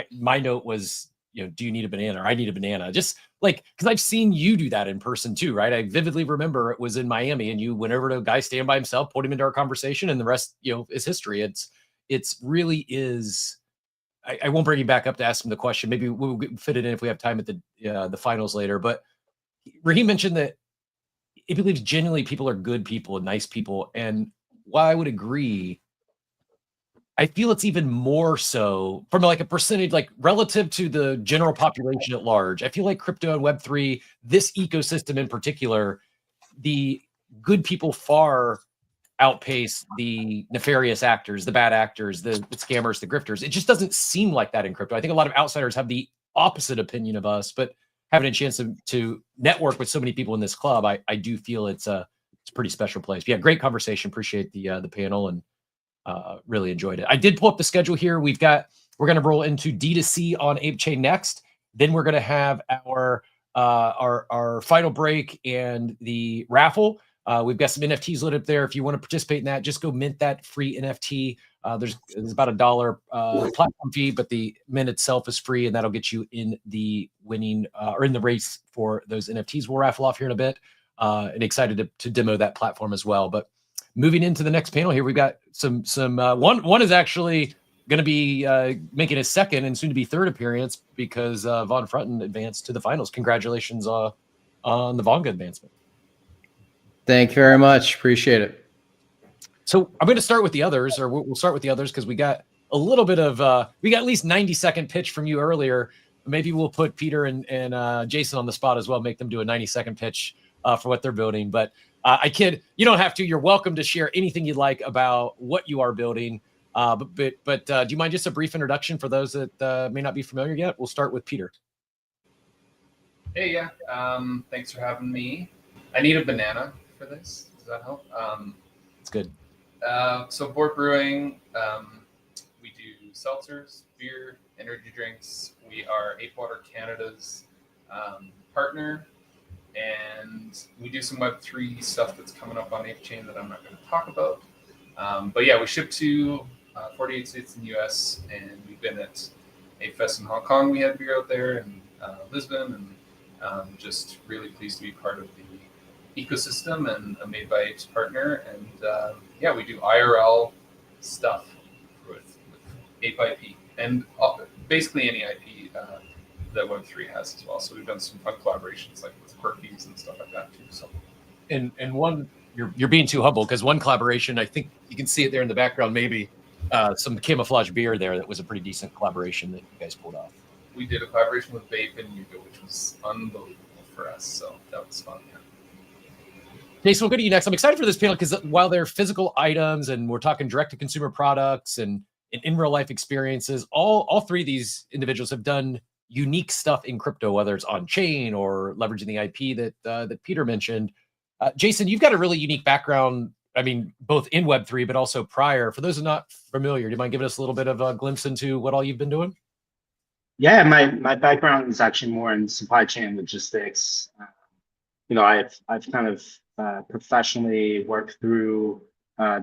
my note was, do you need a banana? Or I need a banana. Just like, because I've seen you do that in person too, right? I vividly remember it was in Miami, and you went over to a guy standing by himself, put him into our conversation, and the rest, is history. It's really is. I won't bring you back up to ask him the question. Maybe we'll fit it in if we have time at the finals later. But Raheem mentioned that he believes genuinely people are good people and nice people. And while I would agree, I feel it's even more so from like a percentage, like relative to the general population at large. I feel like crypto and Web3, this ecosystem in particular, the good people far outpace the nefarious actors, the bad actors, the scammers, the grifters. It just doesn't seem like that in crypto. I think a lot of outsiders have the opposite opinion of us, but having a chance to network with so many people in this club, I do feel it's a pretty special place. But yeah, great conversation. Appreciate the panel, and really enjoyed it. I did pull up the schedule here. We're going to roll into D2C on ApeChain next. Then we're going to have our final break and the raffle. We've got some NFTs lit up there. If you want to participate in that, just go mint that free NFT. There's about $1 platform fee, but the mint itself is free, and that'll get you in the winning or in the race for those NFTs. We'll raffle off here in a bit, and excited to demo that platform as well. But moving into the next panel here, we've got some one is actually going to be making his second and soon to be third appearance, because Von Frunten advanced to the finals. Congratulations on the Vonga advancement. Thank you very much. Appreciate it. So I'm going to start with the others, or we'll start with the others, because we got a little bit of we got at least 90-second pitch from you earlier. Maybe we'll put Peter and Jason on the spot as well, make them do a 90-second pitch for what they're building. But I kid, you don't have to. You're welcome to share anything you'd like about what you are building. But do you mind just a brief introduction for those that may not be familiar yet? We'll start with Peter. Hey, yeah. Thanks for having me. I need a banana for this. Does that help? It's good. So Board Brewing, we do seltzers, beer, energy drinks. We are Ape Water Canada's partner, and we do some Web3 stuff that's coming up on ApeChain that I'm not going to talk about. But yeah, we ship to 48 states in the US, and we've been at Ape Fest in Hong Kong. We had beer out there, and Lisbon, and just really pleased to be part of the ecosystem and a Made by Apes partner. And yeah, we do IRL stuff with Ape IP and basically any IP that Web3 has as well. So we've done some fun collaborations like with Quirkies and stuff like that too. So and one, you're being too humble, because one collaboration, I think you can see it there in the background, maybe some camouflage beer there, that was a pretty decent collaboration that you guys pulled off. We did a collaboration with Vape and Yuga, which was unbelievable for us. So that was fun. Yeah. Jason, we'll go to you next. I'm excited for this panel because while they're physical items and we're talking direct to consumer products and in real life experiences. All three of these individuals have done unique stuff in crypto, whether it's on chain or leveraging the IP that Peter mentioned. Jason, you've got a really unique background. I mean, both in Web3, but also prior. For those who are not familiar, do you mind giving us a little bit of a glimpse into what all you've been doing? Yeah, my background is actually more in supply chain logistics. I've kind of professionally worked through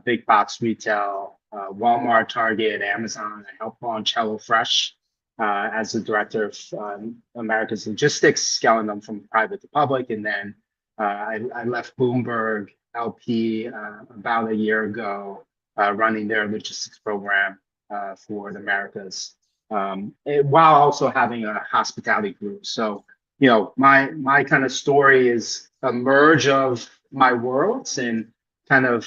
big box retail, Walmart, Target, Amazon. I helped launch HelloFresh as the director of America's logistics, scaling them from private to public. And then I left Bloomberg LP about a year ago, running their logistics program for the Americas, while also having a hospitality group. So, my kind of story is a merge of my worlds and kind of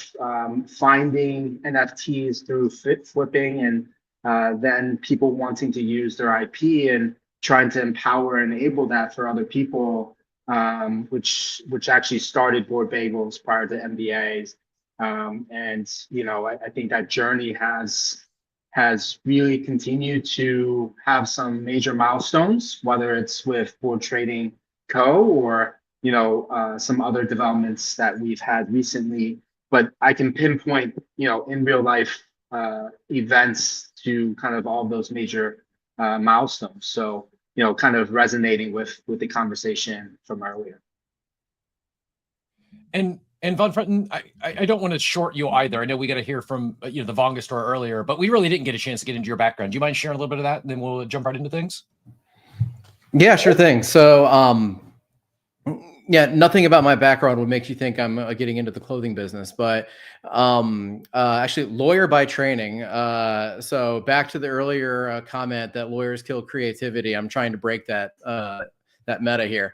finding NFTs through flipping and then people wanting to use their IP and trying to empower and enable that for other people, which actually started Board Bagels prior to MBAs. I think that journey has really continued to have some major milestones, whether it's with Board Trading Co. or some other developments that we've had recently. But I can pinpoint in real life events to kind of all those major milestones. So kind of resonating with the conversation from earlier. And Von Frenton, I don't want to short you either. I know we got to hear from the Vonga store earlier, but we really didn't get a chance to get into your background. Do you mind sharing a little bit of that, and then we'll jump right into things? Yeah, sure thing. So, yeah, nothing about my background would make you think I'm getting into the clothing business, but actually, lawyer by training. So, back to the earlier comment that lawyers kill creativity. I'm trying to break that meta here.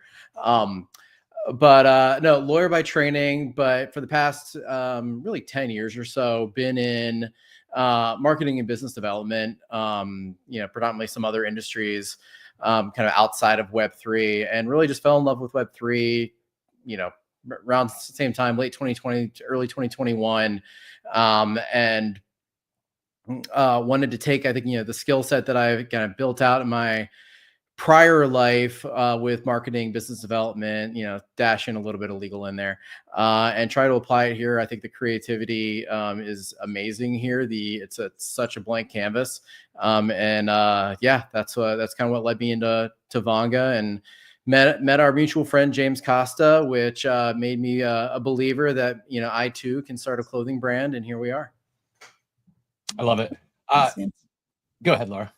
But no, lawyer by training, but for the past really 10 years or so, been in marketing and business development, predominantly some other industries, kind of outside of Web3, and really just fell in love with Web3, around the same time, late 2020 to early 2021, and wanted to take, I think, the skill set that I kind of built out in my prior life with marketing, business development, dash in a little bit of legal in there, and try to apply it here. I think the creativity is amazing here. It's such a blank canvas, yeah, that's kind of what led me into Vonga, and met our mutual friend James Costa, which made me a believer that I too can start a clothing brand, and here we are. I love it. Go ahead, Laura.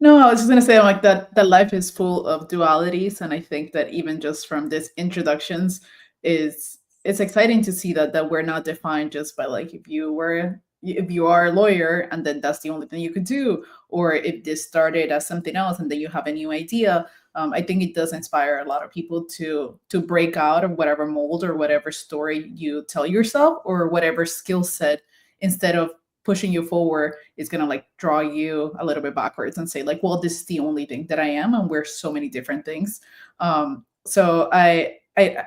No, I was just gonna say like that life is full of dualities, and I think that even just from this introductions it's exciting to see that we're not defined just by like if you are a lawyer and then that's the only thing you could do, or if this started as something else and then you have a new idea. I think it does inspire a lot of people to break out of whatever mold or whatever story you tell yourself, or whatever skill set, instead of pushing you forward, is going to like draw you a little bit backwards and say like, well, this is the only thing that I am, and we're so many different things. So I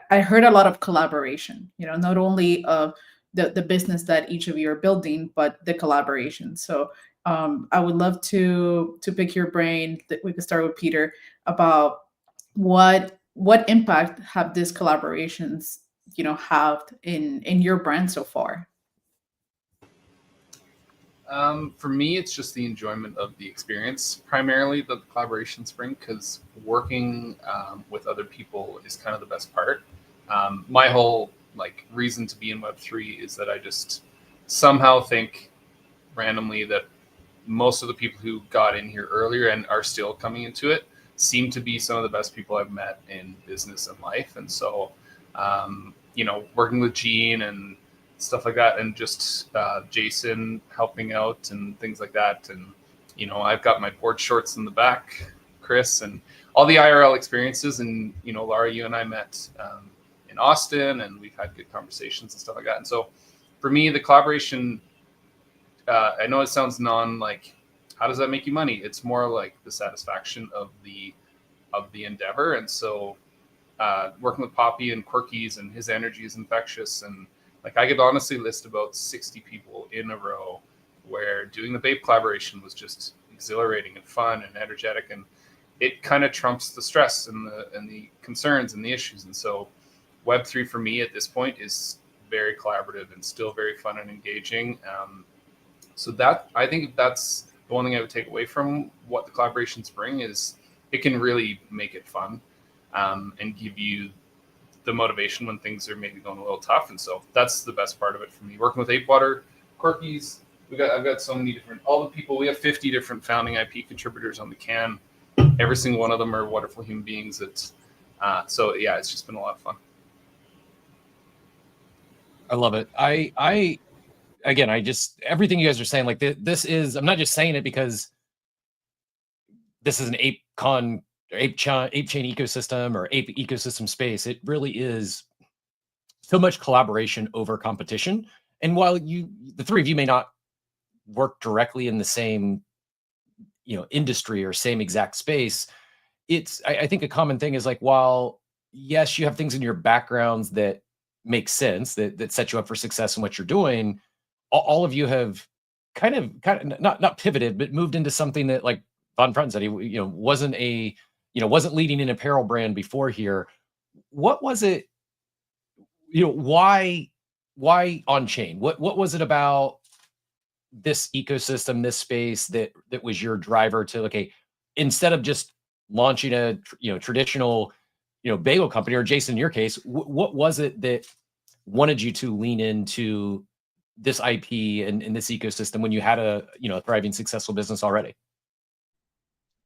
heard a lot of collaboration, not only of the business that each of you are building, but the collaboration. So I would love to pick your brain. That we could start with Peter about what impact have these collaborations had in your brand so far. For me, it's just the enjoyment of the experience, primarily the collaboration spring, because working with other people is kind of the best part. My whole reason to be in Web3 is that I just somehow think randomly that most of the people who got in here earlier and are still coming into it seem to be some of the best people I've met in business and life. And so, working with Gene and stuff like that, and just Jason helping out and things like that. And, I've got my board shorts in the back, Chris, and all the IRL experiences. And, Laura, you and I met in Austin, and we've had good conversations and stuff like that. And so for me, the collaboration, I know it sounds how does that make you money? It's more like the satisfaction of the endeavor. And so working with Poppy and Quirkies, and his energy is infectious. And I could honestly list about 60 people in a row where doing the Bape collaboration was just exhilarating and fun and energetic, and it kind of trumps the stress and the concerns and the issues. And so Web3 for me at this point is very collaborative and still very fun and engaging. So that, I think that's the one thing I would take away from what the collaborations bring, is it can really make it fun and give you the motivation when things are maybe going a little tough. And so that's the best part of it for me. Working with ApeWater, Corky's, I've got so many different, all the people, we have 50 different founding IP contributors on the can. Every single one of them are wonderful human beings. So yeah, it's just been a lot of fun. I love it. Again, everything you guys are saying, like this is, I'm not just saying it because this is an ApeCon or Ape Chain ecosystem or Ape ecosystem space. It really is so much collaboration over competition. And while the three of you may not work directly in the same, industry or same exact space, I think a common thing is like, while yes, you have things in your backgrounds that make sense, that set you up for success in what you're doing, all of you have kind of not pivoted, but moved into something that, like Von Front said, he wasn't leading an apparel brand before here. What was it? Why on chain? What was it about this ecosystem, this space that was your driver to, okay, instead of just launching a traditional bagel company, or Jason in your case, what was it that wanted you to lean into this IP and in this ecosystem when you had a thriving, successful business already?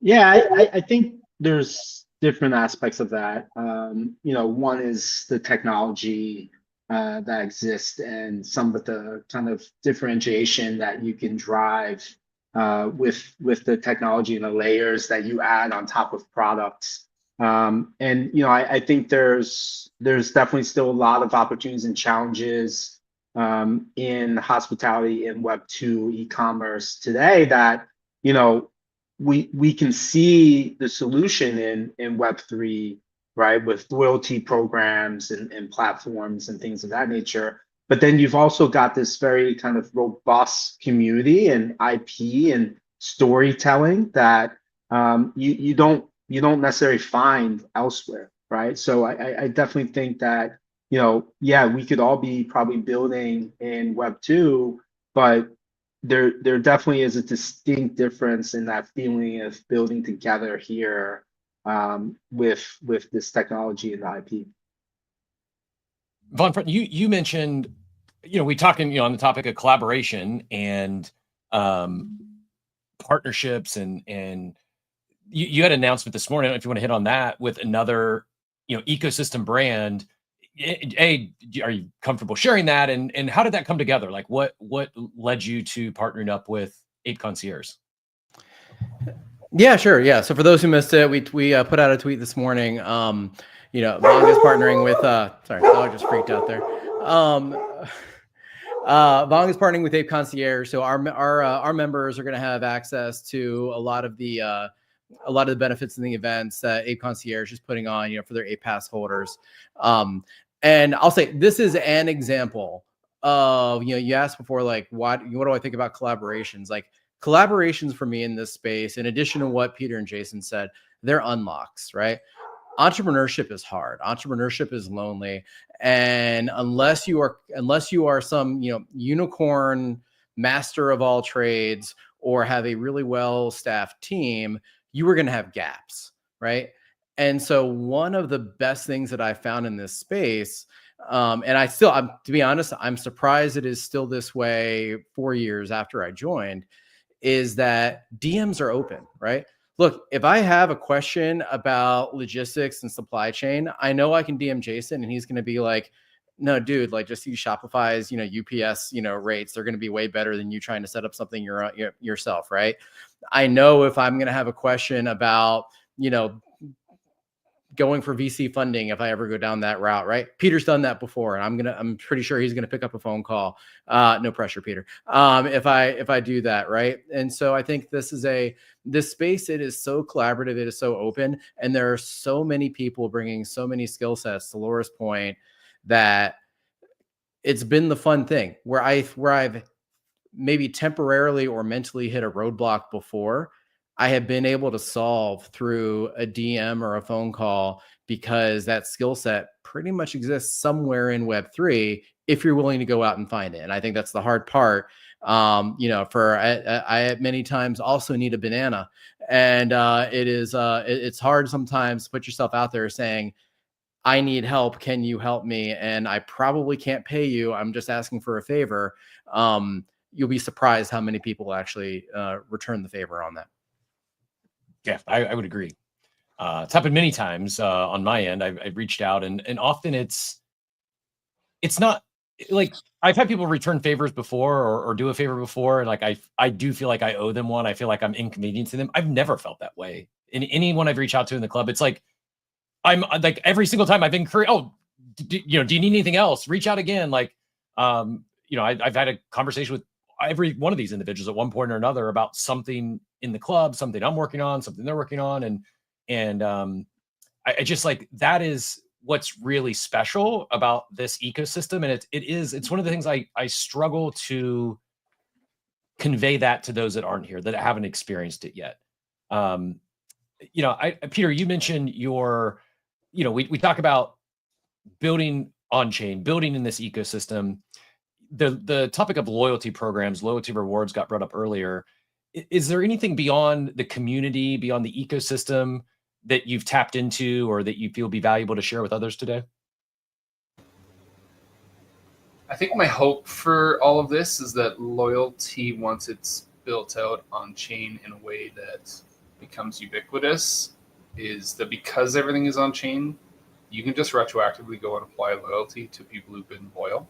Yeah, I think there's different aspects of that. One is the technology that exists and some of the kind of differentiation that you can drive with the technology and the layers that you add on top of products. I think there's definitely still a lot of opportunities and challenges in hospitality and Web2 e-commerce today that we can see the solution in Web3, right, with loyalty programs and platforms and things of that nature. But then you've also got this very kind of robust community and IP and storytelling that you don't necessarily find elsewhere, right? So I definitely think that we could all be probably building in Web2, but there definitely is a distinct difference in that feeling of building together here with this technology and the IP. Von, you mentioned, we talking on the topic of collaboration and partnerships, and you had an announcement this morning. I don't know if you want to hit on that with another ecosystem brand. Are you comfortable sharing that? And how did that come together? Like what led you to partnering up with Ape Concierge? Yeah, sure. Yeah. So for those who missed it, we put out a tweet this morning. Vong is partnering with sorry, dog just freaked out there. Vong is partnering with Ape Concierge. So our members are going to have access to a lot of the benefits in the events that Ape Concierge is putting on, for their Ape Pass holders. And I'll say this is an example of, you asked before, like, what do I think about collaborations? Like, collaborations for me in this space, in addition to what Peter and Jason said, they're unlocks, right? Entrepreneurship is hard. Entrepreneurship is lonely. And unless you are some, unicorn master of all trades or have a really well-staffed team, you are going to have gaps, right? And so one of the best things that I found in this space, and to be honest, I'm surprised it is still this way 4 years after I joined, is that DMs are open, right? Look, if I have a question about logistics and supply chain, I know I can DM Jason and he's going to be like, no, dude, like just use Shopify's, UPS, rates. They're going to be way better than you trying to set up something yourself, right? I know if I'm going to have a question about, going for VC funding, if I ever go down that route, right? Peter's done that before, and I'm pretty sure he's going to pick up a phone call. No pressure, Peter. If I do that, right? And so I think this space, it is so collaborative, it is so open, and there are so many people bringing so many skill sets, to Laura's point, that it's been the fun thing where I've maybe temporarily or mentally hit a roadblock before, I have been able to solve through a DM or a phone call, because that skill set pretty much exists somewhere in Web3 if you're willing to go out and find it. And I think that's the hard part. You know, I many times also need a banana, and it's hard sometimes to put yourself out there saying, I need help. Can you help me? And I probably can't pay you. I'm just asking for a favor. You'll be surprised how many people actually return the favor on that. Yeah, I would agree. It's happened many times on my end. I've reached out, and often it's not like I've had people return favors before or do a favor before, and like I do feel like I owe them one. I feel like I'm inconveniencing them. I've never felt that way. In anyone I've reached out to in the club, it's like I'm like every single time I've encouraged, oh, do you need anything else? Reach out again. Like, you know, I've had a conversation with every one of these individuals at one point or another about something in the club, something I'm working on, something they're working on. And I just like, that is what's really special about this ecosystem. And it's one of the things I struggle to convey that to those that aren't here, that haven't experienced it yet. You know, Peter, you mentioned you know, we talk about building on chain, building in this ecosystem. The topic of loyalty programs, loyalty rewards got brought up earlier. Is there anything beyond the community, beyond the ecosystem that you've tapped into or that you feel be valuable to share with others today? I think my hope for all of this is that loyalty, once it's built out on chain in a way that becomes ubiquitous, is that because everything is on chain, you can just retroactively go and apply loyalty to people who've been loyal.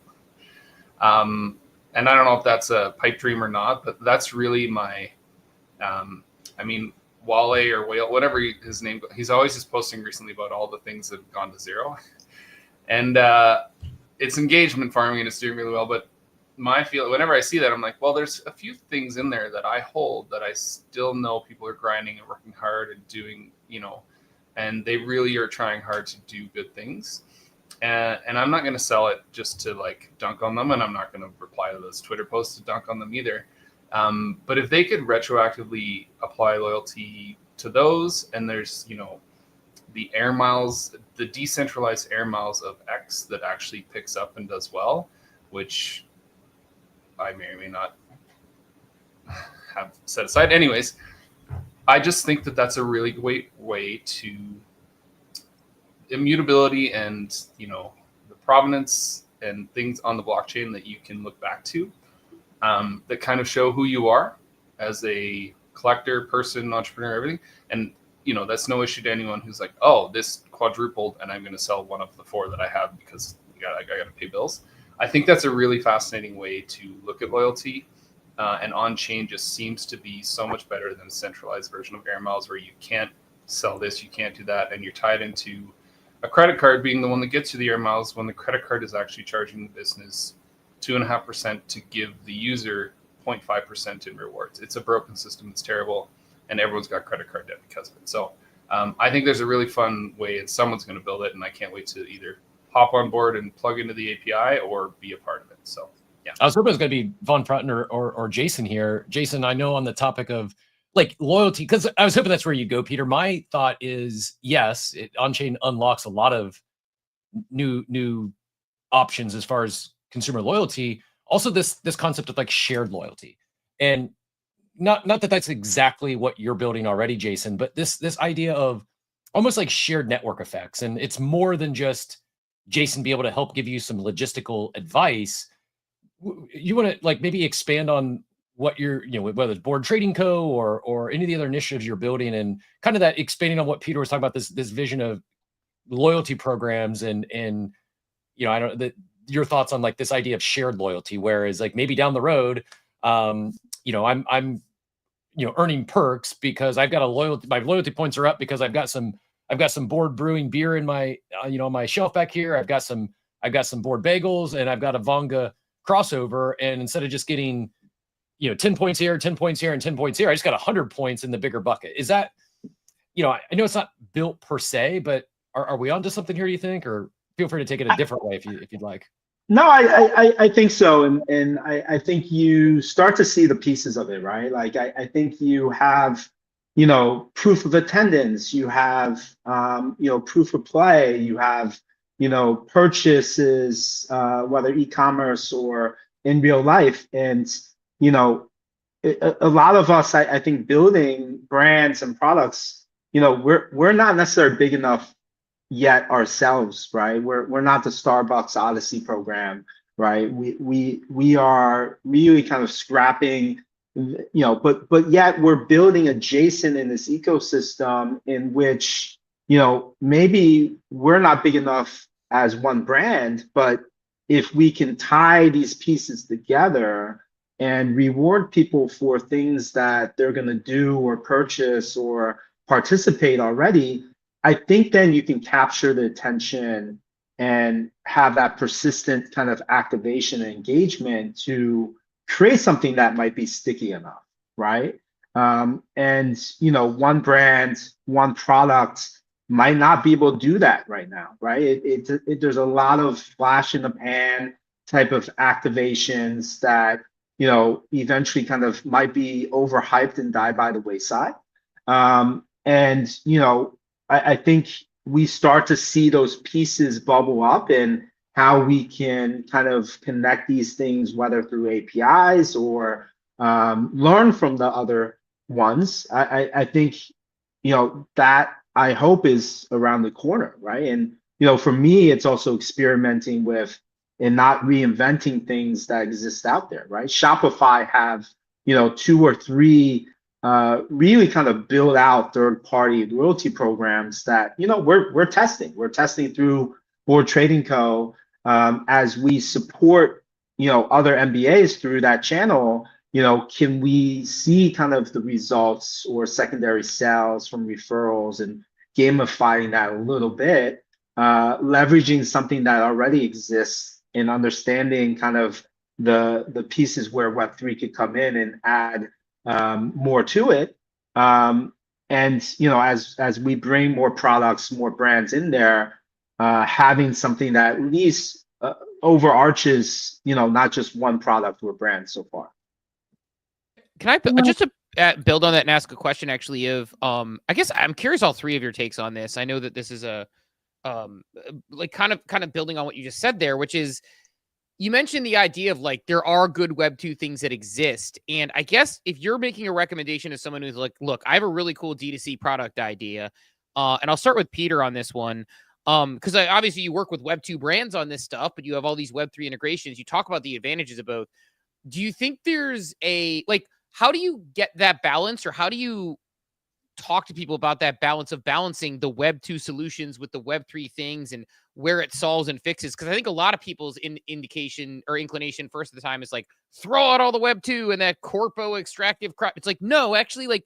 And I don't know if that's a pipe dream or not, but that's really my, I mean, Wale or Whale, whatever his name, he's always just posting recently about all the things that have gone to zero. And it's engagement farming and it's doing really well. But my feel, whenever I see that, I'm like, well, there's a few things in there that I hold that I still know people are grinding and working hard and doing, you know, and they really are trying hard to do good things. And I'm not going to sell it just to like dunk on them, and I'm not going to reply to those Twitter posts to dunk on them either. But if they could retroactively apply loyalty to those, and there's, you know, the air miles, the decentralized air miles of X that actually picks up and does well, which I may or may not have set aside. Anyways, I just think that that's a really great way to immutability and, you know, the provenance and things on the blockchain that you can look back to that kind of show who you are as a collector, person, entrepreneur, everything. And, you know, that's no issue to anyone who's like, oh, this quadrupled and I'm going to sell one of the 4 that I have because I got to pay bills. I think that's a really fascinating way to look at loyalty. And on-chain just seems to be so much better than a centralized version of air miles where you can't sell this, you can't do that, and you're tied into a credit card being the one that gets you the air miles when the credit card is actually charging the business 2.5% to give the user 0.5% in rewards. It's a broken system. It's terrible. And everyone's got credit card debt because of it. So I think there's a really fun way and someone's going to build it. And I can't wait to either hop on board and plug into the API or be a part of it. So, yeah. I was hoping it was going to be Von Prutton or Jason here. Jason, I know on the topic of like loyalty, because I was hoping that's where you go, Peter. My thought is, yes, on-chain unlocks a lot of new options as far as consumer loyalty. Also, this concept of like shared loyalty, and not that that's exactly what you're building already, Jason, but this idea of almost like shared network effects, and it's more than just Jason be able to help give you some logistical advice. You want to like maybe expand on what you're, you know, whether it's Board Trading Co. or any of the other initiatives you're building, and kind of that expanding on what Peter was talking about, this vision of loyalty programs and you know, I don't that your thoughts on like this idea of shared loyalty, whereas like maybe down the road, you know, I'm you know, earning perks because I've got my loyalty points are up because I've got some Board Brewing beer in my you know, my shelf back here. I've got some Board bagels, and I've got a Vonga crossover, and instead of just getting, you know, 10 points here, 10 points here, and 10 points here, I just got 100 points in the bigger bucket. Is that, you know, I know it's not built per se, but are we onto something here, do you think? Or feel free to take it a different way if you'd like. No, I think so, and I think you start to see the pieces of it, right? Like I think you have, proof of attendance, you have, proof of play, you have, purchases, whether e-commerce or in real life, and you know, a lot of us, I think, building brands and products, we're not necessarily big enough yet ourselves, right? We're not the Starbucks Odyssey program, right? We are really kind of scrapping, but yet we're building adjacent in this ecosystem in which, maybe we're not big enough as one brand, but if we can tie these pieces together and reward people for things that they're going to do or purchase or participate already, I think then you can capture the attention and have that persistent kind of activation and engagement to create something that might be sticky enough, right? And one brand, one product might not be able to do that right now, right? There's a lot of flash in the pan type of activations that eventually kind of might be overhyped and die by the wayside. And I think we start to see those pieces bubble up and how we can kind of connect these things, whether through APIs or learn from the other ones. I think, that I hope is around the corner, right? And, for me, it's also experimenting with and not reinventing things that exist out there, right? Shopify have, 2 or 3 really kind of build out third-party loyalty programs that we're testing. We're testing through Board Trading Co. As we support other MBAs through that channel. Can we see kind of the results or secondary sales from referrals and gamifying that a little bit, leveraging something that already exists and understanding kind of the pieces where Web3 could come in and add more to it. And as we bring more products, more brands in there, having something that at least overarches, not just one product or brand so far. Can I just to build on that and ask a question actually of I guess I'm curious all three of your takes on this. I know that this is a like kind of building on what you just said there, which is you mentioned the idea of like there are good Web 2 things that exist. And I guess if you're making a recommendation to someone who's like, look, I have a really cool D2C product idea. And I'll start with Peter on this one. Because obviously you work with Web 2 brands on this stuff, but you have all these Web 3 integrations. You talk about the advantages of both. Do you think there's how do you get that balance, or how do you talk to people about that balance of balancing the Web 2 solutions with the Web 3 things and where it solves and fixes? Because I think a lot of people's indication or inclination first of the time is like, throw out all the Web 2 and that corpo extractive crap. It's like, no, actually, like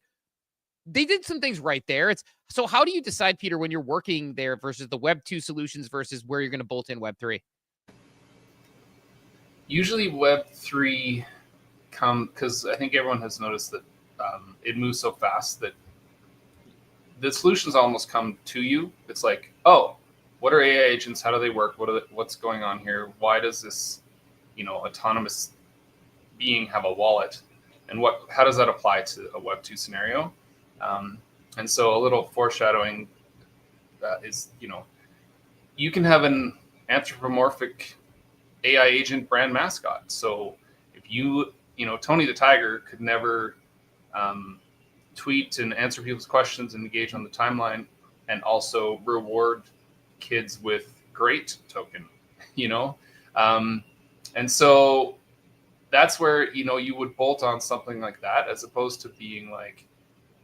they did some things right there. So how do you decide, Peter, when you're working there versus the Web 2 solutions versus where you're going to bolt in Web 3? Usually Web 3 because I think everyone has noticed that it moves so fast that the solutions almost come to you. It's like, oh, what are AI agents? How do they work? What's going on here? Why does this, autonomous being have a wallet? And how does that apply to a Web 2 scenario? And so a little foreshadowing is, you can have an anthropomorphic AI agent brand mascot. So if Tony the Tiger could never tweet and answer people's questions and engage on the timeline and also reward kids with great token, and so that's where, you would bolt on something like that as opposed to being like,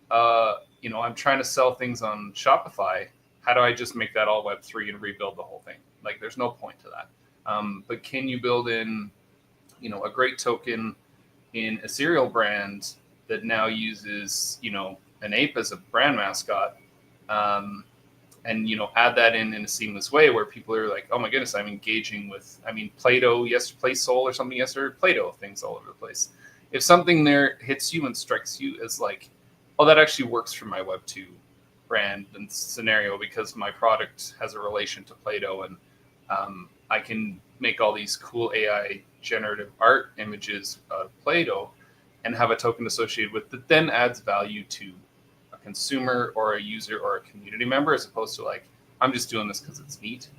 I'm trying to sell things on Shopify. How do I just make that all Web 3 and rebuild the whole thing? Like, there's no point to that. But can you build in, a great token in a cereal brand that now uses, an ape as a brand mascot, and, add that in a seamless way where people are like, oh my goodness, I'm engaging with, Play-Doh, Play-Sol or something yesterday, Play-Doh things all over the place. If something there hits you and strikes you as like, oh, that actually works for my Web 2 brand and scenario because my product has a relation to Play-Doh and I can make all these cool AI generative art images of Play-Doh and have a token associated with that then adds value to a consumer or a user or a community member, as opposed to like, I'm just doing this because it's neat.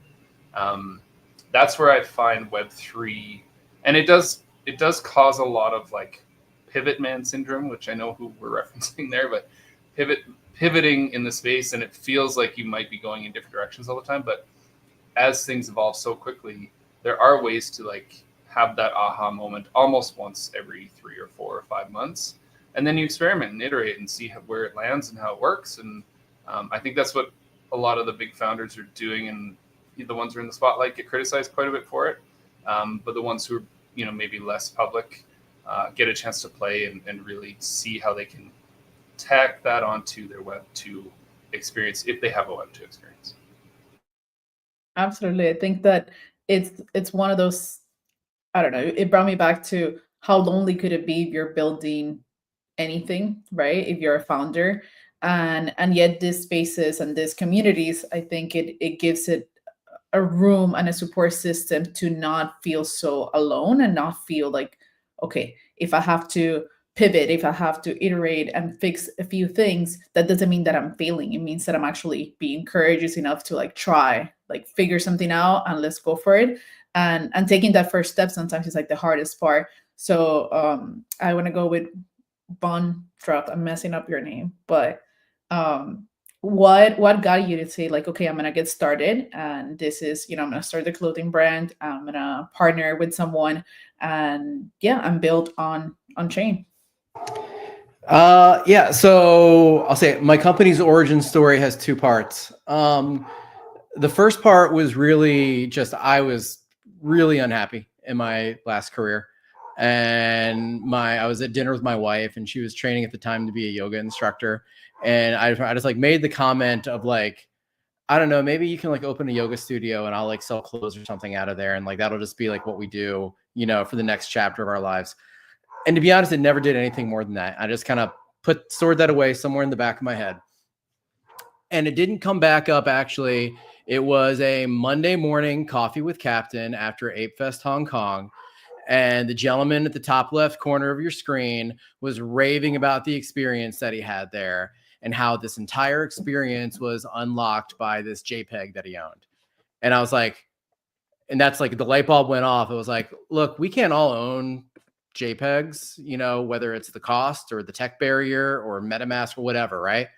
That's where I find Web3, and it does cause a lot of like pivot man syndrome, which I know who we're referencing there, but pivoting in the space, and it feels like you might be going in different directions all the time. But as things evolve so quickly, there are ways to like have that aha moment almost once every 3 or 4 or 5 months, and then you experiment and iterate and see where it lands and how it works. And I think that's what a lot of the big founders are doing, and the ones who are in the spotlight get criticized quite a bit for it. But the ones who are, you know, maybe less public get a chance to play and really see how they can tack that onto their Web 2 experience if they have a Web 2 experience. Absolutely. I think that it's one of those, I don't know, it brought me back to how lonely could it be if you're building anything, right? If you're a founder. And yet these spaces and these communities, I think it gives it a room and a support system to not feel so alone and not feel like, okay, if I have to pivot, if I have to iterate and fix a few things, that doesn't mean that I'm failing. It means that I'm actually being courageous enough to like try, like figure something out and let's go for it. And taking that first step sometimes is like the hardest part. So I want to go with Bon Truck. I'm messing up your name, but what got you to say like, okay, I'm gonna get started, and this is, you know, I'm gonna start the clothing brand, I'm gonna partner with someone, and yeah, I'm built on chain. Yeah, so I'll say my company's origin story has 2 parts. The first part was really just I was really unhappy in my last career, and I was at dinner with my wife, and she was training at the time to be a yoga instructor, and I just like made the comment of like, I don't know, maybe you can like open a yoga studio and I'll like sell clothes or something out of there, and like that'll just be like what we do, you know, for the next chapter of our lives. And to be honest, it never did anything more than that. I just kind of stored that away somewhere in the back of my head. And it didn't come back up, actually. It was a Monday morning coffee with Captain after ApeFest Hong Kong. And the gentleman at the top left corner of your screen was raving about the experience that he had there and how this entire experience was unlocked by this JPEG that he owned. And I was like, and that's like the light bulb went off. It was like, look, we can't all own JPEGs, you know, whether it's the cost or the tech barrier or MetaMask or whatever, right?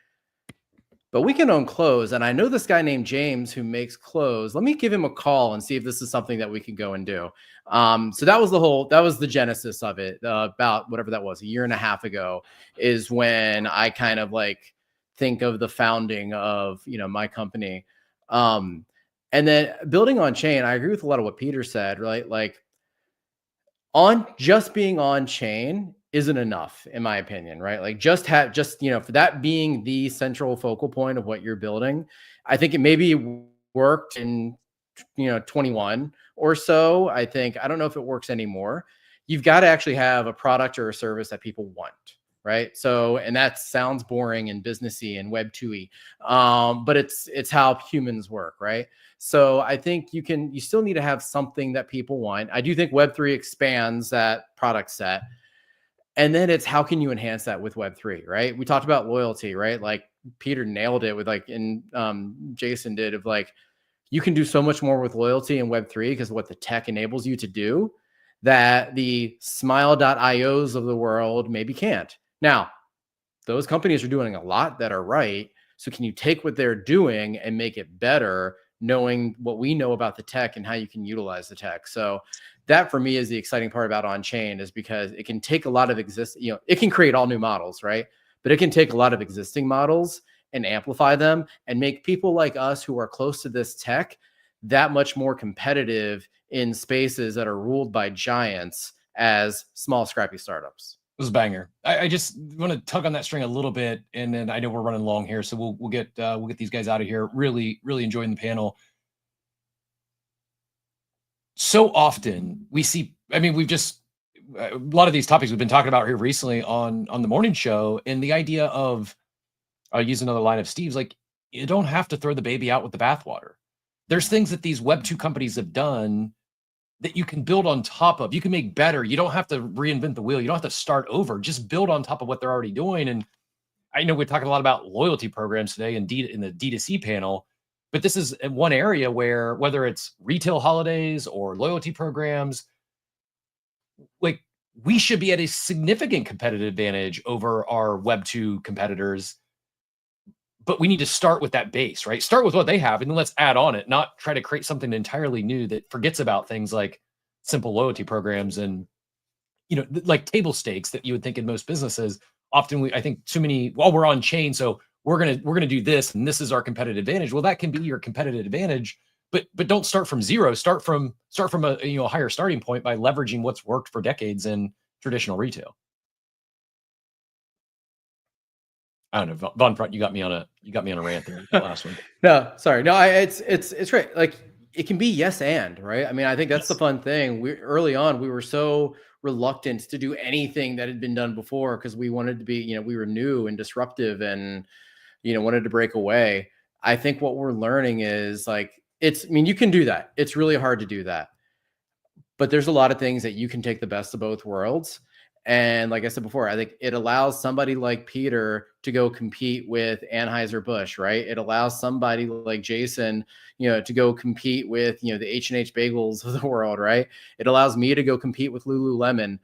But we can own clothes. And I know this guy named James who makes clothes. Let me give him a call and see if this is something that we can go and do. So that was the genesis of it. About whatever that was, a year and a half ago is when I kind of like think of the founding of, you know, my company. And then building on chain, I agree with a lot of what Peter said, right? Like just being on chain isn't enough, in my opinion, right? Like just, you know, for that being the central focal point of what you're building, I think it maybe worked in, you know, 21 or so. I don't know if it works anymore. You've got to actually have a product or a service that people want, right? So, and that sounds boring and businessy and Web 2y, but it's how humans work, right? So I think you still need to have something that people want. I do think Web3 expands that product set. And then it's how can you enhance that with Web3, right? We talked about loyalty, right? Like Peter nailed it with like, and Jason did, of like, you can do so much more with loyalty in Web3 because of what the tech enables you to do that the smile.ios of the world maybe can't. Now, those companies are doing a lot that are right. So can you take what they're doing and make it better, knowing what we know about the tech and how you can utilize the tech? So that for me is the exciting part about on-chain, is because it can take a lot of it can create all new models, right? But it can take a lot of existing models and amplify them and make people like us who are close to this tech that much more competitive in spaces that are ruled by giants as small, scrappy startups. It was a banger. I just want to tug on that string a little bit, and then I know we're running long here, so we'll get these guys out of here. Really enjoying the panel. So often we see, I mean, we've just a lot of these topics we've been talking about here recently on the morning show, and the idea of, I'll use another line of Steve's, like, you don't have to throw the baby out with the bathwater. There's things that these Web 2 companies have done that you can build on top of. You can make better. You don't have to reinvent the wheel. You don't have to start over. Just build on top of what they're already doing. And I know we're talking a lot about loyalty programs today in the D2C panel, but this is one area where, whether it's retail holidays or loyalty programs, like, we should be at a significant competitive advantage over our Web 2 competitors. But we need to start with that base, right? Start with what they have, and then let's add on it, not try to create something entirely new that forgets about things like simple loyalty programs and, like table stakes that you would think in most businesses. Often I think too many, well, we're on chain, so we're gonna do this, and this is our competitive advantage. Well, that can be your competitive advantage, but don't start from zero. Start from a higher starting point by leveraging what's worked for decades in traditional retail. I don't know, Von Front, you got me on a rant there. That last one. No, sorry. No, it's right. Like, it can be yes and, right? I mean, I think that's the fun thing. Early on, we were so reluctant to do anything that had been done before because we wanted to be, we were new and disruptive and, wanted to break away. I think what we're learning is, like, you can do that. It's really hard to do that. But there's a lot of things that you can take the best of both worlds. And like I said before, I think it allows somebody like Peter to go compete with Anheuser-Busch, right? It allows somebody like Jason, to go compete with, the H&H Bagels of the world, right? It allows me to go compete with Lululemon,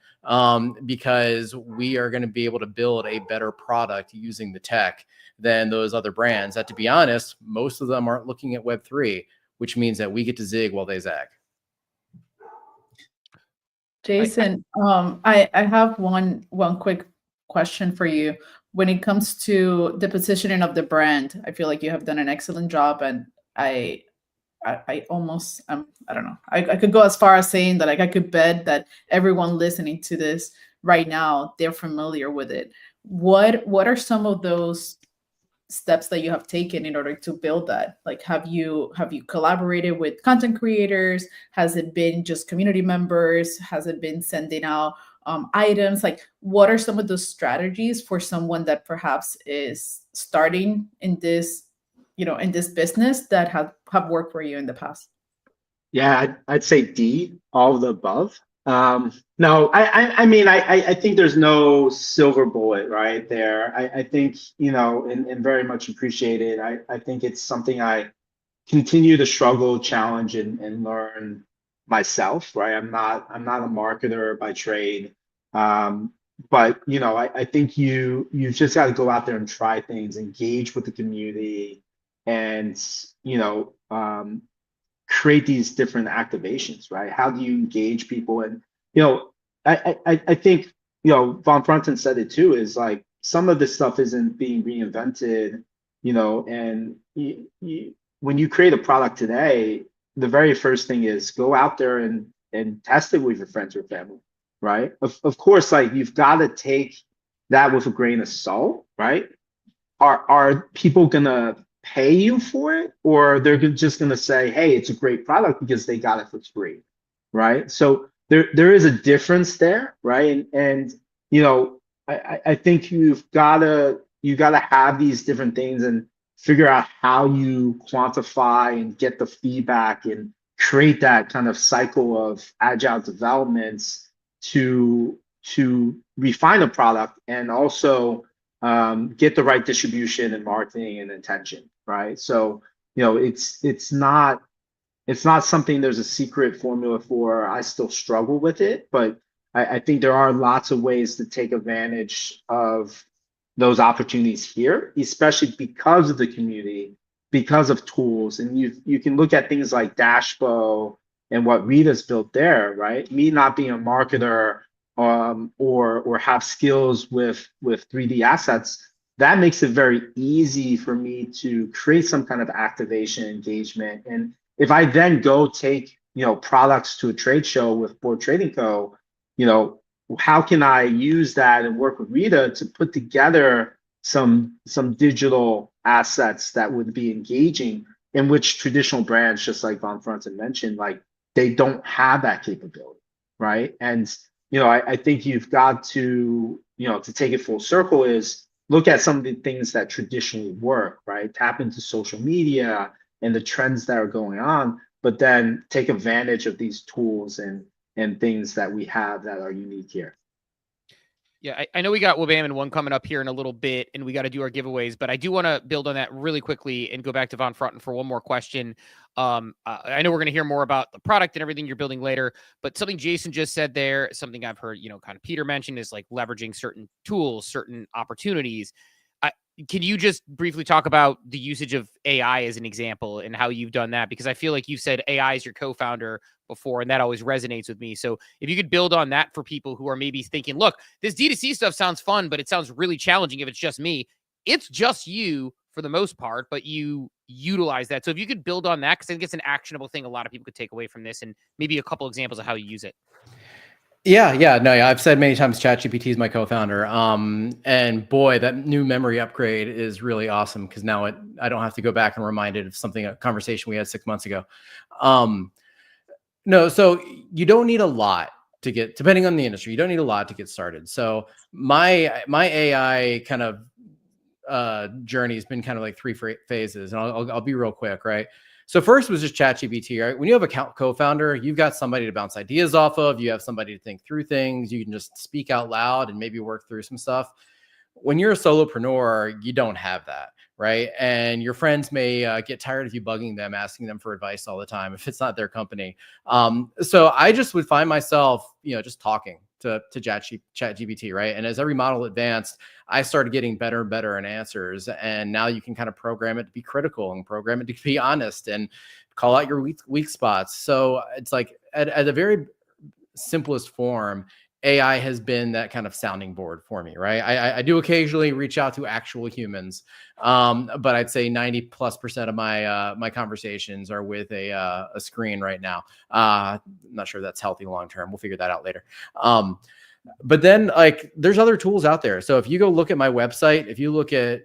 because we are going to be able to build a better product using the tech than those other brands that, to be honest, most of them aren't looking at Web3, which means that we get to zig while they zag. Jason, I have one quick question for you. When it comes to the positioning of the brand, I feel like you have done an excellent job, and I almost I don't know. I could go as far as saying that, like, I could bet that everyone listening to this right now, they're familiar with it. What are some of those steps that you have taken in order to build that? Like, have you collaborated with content creators? Has it been just community members? Has it been sending out items? Like, what are some of those strategies for someone that perhaps is starting in this, in this business, that have worked for you in the past? Yeah, I'd say D, all of the above. No, I mean, I think there's no silver bullet right there. I think, and very much appreciated. I think it's something I continue to struggle, challenge, and learn myself, right? I'm not a marketer by trade. But I think you've just got to go out there and try things, engage with the community, and create these different activations, right? How do you engage people? And I think Von Frunten said it too, is like, some of this stuff isn't being reinvented, and when you create a product today, the very first thing is go out there and test it with your friends or family, right? Of course, like, you've got to take that with a grain of salt, right? Are people gonna pay you for it, or they're just going to say, hey, it's a great product because they got it for free, right? So there is a difference there, right? And I think you gotta have these different things and figure out how you quantify and get the feedback and create that kind of cycle of agile developments to refine a product, and also get the right distribution and marketing and attention, right? So, it's not something there's a secret formula for. I still struggle with it, but I think there are lots of ways to take advantage of those opportunities here, especially because of the community, because of tools. And you can look at things like Dashbow and what Rita's built there, right? Me not being a marketer, or have skills with 3D assets, that makes it very easy for me to create some kind of activation engagement. And if I then go take products to a trade show with Board Trading Co., how can I use that and work with Rita to put together some digital assets that would be engaging, in which traditional brands, just like Von Frunten mentioned, like, they don't have that capability, right? And I think you've got to, to take it full circle, is look at some of the things that traditionally work, right? Tap into social media and the trends that are going on, but then take advantage of these tools and things that we have that are unique here. Yeah, I know we got Wabam and one coming up here in a little bit, and we got to do our giveaways, but I do want to build on that really quickly and go back to Von Frunten for one more question. I know we're going to hear more about the product and everything you're building later, but something Jason just said there, something I've heard, kind of Peter mentioned, is like leveraging certain tools, certain opportunities. Can you just briefly talk about the usage of AI as an example and how you've done that? Because I feel like you said AI is your co-founder before, and that always resonates with me. So if you could build on that for people who are maybe thinking, look, this D2C stuff sounds fun, but it sounds really challenging if it's just me. It's just you for the most part, but you utilize that. So if you could build on that, because I think it's an actionable thing a lot of people could take away from this, and maybe a couple examples of how you use it. Yeah. I've said many times ChatGPT is my co-founder. And boy, that new memory upgrade is really awesome because now I don't have to go back and remind it of a conversation we had 6 months ago. No, so you don't need a lot to get, depending on the industry, you don't need a lot to get started. So my AI kind of journey has been kind of like three phases, and I'll be real quick, right? So first was just ChatGPT, right? When you have a co-founder, you've got somebody to bounce ideas off of. You have somebody to think through things. You can just speak out loud and maybe work through some stuff. When you're a solopreneur, you don't have that, right? And your friends may get tired of you bugging them, asking them for advice all the time if it's not their company. So I just would find myself, just talking to ChatGPT, right? And as every model advanced, I started getting better and better in answers. And now you can kind of program it to be critical and program it to be honest and call out your weak spots. So it's like at a very simplest form, AI has been that kind of sounding board for me, right? I do occasionally reach out to actual humans, but I'd say 90+% of my conversations are with a screen right now. I'm not sure that's healthy long term. We'll figure that out later. But then there's other tools out there. So if you go look at my website, if you look at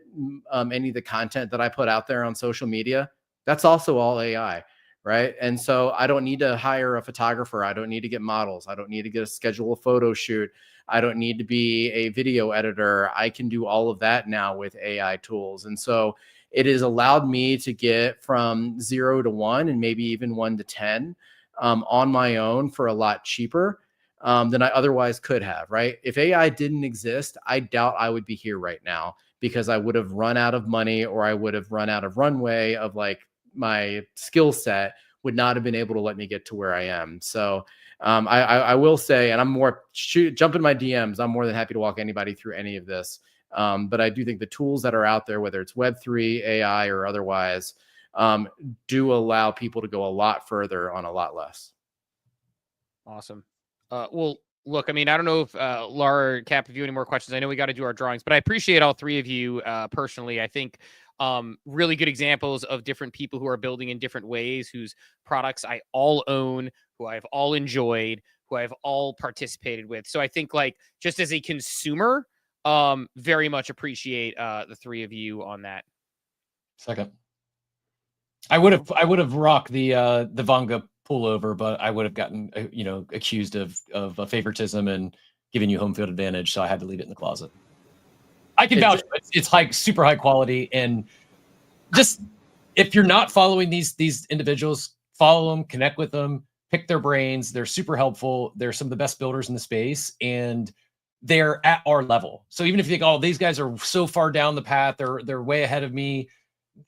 any of the content that I put out there on social media, that's also all AI. Right. And so I don't need to hire a photographer. I don't need to get models. I don't need to schedule a photo shoot. I don't need to be a video editor. I can do all of that now with AI tools. And so it has allowed me to get from 0 to 1 and maybe even 1 to 10 on my own for a lot cheaper than I otherwise could have. Right. If AI didn't exist, I doubt I would be here right now because I would have run out of money or I would have run out of runway of my skill set would not have been able to let me get to where I am. So I will say, and I'm more jump in my DMs. I'm more than happy to walk anybody through any of this. But I do think the tools that are out there, whether it's Web3, AI, or otherwise, do allow people to go a lot further on a lot less. Awesome. Well, look, I mean, I don't know if Laura or Cap, if you have any more questions. I know we got to do our drawings, but I appreciate all three of you personally. I think really good examples of different people who are building in different ways, whose products I all own, who I've all enjoyed, who I've all participated with. So I think just as a consumer, very much appreciate the three of you on that. Second. I would have rocked the Vanga pullover, but I would have gotten accused of favoritism and giving you home field advantage, so I had to leave it in the closet. I can vouch. It's super high quality, and just if you're not following these individuals, follow them, connect with them, pick their brains. They're super helpful. They're some of the best builders in the space, and they're at our level. So even if you think, oh, these guys are so far down the path, they're way ahead of me.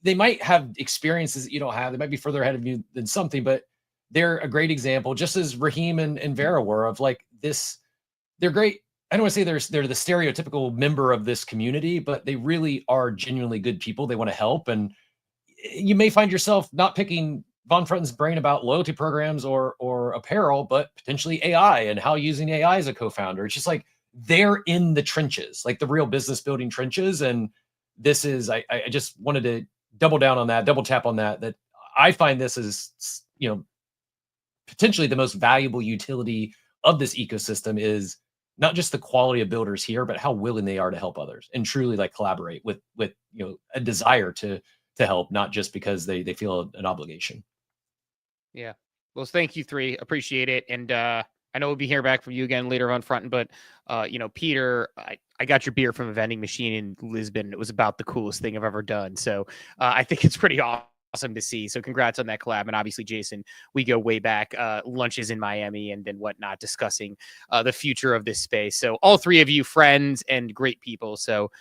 They might have experiences that you don't have. They might be further ahead of you than something, but they're a great example, just as Raheem and Vera were of this. They're great. I don't want to say they're the stereotypical member of this community, but they really are genuinely good people. They want to help. And you may find yourself not picking Von Frunten's brain about loyalty programs or apparel, but potentially AI and how using AI as a co-founder. It's just they're in the trenches, the real business building trenches. And this is, I just wanted to double down on that, double tap on that I find this is, potentially the most valuable utility of this ecosystem is not just the quality of builders here, but how willing they are to help others and truly collaborate with a desire to help, not just because they feel an obligation. Yeah. Well, thank you three. Appreciate it. And I know we'll be hearing back from you again later on Front, but Peter, I got your beer from a vending machine in Lisbon. It was about the coolest thing I've ever done. So I think it's pretty awesome awesome to see. So congrats on that collab. And obviously, Jason, we go way back, lunches in Miami and whatnot, discussing the future of this space. So all three of you friends and great people. So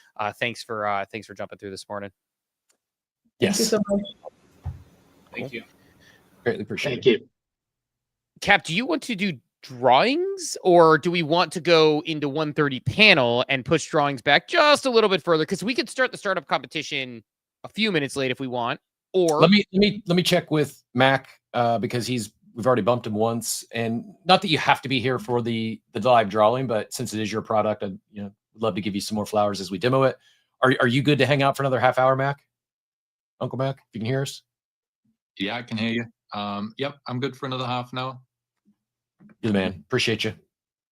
thanks for jumping through this morning. Thank you so much. Thank you. Greatly appreciate Thank you. Cap, do you want to do drawings, or do we want to go into 1:30 panel and push drawings back just a little bit further? Because we could start the startup competition a few minutes late if we want. Or let me check with Mac because we've already bumped him once, and not that you have to be here for the live drawing, but since it is your product, I'd would love to give you some more flowers as we demo it. Are you good to hang out for another half hour, Mac? Uncle Mac, if you can hear us. Yeah, I can hear you. Yep, I'm good for another half an hour. Good man. Appreciate you.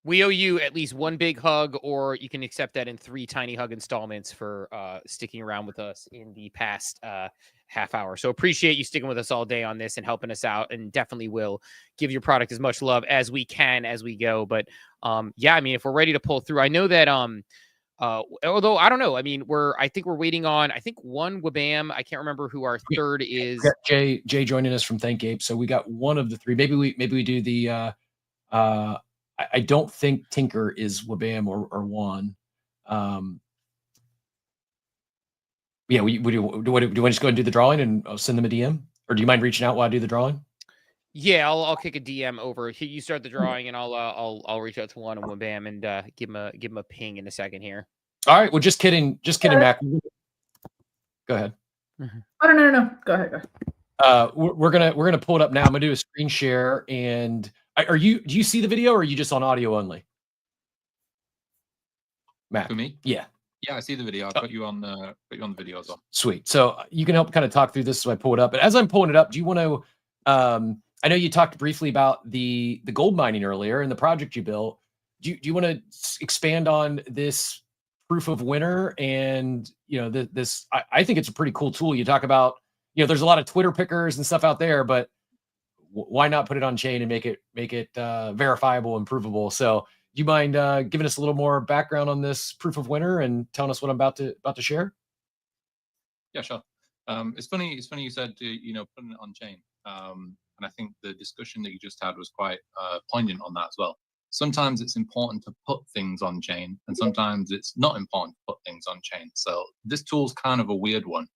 we owe you at least one big hug, or you can accept that in 3 tiny hug installments for sticking around with us in the past half hour. So appreciate you sticking with us all day on this and helping us out, and definitely will give your product as much love as we can as we go. But yeah, I mean, if we're ready to pull through, I know that although I don't know, I mean, I think we're waiting on, I think one Wabam. I can't remember who our third is. Jay joining us from Thank Ape. So we got one of the three. Maybe we do the I don't think Tinker is Wabam or Juan. Yeah, do you want to just go and do the drawing and I'll send them a DM, or do you mind reaching out while I do the drawing? Yeah, I'll kick a DM over. You start the drawing, and I'll reach out to Juan and Wabam and give him a ping in a second here. All right. Well, just kidding, Mac. Go ahead. Oh no. Go ahead. We're gonna pull it up now. I'm gonna do a screen share. And do you see the video, or are you just on audio only? Mac. For me? Yeah. Yeah, I see the video. I'll put you on the video as well. Sweet. So you can help kind of talk through this as I pull it up. But as I'm pulling it up, do you want to? I know you talked briefly about the gold mining earlier and the project you built. Do you want to expand on this proof of winner? And this I think it's a pretty cool tool. You talk about there's a lot of Twitter pickers and stuff out there, but why not put it on chain and make it verifiable and provable? So do you mind giving us a little more background on this proof of winner and telling us what I'm about to share? Yeah, sure. It's funny you said putting it on chain. And I think the discussion that you just had was quite poignant on that as well. Sometimes it's important to put things on chain, and sometimes it's not important to put things on chain. So this tool's kind of a weird one.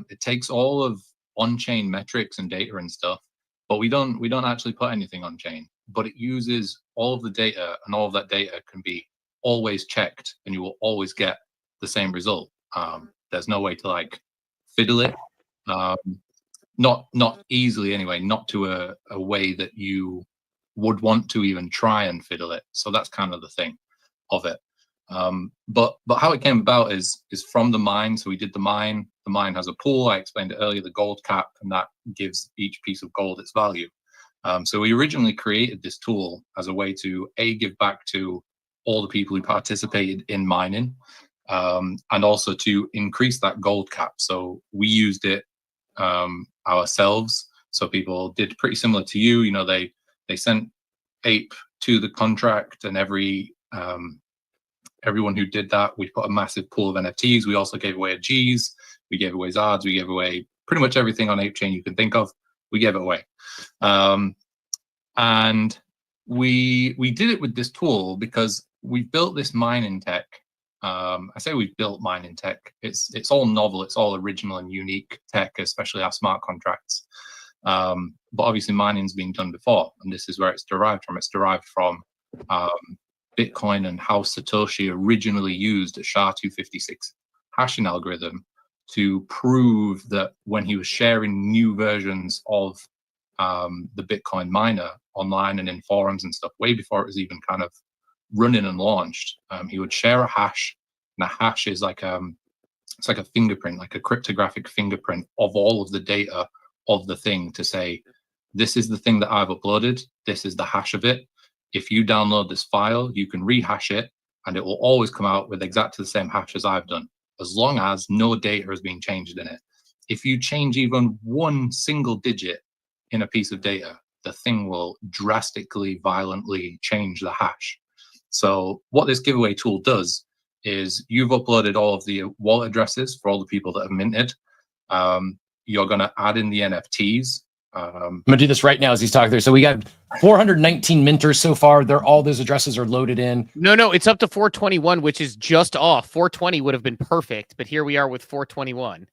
It takes all of on-chain metrics and data and stuff, but we don't actually put anything on chain. But it uses all of the data, and all of that data can be always checked, and you will always get the same result. There's no way to fiddle it. Not easily anyway, not to a way that you would want to even try and fiddle it. So that's kind of the thing of it. But how it came about is from the mine. So we did the mine. The mine has a pool. I explained it earlier, the gold cap, and that gives each piece of gold its value. So we originally created this tool as a way to give back to all the people who participated in mining, and also to increase that gold cap. So we used it ourselves. So people did pretty similar to you. They sent Ape to the contract, and everyone who did that, we put a massive pool of NFTs. We also gave away a G's, we gave away Zards, we gave away pretty much everything on Ape Chain you can think of. We gave it away, and we did it with this tool because we built this mining tech. I say we've built mining tech. It's all novel. It's all original and unique tech, especially our smart contracts. But obviously mining's been done before, and this is where it's derived from. It's derived from Bitcoin and how Satoshi originally used a SHA-256 hashing algorithm to prove that when he was sharing new versions of the Bitcoin miner online and in forums and stuff, way before it was even kind of running and launched, he would share a hash, and a hash is it's like a fingerprint, like a cryptographic fingerprint of all of the data of the thing, to say, this is the thing that I've uploaded, this is the hash of it. If you download this file, you can rehash it, and it will always come out with exactly the same hash as I've done, as long as no data has been changed in it. If you change even one single digit in a piece of data, the thing will drastically, violently change the hash. So what this giveaway tool does is you've uploaded all of the wallet addresses for all the people that have minted. you're going to add in the NFTs. I'm gonna do this right now as he's talking there. So we got 419 minters so far. All those addresses are loaded in. No, it's up to 421, which is just off. 420 would have been perfect, but here we are with 421.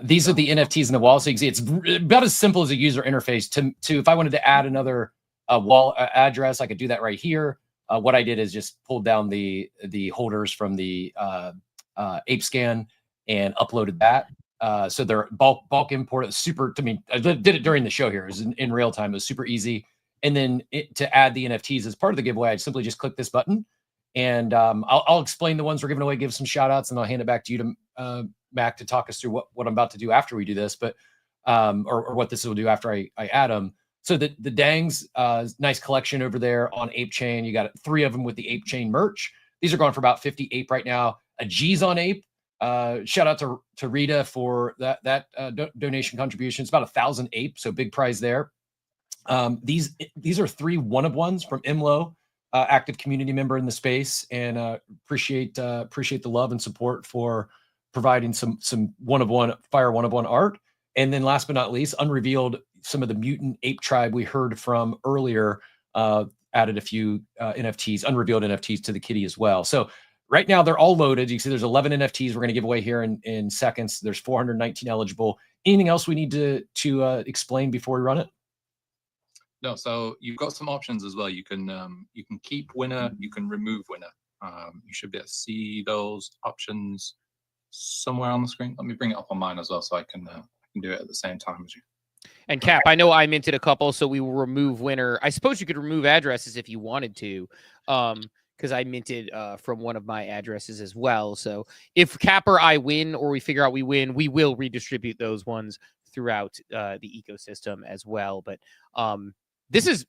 These are the NFTs in the wall. So you can see it's about as simple as a user interface to if I wanted to add another wall address, I could do that right here. What I did is just pulled down the holders from the ApeScan and uploaded that. So they're bulk import. Super, to me, I did it during the show here. It was in real time. It was super easy. And then to add the NFTs as part of the giveaway, I simply just click this button, and I'll explain the ones we're giving away, give some shout outs, and I'll hand it back to you to Mac to talk us through what I'm about to do after we do this, but or what this will do after I add them. So the Dangs, nice collection over there on ApeChain. You got 3 of them with the ApeChain merch. These are going for about 50 Ape right now. A G's on Ape. Shout out to Rita for that donation contribution. It's about 1,000 Ape, so big prize there. These are 3 one-of-ones from Imlo, active community member in the space, and appreciate the love and support for providing some one-of-one fire one-of-one art. And then last but not least, Unrevealed, some of the mutant ape tribe we heard from earlier, added a few NFTs, Unrevealed NFTs to the kitty as well. So right now they're all loaded. You can see there's 11 NFTs we're going to give away here in seconds. There's 419 eligible. Anything else we need to explain before we run it? No, so you've got some options as well. You can keep winner, you can remove winner. You should be able to see those options somewhere on the screen. Let me bring it up on mine as well, so I can do it at the same time as you. And Cap, I know I minted a couple, so we will remove winner. I suppose you could remove addresses if you wanted to, because I minted from one of my addresses as well. So if Cap or I win, or we figure out we win, we will redistribute those ones throughout the ecosystem as well. But this is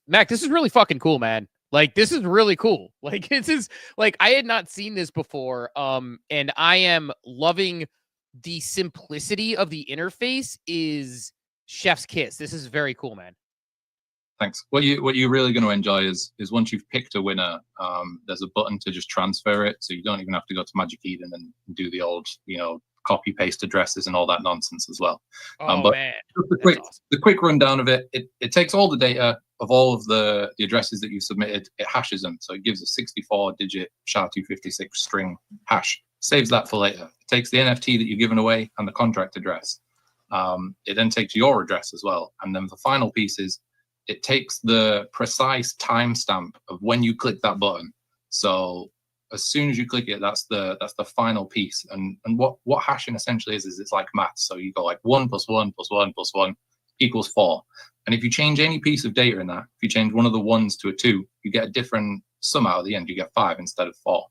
really fucking cool, man. Like, this is really cool. Like, this is like, I had not seen this before. And I am loving the simplicity of the interface. Is chef's kiss. This is very cool, man. Thanks. What you're really going to enjoy is once you've picked a winner, there's a button to just transfer it, so you don't even have to go to Magic Eden and do the old, copy paste addresses and all that nonsense as well. But Man, the quick rundown of it takes all the data of all of the addresses that you submitted, it hashes them, so it gives a 64-digit SHA-256 string hash, saves that for later. It takes the NFT that you're giving away and the contract address. It then takes your address as well, and then the final piece is it takes the precise timestamp of when you click that button. So as soon as you click it, that's the final piece. And what hashing essentially is it's like maths. So you go like 1 + 1 + 1 + 1 = 4. And if you change any piece of data in that, if you change one of the 1s to a 2, you get a different sum out at the end. You get 5 instead of 4.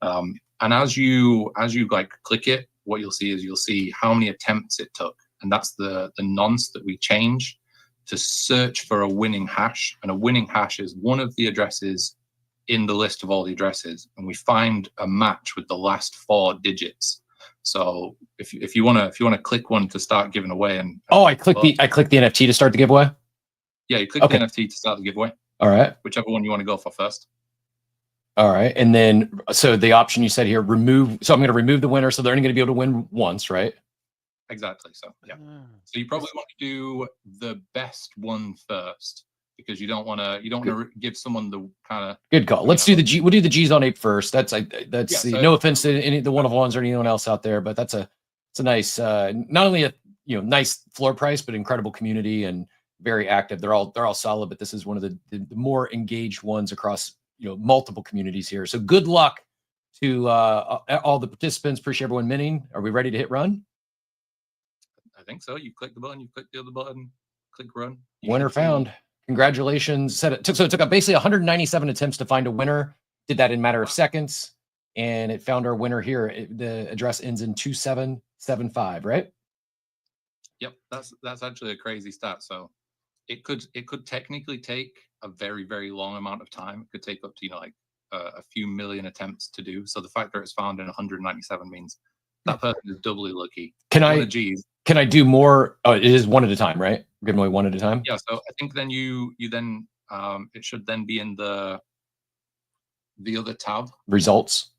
And as you like click it, what you'll see how many attempts it took. And that's the nonce that we change to search for a winning hash. And a winning hash is one of the addresses in the list of all the addresses, and we find a match with the last 4 digits. So if you want to click one to start giving away, and I click the NFT to start the giveaway. Yeah, you click the NFT to start the giveaway. All right, whichever one you want to go for first. All right, and then so the option you said here, remove. So I'm going to remove the winner, so they're only going to be able to win once, right? Exactly. So yeah. So you probably want to do the best one first, because you don't want to give someone the kind of good call. Let's do the G. We'll do the G's on Ape first. That's so, no offense to any of the one-of-ones or anyone else out there, but it's a nice not only a nice floor price, but incredible community and very active. They're all solid, but this is one of the more engaged ones across multiple communities here. So good luck to all the participants. Appreciate everyone minting. Are we ready to hit run? I think so. You click the button, you click the other button, click run. Winner found. Congratulations. It took basically 197 attempts to find a winner. Did that in a matter of seconds, and it found our winner here. The address ends in 2775, right? Yep, that's actually a crazy stat. So it could technically take a very, very long amount of time. It could take up to a few million attempts to do. So the fact that it's found in 197 means that person is doubly lucky. Can I do more? Oh, it is one at a time, right? We're giving away one at a time. Yeah. So I think then you then it should then be in the other tab. Results.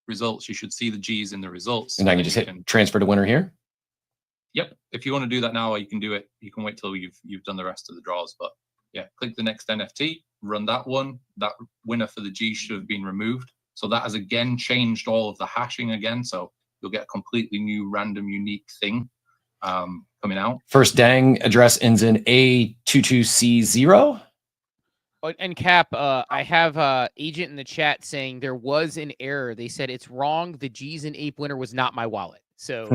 You should see the G's in the results. And I can just hit transfer to winner here. Yep. If you want to do that now, or you can do it. You can wait till you've done the rest of the draws. But yeah, click the next NFT, run that one. That winner for the G should have been removed. So that has again changed all of the hashing again. So you'll get a completely new, random, unique thing coming out. First dang address ends in A22C0. And Cap, I have agent in the chat saying there was an error. They said it's wrong. The G's and Ape winner was not my wallet. So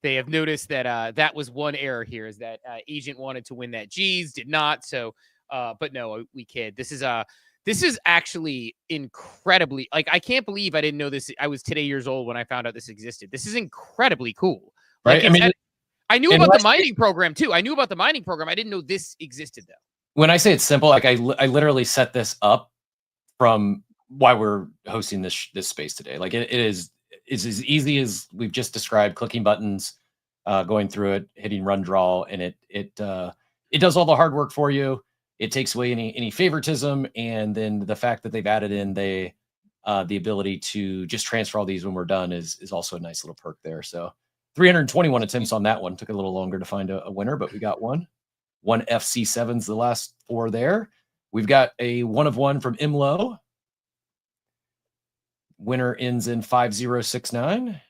they have noticed that that was one error here, is that agent wanted to win that G's, did not. So, but no, we kid. This is actually incredibly, like, I can't believe I didn't know this. I was today years old when I found out this existed. This is incredibly cool. Like, Right? I mean, I knew about the mining program too. I knew about the mining program. I didn't know this existed though. when I say it's simple, like I literally set this up from why we're hosting this space today. Like it's as easy as we've just described, clicking buttons, going through it, hitting run draw, and it does all the hard work for you. It takes away any favoritism, and then the fact that they've added in the ability to just transfer all these when we're done is also a nice little perk there. So 321 attempts on that one. Took a little longer to find a winner, but we got one. One FC7's the last four there. We've got a 1 of 1 from Imlo. Winner ends in 5069.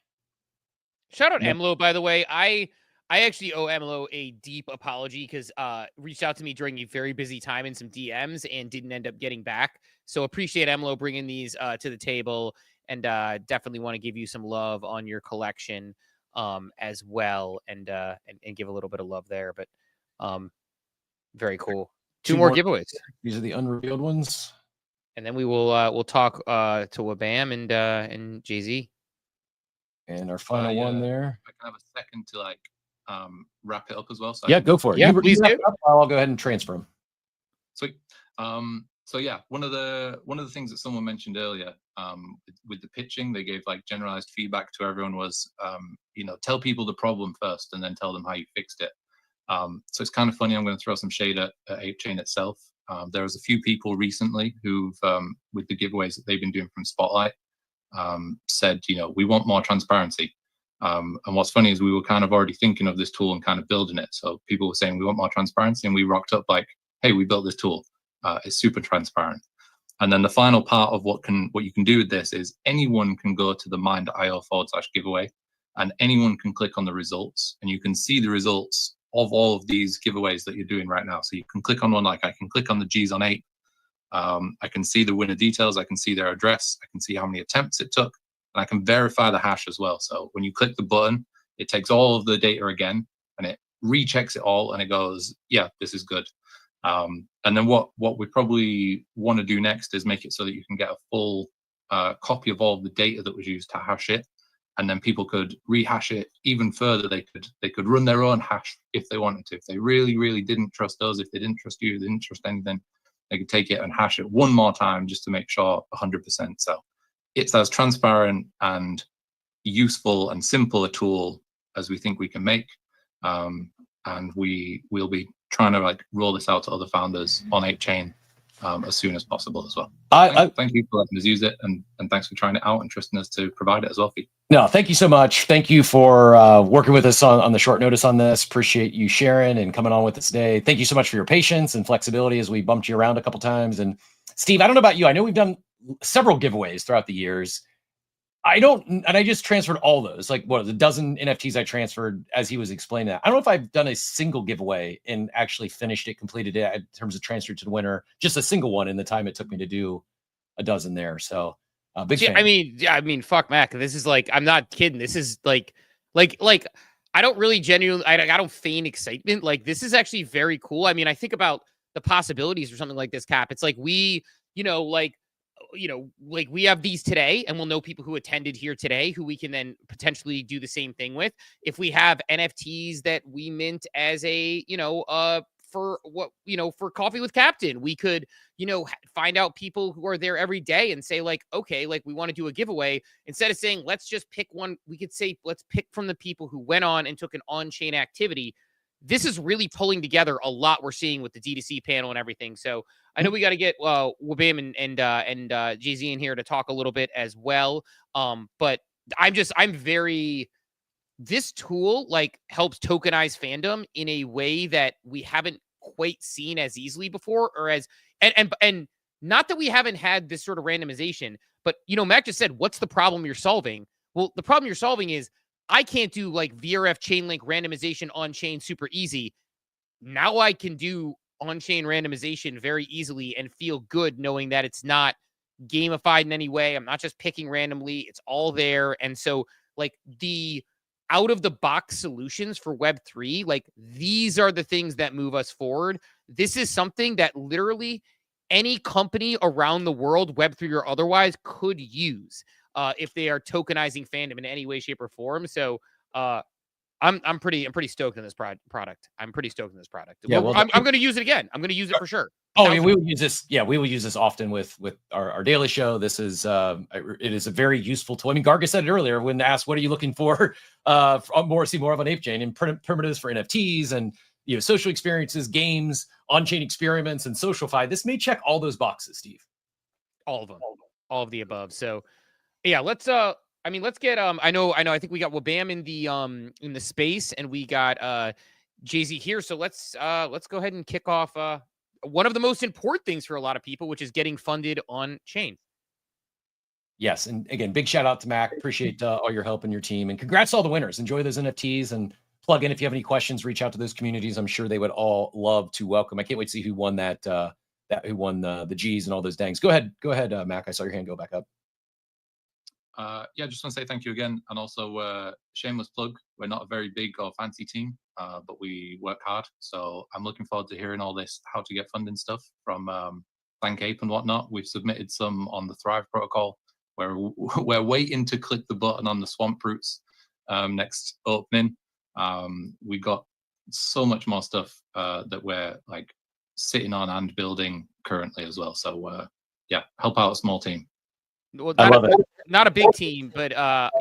Shout out Emlo, by the way. I actually owe Emlo a deep apology because reached out to me during a very busy time in some DMs and didn't end up getting back. So appreciate Emlo bringing these to the table, and definitely want to give you some love on your collection as well, and give a little bit of love there. But very cool. Two more giveaways. These are the unrevealed ones, and then we will we'll talk to Wabam and Jay-Z. And our final one there. I can have a second to like wrap it up as well. So Yeah, go for it. Yeah, please do. I'll go ahead and transfer them. Sweet. So yeah, one of the things that someone mentioned earlier with the pitching, they gave like generalized feedback to everyone was, tell people the problem first and then tell them how you fixed it. So it's kind of funny. I'm going to throw some shade at ApeChain itself. There was a few people recently who've, with the giveaways that they've been doing from Spotlight, said, we want more transparency. And what's funny is we were kind of already thinking of this tool and kind of building it. So people were saying we want more transparency, and we rocked up like, hey, we built this tool. It's super transparent. And then the final part of what you can do with this is anyone can go to the mind.io/giveaway, and anyone can click on the results, and you can see the results of all of these giveaways that you're doing right now. So you can click on one, like I can click on the G's on Ape. I can see the winner details. I can see their address. I can see how many attempts it took, and I can verify the hash as well. So when you click the button, it takes all of the data again, and it rechecks it all, and it goes, yeah, this is good. And then what we probably want to do next is make it so that you can get a full copy of all of the data that was used to hash it, and then people could rehash it even further. They could run their own hash if they wanted to. If they really, really didn't trust us, if they didn't trust you, they didn't trust anything, they could take it and hash it one more time just to make sure 100%. So it's as transparent and useful and simple a tool as we think we can make. And we'll be trying to like roll this out to other founders on ApeChain as soon as possible as well. Thank you for letting us use it, and thanks for trying it out and trusting us to provide it as well for you. No, thank you so much. Thank you for working with us on the short notice on this. Appreciate you sharing and coming on with us today. Thank you so much for your patience and flexibility as we bumped you around a couple times. And Steve, I don't know about you. I know we've done several giveaways throughout the years. I just transferred all those, like what, a dozen NFTs I transferred as he was explaining that. I don't know if I've done a single giveaway and actually finished it, completed it in terms of transfer to the winner, just a single one in the time it took me to do a dozen there. So big fan. I mean, fuck Mac. This is like, I'm not kidding. This is like, I don't really genuinely, I don't feign excitement. Like, this is actually very cool. I mean, I think about the possibilities for something like this, Cap. It's like we have these today, and we'll know people who attended here today who we can then potentially do the same thing with. If we have NFTs that we mint as a, for Coffee with Captain, we could, find out people who are there every day and say like, okay, like we want to do a giveaway. Instead of saying, let's just pick one, we could say, let's pick from the people who went on and took an on-chain activity. This is really pulling together a lot we're seeing with the DDC panel and everything. So I know we got to get Wabam and Jay-Z in here to talk a little bit as well. But I'm very this tool like helps tokenize fandom in a way that we haven't quite seen as easily before, or as and not that we haven't had this sort of randomization, but Mac just said, what's the problem you're solving? Well, the problem you're solving is I can't do like VRF chain link randomization on chain super easy. Now I can do on-chain randomization very easily and feel good knowing that it's not gamified in any way. I'm not just picking randomly. It's all there. And so like the out of the box solutions for Web3, like these are the things that move us forward. This is something that literally any company around the world, Web3 or otherwise, could use if they are tokenizing fandom in any way, shape, or form. So I'm pretty stoked on this product. I'm pretty stoked on this product. Yeah, well, I'm going to use it again. I'm going to use it for sure. Oh, yeah, we will use this. Yeah, we will use this often with our daily show. This is it is a very useful tool. I mean, Garga said it earlier when asked, "What are you looking for?" See more of an ape chain and primitives for NFTs and social experiences, games, on-chain experiments, and SocialFi. This may check all those boxes, Steve. All of them, all of the above. So, yeah, let's get I think we got Wabam in the space, and we got Jay-Z here. So let's go ahead and kick off one of the most important things for a lot of people, which is getting funded on chain. Yes, and again, big shout out to Mac. Appreciate all your help and your team, and congrats to all the winners. Enjoy those NFTs and plug in if you have any questions. Reach out to those communities. I'm sure they would all love to welcome. I can't wait to see who won who won the G's and all those dangs. Go ahead, Mac. I saw your hand go back up. Yeah, just want to say thank you again, and also shameless plug. We're not a very big or fancy team, but we work hard. So I'm looking forward to hearing all this how to get funding stuff from Thank Ape and whatnot. We've submitted some on the Thrive protocol. We're waiting to click the button on the Swamp Roots next opening. We got so much more stuff that we're like sitting on and building currently as well. So yeah, help out a small team. Well, I love it. Not a big team, but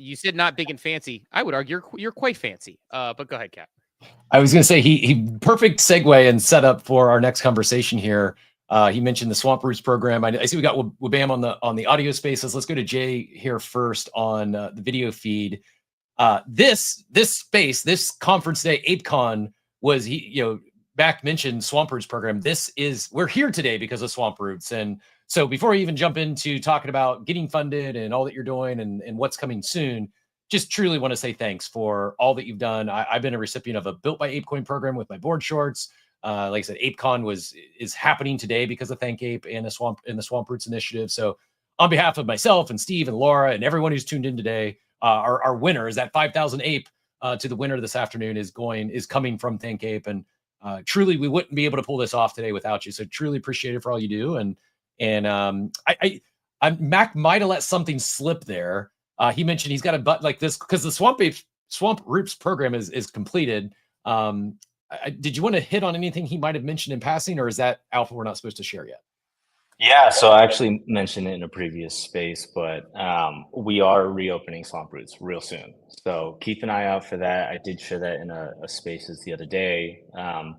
you said not big and fancy. I would argue you're quite fancy. But go ahead, Cap. I was going to say he perfect segue and setup for our next conversation here. He mentioned the Swamp Roots program. I see we got Wabam on the audio spaces. Let's go to Jay here first on the video feed. This space, this conference day, ApeCon was Mac mentioned Swamp Roots program. We're here today because of Swamp Roots. And so before we even jump into talking about getting funded and all that you're doing and what's coming soon, just truly want to say thanks for all that you've done. I've been a recipient of a Built by ApeCoin program with my board shorts. Like I said, ApeCon is happening today because of Thank Ape and the Swamp Roots initiative. So on behalf of myself and Steve and Laura and everyone who's tuned in today, our winner is that 5,000 Ape to the winner this afternoon is coming from Thank Ape. And truly, we wouldn't be able to pull this off today without you. So truly appreciate it for all you do. And Mac might have let something slip there. He mentioned he's got a button like this because the Swamp Roots program is completed. Did you want to hit on anything he might have mentioned in passing, or is that alpha we're not supposed to share yet? Yeah, so I actually mentioned it in a previous space, but we are reopening Swamp Roots real soon. So keep an eye out for that. I did share that in a spaces the other day,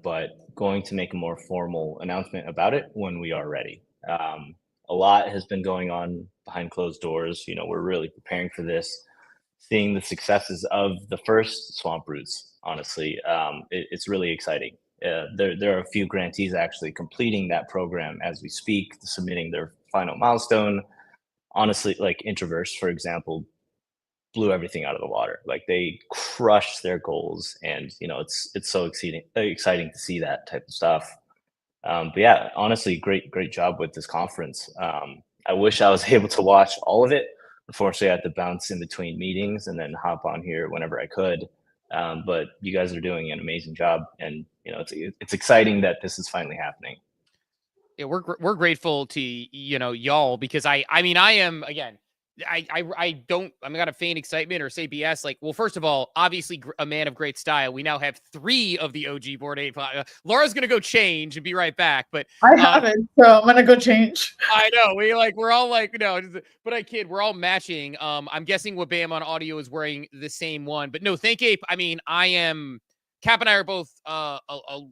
but going to make a more formal announcement about it when we are ready. A lot has been going on behind closed doors. We're really preparing for this, seeing the successes of the first Swamp Roots. Honestly, it's really exciting. There are a few grantees actually completing that program as we speak, submitting their final milestone. Honestly, like Introverse, for example, blew everything out of the water. Like they crushed their goals, and it's so exciting to see that type of stuff. But yeah, honestly, great job with this conference. I wish I was able to watch all of it. Unfortunately, I had to bounce in between meetings and then hop on here whenever I could. But you guys are doing an amazing job, and it's exciting that this is finally happening. Yeah, we're grateful to y'all, because I am, again, I'm not a feign excitement or say BS. Like, well, first of all, obviously a man of great style. We now have 3 of the OG Bored Ape. Laura's gonna go change and be right back, but I haven't, so I'm gonna go change. I know we're all like, no, but I kid. We're all matching. I'm guessing Wabam on audio is wearing the same one, but no, Thank Ape. Cap and I are both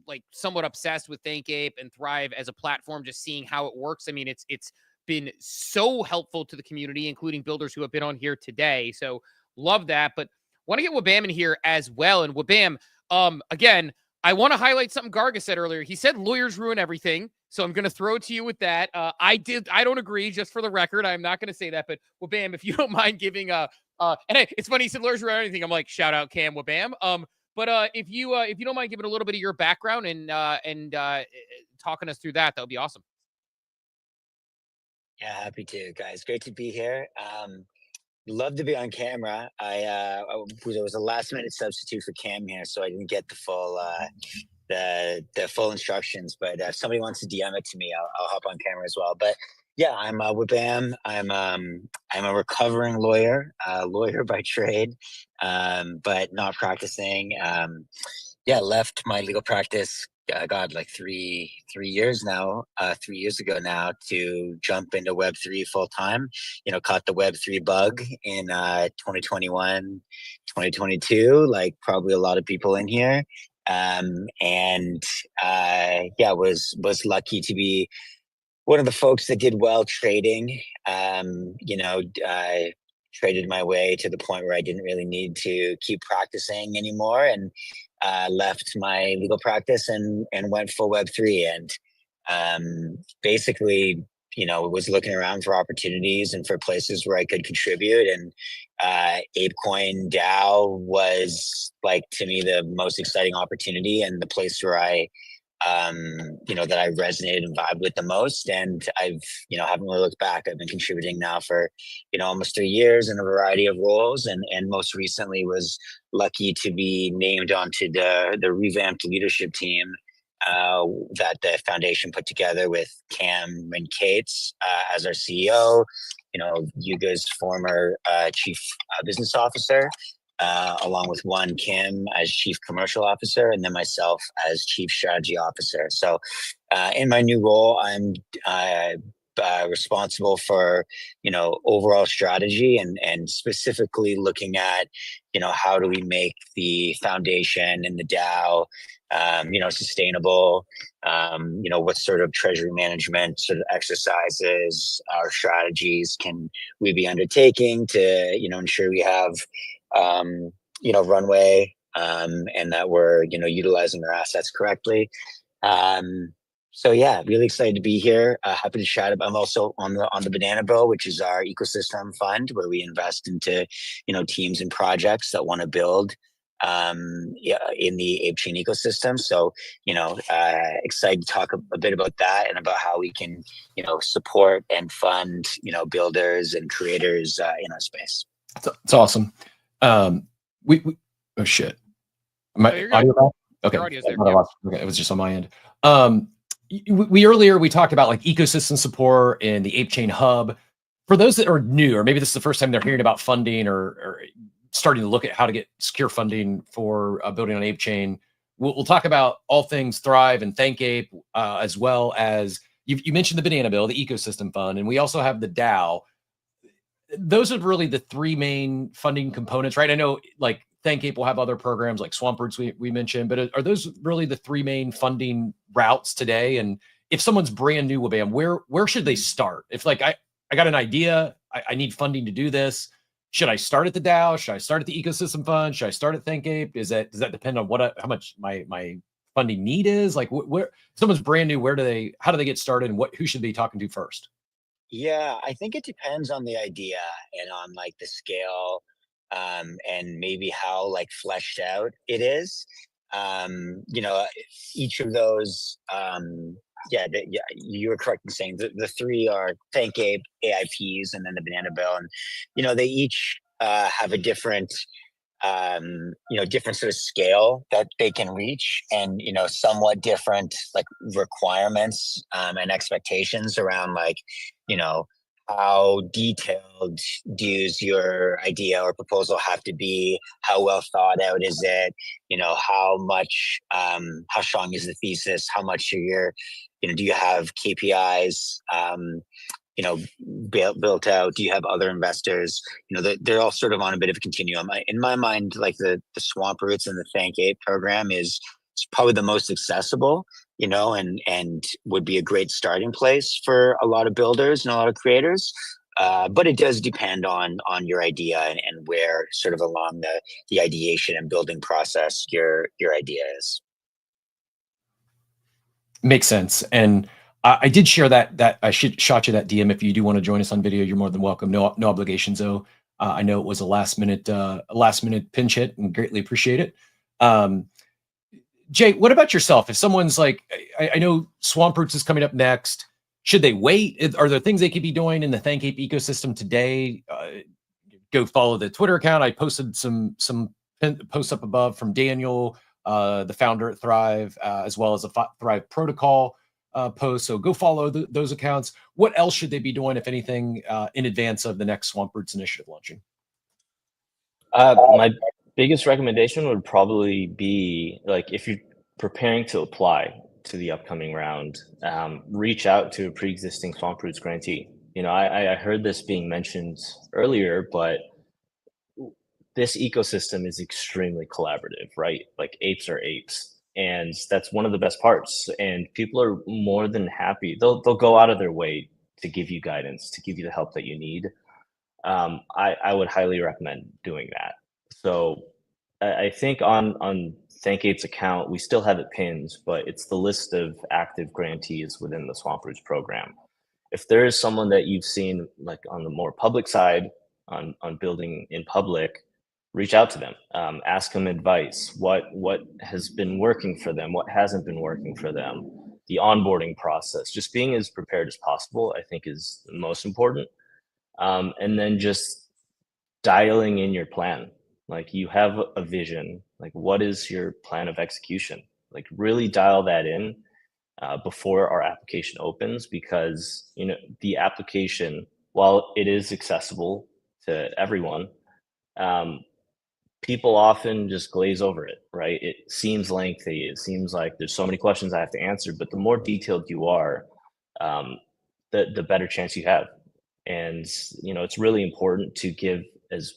like somewhat obsessed with Thank Ape and Thrive as a platform, just seeing how it works. I mean, it's been so helpful to the community, including builders who have been on here today. So love that. But Want to get Wabam in here as well. And Wabam, again, I want to highlight something Garga said earlier. He said lawyers ruin everything. So I'm going to throw it to you with that. I don't agree, just for the record. I'm not going to say that, but Wabam, if you don't mind giving and hey, it's funny, he said lawyers ruin anything. I'm like, shout out Cam Wabam. But if you don't mind giving a little bit of your background and talking us through that, that would be awesome. Yeah, happy to, guys. Great to be here. Love to be on camera. I was a last minute substitute for Cam here, so I didn't get the full the full instructions. But if somebody wants to DM it to me, I'll hop on camera as well. But yeah, I'm Wabam. I'm a recovering lawyer by trade, but not practicing. Yeah, left my legal practice. God, like three years now, 3 years ago now, to jump into Web3 full time. Caught the Web3 bug in 2021, 2022, like probably a lot of people in here. And yeah, was lucky to be one of the folks that did well trading. Traded my way to the point where I didn't really need to keep practicing anymore, and left my legal practice and went full Web3. And basically, was looking around for opportunities and for places where I could contribute. And ApeCoin DAO was, like, to me, the most exciting opportunity and the place where I that I resonated and vibed with the most. And I've, haven't really looked back. I've been contributing now for, almost 3 years in a variety of roles. And most recently was lucky to be named onto the revamped leadership team that the foundation put together with Cam and Cates as our CEO, Yuga's former chief business officer, along with Kim as chief commercial officer, and then myself as chief strategy officer. So in my new role, I'm responsible for, overall strategy and specifically looking at, how do we make the foundation and the DAO, sustainable, what sort of treasury management sort of exercises or strategies can we be undertaking to, ensure we have runway, and that we're, utilizing our assets correctly. So yeah, really excited to be here. Happy to chat about. I'm also on the Banana Bill, which is our ecosystem fund where we invest into, teams and projects that want to build in the ApeChain ecosystem. So, excited to talk a bit about that and about how we can, support and fund, builders and creators in our space. It's awesome. We oh shit. My audio back? Okay. Your audio's there, Okay, it was just on my end. We earlier talked about like ecosystem support and the ApeChain hub. For those that are new, or maybe this is the first time they're hearing about funding or starting to look at how to get secure funding for building on ApeChain, we'll talk about all things Thrive and ThankApe, as well as you mentioned the Banana Bill, the ecosystem fund, and we also have the DAO. Those are really the three main funding components, right? I know like ThankApe will have other programs like Swamp Roots we mentioned, but are those really the three main funding routes today? And if someone's brand new, Wabam, where should they start? If like I got an idea, I need funding to do this. Should I start at the DAO? Should I start at the ecosystem fund? Should I start at ThankApe? Does that depend on how much my funding need is? Like where if someone's brand new, how do they get started, and who should they be talking to first? Yeah, I think it depends on the idea and on like the scale, and maybe how like fleshed out it is. Each of those, yeah, you were correct in saying the three are ThankApe, AIPs, and then the Banana Bill, and they each have a different different sort of scale that they can reach, and somewhat different like requirements and expectations around like how detailed does your idea or proposal have to be, how well thought out is it, how much how strong is the thesis, how much are your do you have KPIs built out? Do you have other investors? They're all sort of on a bit of a continuum. In my mind, like the Swamp Roots and the ThankApe program is probably the most accessible, and would be a great starting place for a lot of builders and a lot of creators. But it does depend on your idea and where sort of along the ideation and building process your idea is. Makes sense. And I did share that I shot you that DM. If you do want to join us on video, you're more than welcome. No obligations though. I know it was a last minute pinch hit, and greatly appreciate it. Jay, what about yourself? If someone's like, I know Swamp Roots is coming up next. Should they wait? Are there things they could be doing in the ThankApe ecosystem today? Go follow the Twitter account. I posted some posts up above from Daniel, the founder at Thrive, as well as a Thrive protocol post. So go follow those accounts. What else should they be doing, if anything, in advance of the next Swamp Roots initiative launching? My biggest recommendation would probably be, like, if you're preparing to apply to the upcoming round, reach out to a pre-existing Swamp Roots grantee. You know, I heard this being mentioned earlier, but this ecosystem is extremely collaborative, right? Like, apes are apes, and that's one of the best parts. And people are more than happy. They'll go out of their way to give you guidance, to give you the help that you need. I would highly recommend doing that. So I think on ThankApe's account, we still have it pinned, but it's the list of active grantees within the Swamp Roots program. If there is someone that you've seen, like, on the more public side, on building in public, reach out to them, ask them advice. What has been working for them? What hasn't been working for them? The onboarding process, just being as prepared as possible, I think, is the most important. And then just dialing in your plan. Like, you have a vision, like, what is your plan of execution? Like, really dial that in before our application opens, because, you know, the application, while it is accessible to everyone, people often just glaze over it, right? It seems lengthy. It seems like there's so many questions I have to answer, but the more detailed you are, the better chance you have. And, you know, it's really important to give as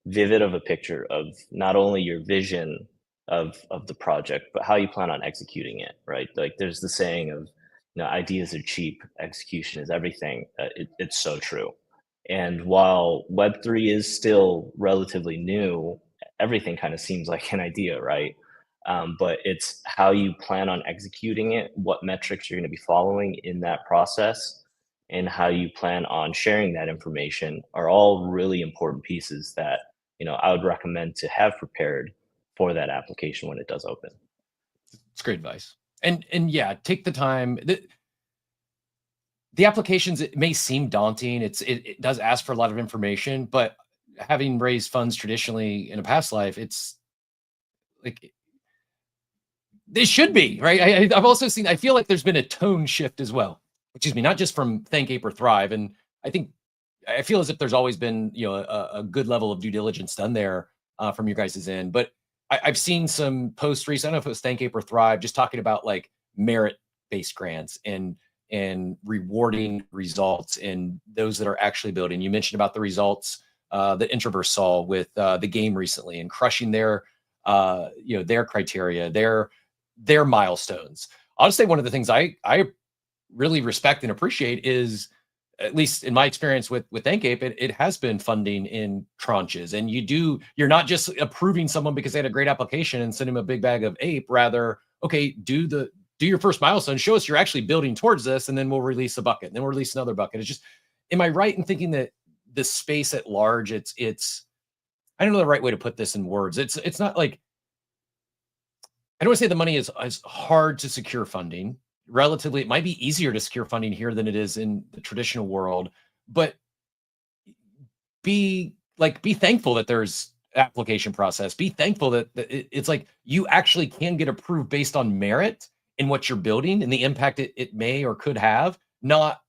vivid of a picture of not only your vision of the project, but how you plan on executing it, right? Like, there's the saying of, you know, ideas are cheap, execution is everything. It's so true. And while Web3 is still relatively new, everything kind of seems like an idea, right? But it's how you plan on executing it, what metrics you're going to be following in that process, and how you plan on sharing that information are all really important pieces that, you know, I would recommend to have prepared for that application when it does open. It's great advice. And yeah, take the time. The applications, it may seem daunting. It does ask for a lot of information, but having raised funds traditionally in a past life, it's like, they should be, right? I've also seen, I feel like there's been a tone shift as well. Excuse me, not just from ThankApe or Thrive. And I feel as if there's always been, you know, a good level of due diligence done there from your guys' end. But I've seen some posts recently, I don't know if it was ThankApe or Thrive, just talking about, like, merit-based grants and rewarding results and those that are actually building. You mentioned about the results that Introverse saw with the game recently, and crushing their, you know, their criteria, their milestones. I'll just say one of the things I really respect and appreciate is, at least in my experience with ThankApe, it has been funding in tranches. And you're not just approving someone because they had a great application and send them a big bag of ape. Rather, okay, do your first milestone, show us you're actually building towards this, and then we'll release a bucket, and then we'll release another bucket. It's just, am I right in thinking that the space at large, it's I don't know the right way to put this in words. It's not like, I don't want to say the money is hard to secure funding. Relatively, it might be easier to secure funding here than it is in the traditional world, but be thankful that there's application process. Be thankful that it's like, you actually can get approved based on merit in what you're building and the impact it may or could have, not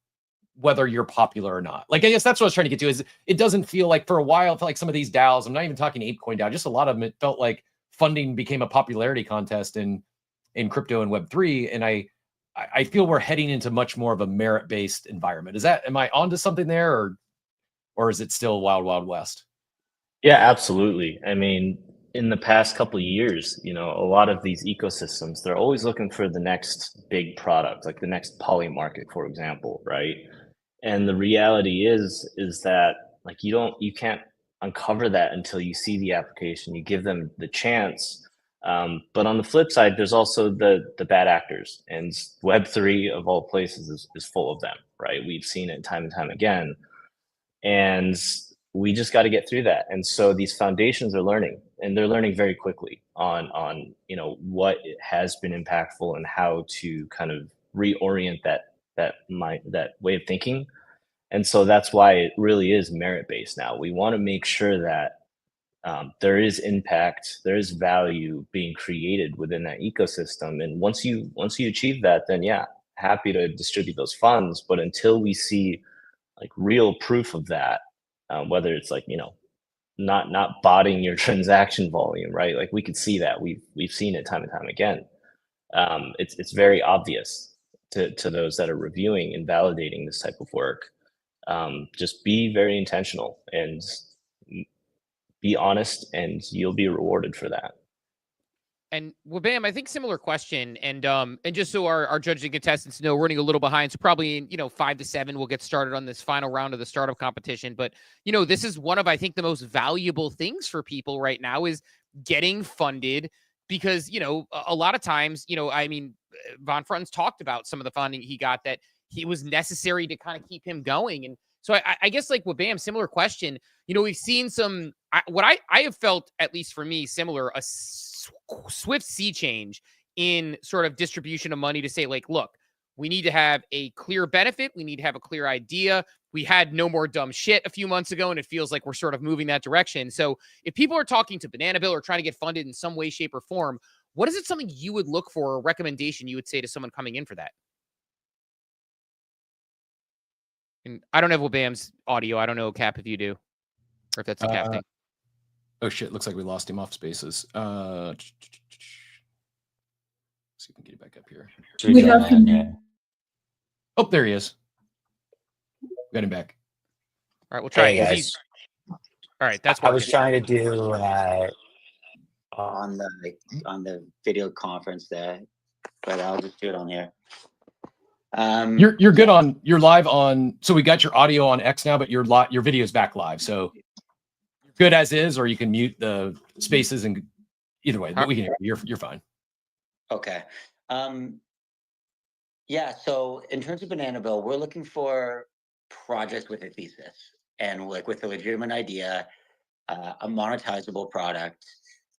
whether you're popular or not. Like, I guess that's what I was trying to get to, is it doesn't feel like, for a while, it felt like some of these DAOs, I'm not even talking ApeCoin DAO, just a lot of them, it felt like funding became a popularity contest in crypto and Web3. And I feel we're heading into much more of a merit-based environment. Am I onto something there, or is it still wild, wild west? Yeah, absolutely. I mean, in the past couple of years, you know, a lot of these ecosystems, they're always looking for the next big product, like the next Poly market, for example, right? And the reality is that like you can't uncover that until you see the application, you give them the chance. But on the flip side, there's also the bad actors, and Web3 of all places is full of them, right? We've seen it time and time again, and we just got to get through that. And so these foundations are learning, and they're learning very quickly on what has been impactful and how to kind of reorient that way of thinking. And so that's why it really is merit based now. We want to make sure that there is impact, there is value being created within that ecosystem. And once you achieve that, then yeah, happy to distribute those funds. But until we see like real proof of that, whether it's like not botting your transaction volume, right? Like we could see that we've seen it time and time again. It's very obvious to those that are reviewing and validating this type of work. Just be very intentional and be honest, and you'll be rewarded for that. And well, Bam, I think similar question. And just so our judging contestants know, we're running a little behind. So probably in 5 to 7, we'll get started on this final round of the startup competition. But this is one of, I think, the most valuable things for people right now is getting funded, because a lot of times, I mean, Von Frutten's talked about some of the funding he got that he was necessary to kind of keep him going. And so I guess like with Bam, similar question. We've seen some what I have felt, at least for me, similar, a swift sea change in sort of distribution of money to say, like, look, we need to have a clear benefit. We need to have a clear idea. We had no more dumb shit a few months ago, and it feels like we're sort of moving that direction. So if people are talking to Banana Bill or trying to get funded in some way, shape, or form, what is it something you would look for, a recommendation you would say to someone coming in for that? And I don't have Bam's audio. I don't know, Cap, if you do, or if that's the Cap thing. Oh shit! Looks like we lost him off Spaces. See if we can get it back up here. We have him. Oh, there he is. Got him back. All right, we'll try. Hey, guys. All right, that's I working. was trying to do on the video conference there, but I'll just do it on here. You're good on. You're live on. So we got your audio on X now, but your video is back live. So good as is, or you can mute the Spaces, and either way, but we can hear you. You're fine. Okay. Yeah. So in terms of Banana Bill, we're looking for projects with a thesis and like with a legitimate idea, a monetizable product,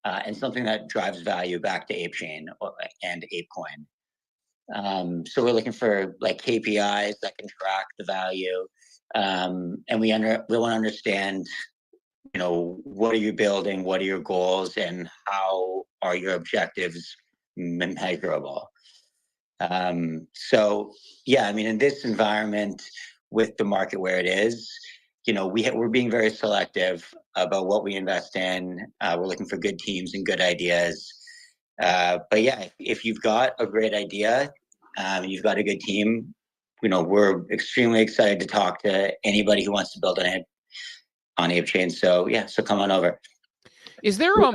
and something that drives value back to ApeChain and ApeCoin. So we're looking for like KPIs that can track the value, and we want to understand, what are you building, what are your goals, and how are your objectives measurable? So yeah, I mean, in this environment with the market where it is, we're being very selective about what we invest in. We're looking for good teams and good ideas. But yeah, if you've got a great idea, you've got a good team, we're extremely excited to talk to anybody who wants to build on ApeChain. So yeah, so come on over. Is there a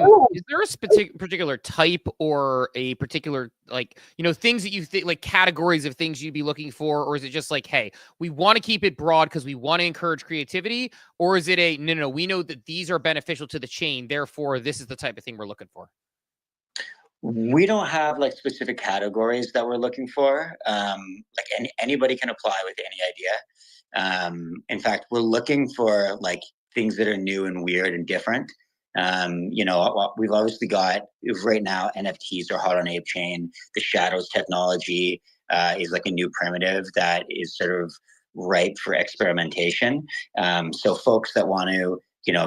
particular type or a particular things that you think, like categories of things you'd be looking for, or is it just like, hey, we want to keep it broad because we want to encourage creativity, or is it no, we know that these are beneficial to the chain, therefore this is the type of thing we're looking for? We don't have like specific categories that we're looking for. Anybody can apply with any idea. In fact, we're looking for like things that are new and weird and different. We've obviously got right now NFTs are hot on ApeChain. The shadows technology is like a new primitive that is sort of ripe for experimentation. So folks that want to,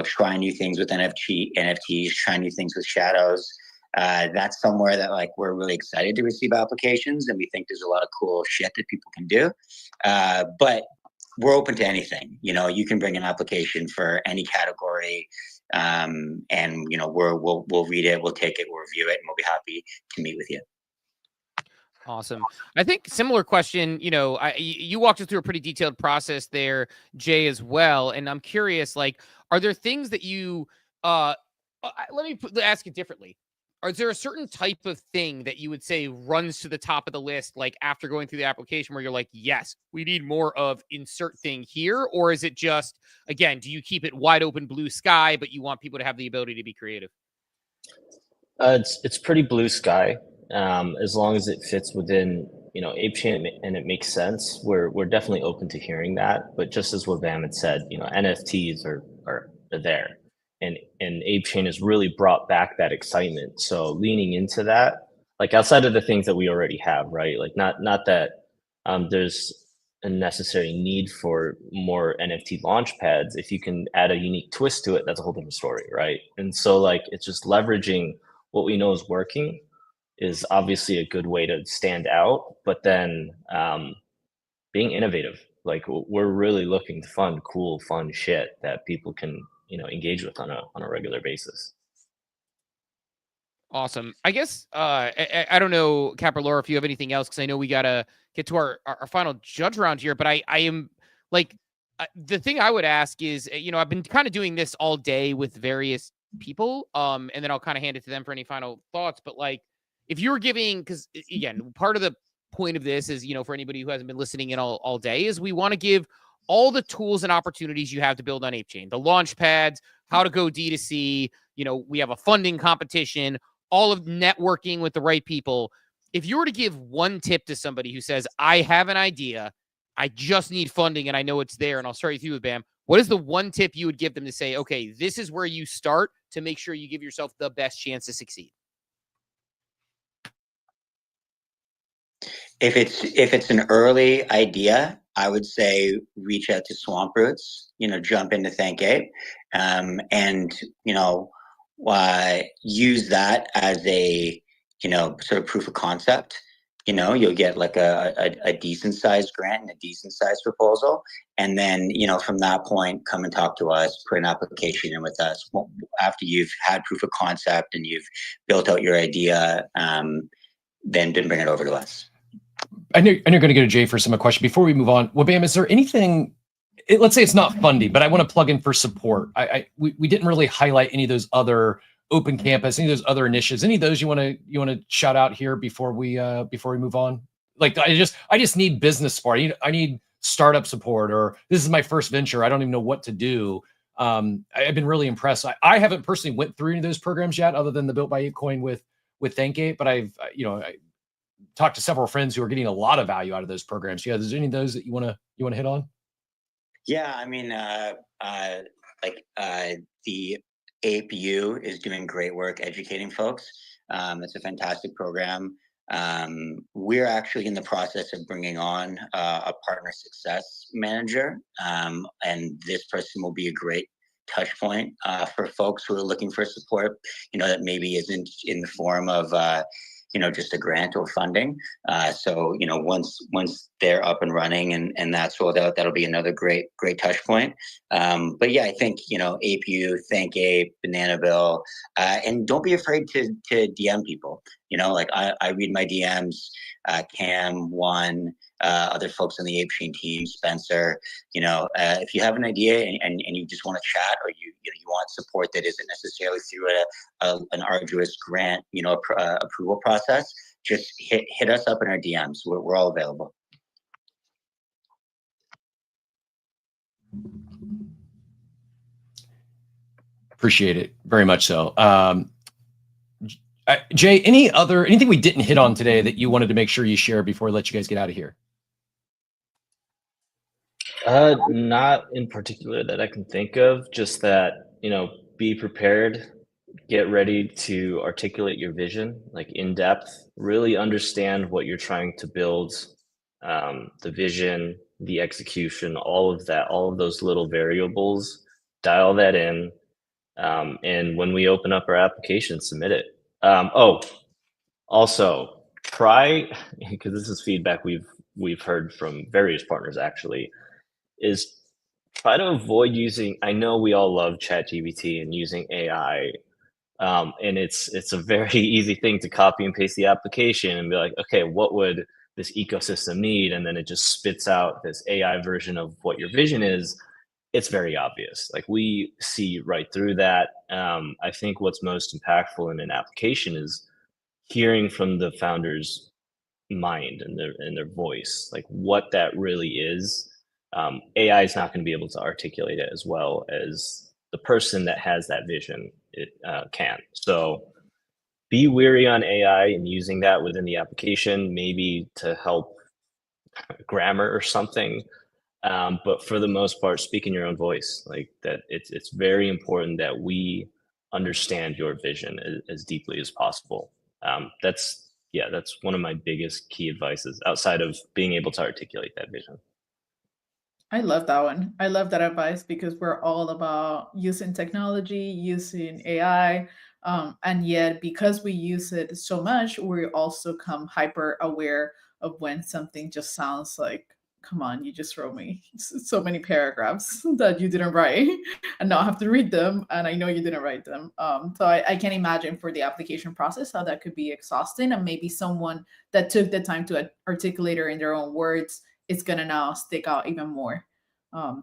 try new things with NFTs, try new things with shadows, that's somewhere that like we're really excited to receive applications, and we think there's a lot of cool shit that people can do. But we're open to anything. You can bring an application for any category, and we'll read it, we'll take it, we'll review it, and we'll be happy to meet with you. Awesome. I think similar question. You walked us through a pretty detailed process there, Jay, as well. And I'm curious, like, are there things that you? Let me ask it differently. is there a certain type of thing that you would say runs to the top of the list, like after going through the application, where you're like, yes, we need more of insert thing here? Or is it just, again, do you keep it wide open blue sky, but you want people to have the ability to be creative? It's pretty blue sky, as long as it fits within ApeChain and it makes sense. We're definitely open to hearing that. But just as what Bam had said, NFTs are there, and ApeChain has really brought back that excitement. So leaning into that, like outside of the things that we already have, right? Like not that there's a necessary need for more NFT launch pads. If you can add a unique twist to it, that's a whole different story, right? And so like it's just leveraging what we know is working is obviously a good way to stand out, but then being innovative. Like we're really looking to fund cool, fun shit that people can, engage with on a regular basis. Awesome. I guess I don't know, Cap or Laura, if you have anything else, because I know we gotta get to our final judge round here. But I am like the thing I would ask is, I've been kind of doing this all day with various people, and then I'll kind of hand it to them for any final thoughts. But like, if you were giving, because again, part of the point of this is, for anybody who hasn't been listening in all day, is we want to give all the tools and opportunities you have to build on ApeChain, the launch pads, how to go D2C. We have a funding competition, all of networking with the right people. If you were to give one tip to somebody who says, I have an idea, I just need funding and I know it's there, and I'll start with you with Bam, what is the one tip you would give them to say, okay, this is where you start to make sure you give yourself the best chance to succeed? If it's an early idea, I would say reach out to Swamp Roots, jump into ThankApe, and use that as a sort of proof of concept. You'll get like a decent sized grant and a decent sized proposal, and then from that point, come and talk to us, put an application in with us after you've had proof of concept and you've built out your idea. Then bring it over to us. I know you're going to go to Jay for some question before we move on. Well, Bam, is there anything? Let's say it's not funding, but I want to plug in for support. We didn't really highlight any of those other open campus, any of those other initiatives. Any of those you want to shout out here before we move on? Like I just need business support. I need startup support, or this is my first venture. I don't even know what to do. I've been really impressed. I haven't personally went through any of those programs yet, other than the Built by ApeCoin with ThankApe, but I talked to several friends who are getting a lot of value out of those programs. Yeah, is there any of those that you want to hit on? Yeah, I mean, the APU is doing great work educating folks. It's a fantastic program. We're actually in the process of bringing on a partner success manager, and this person will be a great touch point for folks who are looking for support, that maybe isn't in the form of just a grant or funding. So once they're up and running and that's rolled out, that'll be another great touch point. But yeah, I think APU, ThankApe, Banana Bill, and don't be afraid to DM people. Like I read my DMs, Cam, Juan, other folks on the ApeChain team, Spencer. If you have an idea and you just want to chat, or you want support that isn't necessarily through an arduous grant approval process, just hit us up in our DMs. We're all available. Appreciate it very much. So, Jay, anything we didn't hit on today that you wanted to make sure you share before we let you guys get out of here? Not in particular that I can think of, just that, be prepared, get ready to articulate your vision, like in depth, really understand what you're trying to build, the vision, the execution, all of that, all of those little variables, dial that in. And when we open up our application, submit it. Also try, because this is feedback we've heard from various partners actually, is try to avoid using, I know we all love ChatGPT and using AI, and it's a very easy thing to copy and paste the application and be like, okay, what would this ecosystem need? And then it just spits out this AI version of what your vision is. it's very obvious. Like we see right through that. I think what's most impactful in an application is hearing from the founder's mind and their voice, like what that really is. AI is not going to be able to articulate it as well as the person that has that vision can. So be wary on AI and using that within the application, maybe to help grammar or something. But for the most part, speak in your own voice. Like that, it's very important that we understand your vision as deeply as possible. That's one of my biggest key advices outside of being able to articulate that vision. I love that one. I love that advice because we're all about using technology, using AI, and yet because we use it so much, we also come hyper aware of when something just sounds like, come on, you just wrote me so many paragraphs that you didn't write, and now I have to read them, and I know you didn't write them. So I can imagine for the application process how that could be exhausting, and maybe someone that took the time to articulate it in their own words is gonna now stick out even more.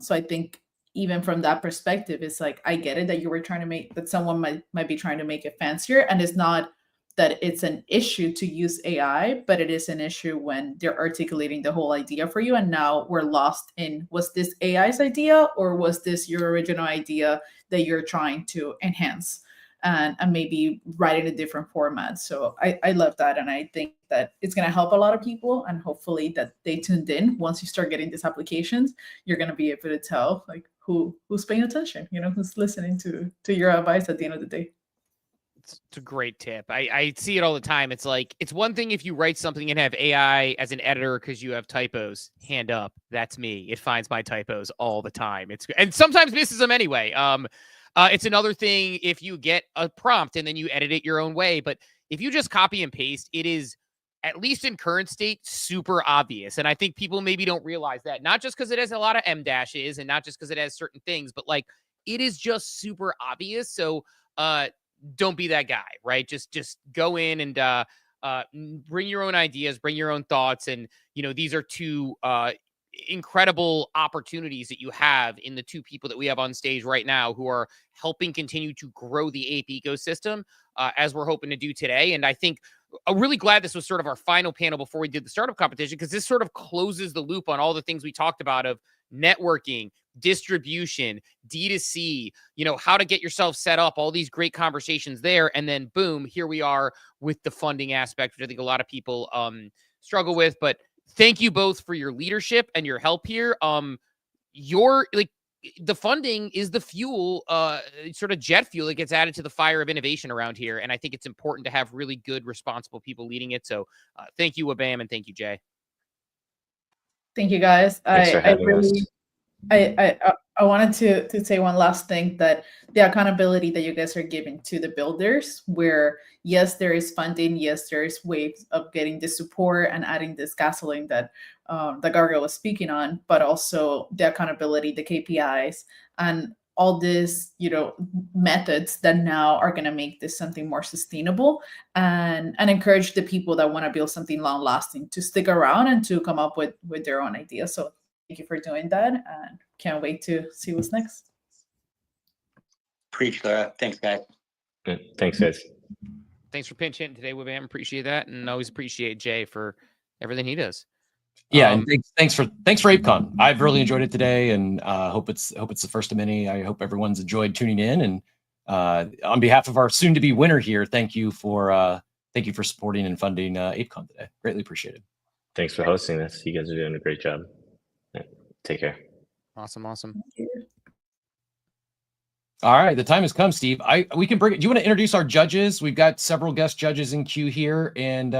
So I think even from that perspective, it's like I get it that you were trying to make that someone might be trying to make it fancier, and it's not that it's an issue to use AI, but it is an issue when they're articulating the whole idea for you, and now we're lost in was this AI's idea or was this your original idea that you're trying to enhance and maybe write in a different format. So I love that. And I think that it's going to help a lot of people. And hopefully that they tuned in. Once you start getting these applications, you're going to be able to tell like who's paying attention, who's listening to your advice at the end of the day. It's a great tip. I see it all the time. It's like, it's one thing if you write something and have AI as an editor because you have typos. Hand up. That's me. It finds my typos all the time. And sometimes misses them anyway. It's another thing if you get a prompt and then you edit it your own way. But if you just copy and paste, it is, at least in current state, super obvious. And I think people maybe don't realize that. Not just because it has a lot of M dashes and not just because it has certain things, but like it is just super obvious. So don't be that guy, right? Just go in and bring your own ideas, bring your own thoughts. And, these are two incredible opportunities that you have in the two people that we have on stage right now who are helping continue to grow the Ape ecosystem as we're hoping to do today. And I think I'm really glad this was sort of our final panel before we did the startup competition, because this sort of closes the loop on all the things we talked about of networking, distribution, D2C, how to get yourself set up, all these great conversations there. And then boom, here we are with the funding aspect, which I think a lot of people struggle with. But thank you both for your leadership and your help here. The funding is the fuel, sort of jet fuel that gets added to the fire of innovation around here. And I think it's important to have really good, responsible people leading it. So thank you, Wabam, and thank you, Jay. Thank you, guys. Thanks for having us. I wanted to say one last thing, that the accountability that you guys are giving to the builders, where yes, there is funding, yes, there's ways of getting the support and adding this gasoline that Garga was speaking on, but also the accountability, the KPIs, and all these methods that now are going to make this something more sustainable and encourage the people that want to build something long lasting to stick around and to come up with their own ideas. So thank you for doing that, and can't wait to see what's next. Preach, Laura. Thanks, guys. Thanks, guys. Thanks for pinch hitting today, Wabam. Appreciate that, and always appreciate Jay for everything he does. Yeah, and thanks for ApeCon. I've really enjoyed it today, and hope it's the first of many. I hope everyone's enjoyed tuning in. And on behalf of our soon-to-be winner here, thank you for supporting and funding ApeCon today. Greatly appreciated. Thanks for hosting this. You guys are doing a great job. Yeah, take care. Awesome. All right, the time has come, Steve. We can bring it. Do you want to introduce our judges? We've got several guest judges in queue here, and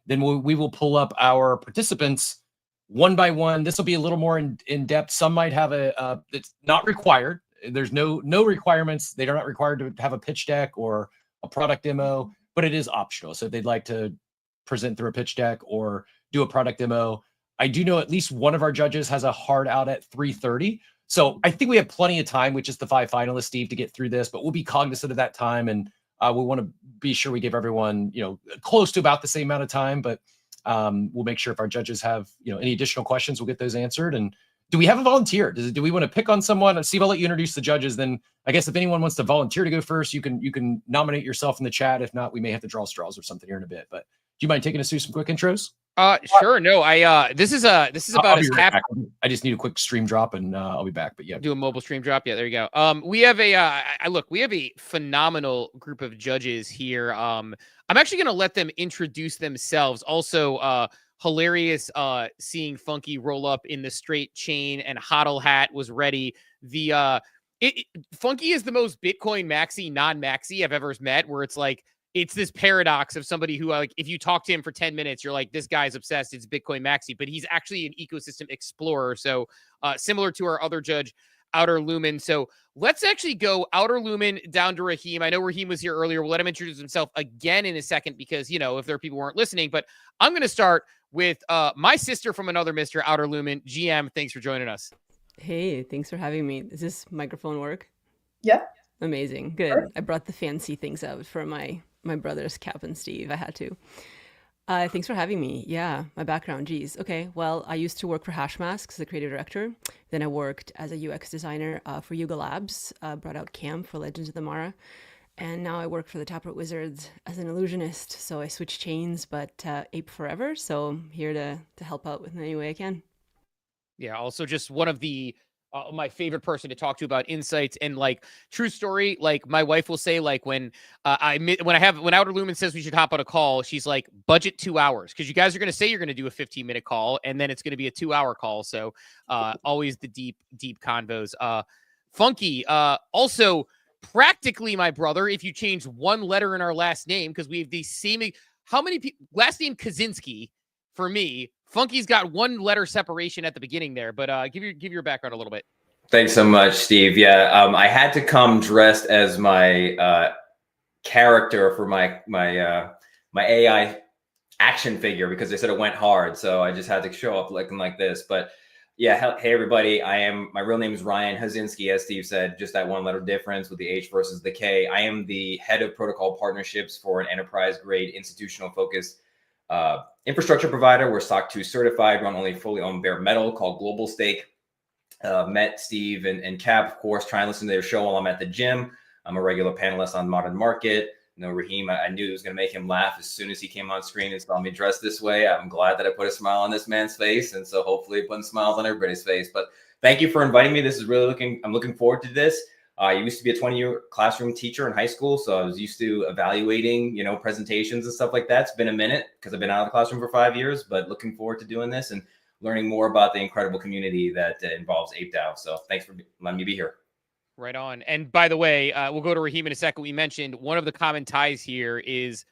then we will pull up our participants one by one. This will be a little more in depth. Some might have it's not required. There's no requirements. They are not required to have a pitch deck or a product demo, but it is optional. So if they'd like to present through a pitch deck or do a product demo, I do know at least one of our judges has a hard out at 3:30. So I think we have plenty of time with just the 5 finalists, Steve, to get through this, but we'll be cognizant of that time. And we want to be sure we give everyone, close to about the same amount of time, but we'll make sure if our judges have, any additional questions, we'll get those answered. And do we have a volunteer? Do we want to pick on someone? Steve, I'll let you introduce the judges. Then I guess if anyone wants to volunteer to go first, you can nominate yourself in the chat. If not, we may have to draw straws or something here in a bit. But do you mind taking us through some quick intros? Sure. No, this is about I'll as be right back. I just need a quick stream drop and I'll be back. But yeah, do a mobile stream drop. Yeah, there you go. We have we have a phenomenal group of judges here. I'm actually going to let them introduce themselves. Also, hilarious seeing Funky roll up in the straight chain and hodl hat was ready. Funky is the most Bitcoin maxi non-maxi I've ever met, where it's like, it's this paradox of somebody who, like, if you talk to him for 10 minutes, you're like, this guy's obsessed. It's Bitcoin maxi, but he's actually an ecosystem explorer. So similar to our other judge, Outer Lumen. So let's actually go Outer Lumen down to Raheem. I know Raheem was here earlier. We'll let him introduce himself again in a second because, you know, if there are people who weren't listening, but I'm going to start with my sister from another Mr. Outer Lumen. GM, thanks for joining us. Hey, thanks for having me. Does this microphone work? Yeah. Amazing. Good. Sure. I brought the fancy things out for my brothers, Cap and Steve. I had to. Thanks for having me. Yeah, my background. Geez. Okay. Well, I used to work for Hashmask as a creative director. Then I worked as a UX designer for Yuga Labs, brought out Cam for Legends of the Mara. And now I work for the Taproot Wizards as an illusionist. So I switched chains, but ape forever. So I'm here to help out in any way I can. Yeah. Also just one of the, my favorite person to talk to about insights and like true story. Like my wife will say, like when Outer Lumen says we should hop on a call, she's like, budget 2 hours. Cause you guys are going to say you're going to do a 15-minute call and then it's going to be a 2-hour call. So always the deep convos. Funky, also practically my brother, if you change one letter in our last name, cause we have the same, how many people, last name Kaczynski for me. Funky's got one letter separation at the beginning there, but give your background a little bit. Thanks so much, Steve. Yeah, I had to come dressed as my character for my AI action figure because they said it went hard, so I just had to show up looking like this. But yeah, hey everybody, my real name is Ryan Hazinski, as Steve said, just that one letter difference with the H versus the K. I am the head of protocol partnerships for an enterprise grade institutional focused infrastructure provider. We're SOC 2 certified, run only fully owned bare metal called Global Stake. Met Steve and Cap, of course, try and listen to their show while I'm at the gym. I'm a regular panelist on Modern Market. You know, Raheem, I knew it was going to make him laugh as soon as he came on screen and saw me dressed this way. I'm glad that I put a smile on this man's face. And so hopefully putting smiles on everybody's face. But thank you for inviting me. This is really I'm looking forward to this. I used to be a 20-year classroom teacher in high school, so I was used to evaluating, you know, presentations and stuff like that. It's been a minute because I've been out of the classroom for 5 years, but looking forward to doing this and learning more about the incredible community that involves ApeDAO. So thanks for letting me be here. Right on. And by the way, we'll go to Raheem in a second. We mentioned one of the common ties here is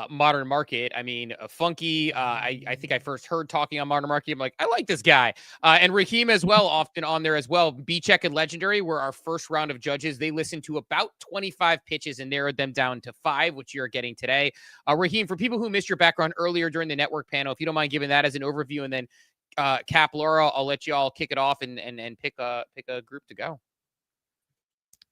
Modern Market. I mean, Funky, I think I first heard talking on Modern Market. I'm like, I like this guy. And Raheem as well, often on there as well. B-Check and Legendary were our first round of judges. They listened to about 25 pitches and narrowed them down to 5, which you're getting today. Raheem, for people who missed your background earlier during the network panel, if you don't mind giving that as an overview, and then Cap, Laura, I'll let you all kick it off and pick a group to go.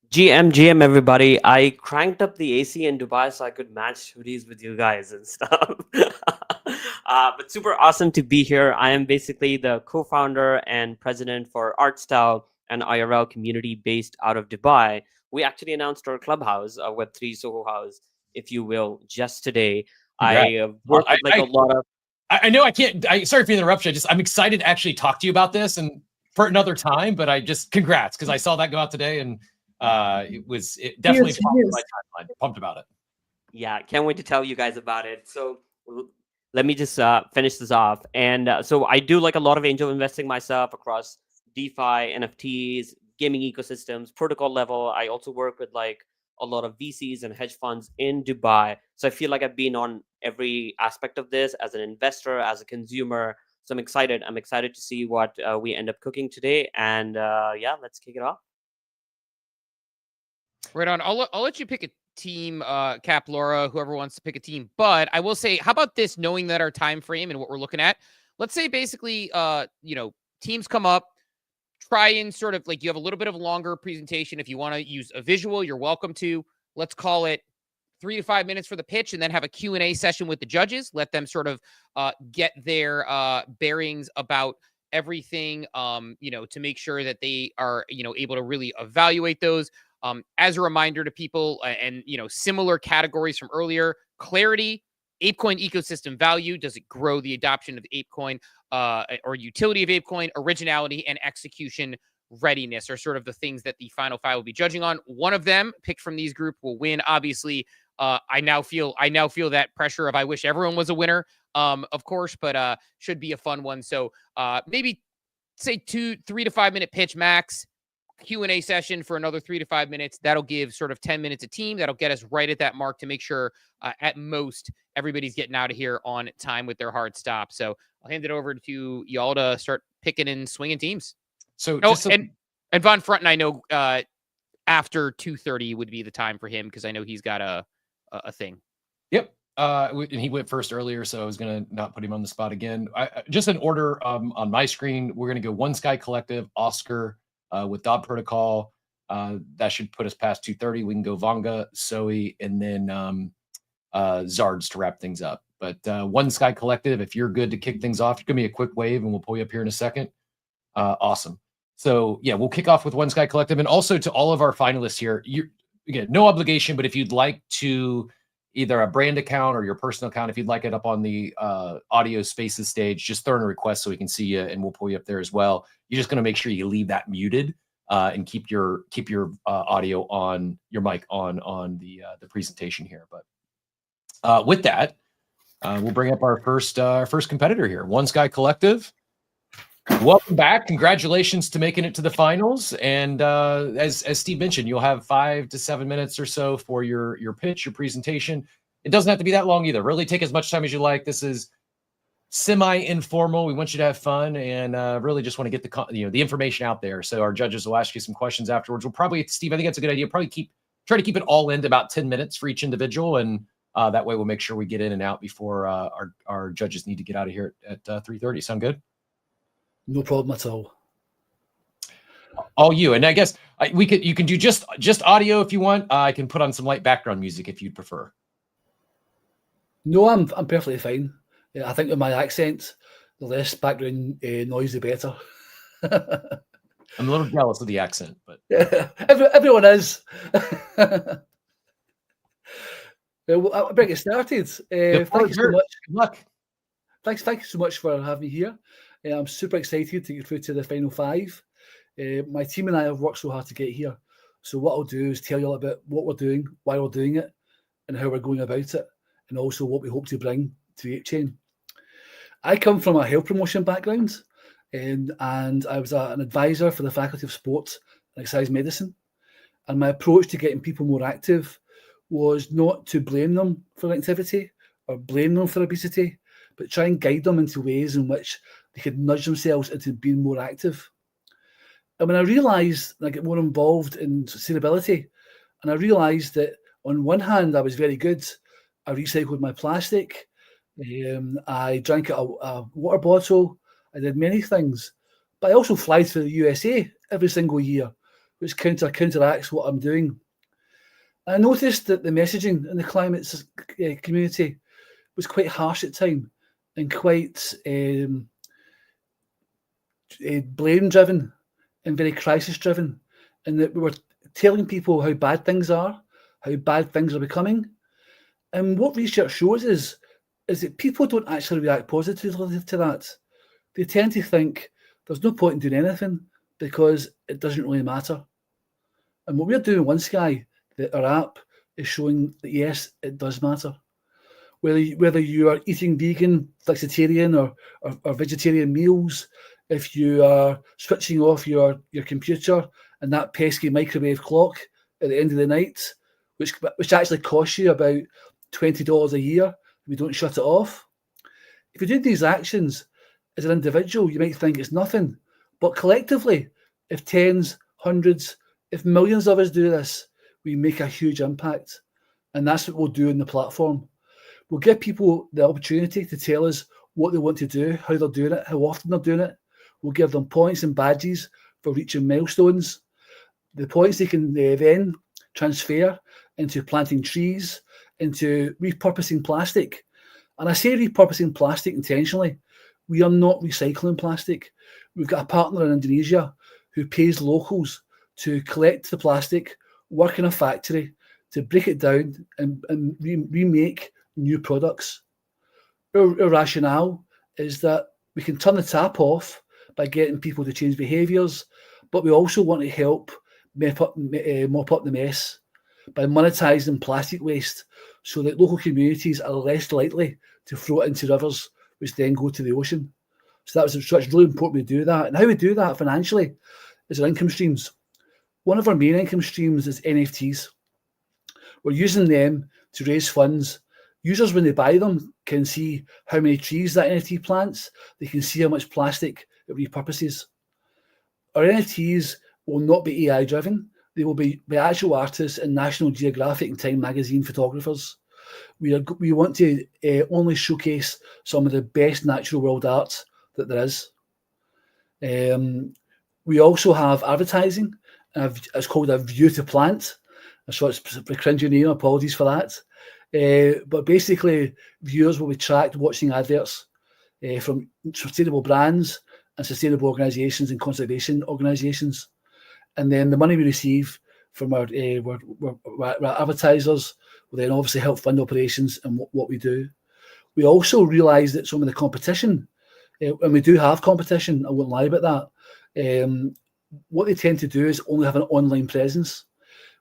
GM, everybody. I cranked up the AC in Dubai so I could match hoodies with you guys and stuff. But super awesome to be here. I am basically the co-founder and president for ArtStyle, an IRL community based out of Dubai. We actually announced our clubhouse, a Web3 Soho house, if you will, just today. I work with like a lot of... I know I can't. Sorry for the interruption. I'm excited to actually talk to you about this and for another time. But congrats, because I saw that go out today and it definitely popped in my timeline. Pumped about it. Yeah, can't wait to tell you guys about it. So let me just finish this off. And so I do like a lot of angel investing myself across DeFi, NFTs, gaming ecosystems, protocol level. I also work with like a lot of VCs and hedge funds in Dubai. So I feel like I've been on every aspect of this as an investor, as a consumer. So I'm excited. I'm excited to see what we end up cooking today. And yeah, let's kick it off. Right on. I'll let you pick a team, Cap, Laura, whoever wants to pick a team. But I will say, how about this, knowing that our time frame and what we're looking at? Let's say basically, teams come up, try and sort of like you have a little bit of a longer presentation. If you want to use a visual, you're welcome to. Let's call it 3 to 5 minutes for the pitch and then have a Q&A session with the judges. Let them sort of get their bearings about everything, to make sure that they are, able to really evaluate those. As a reminder to people, and similar categories from earlier: clarity, ApeCoin ecosystem value. Does it grow the adoption of ApeCoin, or utility of ApeCoin? Originality and execution readiness are sort of the things that the final five will be judging on. One of them picked from these group will win. Obviously, I now feel that pressure of I wish everyone was a winner, of course, but should be a fun one. So maybe say 3 to 5 minute pitch max. Q&A session for another 3 to 5 minutes. That'll give sort of 10 minutes a team. That'll get us right at that mark to make sure at most everybody's getting out of here on time with their hard stop. So I'll hand it over to y'all to start picking and swinging teams. So, and Von Front, I know after 2:30 would be the time for him, because I know he's got a thing. Yep. And he went first earlier, so I was going to not put him on the spot again. Just in order on my screen, we're going to go One Sky Collective, Oscar, with Dodd Protocol. That should put us past 2:30. We can go Vanga, Zoe, and then Zards to wrap things up. But One Sky Collective, if you're good to kick things off, give me a quick wave and we'll pull you up here in a second. Awesome. So yeah, we'll kick off with One Sky Collective. And also to all of our finalists here, again, no obligation, but if you'd like to either a brand account or your personal account, if you'd like it up on the audio spaces stage, just throw in a request so we can see you and we'll pull you up there as well. You're just going to make sure you leave that muted and keep your audio on, your mic on the presentation here. But with that, we'll bring up our first competitor here, One Sky Collective. Welcome back. Congratulations to making it to the finals. And as Steve mentioned, you'll have 5 to 7 minutes or so for your pitch, your presentation. It doesn't have to be that long either. Really take as much time as you like. This is semi-informal. We want you to have fun and really just want to get the information out there. So our judges will ask you some questions afterwards. We'll probably, Steve, I think that's a good idea. Probably try to keep it all into about 10 minutes for each individual. And that way we'll make sure we get in and out before our judges need to get out of here at 3:30. Sound good? No problem at all. All you. And I guess you can do just audio if you want. I can put on some light background music if you'd prefer. No, I'm perfectly fine. I think with my accent, the less background noise, the better. I'm a little jealous of the accent, but yeah, everyone is. Well, I'll bring it started. Thank you so much. Good luck. Thank you so much for having me here. I'm super excited to get through to the final 5. My team and I have worked so hard to get here. So what I'll do is tell you a little bit what we're doing, why we're doing it, and how we're going about it, and also what we hope to bring to ApeChain. I come from a health promotion background, and I was an advisor for the Faculty of Sport and Exercise Medicine. And my approach to getting people more active was not to blame them for activity or blame them for obesity, but try and guide them into ways in which they could nudge themselves into being more active. And when I realised I get more involved in sustainability, and I realised that on one hand I was very good, I recycled my plastic, I drank a water bottle, I did many things, but I also fly to the USA every single year, which counteracts what I'm doing. I noticed that the messaging in the climate community was quite harsh at times and quite blame-driven and very crisis-driven, and that we were telling people how bad things are, how bad things are becoming. And what research shows is that people don't actually react positively to that. They tend to think there's no point in doing anything because it doesn't really matter. And what we're doing One Sky, our app, is showing that yes, it does matter. Whether you are eating vegan, flexitarian, or vegetarian meals, if you are switching off your computer and that pesky microwave clock at the end of the night, which actually costs you about $20 a year if you don't shut it off. If you do these actions as an individual, you might think it's nothing, but collectively, if tens, hundreds, if millions of us do this, we make a huge impact. And that's what we'll do in the platform. We'll give people the opportunity to tell us what they want to do, how they're doing it, how often they're doing it. We'll give them points and badges for reaching milestones. The points they can then transfer into planting trees, into repurposing plastic. And I say repurposing plastic intentionally. We are not recycling plastic. We've got a partner in Indonesia who pays locals to collect the plastic, work in a factory, to break it down and remake new products. Our rationale is that we can turn the tap off by getting people to change behaviours, but we also want to help mop up the mess by monetising plastic waste so that local communities are less likely to throw it into rivers, which then go to the ocean. So it's really important we do that. And how we do that financially is our income streams. One of our main income streams is NFTs. We're using them to raise funds. Users, when they buy them, can see how many trees that NFT plants. They can see how much plastic it repurposes. Our NFTs will not be AI driven. They will be by actual artists and National Geographic and Time magazine photographers. We want to only showcase some of the best natural world art that there is. We also have advertising. It's called a view to plant. So it's a cringing name, apologies for that. But basically, viewers will be tracked watching adverts from sustainable brands and sustainable organisations and conservation organisations. And then the money we receive from our advertisers will then obviously help fund operations and what we do. We also realise that some of the competition, and we do have competition, I won't lie about that, what they tend to do is only have an online presence,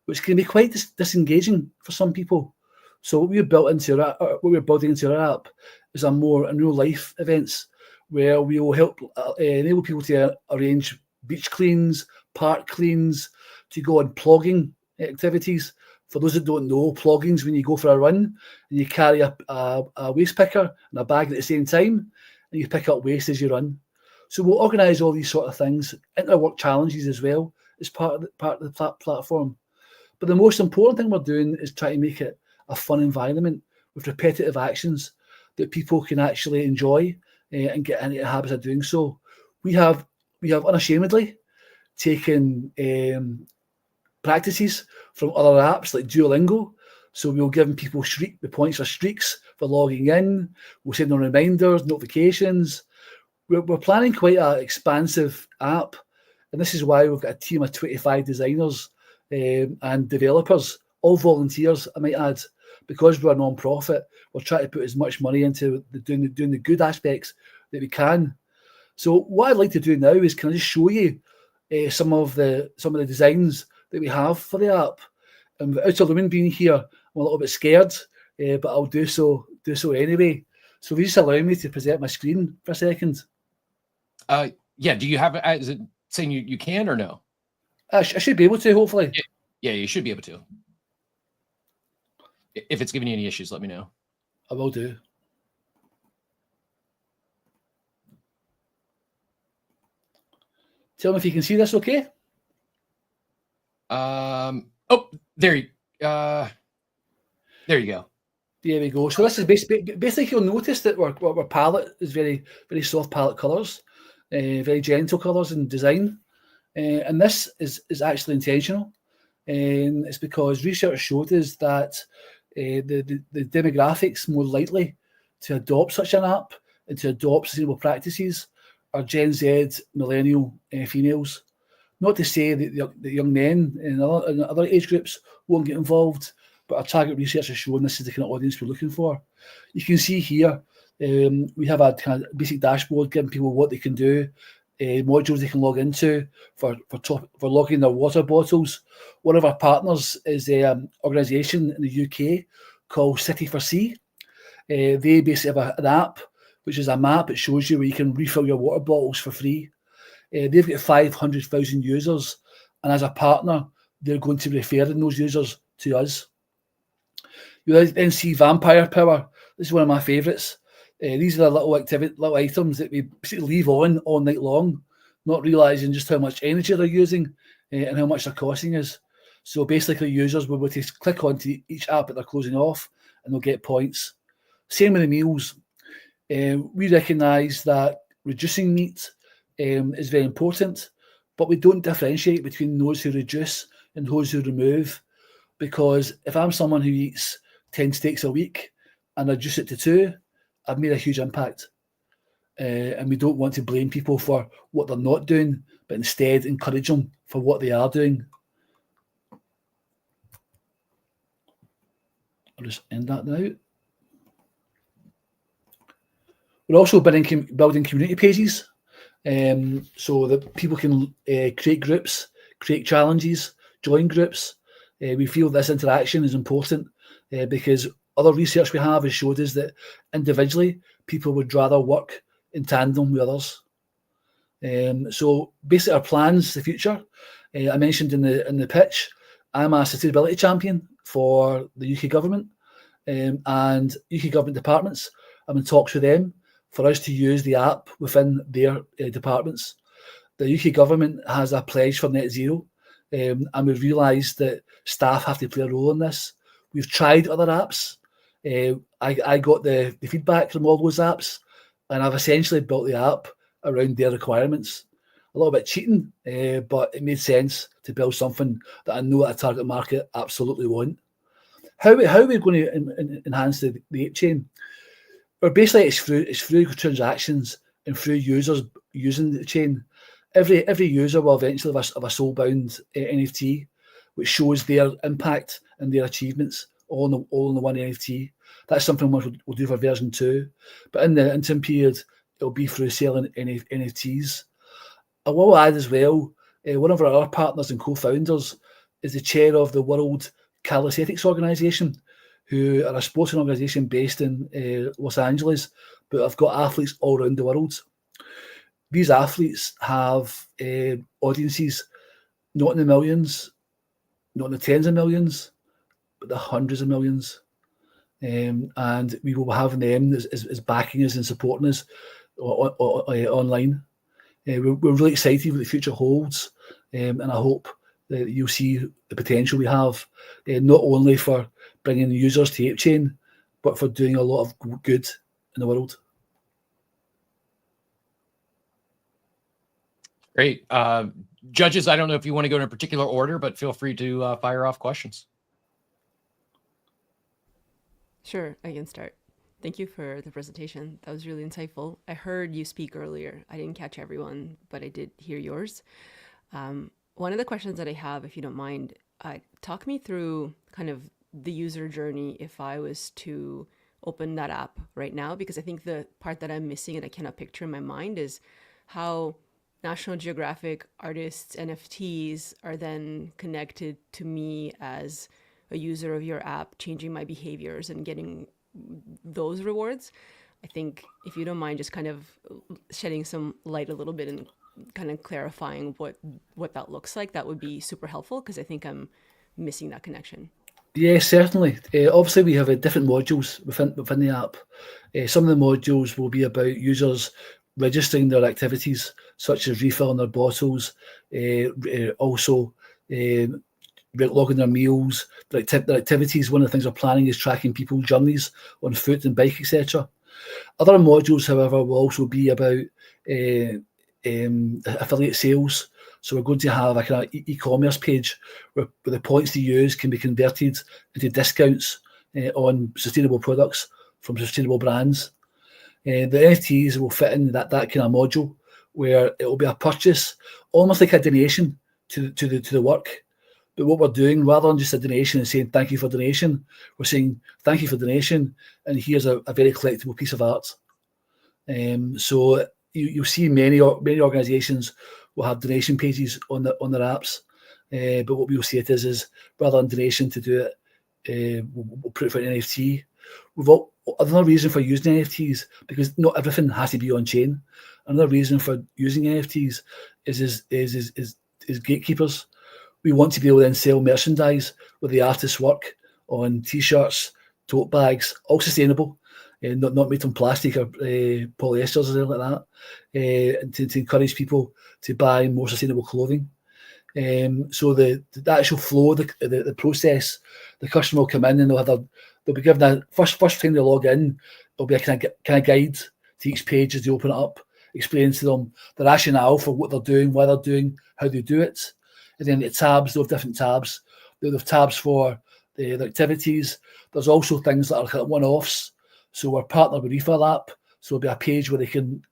which can be quite disengaging for some people. So what we're building into our app is a more real life events where we will help enable people to arrange beach cleans, park cleans, to go on plogging activities. For those that don't know, plogging's when you go for a run and you carry a waste picker and a bag at the same time, and you pick up waste as you run. So we'll organise all these sort of things, interwork challenges as well as part of the platform. But the most important thing we're doing is try to make it a fun environment with repetitive actions that people can actually enjoy and get into the habit of doing so. We have unashamedly taken practices from other apps like Duolingo. So we'll give people the points for streaks for logging in. We'll send them reminders, notifications. We're planning quite an expansive app. And this is why we've got a team of 25 designers and developers, all volunteers, I might add. Because we're a non-profit, we're trying to put as much money into doing the good aspects that we can. So what I'd like to do now is can I just show you some of the designs that we have for the app. And without Lumen being here, I'm a little bit scared, but I'll do so anyway. So if you just allow me to present my screen for a second. Yeah, do you have it? Is it saying you can or no? I should be able to, hopefully. Yeah, you should be able to. If it's giving you any issues, let me know. I will do. Tell me if you can see this okay? Oh, there you go. There we go. So this is basically you'll notice that our palette is very, very soft palette colours, very gentle colours in design. And this is actually intentional. And it's because research showed us that the demographics more likely to adopt such an app and to adopt sustainable practices are Gen Z, millennial females. Not to say that the young men in other age groups won't get involved, but our target research has shown this is the kind of audience we're looking for. You can see here, we have a kind of basic dashboard giving people what they can do, modules they can log into for logging their water bottles. One of our partners is an organisation in the UK called City for Sea. They basically have an app, which is a map that shows you where you can refill your water bottles for free. They've got 500,000 users, and as a partner, they're going to be referring those users to us. You then see Vampire Power. This is one of my favourites. These are the little items that we basically leave on all night long, not realising just how much energy they're using and how much they're costing us. So basically, users will be able to click onto each app that they're closing off, and they'll get points. Same with the meals. We recognise that reducing meat is very important, but we don't differentiate between those who reduce and those who remove, because if I'm someone who eats 10 steaks a week and reduce it to 2, I've made a huge impact. and we don't want to blame people for what they're not doing, but instead encourage them for what they are doing. I'll just end that now. We're also building community pages, so that people can create groups, create challenges, join groups. We feel this interaction is important because other research we have has showed us that individually people would rather work in tandem with others. So basically our plans, the future, I mentioned in the pitch, I'm a sustainability champion for the UK government and UK government departments. I'm in talks with them for us to use the app within their departments. The UK government has a pledge for net zero, and we've realised that staff have to play a role in this. We've tried other apps. I got the feedback from all those apps, and I've essentially built the app around their requirements. A little bit cheating, but it made sense to build something that I know a target market absolutely want. How are we going to enhance the ape chain? Well, basically, it's through transactions and through users using the chain. Every user will eventually have a soul-bound NFT, which shows their impact and their achievements all in the one NFT. That's something we'll do for version 2. But in the interim period, it'll be through selling NFTs. I will add as well, one of our partners and co-founders is the chair of the World Calisthenics Organization, who are a sporting organisation based in Los Angeles, but have got athletes all around the world. These athletes have audiences not in the millions, not in the tens of millions, but the hundreds of millions. And we will be having them as backing us and supporting us online. We're really excited what the future holds, and I hope that you'll see the potential we have, not only for bringing users to ApeChain, but for doing a lot of good in the world. Great. Judges, I don't know if you want to go in a particular order, but feel free to fire off questions. Sure, I can start. Thank you for the presentation. That was really insightful. I heard you speak earlier. I didn't catch everyone, but I did hear yours. One of the questions that I have, if you don't mind, talk me through kind of the user journey if I was to open that app right now, because I think the part that I'm missing and I cannot picture in my mind is how National Geographic artists' NFTs are then connected to me as a user of your app, changing my behaviors and getting those rewards. I think if you don't mind just kind of shedding some light a little bit and kind of clarifying what that looks like, that would be super helpful, because I think I'm missing that connection. Yeah, certainly. Obviously, we have different modules within the app. Some of the modules will be about users registering their activities, such as refilling their bottles, also logging their meals, their activities. One of the things we're planning is tracking people's journeys on foot and bike, etc. Other modules, however, will also be about affiliate sales. So we're going to have a kind of e-commerce page where the points to use can be converted into discounts on sustainable products from sustainable brands. The NFTs will fit in that kind of module where it will be a purchase, almost like a donation to the work. But what we're doing, rather than just a donation and saying thank you for donation, we're saying thank you for donation, and here's a very collectible piece of art. So you'll see many organisations will have donation pages on their apps, but what we'll see it is rather than donation to do it, we'll put it for an NFT. Another reason for using NFTs, because not everything has to be on chain. Another reason for using NFTs is gatekeepers. We want to be able to then sell merchandise with the artist's work on t-shirts, tote bags, all sustainable, not made from plastic or polyesters or anything like that, to encourage people to buy more sustainable clothing. So the actual flow, the process, the customer will come in and they'll be given a first time they log in, there'll be a kind of guide to each page as they open it up, explaining to them the rationale for what they're doing, why they're doing, how they do it. And then the tabs, they'll have different tabs. They'll have tabs for the activities. There's also things that are kind of one-offs. So we're partnered with Refill app. So there'll be a page where they can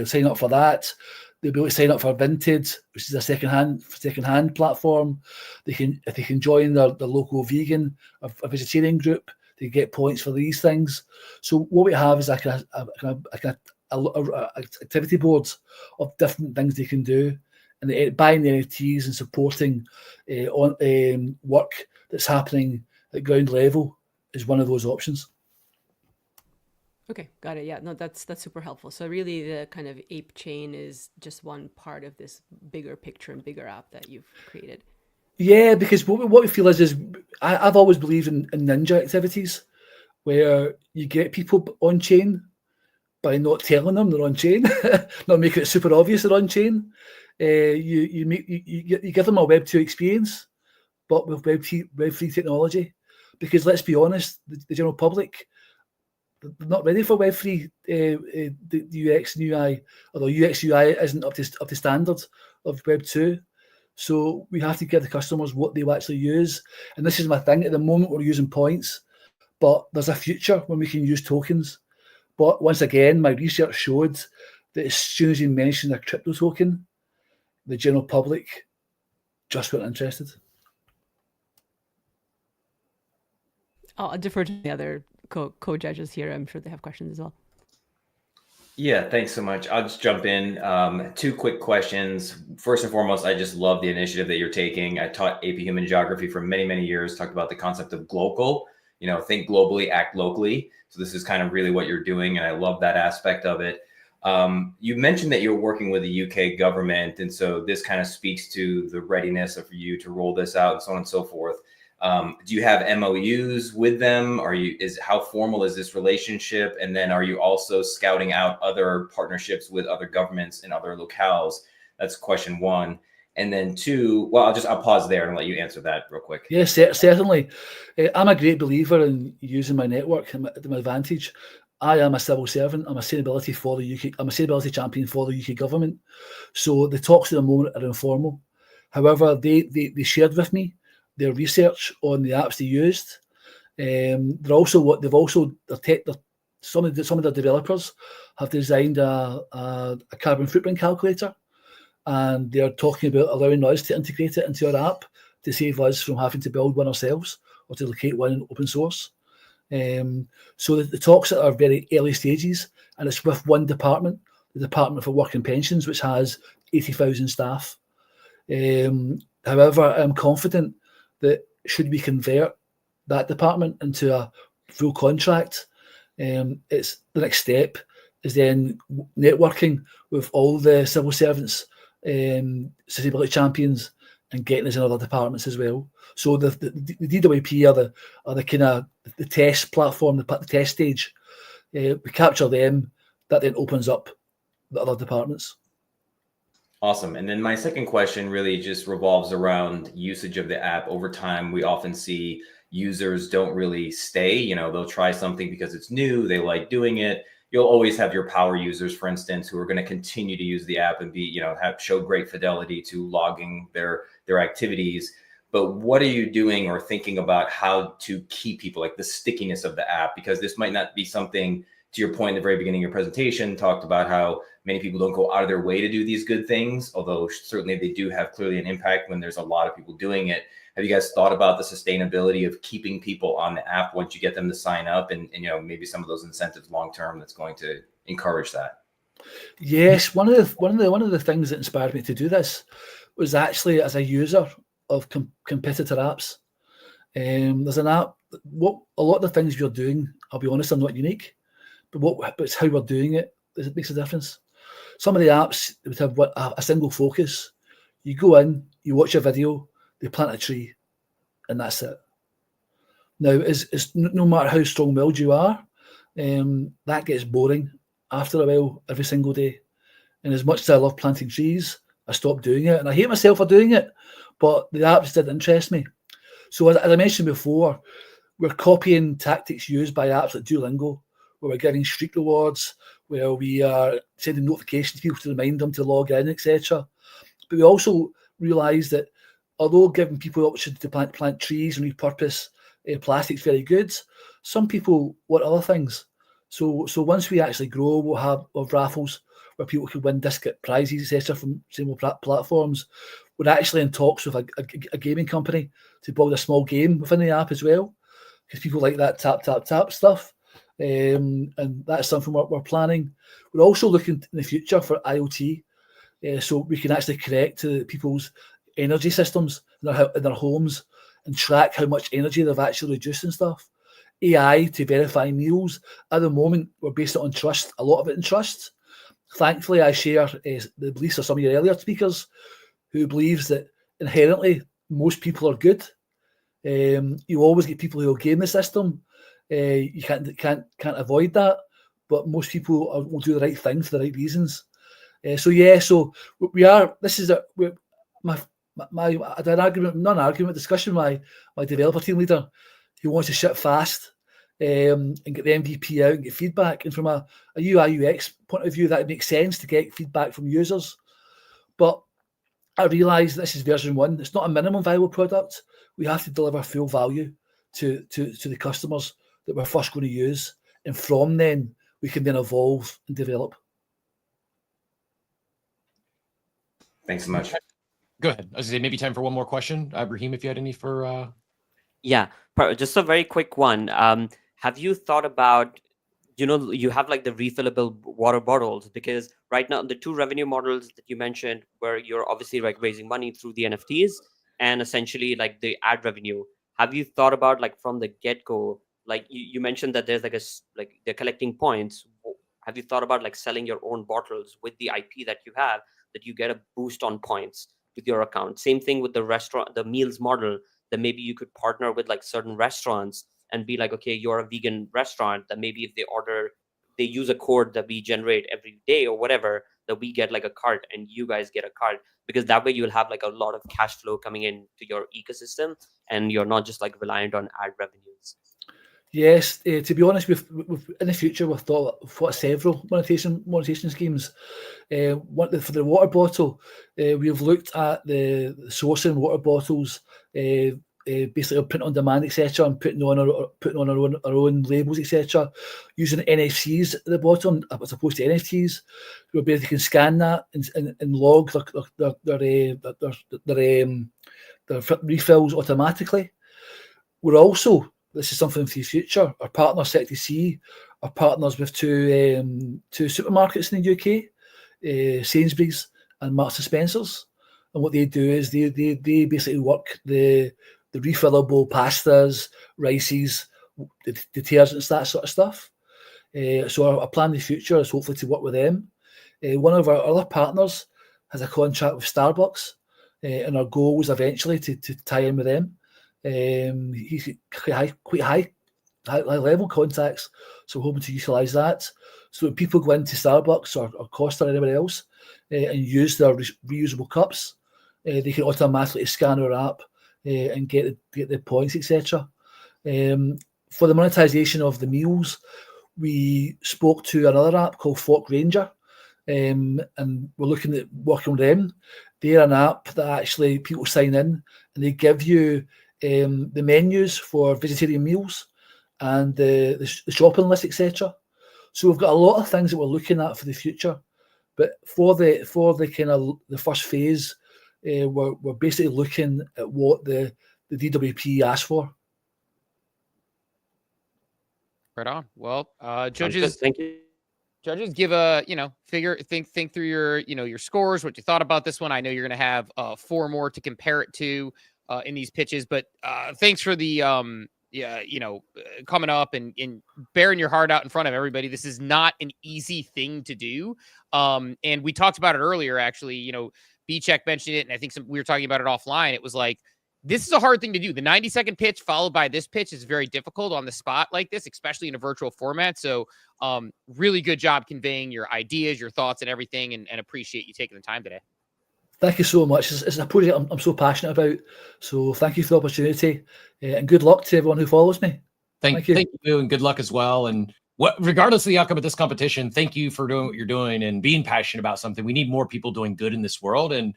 sign up for that. They'll be able to sign up for Vinted, which is a second-hand platform. If they can join the local vegan or a vegetarian group, they get points for these things. So what we have is like a activity boards of different things they can do, and buying the NFTs and supporting work that's happening at ground level is one of those options. Okay, got it. Yeah, no, that's super helpful. So really the kind of Ape Chain is just one part of this bigger picture and bigger app that you've created. Yeah, because what we feel is I've always believed in ninja activities where you get people on chain by not telling them they're on chain, not making it super obvious they're on chain. You give them a Web2 experience, but with Web3 technology, because let's be honest, the general public, they're not ready for Web3, the UX and UI, although UX UI isn't up to standard of Web2. So we have to give the customers what they will actually use. And this is my thing. At the moment, we're using points, but there's a future when we can use tokens. But once again, my research showed that as soon as you mention a crypto token, the general public just weren't interested. I'll defer to the other co-judges here. I'm sure they have questions as well. Yeah, thanks so much. I'll just jump in. 2 quick questions. First and foremost, I just love the initiative that you're taking. I taught AP Human Geography for many, many years, talked about the concept of global, think globally, act locally. So this is kind of really what you're doing, and I love that aspect of it. You mentioned that you're working with the UK government, and so this kind of speaks to the readiness of you to roll this out and so on and so forth. Do you have MOUs with them? How formal is this relationship? And then are you also scouting out other partnerships with other governments in other locales? That's question 1. And then 2, well, I'll pause there and let you answer that real quick. Yes, certainly. I'm a great believer in using my network to my advantage. I am a civil servant. I'm a sustainability champion for the UK government. So the talks at the moment are informal. However, they shared with me their research on the apps they used. Some of the developers have designed a carbon footprint calculator, and they're talking about allowing us to integrate it into our app to save us from having to build one ourselves or to locate one in open source. So the talks are very early stages, and it's with one department, the Department for Work and Pensions, which has 80,000 staff. However, I'm confident that should we convert that department into a full contract, it's the next step is then networking with all the civil servants, sustainability champions, and getting us in other departments as well. So the DWP are the kind of the test platform, the test stage. We capture them, that then opens up the other departments. Awesome. And then my second question really just revolves around usage of the app. Over time, we often see users don't really stay. They'll try something because it's new, they like doing it. You'll always have your power users, for instance, who are going to continue to use the app and show great fidelity to logging their activities. But what are you doing or thinking about how to keep people, like the stickiness of the app? Because this might not be something, to your point in the very beginning of your presentation, talked about how many people don't go out of their way to do these good things, although certainly they do have clearly an impact when there's a lot of people doing it. Have you guys thought about the sustainability of keeping people on the app once you get them to sign up, and maybe some of those incentives long term that's going to encourage that? Yes, one of the things that inspired me to do this was actually as a user of competitor apps. There's an app. What a lot of the things we're doing, I'll be honest, are not unique, but it's how we're doing it that makes a difference. Some of the apps would have a single focus. You go in, you watch a video, they plant a tree, and that's it. Now, it's no matter how strong-willed you are, that gets boring after a while every single day. And as much as I love planting trees, I stopped doing it, and I hate myself for doing it. But the apps didn't interest me. So as I mentioned before, we're copying tactics used by apps like Duolingo, where we're giving streak rewards, where we are sending notifications to people to remind them to log in, etc. But we also realise that although giving people the option to plant trees and repurpose plastic is very good, some people want other things. So once we actually grow, we'll have raffles where people can win discount prizes, etc., from same platforms. We're actually in talks with a gaming company to build a small game within the app as well, because people like that tap stuff. And that's something we're planning. We're also looking in the future for IoT, so we can actually connect to people's energy systems in their homes and track how much energy they've actually reduced and stuff. AI to verify meals. At the moment, we're based it on trust, a lot of it in trust. Thankfully, I share the beliefs of some of your earlier speakers who believes that inherently most people are good. You always get people who will game the system. You can't avoid that, but most people will do the right thing for the right reasons. So we are. This is my I had an argument, not an argument, discussion with my developer team leader who wants to ship fast and get the MVP out and get feedback. And from a UI UX point of view, that makes sense to get feedback from users. But I realise this is version 1. It's not a minimum viable product. We have to deliver full value to the customers that we're first going to use. And from then, we can then evolve and develop. Thanks so much. Go ahead. I was gonna say maybe time for one more question. Raheem, if you had any for Yeah, just a very quick one. Have you thought about, you have like the refillable water bottles, because right now the 2 revenue models that you mentioned, where you're obviously like raising money through the NFTs and essentially like the ad revenue. Have you thought about, like, from the get-go, like you mentioned that there's like they're collecting points. Have you thought about like selling your own bottles with the IP that you have, that you get a boost on points with your account? Same thing with the meals model, that maybe you could partner with like certain restaurants and be like, okay, you're a vegan restaurant, that maybe if they use a code that we generate every day or whatever, that we get like a cart and you guys get a cart, because that way you'll have like a lot of cash flow coming into your ecosystem and you're not just like reliant on ad revenues. Yes, to be honest, we've in the future we've thought of several monetization schemes. For the water bottle, we've looked at the sourcing water bottles, basically print on demand, etc., and putting on our own labels, etc., using NFCs at the bottom as opposed to NFTs. Where they can scan that and log their refills automatically. We're also, this is something for the future, our partner Sector-C are partners with two supermarkets in the UK, Sainsbury's and Marks and Spencer's. And what they do is they basically work the refillable pastas, rices, the detergents, that sort of stuff. So our plan in the future is hopefully to work with them. One of our other partners has a contract with Starbucks, and our goal was eventually to tie in with them. He's quite high level contacts, so we're hoping to utilise that. So when people go into Starbucks or Costa or anywhere else and use their reusable cups, they can automatically scan our app and get the points, etc. For the monetization of the meals, we spoke to another app called Fork Ranger, and we're looking at working with them. They're an app that actually people sign in and they give you the menus for vegetarian meals and the shopping list, etc. So we've got a lot of things that we're looking at for the future. But for the kind of the first phase, we're basically looking at what the DWP asked for. Right on. Well, judges, thank you. Judges, give a think through your scores, what you thought about this one. I know you're going to have 4 more to compare it to in these pitches, but thanks for the coming up and bearing your heart out in front of everybody. This is not an easy thing to do, and we talked about it earlier. Actually, B-Check mentioned it, and I think we were talking about it offline. It was like, this is a hard thing to do. The 90-second pitch followed by this pitch is very difficult on the spot like this, especially in a virtual format. So really good job conveying your ideas, your thoughts, and everything, and appreciate you taking the time today. Thank you so much. It's a project I'm so passionate about. So thank you for the opportunity, and good luck to everyone who follows me. Thank you, and good luck as well. And regardless of the outcome of this competition, thank you for doing what you're doing and being passionate about something. We need more people doing good in this world, and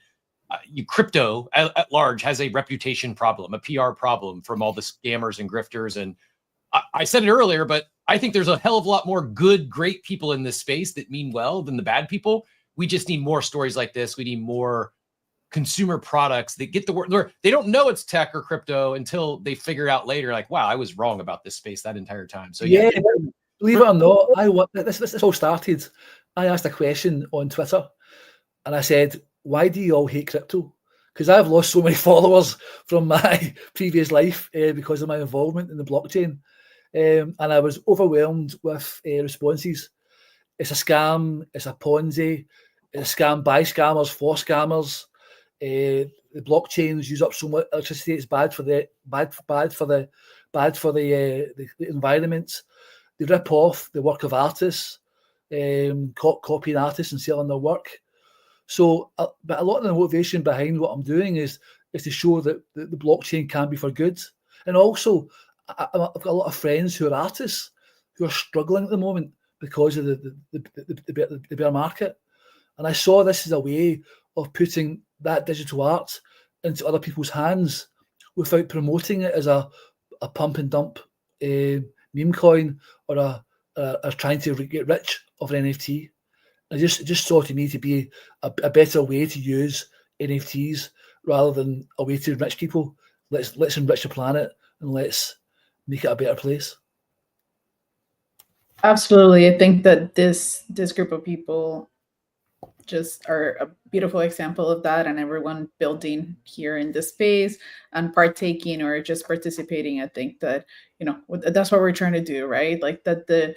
crypto at large has a reputation problem, a PR problem from all the scammers and grifters. And I said it earlier, but I think there's a hell of a lot more good, great people in this space that mean well than the bad people. We just need more stories like this. We need more consumer products that get the word. They don't know it's tech or crypto until they figure it out later. Like, wow, I was wrong about this space that entire time. So yeah, believe it or not, this all started. I asked a question on Twitter, and I said, "Why do you all hate crypto?" Because I've lost so many followers from my previous life because of my involvement in the blockchain, and I was overwhelmed with responses. It's a scam. It's a Ponzi. It's a scam by scammers for scammers. The blockchains use up so much electricity. It's bad for the environment. They rip off the work of artists, copying artists and selling their work. So, but a lot of the motivation behind what I'm doing is to show that the blockchain can be for good. And also, I've got a lot of friends who are artists who are struggling at the moment because of the bear market. And I saw this as a way of putting that digital art into other people's hands without promoting it as a pump and dump meme coin or a trying to get rich of an NFT. It just saw to me to be a better way to use NFTs rather than a way to enrich people. Let's enrich the planet and let's make it a better place. Absolutely. I think that this group of people just are a beautiful example of that, and everyone building here in this space and partaking or just participating. I think that, that's what we're trying to do, right? Like that the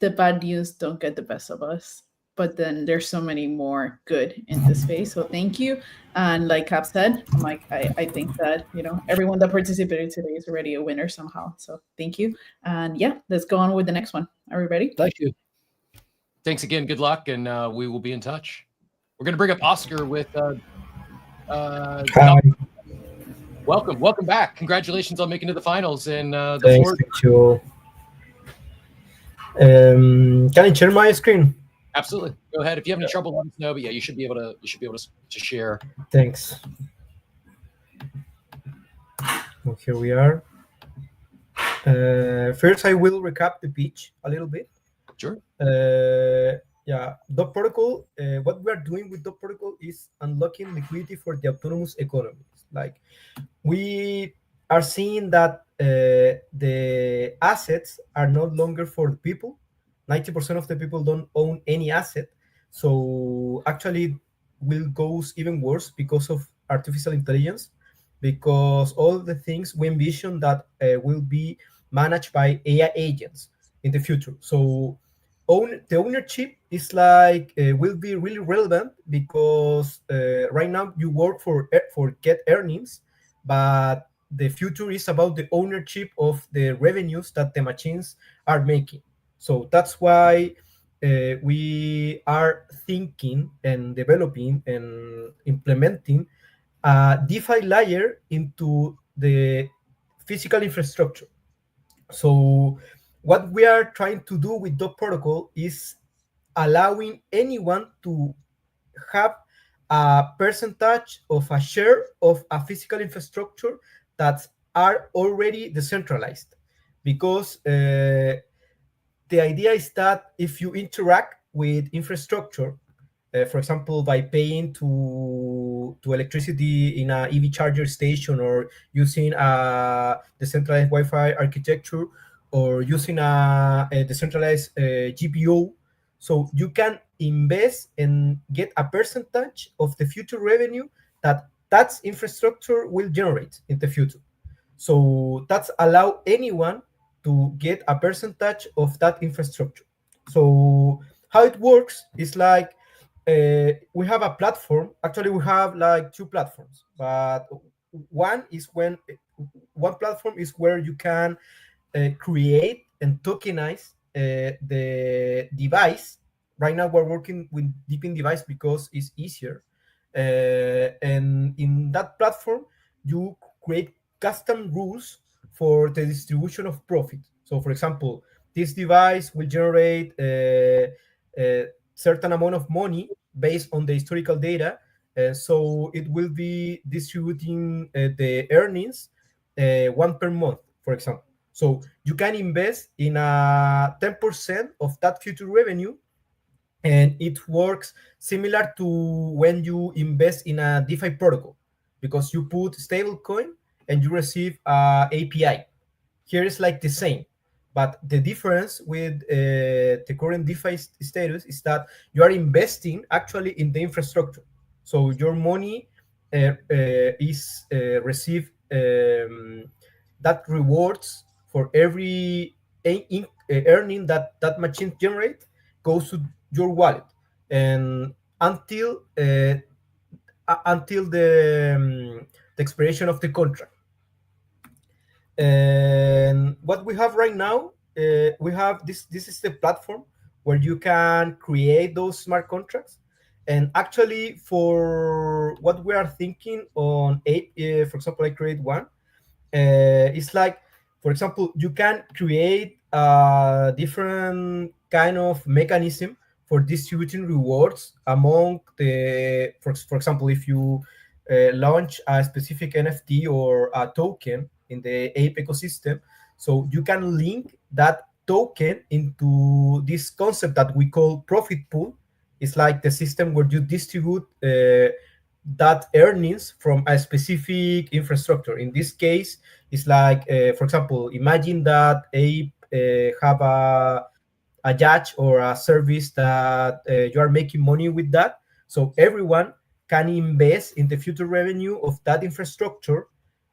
bad news don't get the best of us, but then there's so many more good in this space. So thank you. And like Cap said, I think that, everyone that participated today is already a winner somehow. So thank you. And yeah, let's go on with the next one. Are we ready? Thank you. Thanks again. Good luck. And we will be in touch. We're going to bring up Oscar with Hi. Welcome back. Congratulations on making to the finals. And Thanks, thank you. Can I share my screen? Absolutely. Go ahead. If you have any trouble, let us know. But yeah, you should be able to share. Thanks. Well, here we are. First, I will recap the pitch a little bit. Sure. Yeah, Dog Protocol. What we are doing with Dog Protocol is unlocking liquidity for the autonomous economy. Like, we are seeing that the assets are no longer for the people. 90% of the people don't own any asset. So actually will goes even worse because of artificial intelligence, because all the things we envision that will be managed by AI agents in the future. So the ownership is like will be really relevant, because right now you work for get earnings, but the future is about the ownership of the revenues that the machines are making. So that's why we are thinking and developing and implementing a DeFi layer into the physical infrastructure. So what we are trying to do with Dog Protocol is allowing anyone to have a percentage of a share of a physical infrastructure that are already decentralized, because the idea is that if you interact with infrastructure, for example, by paying to electricity in a EV charger station, or using a decentralized Wi-Fi architecture, or using a decentralized GPU, so you can invest and get a percentage of the future revenue that infrastructure will generate in the future. So that's allow anyone to get a percentage of that infrastructure. So how it works is like, we have a platform. Actually, we have like two platforms, but one platform is where you can create and tokenize the device. Right now, we're working with Deepin device because it's easier. And in that platform, you create custom rules for the distribution of profit. So, for example, this device will generate a certain amount of money based on the historical data. So it will be distributing the earnings one per month, for example. So you can invest in a 10% of that future revenue, and it works similar to when you invest in a DeFi protocol, because you put stablecoin and you receive API. Here is like the same, but the difference with the current DeFi status is that you are investing actually in the infrastructure. So your money is received that rewards for every earning that that machine generate goes to your wallet, and until the expiration of the contract. And what we have right now, we have this is the platform where you can create those smart contracts. And actually, for what we are thinking on Ape, for example, I create one. It's like, for example, you can create a different kind of mechanism for distributing rewards among the, for example, if you launch a specific NFT or a token in the Ape ecosystem, so you can link that token into this concept that we call profit pool. It's like the system where you distribute that earnings from a specific infrastructure. In this case, it's like, for example, imagine that Ape have a judge or a service that you are making money with that. So everyone can invest in the future revenue of that infrastructure,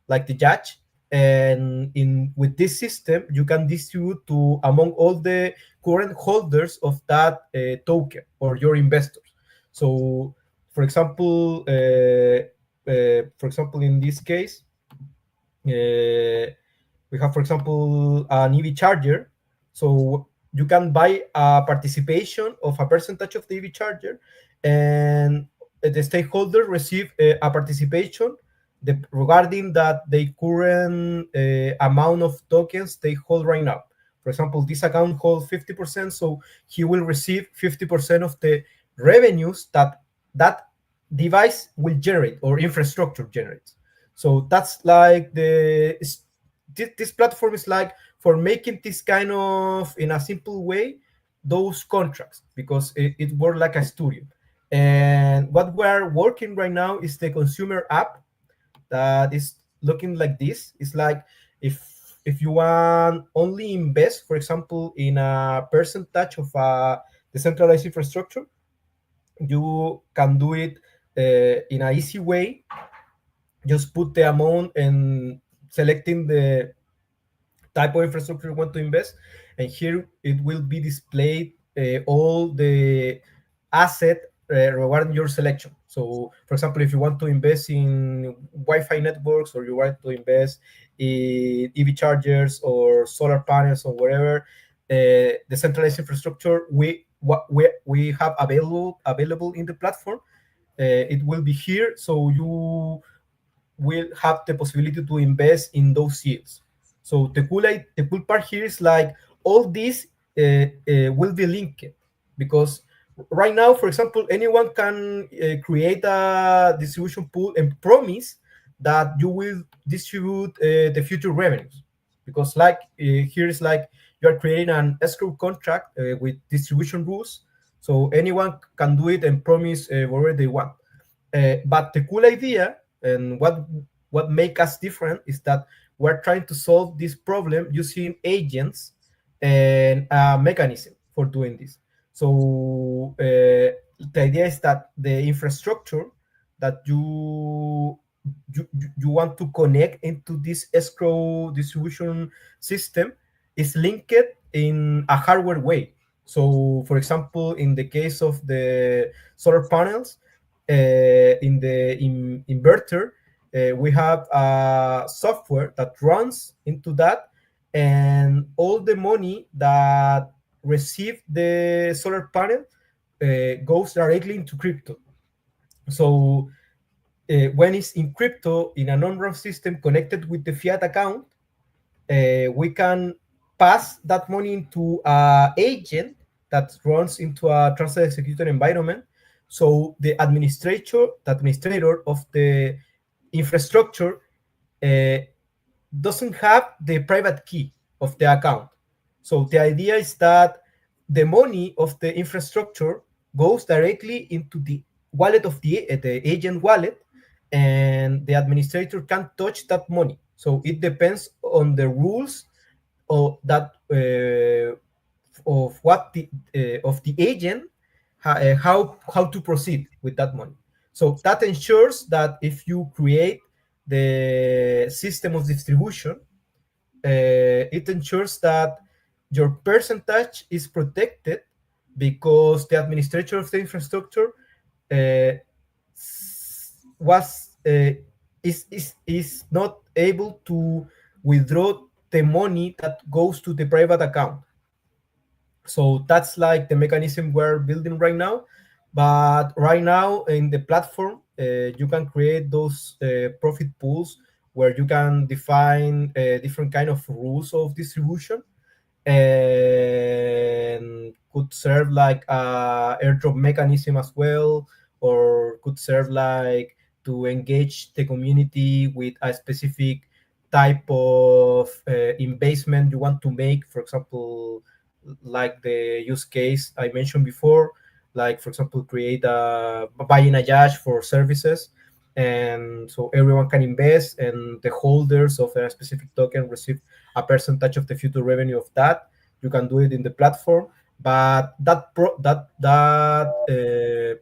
like the judge. And in with this system, you can distribute to among all the current holders of that token or your investors. So, for example, in this case, we have, for example, an EV charger. So you can buy a participation of a percentage of the EV charger, and the stakeholder receive a participation regarding that the current amount of tokens they hold right now. For example, this account holds 50%, so he will receive 50% of the revenues that that device will generate or infrastructure generates. So that's like this platform is like for making this kind of, in a simple way, those contracts, because it works like a studio. And what we're working right now is the consumer app that is looking like this. It's like if you want only invest, for example, in a percentage of a decentralized infrastructure, you can do it in an easy way. Just put the amount and selecting the type of infrastructure you want to invest, and here it will be displayed all the asset regarding your selection. So, for example, if you want to invest in Wi-Fi networks, or you want to invest in EV chargers or solar panels or whatever, the centralized infrastructure we have available in the platform, it will be here. So you will have the possibility to invest in those yields. So the cool part here is like all these will be linked, because right now, for example, anyone can create a distribution pool and promise that you will distribute the future revenues, because like here is like you are creating an escrow contract with distribution rules, so anyone can do it and promise whatever they want. But the cool idea and what make us different is that we're trying to solve this problem using agents and a mechanism for doing this. So the idea is that the infrastructure that you want to connect into this escrow distribution system is linked in a hardware way. So, for example, in the case of the solar panels, in the inverter, we have a software that runs into that, and all the money that receive the solar panel goes directly into crypto. So when it's in crypto in a non-RAW system connected with the fiat account, we can pass that money into an agent that runs into a trusted executor environment. So the administrator of the infrastructure doesn't have the private key. of the account. So the idea is that the money of the infrastructure goes directly into the wallet of the agent wallet, and the administrator can't touch that money. So it depends on the rules of that of what the of the agent, how to proceed with that money. So that ensures that if you create the system of distribution, it ensures that your percentage is protected because the administrator of the infrastructure uh, was is not able to withdraw the money that goes to the private account. So that's like the mechanism we're building right now. But right now in the platform, you can create those profit pools where you can define different kind of rules of distribution, and could serve like a airdrop mechanism as well, or could serve like to engage the community with a specific type of investment you want to make. For example, like the use case I mentioned before, like for example, create a buying a yacht for services, and so everyone can invest, and the holders of a specific token receive a percentage of the future revenue of that. You can do it in the platform, but that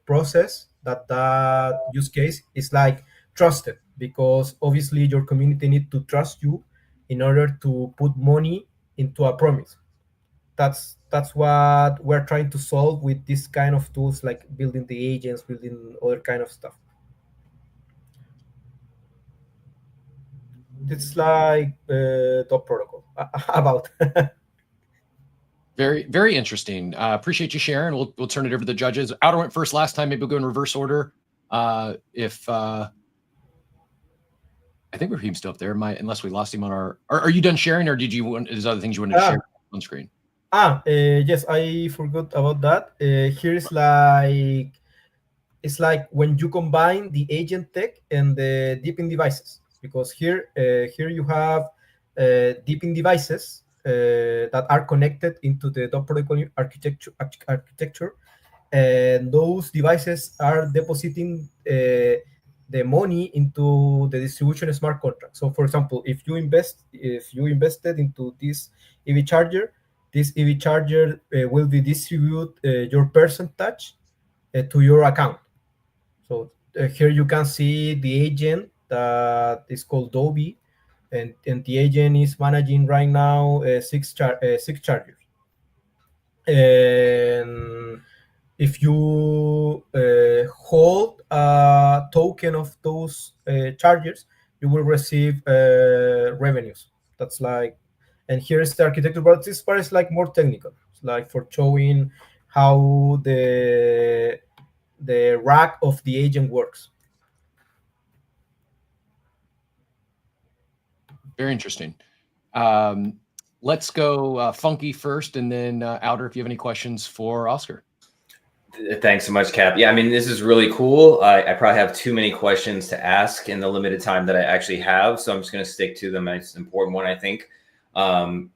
process, that use case is like trusted, because obviously your community need to trust you in order to put money into a promise. That's what we're trying to solve with this kind of tools, like building the agents, building other kind of stuff. It's like top protocol about. Very, very interesting. Appreciate you sharing. We'll turn it over to the judges. Outer went first last time. Maybe we'll go in reverse order. If I think Raheem's still up there. Unless we lost him on our. Are you done sharing, or did you want? Is other things you wanted to share on screen? Yes, I forgot about that. Here's like, it's like when you combine the agent tech and the deepin devices, because here you have deepin devices that are connected into the dot protocol architecture, and those devices are depositing the money into the distribution smart contract. So for example, if you invested into this EV charger, this EV charger will be distribute your percentage to your account. So here you can see the agent that is called Dobby, and the agent is managing right now six chargers. And if you hold a token of those chargers, you will receive revenues. That's like, and here is the architecture, but this part is like more technical. It's like for showing how the rack of the agent works. Very interesting. Let's go Funky first, and then Outer, if you have any questions for Oscar. Thanks so much, Cap. Yeah, I mean, this is really cool. I probably have too many questions to ask in the limited time that I actually have, so I'm just going to stick to the most important one, I think.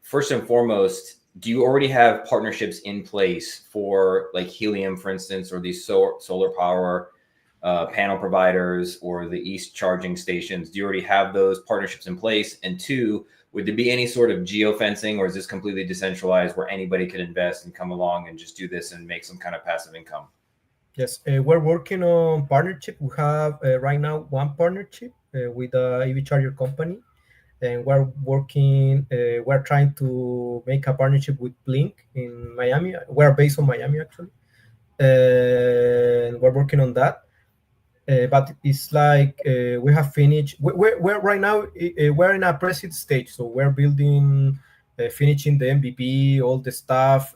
First and foremost, do you already have partnerships in place for like Helium, for instance, or these solar power panel providers, or the East charging stations? Do you already have those partnerships in place? And two, would there be any sort of geofencing, or is this completely decentralized where anybody could invest and come along and just do this and make some kind of passive income? Yes, we're working on partnership. We have right now one partnership with a EV charger company, and we're working. We're trying to make a partnership with Blink in Miami. We're based on Miami actually, and we're working on that. But it's like we have finished. We're right now we're in a pre-seed stage, so we're building, finishing the MVP, all the stuff,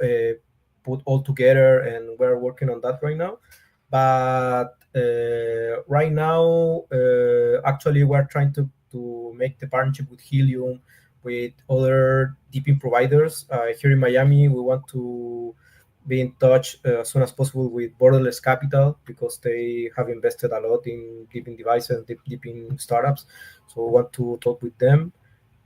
put all together, and we're working on that right now. But right now, actually, we're trying to make the partnership with Helium, with other deepin providers here in Miami. We want to be in touch as soon as possible with Borderless Capital, because they have invested a lot in deepin devices, deepin startups. So we want to talk with them.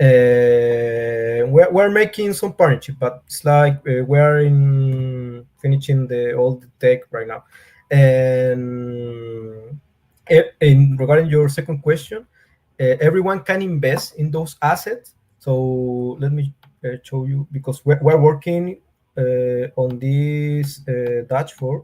we're making some partnership, but it's like we're in finishing all the tech right now. And in regarding your second question, everyone can invest in those assets. So let me show you, because we're working on this dashboard.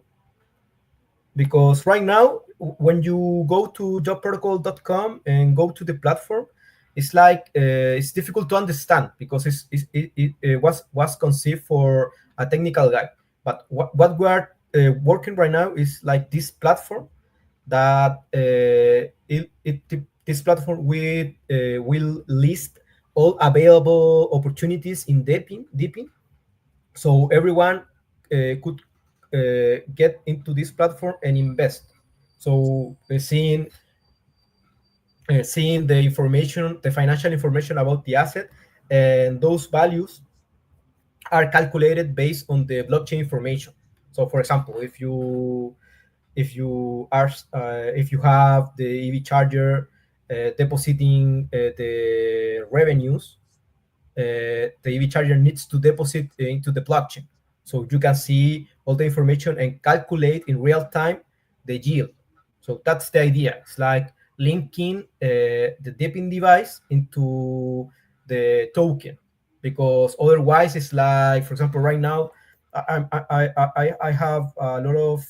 Because right now, when you go to jobprotocol.com and go to the platform, it's like it's difficult to understand, because it was conceived for a technical guy. But what we are working right now is like this platform that this platform will list all available opportunities in Deepin, so everyone could get into this platform and invest. So seeing the information, the financial information about the asset, and those values are calculated based on the blockchain information. So, for example, if you have the EV charger depositing the revenues, the EV charger needs to deposit into the blockchain. So you can see all the information and calculate in real time the yield. So that's the idea. It's like linking the dipping device into the token, because otherwise it's like, for example, right now I have a lot of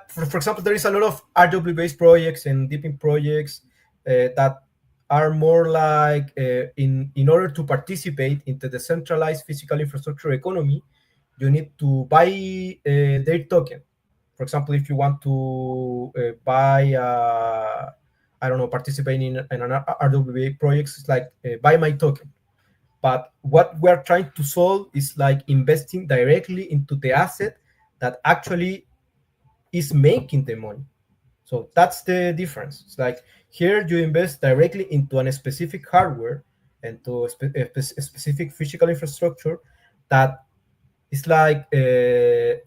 for example, there is a lot of RW based projects and dipping projects that are more like in order to participate in the decentralized physical infrastructure economy, you need to buy their token. For example, if you want to buy, I don't know, participate in an RWA projects, it's like buy my token. But what we're trying to solve is like investing directly into the asset that actually is making the money. So that's the difference. It's like here you invest directly into a specific hardware and to a specific physical infrastructure that is like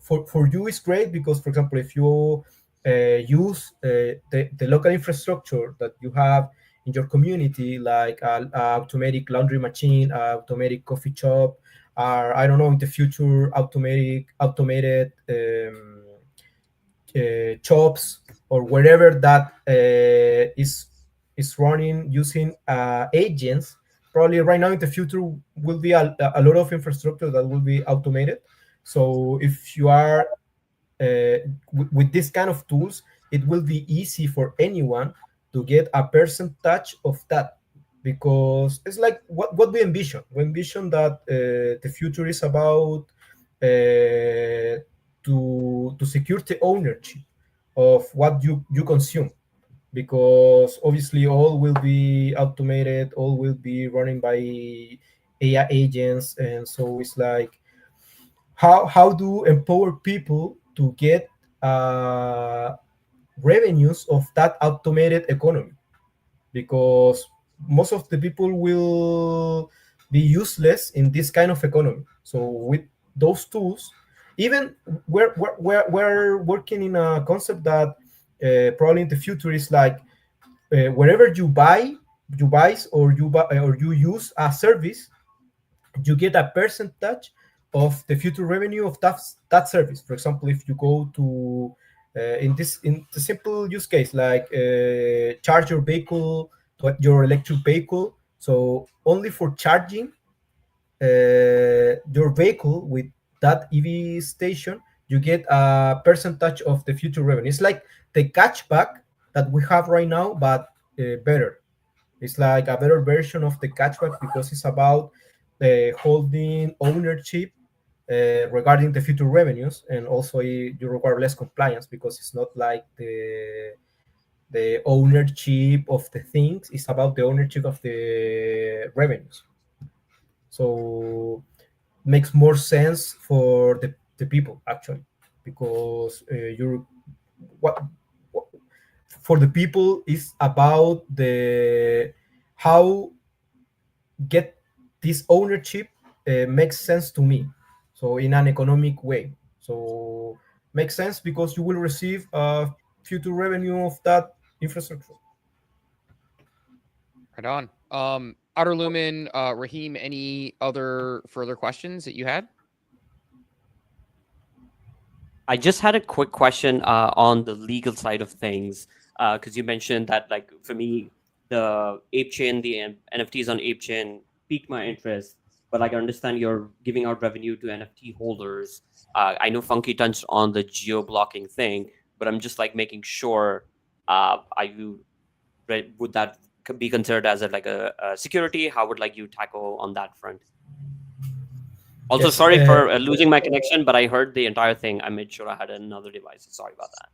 for you is great, because, for example, if you use the local infrastructure that you have in your community, like a automatic laundry machine, a automatic coffee shop, or I don't know, in the future automated shops, or wherever that is running using agents. Probably right now in the future will be a lot of infrastructure that will be automated. So if you are with this kind of tools, it will be easy for anyone to get a percentage of that, because it's like what we envision. We envision that the future is about to secure the ownership of what you consume, because obviously all will be automated, all will be running by AI agents. And so it's like how do empower people to get revenues of that automated economy, because most of the people will be useless in this kind of economy. So with those tools, even we're working in a concept that probably in the future is like wherever you buy or you use a service, you get a percentage of the future revenue of that service. For example, if you go to in the simple use case, like charge your vehicle, your electric vehicle, so only for charging your vehicle with that EV station, you get a percentage of the future revenue. It's like the cashback that we have right now, but better. It's like a better version of the cashback, because it's about holding ownership regarding the future revenues, and also you require less compliance, because it's not like the ownership of the things, it's about the ownership of the revenues. So makes more sense for the people actually, because you're what for the people is about the how get this ownership makes sense to me, so in an economic way. So makes sense because you will receive future revenue of that infrastructure. Right on. Outer Lumen, Raheem, any other further questions that you had? I just had a quick question on the legal side of things, because you mentioned that, like, for me, the ApeChain, the NFTs on ApeChain piqued my interest. But like, I understand you're giving out revenue to NFT holders. I know Funky touched on the geo blocking thing, but I'm just like making sure. Would that be considered as a security? How would like you tackle on that front? Also, Yes, sorry for losing my connection, but I heard the entire thing. I made sure I had another device. Sorry about that.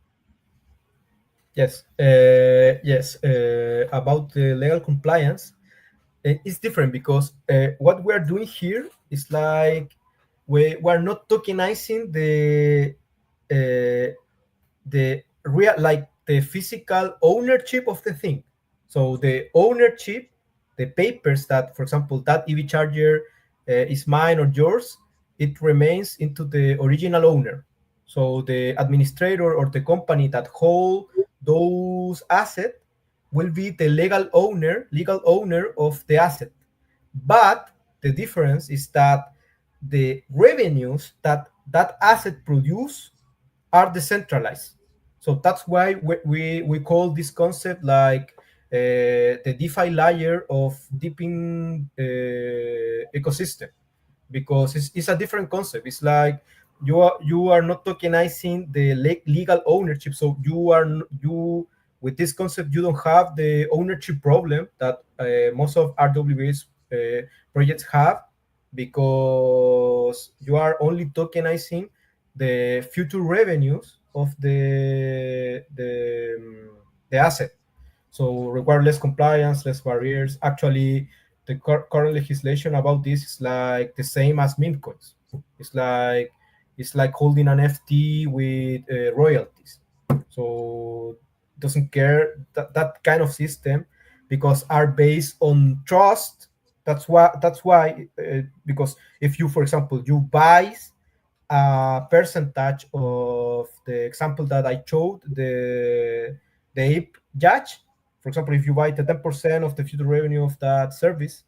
Yes, yes. About the legal compliance, it's different because what we are doing here is like we're not tokenizing the real, like the physical ownership of the thing. So the ownership, the papers that, for example, that EV charger is mine or yours, it remains into the original owner. So the administrator or the company that hold those assets will be the legal owner of the asset. But the difference is that the revenues that that asset produce are decentralized. So that's why we call this concept like the DeFi layer of deeping ecosystem, because it's a different concept. It's like you are not tokenizing the legal ownership. So you with this concept you don't have the ownership problem that most of RWA's projects have, because you are only tokenizing the future revenues of the asset. So require less compliance, less barriers. Actually, the current legislation about this is like the same as meme coins. It's like holding an FT with royalties. So doesn't care that kind of system, because are based on trust. That's why because if you, for example, you buy a percentage of the example that I showed, the ape judge. For example, if you buy the 10% of the future revenue of that service,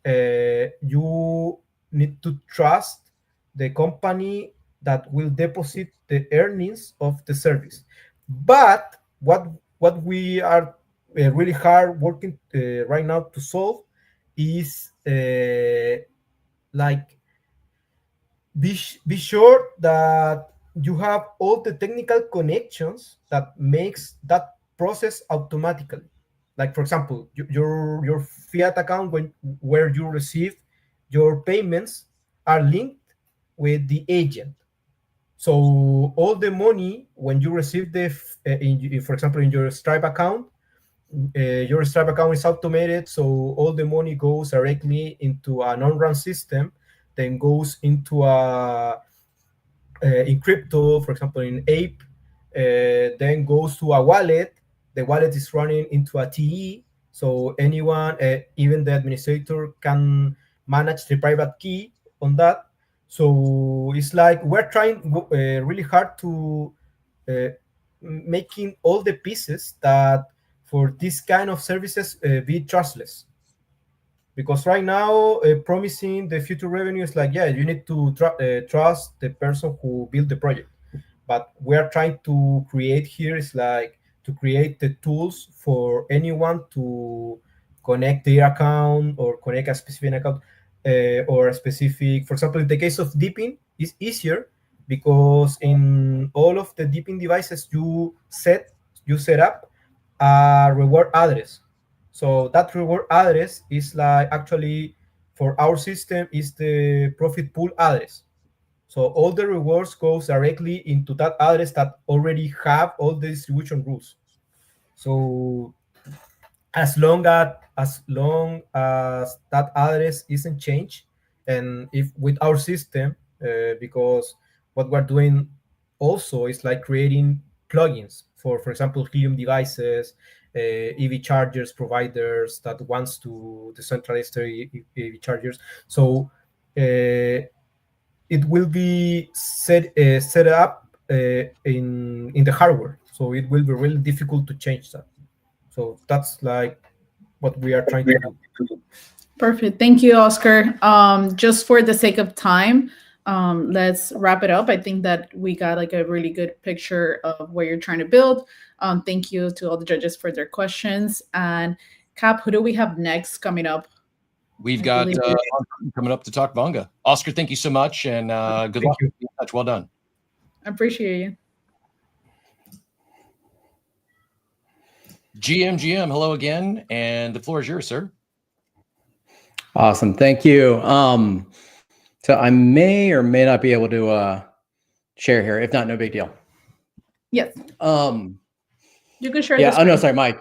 you need to trust the company that will deposit the earnings of the service. But what we are really hard working right now to solve is like be sure that you have all the technical connections that makes that process automatically. Like, for example, your fiat account, where you receive your payments, are linked with the agent. So all the money, when you receive for example, in your Stripe account, your Stripe account is automated, so all the money goes directly into an on-run system, then goes into in crypto, for example, in Ape, then goes to a wallet. The wallet is running into a TE, so anyone, even the administrator, can manage the private key on that. So it's like we're trying really hard to making all the pieces that for this kind of services be trustless. Because right now, promising the future revenue is like, yeah, you need to trust the person who built the project. But we are trying to create here is like to create the tools for anyone to connect their account or connect a specific account or a specific, for example, in the case of deeping, it's easier because in all of the deeping devices you set up a reward address. So that reward address is like actually for our system is the profit pool address. So all the rewards goes directly into that address that already have all the distribution rules. So as long as that address isn't changed, and if with our system, because what we're doing also is like creating plugins for example, helium devices, EV chargers providers that wants to decentralize their EV chargers. So it will be set up in the hardware, so it will be really difficult to change that. So that's like what we are trying to do. Perfect. Thank you, Oscar. Just for the sake of time, let's wrap it up. I think that we got like a really good picture of what you're trying to build. Thank you to all the judges for their questions. And Cap, who do we have next coming up? We've got coming up to talk Vonga. Oscar, thank you so much, and good luck. Be in touch. Well done. I appreciate you. GM, hello again, and the floor is yours, sir. Awesome, thank you. So I may or may not be able to share here. If not, no big deal. Yes. You can share. Yeah. Oh no, sorry, Mike.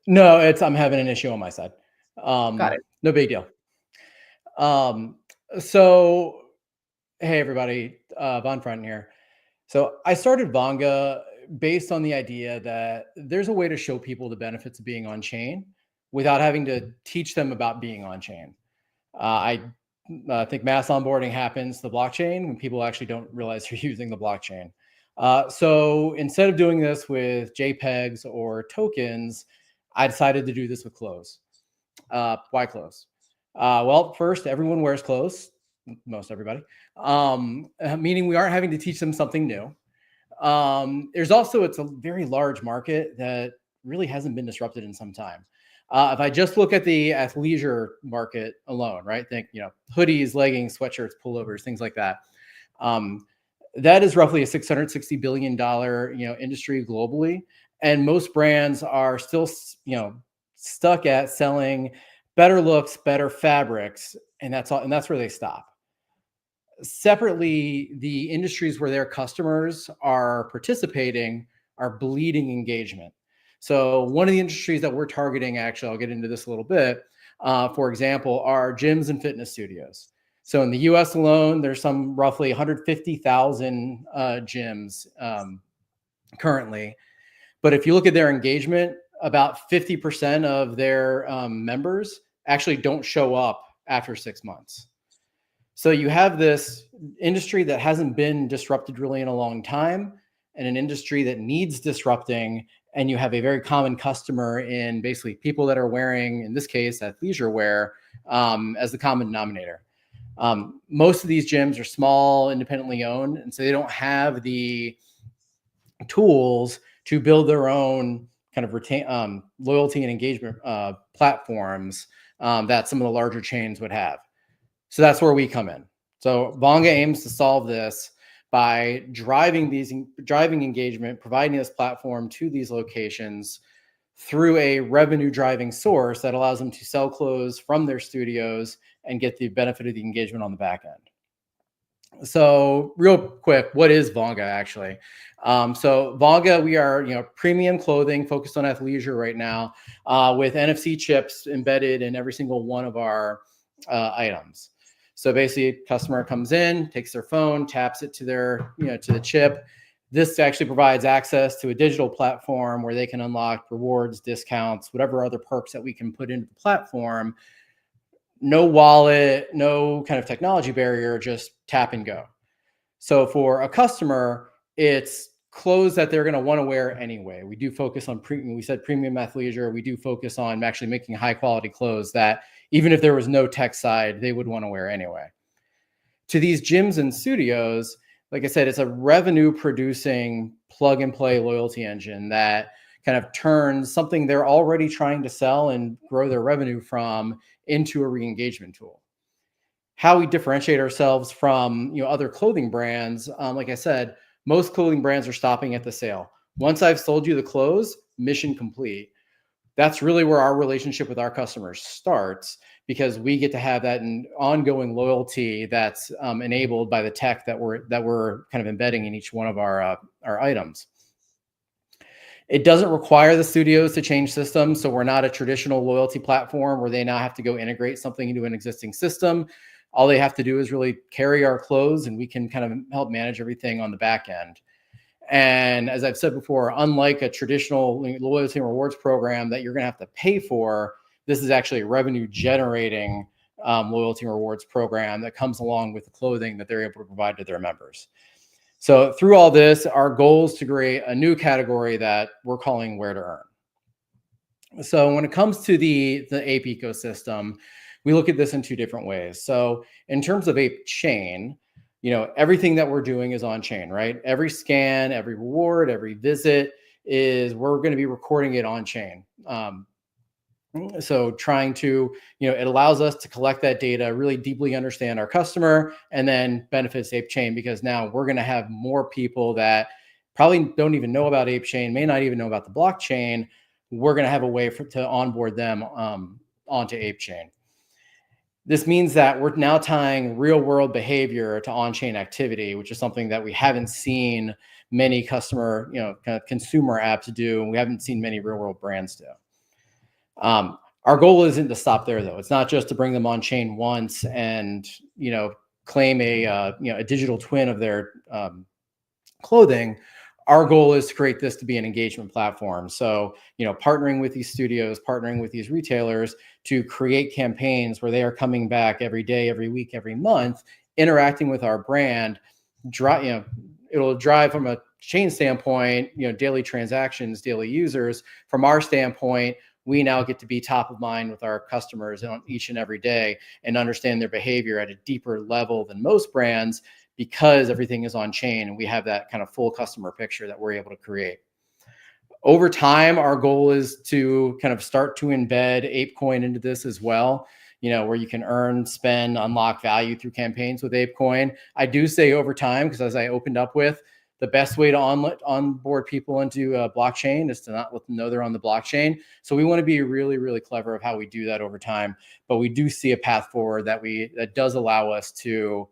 No, I'm having an issue on my side. Got it. No big deal. So hey everybody, Von Front here. So I started Vonga based on the idea that there's a way to show people the benefits of being on chain without having to teach them about being on chain. I think mass onboarding happens to the blockchain when people actually don't realize they're using the blockchain. So instead of doing this with JPEGs or tokens, I decided to do this with clothes. Why clothes? Well, first, everyone wears clothes, most everybody, meaning we aren't having to teach them something new. There's also, it's a very large market that really hasn't been disrupted in some time. If I just look at the athleisure market alone, right? Think, hoodies, leggings, sweatshirts, pullovers, things like that. That is roughly a $660 billion, industry globally. And most brands are still, stuck at selling better looks, better fabrics, and that's all. And that's where they stop. Separately, the industries where their customers are participating are bleeding engagement. So one of the industries that we're targeting, actually, I'll get into this a little bit, for example, are gyms and fitness studios. So in the US alone, there's some roughly 150,000 gyms currently. But if you look at their engagement, about 50% of their members actually don't show up after 6 months. So you have this industry that hasn't been disrupted really in a long time, and an industry that needs disrupting, and you have a very common customer in basically people that are wearing, in this case, athleisure wear as the common denominator. Most of these gyms are small, independently owned, and so they don't have the tools to build their own kind of retain loyalty and engagement platforms that some of the larger chains would have. So that's where we come in. So Vonga aims to solve this by driving engagement, providing this platform to these locations through a revenue driving source that allows them to sell clothes from their studios and get the benefit of the engagement on the back end. So real quick, what is Vonga actually? So Vonga, we are premium clothing focused on athleisure right now with NFC chips embedded in every single one of our items. So basically, customer comes in, takes their phone, taps it to their, to the chip. This actually provides access to a digital platform where they can unlock rewards, discounts, whatever other perks that we can put into the platform. No wallet, no kind of technology barrier, just tap and go. So for a customer, it's clothes that they're going to want to wear anyway. We do focus on premium. We said premium athleisure. We do focus on actually making high quality clothes that even if there was no tech side, they would want to wear anyway. To these gyms and studios, like I said, it's a revenue producing plug and play loyalty engine that kind of turns something they're already trying to sell and grow their revenue from into a re-engagement tool. How we differentiate ourselves from other clothing brands, like I said, most clothing brands are stopping at the sale. Once I've sold you the clothes, mission complete. That's really where our relationship with our customers starts, because we get to have that ongoing loyalty that's enabled by the tech that we're kind of embedding in each one of our items. It doesn't require the studios to change systems, so we're not a traditional loyalty platform where they now have to go integrate something into an existing system. All they have to do is really carry our clothes, and we can kind of help manage everything on the back end. And as I've said before, unlike a traditional loyalty and rewards program that you're going to have to pay for, this is actually a revenue generating loyalty and rewards program that comes along with the clothing that they're able to provide to their members. So through all this, our goal is to create a new category that we're calling Wear to Earn. So when it comes to the ape ecosystem, we look at this in two different ways. So in terms of ape chain, everything that we're doing is on chain, right? Every scan, every reward, every visit we're going to be recording it on chain. So trying to, it allows us to collect that data, really deeply understand our customer, and then benefits ApeChain, because now we're going to have more people that probably don't even know about ApeChain, may not even know about the blockchain. We're going to have a way to onboard them onto ApeChain. This means that we're now tying real world behavior to on-chain activity, which is something that we haven't seen many customer, kind of consumer apps do, and we haven't seen many real world brands do. Our goal isn't to stop there, though. It's not just to bring them on chain once and claim a digital twin of their clothing. Our goal is to create this to be an engagement platform. So partnering with these studios, partnering with these retailers to create campaigns where they are coming back every day, every week, every month, interacting with our brand. It'll drive from a chain standpoint, daily transactions, daily users. From our standpoint, we now get to be top of mind with our customers on each and every day and understand their behavior at a deeper level than most brands, because everything is on chain and we have that kind of full customer picture that we're able to create. Over time, our goal is to kind of start to embed ApeCoin into this as well, where you can earn, spend, unlock value through campaigns with ApeCoin. I do say over time, because as I opened up with, the best way to onboard people into a blockchain is to not let them know they're on the blockchain. So we want to be really, really clever of how we do that over time. But we do see a path forward that does allow us to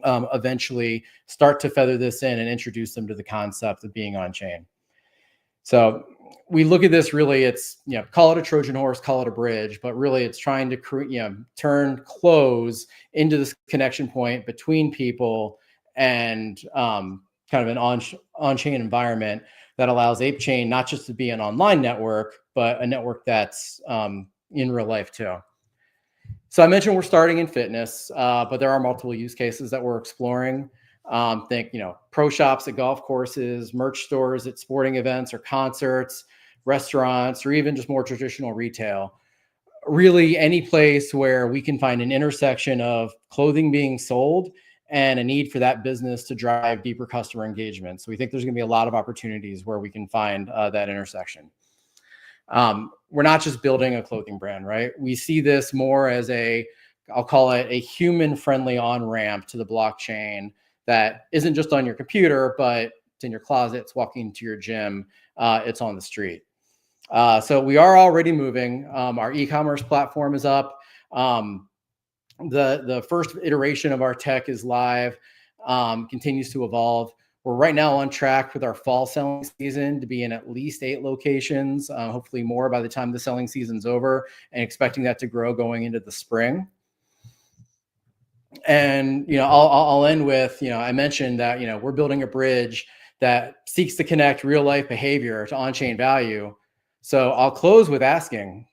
eventually start to feather this in and introduce them to the concept of being on chain. So we look at this, really, it's, call it a Trojan horse, call it a bridge, but really it's trying to turn close into this connection point between people and kind of an on-chain environment that allows ApeChain not just to be an online network, but a network that's in real life too. So I mentioned we're starting in fitness, but there are multiple use cases that we're exploring. Think, pro shops at golf courses, merch stores at sporting events or concerts, restaurants, or even just more traditional retail. Really any place where we can find an intersection of clothing being sold and a need for that business to drive deeper customer engagement. So we think there's going to be a lot of opportunities where we can find that intersection. We're not just building a clothing brand, right? We see this more as I'll call it a human-friendly on-ramp to the blockchain that isn't just on your computer, but it's in your closet, it's walking to your gym, it's on the street. So we are already moving. Our e-commerce platform is up. The first iteration of our tech is live, continues to evolve. We're right now on track with our fall selling season to be in at least 8 locations, hopefully more by the time the selling season's over, and expecting that to grow going into the spring. And, I'll end with, I mentioned that, we're building a bridge that seeks to connect real life behavior to on-chain value. So I'll close with asking,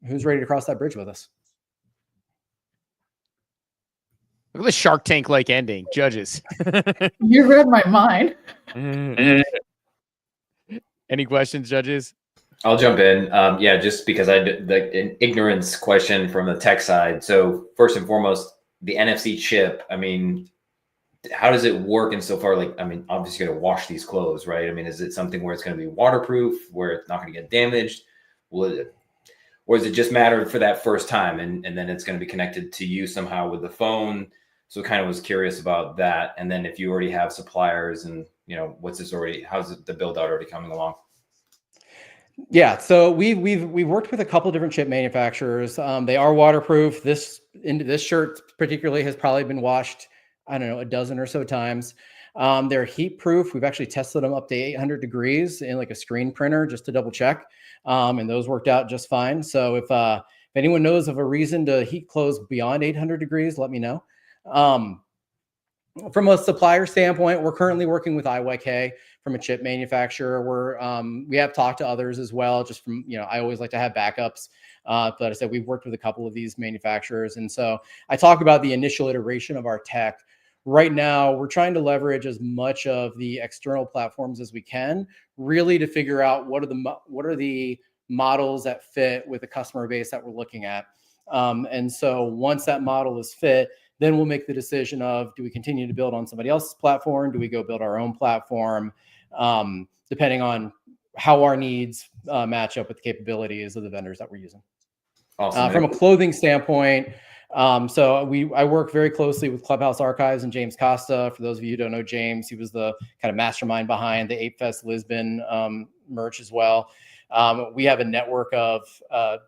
who's ready to cross that bridge with us? Look at the Shark Tank-like ending, judges. You read my mind. Any questions, judges? I'll jump in. Yeah, just because an ignorance question from the tech side. So first and foremost, the NFC chip, I mean, how does it work insofar? Like, I mean, obviously you're going to wash these clothes, right? I mean, is it something where it's going to be waterproof, where it's not going to get damaged? Or is it just matter for that first time and then it's going to be connected to you somehow with the phone? So kind of was curious about that. And then if you already have suppliers and, how's the build out already coming along? Yeah, so we've worked with a couple of different chip manufacturers. They are waterproof. This shirt particularly has probably been washed, I don't know, a dozen or so times. They're heat proof. We've actually tested them up to 800 degrees in like a screen printer just to double check. And those worked out just fine. So if anyone knows of a reason to heat clothes beyond 800 degrees, let me know. From a supplier standpoint, we're currently working with IYK from a chip manufacturer. We have talked to others as well, just from, I always like to have backups. But I said, we've worked with a couple of these manufacturers. And so I talk about the initial iteration of our tech. Right now, we're trying to leverage as much of the external platforms as we can, really to figure out what are the models that fit with the customer base that we're looking at. And so once that model is fit, then we'll make the decision of, do we continue to build on somebody else's platform? Do we go build our own platform? Depending on how our needs match up with the capabilities of the vendors that we're using. Awesome. From a clothing standpoint, so I work very closely with Clubhouse Archives and James Costa. For those of you who don't know James, he was the kind of mastermind behind the ApeFest Lisbon merch as well. We have a network of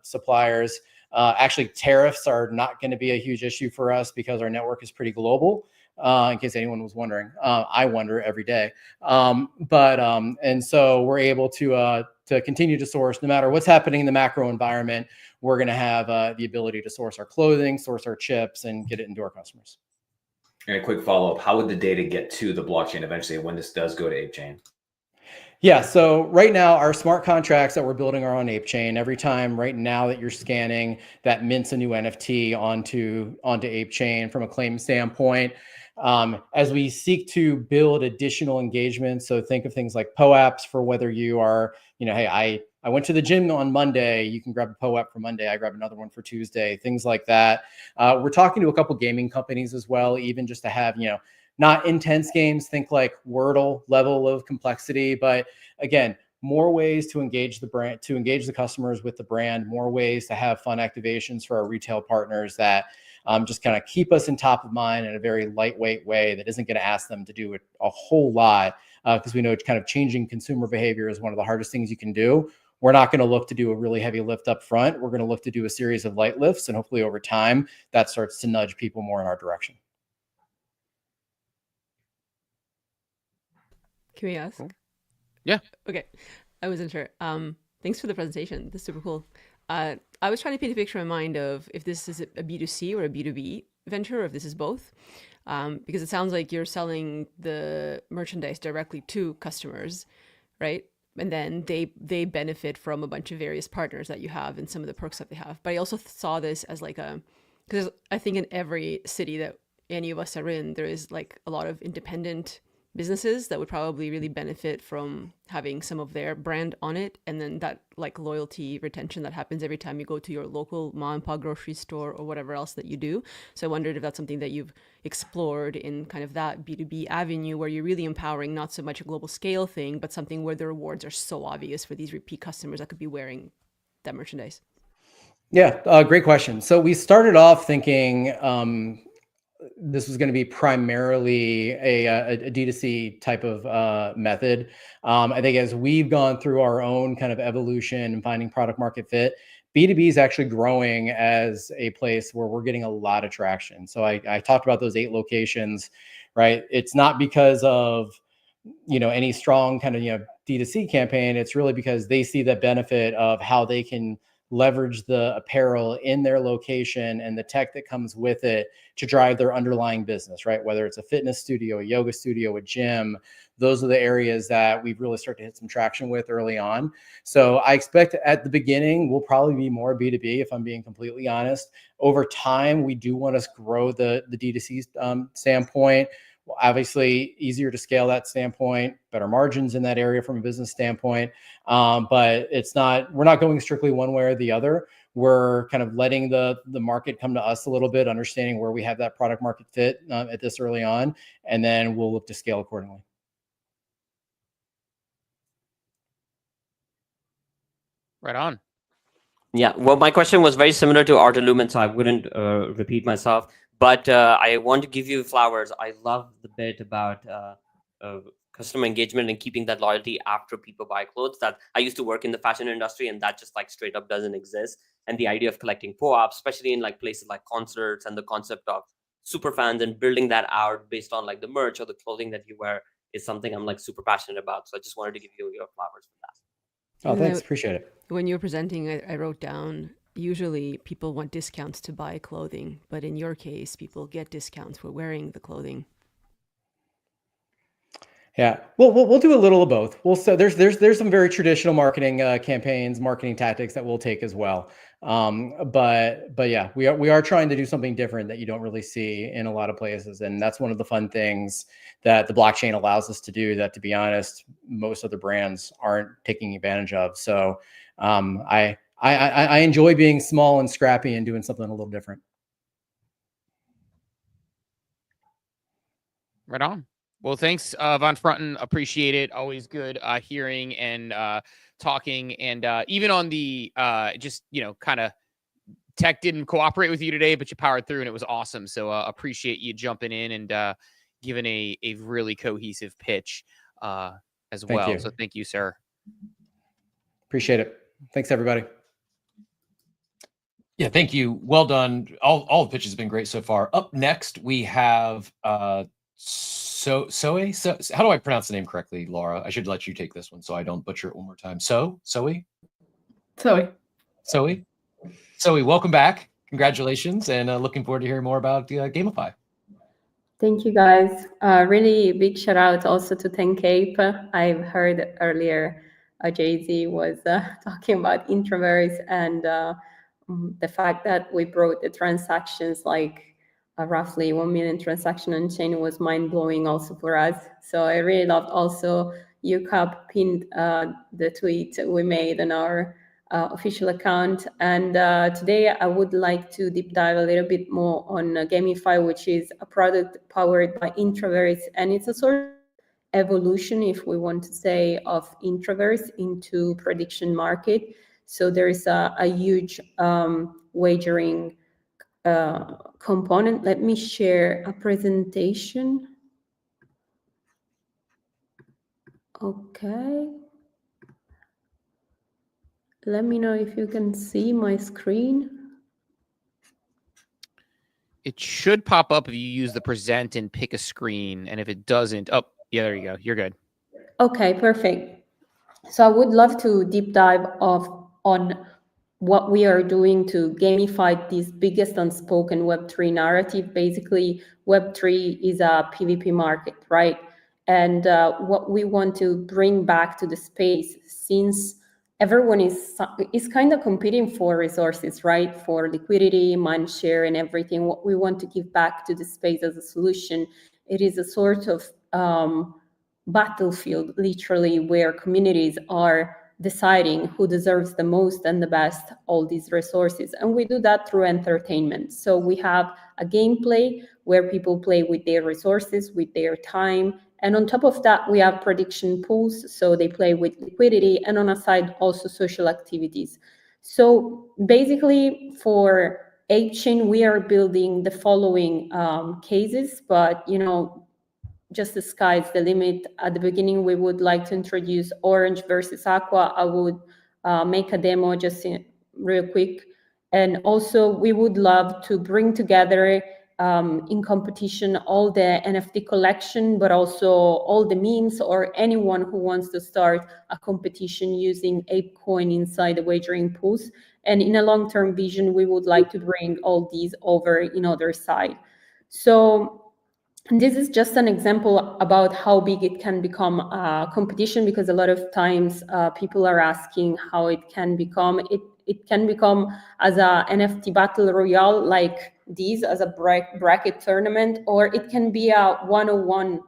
suppliers. Actually, tariffs are not going to be a huge issue for us because our network is pretty global. In case anyone was wondering, I wonder every day. And so we're able to continue to source no matter what's happening in the macro environment. We're going to have the ability to source our clothing, source our chips, and get it into our customers. And a quick follow-up: how would the data get to the blockchain eventually when this does go to ApeChain? Yeah, so right now our smart contracts that we're building are on ApeChain. Every time right now that you're scanning, that mints a new NFT onto ApeChain from a claim standpoint. As we seek to build additional engagement, so think of things like POAPs for whether you are, hey, I went to the gym on Monday, you can grab a POAP for Monday, I grab another one for Tuesday, things like that. We're talking to a couple gaming companies as well, even just to have, not intense games, think like Wordle level of complexity, but again, more ways to engage the brand, to engage the customers with the brand, more ways to have fun activations for our retail partners that just kind of keep us in top of mind in a very lightweight way that isn't going to ask them to do a whole lot, because we know kind of changing consumer behavior is one of the hardest things you can do. We're not going to look to do a really heavy lift up front. We're going to look to do a series of light lifts, and hopefully over time that starts to nudge people more in our direction. Can we ask? Yeah. Okay. I wasn't sure. Thanks for the presentation. This is super cool. I was trying to paint a picture in mind of if this is a B2C or a B2B venture, or if this is both. Because it sounds like you're selling the merchandise directly to customers, right? And then they benefit from a bunch of various partners that you have and some of the perks that they have. But I also saw this as like because I think in every city that any of us are in, there is like a lot of independent businesses that would probably really benefit from having some of their brand on it, and then that like loyalty retention that happens every time you go to your local mom and pop grocery store or whatever else that you do. So I wondered if that's something that you've explored in kind of that B2B avenue where you're really empowering not so much a global scale thing, but something where the rewards are so obvious for these repeat customers that could be wearing that merchandise. Yeah, great question. So we started off thinking this was going to be primarily a D2C type of method. I think as we've gone through our own kind of evolution and finding product market fit, B2B is actually growing as a place where we're getting a lot of traction. So I talked about those 8 locations, right? It's not because of, any strong kind of, D2C campaign. It's really because they see the benefit of how they can leverage the apparel in their location and the tech that comes with it to drive their underlying business, right? Whether it's a fitness studio, a yoga studio, a gym, those are the areas that we've really started to hit some traction with early on. So I expect at the beginning, we'll probably be more B2B, if I'm being completely honest. Over time, we do want to grow the D2C standpoint. Obviously easier to scale that standpoint, better margins in that area from a business standpoint. But we're not going strictly one way or the other. We're kind of letting the market come to us a little bit, understanding where we have that product market fit at this early on, and then we'll look to scale accordingly. Right on. Yeah, well, my question was very similar to Art Illumin, so I wouldn't repeat myself. But I want to give you flowers. I love the bit about customer engagement and keeping that loyalty after people buy clothes. That I used to work in the fashion industry, and that just like straight up doesn't exist. And the idea of collecting POAPs, especially in like places like concerts, and the concept of super fans and building that out based on like the merch or the clothing that you wear is something I'm like super passionate about. So I just wanted to give you your flowers for that. Oh, thanks. Appreciate it. When you were presenting, I wrote down, usually people want discounts to buy clothing, but in your case, people get discounts for wearing the clothing. Yeah, we'll do a little of both. So there's some very traditional marketing campaigns, marketing tactics that we'll take as well. But yeah, we are trying to do something different that you don't really see in a lot of places, and that's one of the fun things that the blockchain allows us to do that, to be honest, most other brands aren't taking advantage of. So I enjoy being small and scrappy and doing something a little different. Right on. Well, thanks, Von Frunten. Appreciate it. Always good hearing and talking. And even on the just, kind of tech didn't cooperate with you today, but you powered through and it was awesome. So appreciate you jumping in and giving a really cohesive pitch as Thank well. you. So thank you, sir. Appreciate it. Thanks, everybody. Yeah, thank you. Well done. All the pitches have been great so far. Up next, we have Zoe. So how do I pronounce the name correctly, Laura? I should let you take this one so I don't butcher it one more time. Zoe. Welcome back. Congratulations, and looking forward to hearing more about Gamify. Thank you, guys. Really big shout out also to 10Cape. I've heard earlier Jay-Z was talking about introverts and the fact that we brought the transactions roughly 1 million transaction on chain was mind blowing also for us. So I really loved also UCAP pinned the tweet we made on our official account. And today I would like to deep dive a little bit more on Gamify, which is a product powered by introverts. And it's a sort of evolution, if we want to say, of introverts into prediction market. So there's a huge wagering component. Let me share a presentation. Okay. Let me know if you can see my screen. It should pop up if you use the present and pick a screen. And if it doesn't, oh, yeah, there you go. You're good. Okay, perfect. So I would love to deep dive on what we are doing to gamify this biggest unspoken Web3 narrative. Basically, Web3 is a PvP market, right? And what we want to bring back to the space, since everyone is kind of competing for resources, right? For liquidity, mind share, and everything. What we want to give back to the space as a solution, it is a sort of battlefield, literally, where communities are deciding who deserves the most and the best all these resources. And we do that through entertainment. So we have a gameplay where people play with their resources, with their time. And on top of that, we have prediction pools. So they play with liquidity, and on a side, also social activities. So basically for ApeChain, we are building the following cases, but just the sky's the limit. At the beginning, we would like to introduce Orange versus Aqua. I would make a demo just real quick. And also, we would love to bring together in competition all the NFT collection, but also all the memes, or anyone who wants to start a competition using ApeCoin inside the wagering pools. And in a long-term vision, we would like to bring all these over in other side. So this is just an example about how big it can become a competition, because a lot of times people are asking how it can become. It can become as a NFT battle royale like these, as a bracket tournament, or it can be a one-on-one,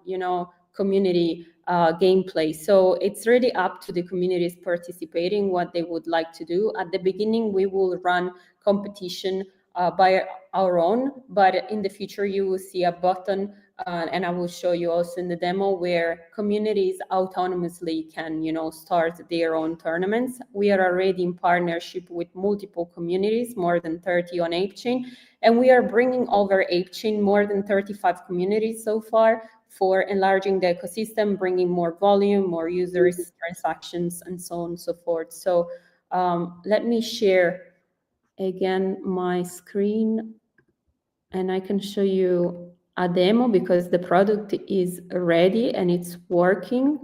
community gameplay. So it's really up to the communities participating what they would like to do. At the beginning, we will run competition by our own, but in the future you will see a button and I will show you also in the demo where communities autonomously can start their own tournaments. We are already in partnership with multiple communities, more than 30 on ApeChain, and we are bringing over ApeChain more than 35 communities so far for enlarging the ecosystem, bringing more volume, more users, transactions, and so on and so forth. So let me share again my screen and I can show you a demo because the product is ready and it's working.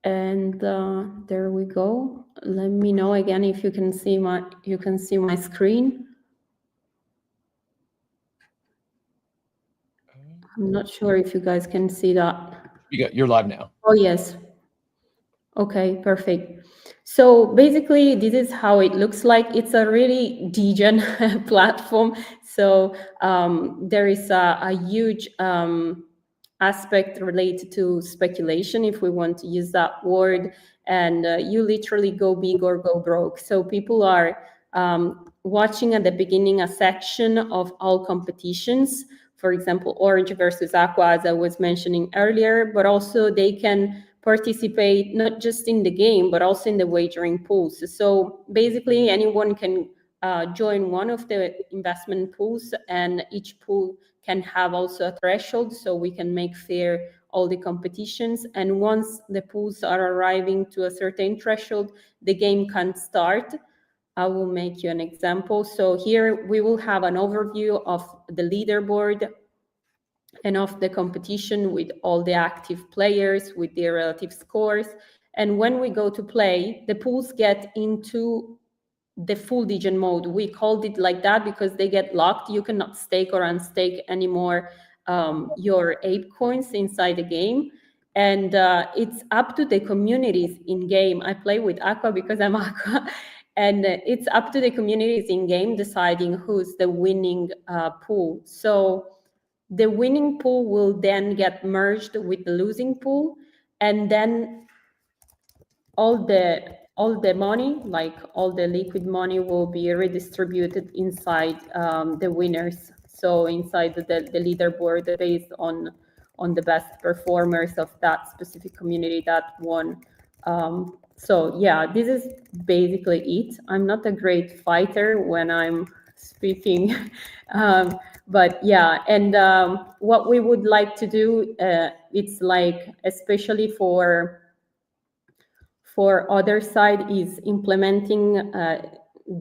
And there we go. Let me know again if you can see my screen. I'm not sure if you guys can see that. You're live now. Oh yes. Okay, perfect. So basically, this is how it looks like. It's a really degen platform. So there is a huge aspect related to speculation, if we want to use that word. and you literally go big or go broke. So people are watching at the beginning a section of all competitions, for example, Orange versus Aqua, as I was mentioning earlier, but also they can participate not just in the game, but also in the wagering pools. So basically anyone can join one of the investment pools, and each pool can have also a threshold, so we can make fair all the competitions. And once the pools are arriving to a certain threshold, the game can start. I will make you an example. So here we will have an overview of the leaderboard and of the competition with all the active players, with their relative scores. And when we go to play, the pools get into the full degen mode. We called it like that because they get locked. You cannot stake or unstake anymore your ape coins inside the game. And it's up to the communities in game. I play with Aqua because I'm Aqua. And it's up to the communities in game deciding who's the winning pool. So the winning pool will then get merged with the losing pool, and then all the money, like all the liquid money, will be redistributed inside the winners. So inside the leaderboard based on the best performers of that specific community that won. So yeah, this is basically it. I'm not a great fighter when I'm speaking, but yeah. And what we would like to do, it's like especially for other side, is implementing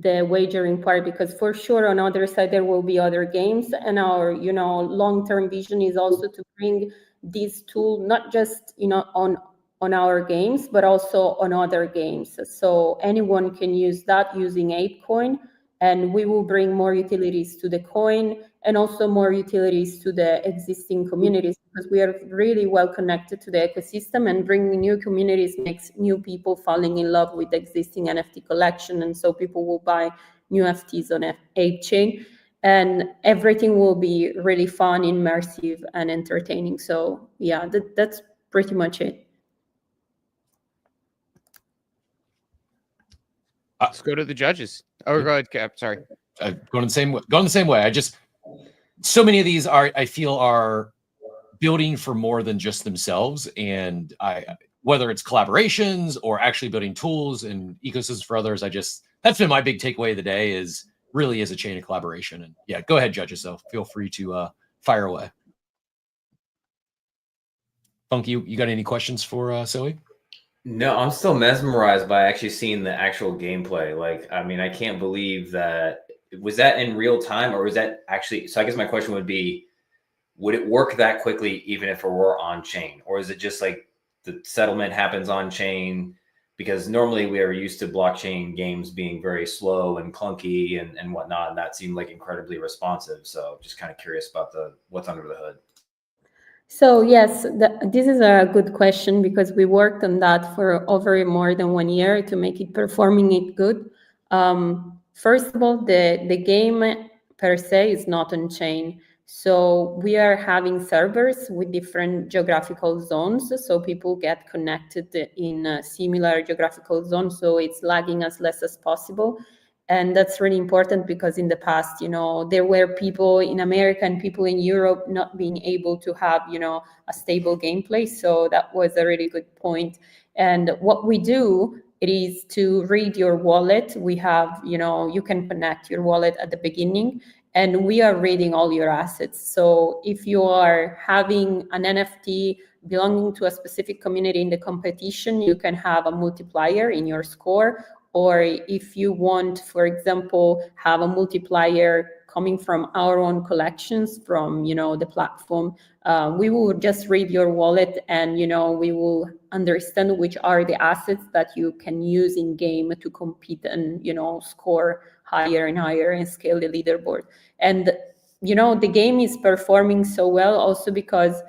the wagering part, because for sure on other side there will be other games, and our long-term vision is also to bring this tool not just on our games but also on other games, so anyone can use that using ApeCoin, and we will bring more utilities to the coin and also more utilities to the existing communities, because we are really well connected to the ecosystem, and bringing new communities makes new people falling in love with the existing NFT collection, and so people will buy new NFTs on ApeChain, and everything will be really fun, immersive, and entertaining. So yeah, that's pretty much it. Let's go to the judges. Oh, go ahead, Cap. Sorry. Going the same way. I just, so many of these I feel are building for more than just themselves, and whether it's collaborations or actually building tools and ecosystems for others, that's been my big takeaway of the day, is really is a chain of collaboration. And yeah, go ahead, judges. So feel free to fire away. Funky, you got any questions for Zoe? No, I'm still mesmerized by actually seeing the actual gameplay. Like, I mean, I can't believe that. Was that in real time, or was that actually? So I guess my question would be, would it work that quickly even if it were on chain, or is it just like the settlement happens on chain? Because normally we are used to blockchain games being very slow and clunky and whatnot, and that seemed like incredibly responsive. So just kind of curious about what's under the hood. So yes, this is a good question, because we worked on that for over more than 1 year to make it performing it good. First of all, the game per se is not on chain. So we are having servers with different geographical zones, so people get connected in similar geographical zones, so it's lagging as less as possible. And that's really important, because in the past, there were people in America and people in Europe not being able to have, a stable gameplay. So that was a really good point. And what we do, it is to read your wallet. We have, you can connect your wallet at the beginning, and we are reading all your assets. So if you are having an NFT belonging to a specific community in the competition, you can have a multiplier in your score. Or if you want, for example, have a multiplier coming from our own collections from, the platform, we will just read your wallet, and, we will understand which are the assets that you can use in game to compete and, score higher and higher and scale the leaderboard. And, the game is performing so well also because,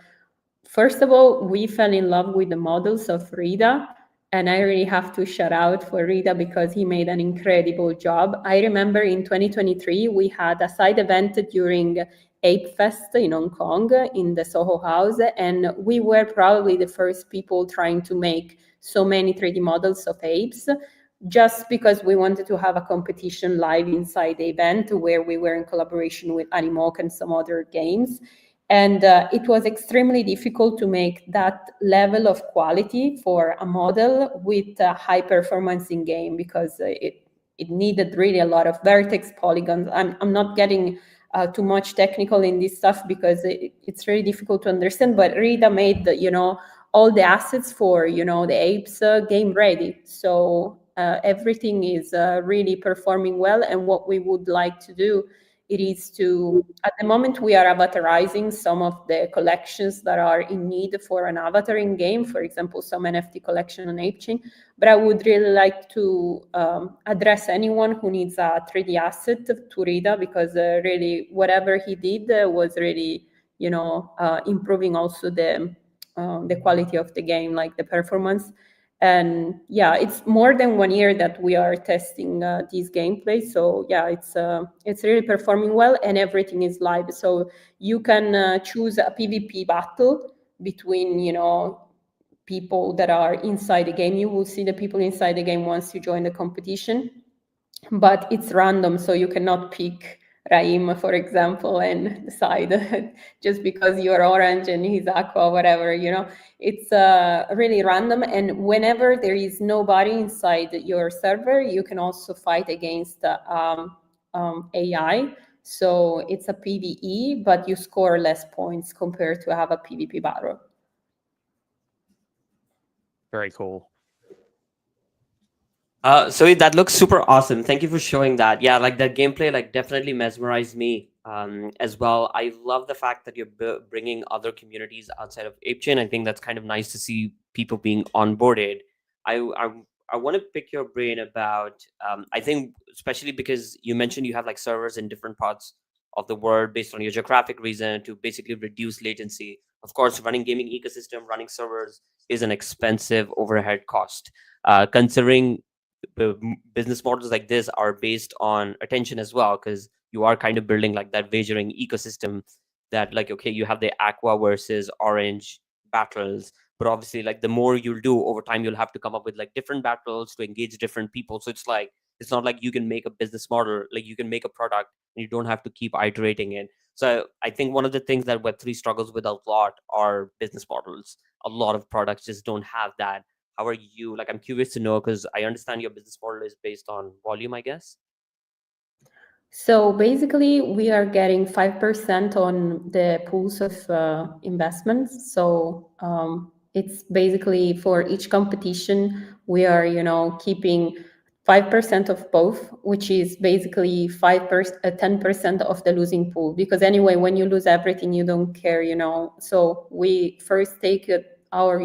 first of all, we fell in love with the models of Rida. And I really have to shout out for Rida, because he made an incredible job. I remember in 2023, we had a side event during Ape Fest in Hong Kong in the Soho House, and we were probably the first people trying to make so many 3D models of apes, just because we wanted to have a competition live inside the event where we were in collaboration with Animoca and some other games. And it was extremely difficult to make that level of quality for a model with a high performance in game, because it needed really a lot of vertex polygons. I'm not getting too much technical in this stuff because it's really difficult to understand, but Rita made all the assets for the apes game ready. So everything is really performing well. And what we would like to do, it is to, at the moment, we are avatarizing some of the collections that are in need for an avatar in game, for example, some NFT collection on ApeChain. But I would really like to address anyone who needs a 3D asset to Rida, because really whatever he did was really, improving also the quality of the game, like the performance. And yeah, it's more than 1 year that we are testing this gameplay. So yeah, it's really performing well, and everything is live. So you can choose a PvP battle between, people that are inside the game. You will see the people inside the game once you join the competition, but it's random. So you cannot pick Raim, for example, and decide just because you're orange and he's aqua, whatever, it's really random. And whenever there is nobody inside your server, you can also fight against AI. So it's a PvE, but you score less points compared to have a PvP battle. Very cool. So that looks super awesome. Thank you for showing that. Yeah, like that gameplay, like definitely mesmerized me as well. I love the fact that you're bringing other communities outside of ApeChain. I think that's kind of nice to see people being onboarded. I want to pick your brain about, I think, especially because you mentioned you have like servers in different parts of the world based on your geographic reason to basically reduce latency. Of course, running gaming ecosystem, running servers is an expensive overhead cost. Considering business models like this are based on attention as well, because you are kind of building like that wagering ecosystem that, like, okay, you have the aqua versus orange battles, but obviously like the more you'll do over time, you'll have to come up with like different battles to engage different people. So it's like, it's not like you can make a business model, like you can make a product and you don't have to keep iterating it. So I think one of the things that Web3 struggles with a lot are business models. A lot of products just don't have that. How are you? Like, I'm curious to know, because I understand your business model is based on volume, I guess. So basically, we are getting 5% on the pools of investments. So it's basically for each competition, we are, keeping 5% of both, which is basically 10% of the losing pool. Because anyway, when you lose everything, you don't care, So we first take our,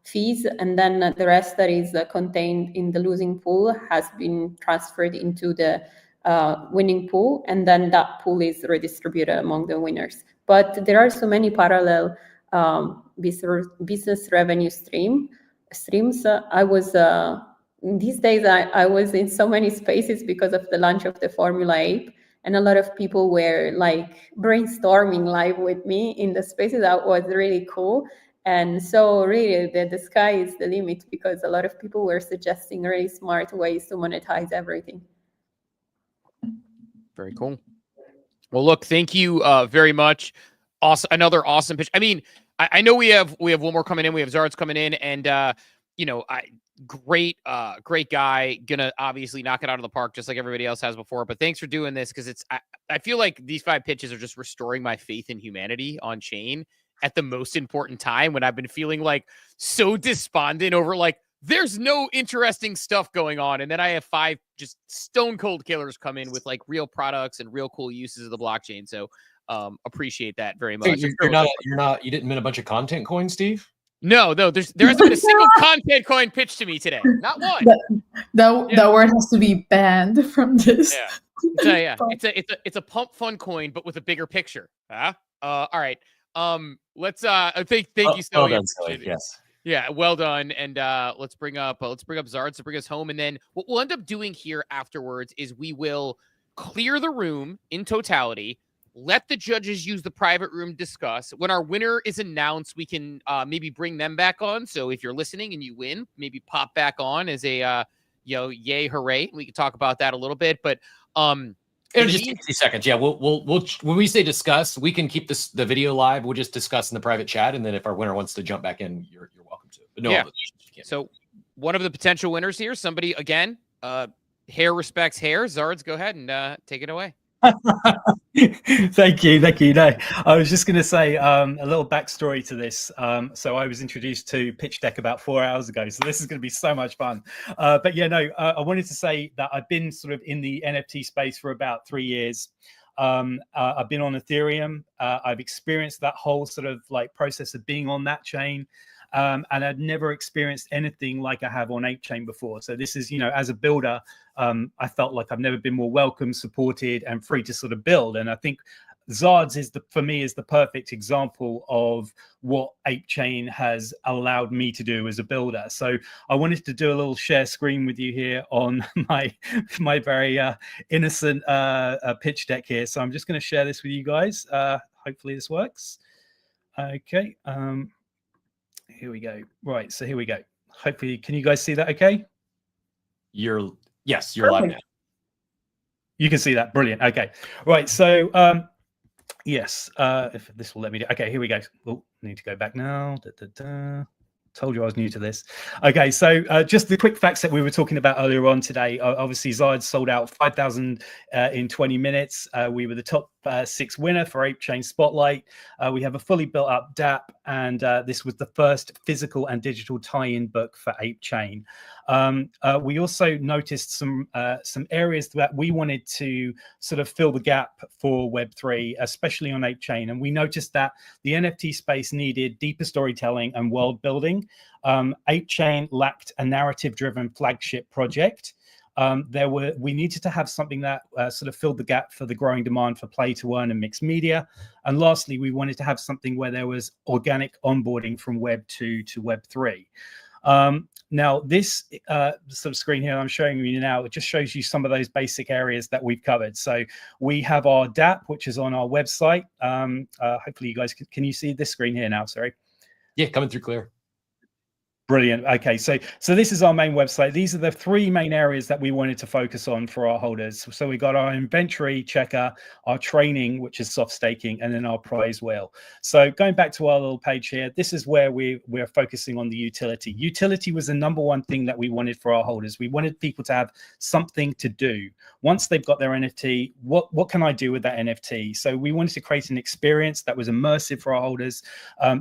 fees, and then the rest that is contained in the losing pool has been transferred into the winning pool, and then that pool is redistributed among the winners. But there are so many parallel business revenue streams. I was these days I was in so many spaces because of the launch of the Formula Ape, and a lot of people were like brainstorming live with me in the spaces. That was really cool. And so really the sky is the limit, because a lot of people were suggesting really smart ways to monetize everything. Very cool. Well, look, thank you very much. Awesome. Another awesome pitch. I mean, I know we have one more coming in. We have Zards coming in, and great guy. Gonna obviously knock it out of the park just like everybody else has before. But thanks for doing this, because I feel like these 5 pitches are just restoring my faith in humanity on chain at the most important time, when I've been feeling like so despondent over like there's no interesting stuff going on. And then I have 5 just stone cold killers come in with like real products and real cool uses of the blockchain. So appreciate that very much. You didn't mint a bunch of content coins, Steve? No, there hasn't been a single content coin pitched to me today. Not one. That word has to be banned from this. Yeah. It's a pump fun coin, but with a bigger picture. All right. Let's thank you so much. Yes. Yeah, well done. And let's bring up Zards to bring us home. And then what we'll end up doing here afterwards is we will clear the room in totality, Let the judges use the private room to discuss. When our winner is announced, we can maybe bring them back on. So if you're listening and you win, maybe pop back on as a yay hooray. We can talk about that a little bit, but it'll just take 60 seconds. Yeah, we'll when we say discuss, we can keep the video live. We'll just discuss in the private chat, and then if our winner wants to jump back in, you're welcome to. But no, yeah. So one of the potential winners here, somebody again, hair respects hair. Zards, go ahead and take it away. Thank you. No, I was just going to say a little backstory to this. So I was introduced to Pitch Deck about 4 hours ago, so this is going to be so much fun. But yeah, no, I wanted to say that I've been sort of in the NFT space for about 3 years. I've been on Ethereum. I've experienced that whole sort of like process of being on that chain. And I'd never experienced anything like I have on ApeChain before. So this is, you know, as a builder, I felt like I've never been more welcome, supported, and free to sort of build. And I think Zards for me is the perfect example of what ApeChain has allowed me to do as a builder. So I wanted to do a little share screen with you here on my very innocent pitch deck here. So I'm just going to share this with you guys. Hopefully this works. Okay. Here we go. Right, so here we go. Hopefully, can you guys see that okay? Yes, you're live now. You can see that. Brilliant. Okay. Right, so yes, if this will let me do. Okay, here we go. Oh, need to go back now. Told you I was new to this. Okay, so just the quick facts that we were talking about earlier on today. Obviously, Zards sold out 5,000 in 20 minutes. We were the top 6 winner for ApeChain Spotlight. We have a fully built up DApp, and this was the first physical and digital tie-in book for ApeChain. We also noticed some areas that we wanted to sort of fill the gap for Web3, especially on ApeChain. And we noticed that the NFT space needed deeper storytelling and world building. ApeChain lacked a narrative-driven flagship project. We needed to have something that sort of filled the gap for the growing demand for play to earn and mixed media. And lastly, we wanted to have something where there was organic onboarding from Web 2 to Web 3. Now, this sort of screen here I'm showing you now, it just shows you some of those basic areas that we've covered. So we have our DApp, which is on our website. Hopefully you guys can you see this screen here now? Sorry. Yeah, coming through clear. Brilliant. Okay, so this is our main website. These are the 3 main areas that we wanted to focus on for our holders. So we got our inventory checker, our training, which is soft staking, and then our prize wheel. So going back to our little page here, this is where we're focusing on the utility. Utility was the #1 thing that we wanted for our holders. We wanted people to have something to do. Once they've got their NFT, what can I do with that NFT? So we wanted to create an experience that was immersive for our holders.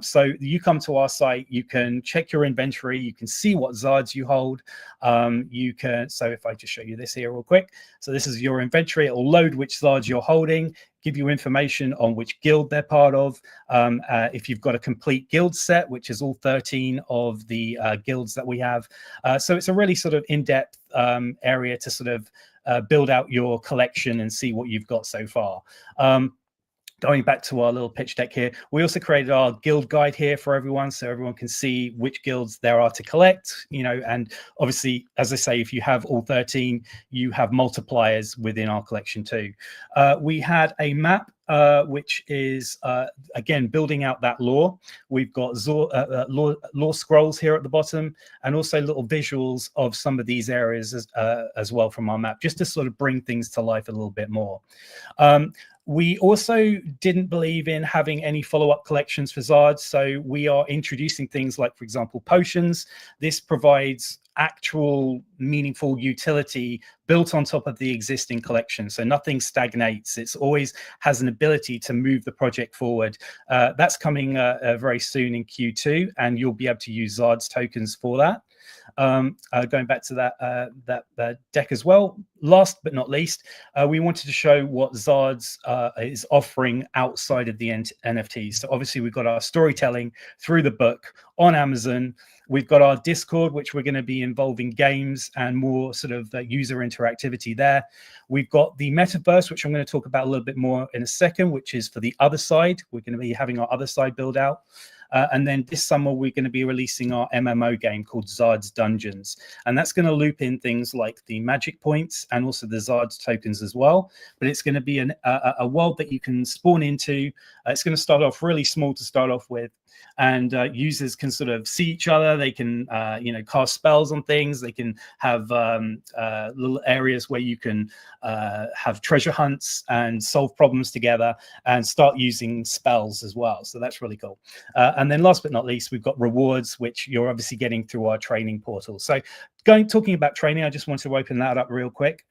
So you come to our site, you can check your inventory, you can see what Zards you hold. So if I just show you this here real quick. So this is your inventory. It will load which Zards you're holding, give you information on which guild they're part of. If you've got a complete guild set, which is all 13 of the guilds that we have. So it's a really sort of in-depth area to sort of build out your collection and see what you've got so far. Going back to our little pitch deck here, we also created our guild guide here for everyone, so everyone can see which guilds there are to collect, you know, and obviously, as I say, if you have all 13, you have multipliers within our collection too. We had a map, which is, again, building out that lore. We've got lore scrolls here at the bottom, and also little visuals of some of these areas as well from our map, just to sort of bring things to life a little bit more. We also didn't believe in having any follow-up collections for Zards, so we are introducing things like, for example, potions. This provides actual meaningful utility built on top of the existing collection, so nothing stagnates. It's always has an ability to move the project forward. That's coming very soon in Q2, and you'll be able to use Zards tokens for that. Going back to that deck as well. Last but not least, we wanted to show what Zards is offering outside of the NFTs. So obviously we've got our storytelling through the book on Amazon. We've got our Discord, which we're going to be involving games and more sort of user interactivity there. We've got the metaverse, which I'm going to talk about a little bit more in a second, which is for the other side. We're going to be having our other side build out. And then this summer, we're going to be releasing our MMO game called Zard's Dungeons. And that's going to loop in things like the magic points and also the Zard's tokens as well. But it's going to be a world that you can spawn into. It's going to start off really small to start off with. And users can sort of see each other. They can, cast spells on things. They can have little areas where you can have treasure hunts and solve problems together and start using spells as well. So that's really cool. And then last but not least, we've got rewards, which you're obviously getting through our training portal. So talking about training, I just want to open that up real quick.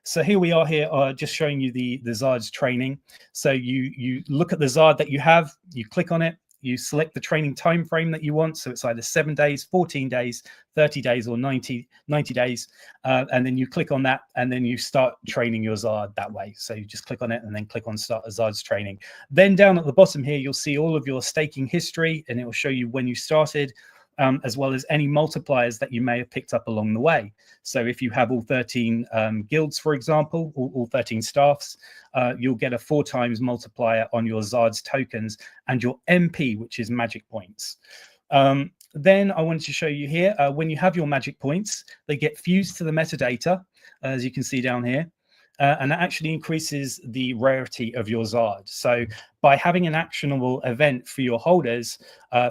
So here we are just showing you the Zard's training. So you look at the Zard that you have, you click on it, you select the training time frame that you want. So it's either 7 days, 14 days, 30 days, or 90 days. And then you click on that, and then you start training your Zard that way. So you just click on it and then click on Start a Zard's Training. Then down at the bottom here, you'll see all of your staking history, and it will show you when you started, as well as any multipliers that you may have picked up along the way. So if you have all 13 guilds, for example, all 13 staffs, you'll get a 4 times multiplier on your Zard's tokens and your MP, which is magic points. Then I wanted to show you here, when you have your magic points, they get fused to the metadata, as you can see down here. And that actually increases the rarity of your Zard. So by having an actionable event for your holders,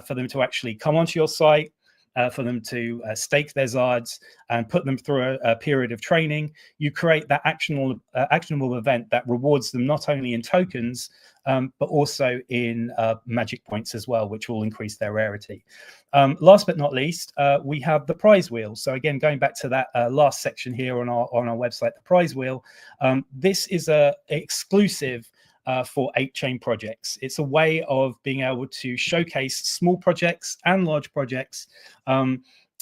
for them to actually come onto your site, for them to stake their Zards and put them through a period of training, you create that actionable event that rewards them not only in tokens, but also in magic points as well, which will increase their rarity. Last but not least, we have the prize wheel. So again, going back to that last section here on our website, the prize wheel, this is a exclusive for 8chain projects. It's a way of being able to showcase small projects and large projects,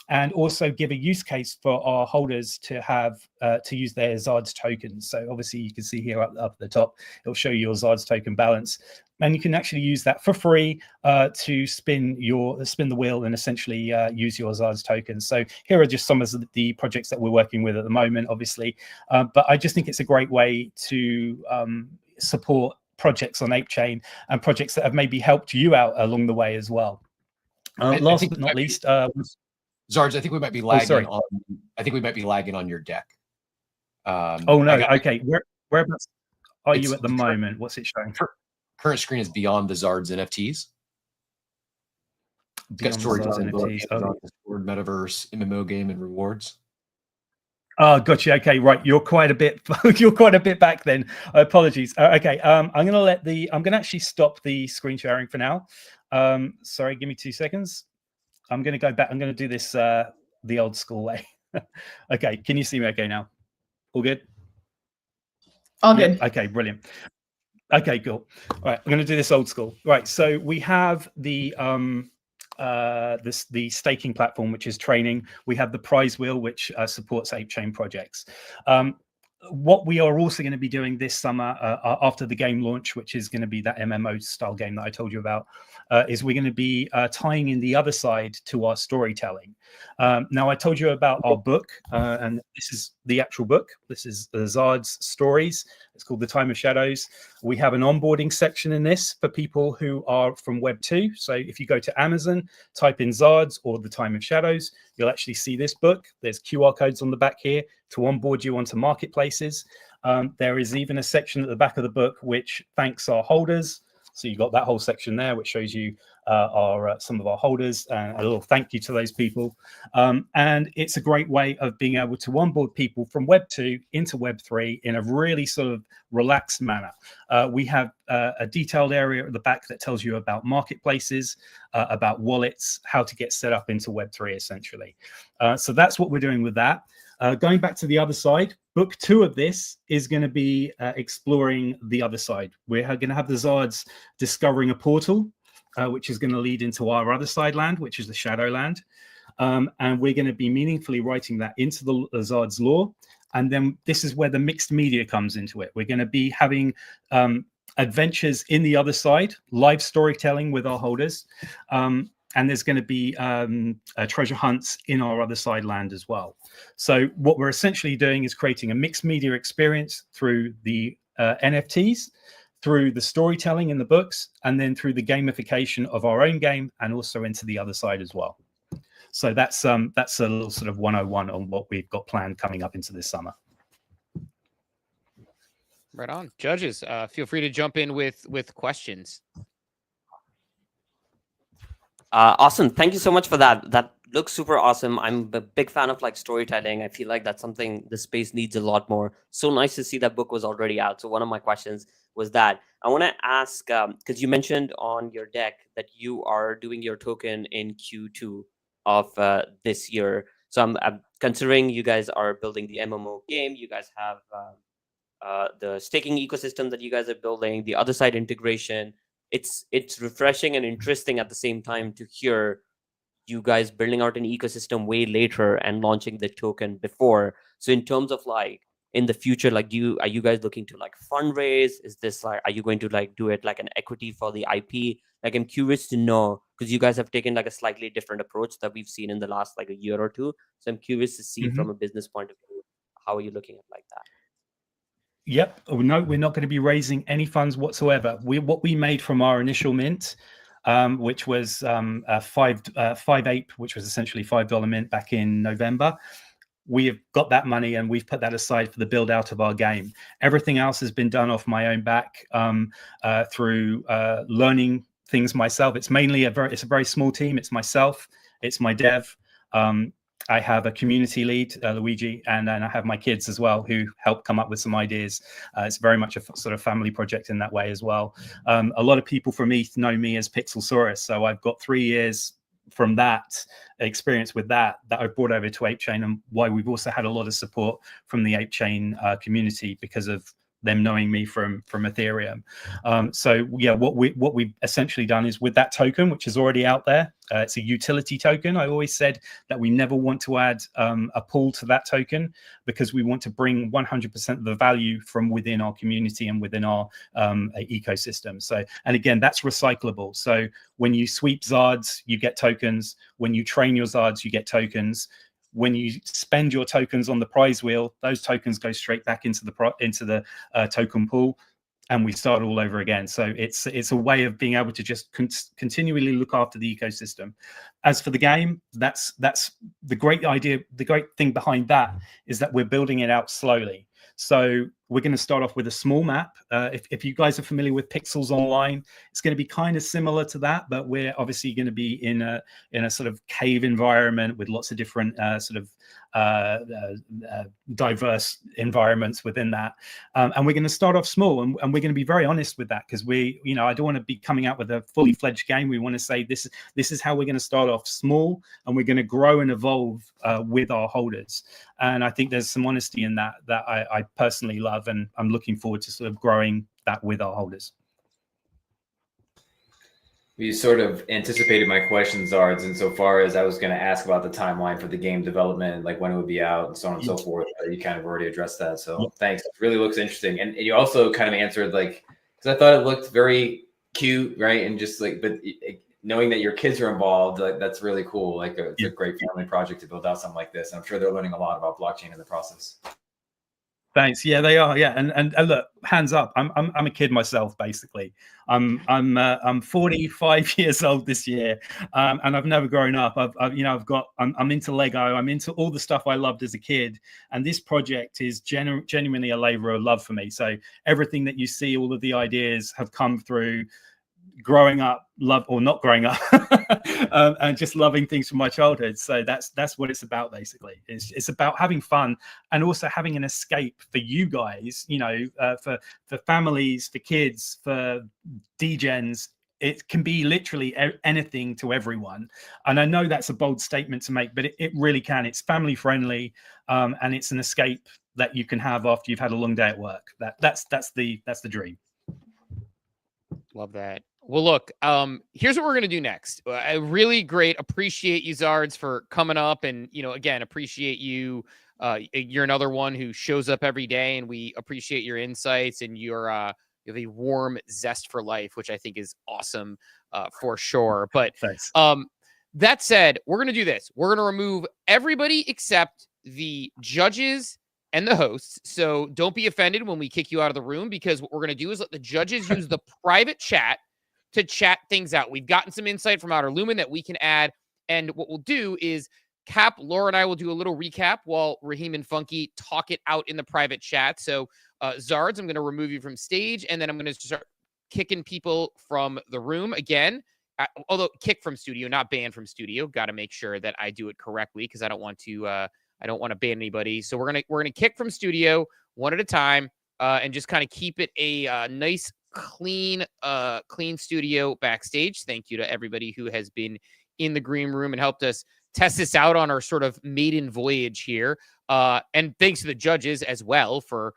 and also give a use case for our holders to have to use their Zard's tokens. So obviously you can see here up at the top, it'll show you your Zard's token balance, and you can actually use that for free to spin the wheel and essentially use your Zard's tokens. So here are just some of the projects that we're working with at the moment, obviously, but I just think it's a great way to support projects on ApeChain and projects that have maybe helped you out along the way as well. Last but not least, Zards, I think we might be lagging on. I think we might be lagging on your deck. Oh no! Okay, whereabouts are you at the moment? What's it showing? Current screen is beyond the Zards NFTs. Got storytelling, Discord, metaverse, MMO game, and rewards. Oh, gotcha. Okay, right. You're quite a bit. You're quite a bit back then. Apologies. Okay. I'm gonna actually stop the screen sharing for now. Sorry. Give me 2 seconds. I'm gonna go back. I'm gonna do this the old school way. Okay. Can you see me? Okay. Now, all good. All good. Yeah, okay. Brilliant. Okay. Cool. All right. I'm gonna do this old school. Right. So we have the the staking platform, which is training. We have the prize wheel, which supports ApeChain projects. What we are also going to be doing this summer after the game launch, which is going to be that MMO style game that I told you about, is we're going to be tying in the other side to our storytelling. Now, I told you about our book, and this is the actual book. This is the Zard's Stories. It's called The Time of Shadows. We have an onboarding section in this for people who are from Web 2. So if you go to Amazon, type in Zards or The Time of Shadows, you'll actually see this book. There's QR codes on the back here to onboard you onto marketplaces. There is even a section at the back of the book which thanks our holders. So you've got that whole section there, which shows you some of our holders and a little thank you to those people. And it's a great way of being able to onboard people from Web 2 into Web 3 in a really sort of relaxed manner. We have a detailed area at the back that tells you about marketplaces, about wallets, how to get set up into Web 3 essentially. So that's what we're doing with that. Going back to the other side, book 2 of this is going to be exploring the other side. We're going to have the Zards discovering a portal, which is going to lead into our other side land, which is the Shadowland. And we're going to be meaningfully writing that into the Zards lore. And then this is where the mixed media comes into it. We're going to be having adventures in the other side, live storytelling with our holders. And there's going to be treasure hunts in our other side land as well. So what we're essentially doing is creating a mixed media experience through the NFTs, through the storytelling in the books, and then through the gamification of our own game, and also into the other side as well. So that's a little sort of 101 on what we've got planned coming up into this summer. Right on. Judges, feel free to jump in with questions. Awesome. Thank you so much for that. That looks super awesome. I'm a big fan of like storytelling. I feel like that's something the space needs a lot more. So nice to see that book was already out. So one of my questions was that I want to ask, because you mentioned on your deck that you are doing your token in Q2 of this year. So I'm considering you guys are building the MMO game. You guys have the staking ecosystem that you guys are building, the other side integration. It's refreshing and interesting at the same time to hear you guys building out an ecosystem way later and launching the token before. So in terms of like in the future, like are you guys looking to like fundraise? Is this like, are you going to like do it like an equity for the IP? Like I'm curious to know, because you guys have taken like a slightly different approach that we've seen in the last like a year or two. So I'm curious to see from a business point of view, how are you looking at like that? Yep. Oh, no, we're not going to be raising any funds whatsoever. What we made from our initial mint, which was five ape, which was essentially $5 mint back in November. We have got that money and we've put that aside for the build out of our game. Everything else has been done off my own back through learning things myself. It's mainly a very small team. It's myself. It's my dev. I have a community lead, Luigi, and then I have my kids as well who help come up with some ideas. It's very much a sort of family project in that way as well. A lot of people from ETH know me as Pixelsaurus, so I've got 3 years from that experience with that I've brought over to ApeChain, and why we've also had a lot of support from the ApeChain community because of them knowing me from Ethereum. So yeah, what we've essentially done is with that token, which is already out there, it's a utility token. I always said that we never want to add a pool to that token because we want to bring 100% of the value from within our community and within our ecosystem. So, and again, that's recyclable. So when you sweep Zards, you get tokens. When you train your Zards, you get tokens. When you spend your tokens on the prize wheel, those tokens go straight back into the token pool, and we start all over again. So it's a way of being able to just continually look after the ecosystem. As for the game, that's the great idea. The great thing behind that is that we're building it out slowly. So we're going to start off with a small map. If you guys are familiar with Pixels Online, it's going to be kind of similar to that, but we're obviously going to be in a sort of cave environment with lots of different sort of diverse environments within that. And we're going to start off small, and we're going to be very honest with that because I don't want to be coming out with a fully fledged game. We want to say this is how we're going to start off small, and we're going to grow and evolve with our holders. And I think there's some honesty in that I personally love, and I'm looking forward to sort of growing that with our holders. You sort of anticipated my questions, Zards, insofar as I was going to ask about the timeline for the game development, like when it would be out and so on and so forth. You kind of already addressed that. So thanks. It really looks interesting. And you also kind of answered, like, because I thought it looked very cute, right? And just like, but knowing that your kids are involved, like, that's really cool. Like it's a great family project to build out something like this. And I'm sure they're learning a lot about blockchain in the process. Thanks. Yeah, they are. Yeah, and look, hands up. I'm a kid myself, basically. I'm 45 years old this year, and I've never grown up. I'm into Lego. I'm into all the stuff I loved as a kid, and this project is genuinely a labor of love for me. So everything that you see, all of the ideas have come through growing up, not growing up, and just loving things from my childhood. So that's what it's about, basically. It's about having fun and also having an escape for you guys, for families, for kids, for degens. It can be literally anything to everyone. And I know that's a bold statement to make, but it really can. It's family friendly, and it's an escape that you can have after you've had a long day at work. That's the dream. Love that. Well, look, here's what we're going to do next. I really appreciate you, Zards, for coming up. And, again, appreciate you. You're another one who shows up every day, and we appreciate your insights, and you have a warm zest for life, which I think is awesome for sure. But thanks. That said, we're going to do this. We're going to remove everybody except the judges and the hosts. So don't be offended when we kick you out of the room, because what we're going to do is let the judges use the private chat to chat things out. We've gotten some insight from Outer Lumen that we can add. And what we'll do is Laura and I will do a little recap while Raheem and Funky talk it out in the private chat. So Zards, I'm going to remove you from stage, and then I'm going to start kicking people from the room again. Although kick from studio, not ban from studio. Got to make sure that I do it correctly, because I don't want to ban anybody. So we're gonna kick from studio one at a time, and just kind of keep it a nice, clean studio backstage. Thank you to everybody who has been in the green room and helped us test this out on our sort of maiden voyage here. And thanks to the judges as well for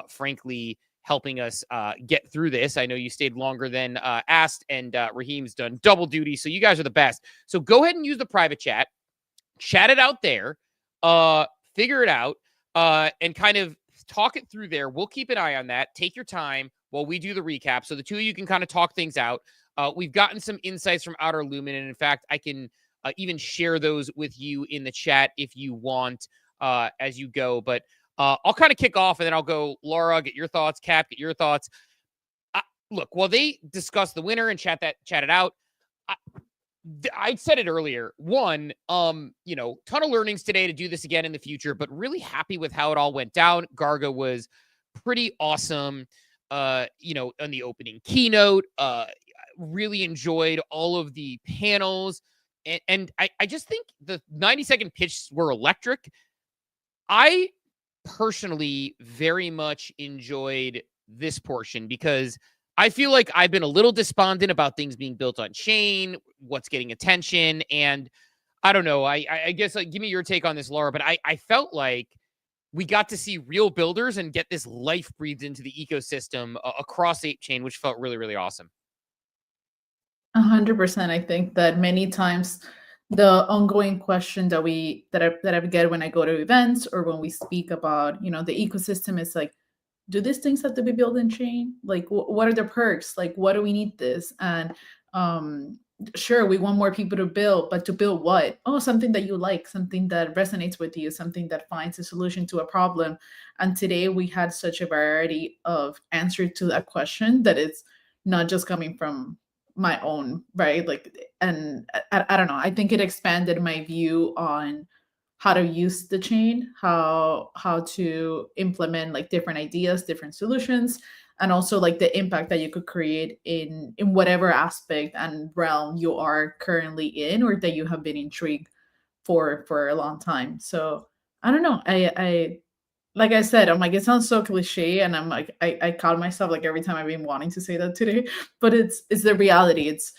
frankly helping us get through this. I know you stayed longer than asked, and Raheem's done double duty, so you guys are the best. So go ahead and use the private chat it out there, figure it out, and kind of talk it through there. We'll keep an eye on that. Take your time while we do the recap, so the two of you can kind of talk things out. We've gotten some insights from Outer Lumen, and in fact, I can even share those with you in the chat if you want as you go. But I'll kind of kick off, and then I'll go, Laura, get your thoughts, Cap, get your thoughts. Look, while they discuss the winner and chat it out, I said it earlier. One, ton of learnings today to do this again in the future, but really happy with how it all went down. Garga was pretty awesome, on the opening keynote. Really enjoyed all of the panels. And I just think the 90-second pitches were electric. I personally very much enjoyed this portion, because I feel like I've been a little despondent about things being built on chain, what's getting attention. And I don't know, I guess give me your take on this, Laura, but I felt like we got to see real builders and get this life breathed into the ecosystem across ApeChain, which felt really, really awesome. 100%. I think that many times the ongoing question that I get when I go to events or when we speak about, the ecosystem is like, do these things have to be built in chain? Like, what are the perks? Like, what do we need this? And sure, we want more people to build, but to build what? Oh, something that you like, something that resonates with you, something that finds a solution to a problem. And today we had such a variety of answers to that question that it's not just coming from my own, right? Like, and I don't know, I think it expanded my view on how to use the chain, how to implement like different ideas, different solutions, and also like the impact that you could create in whatever aspect and realm you are currently in, or that you have been intrigued for a long time. So I don't know, I like I said, I'm like, it sounds so cliche, and I'm like, I caught myself like every time I've been wanting to say that today, but it's the reality. It's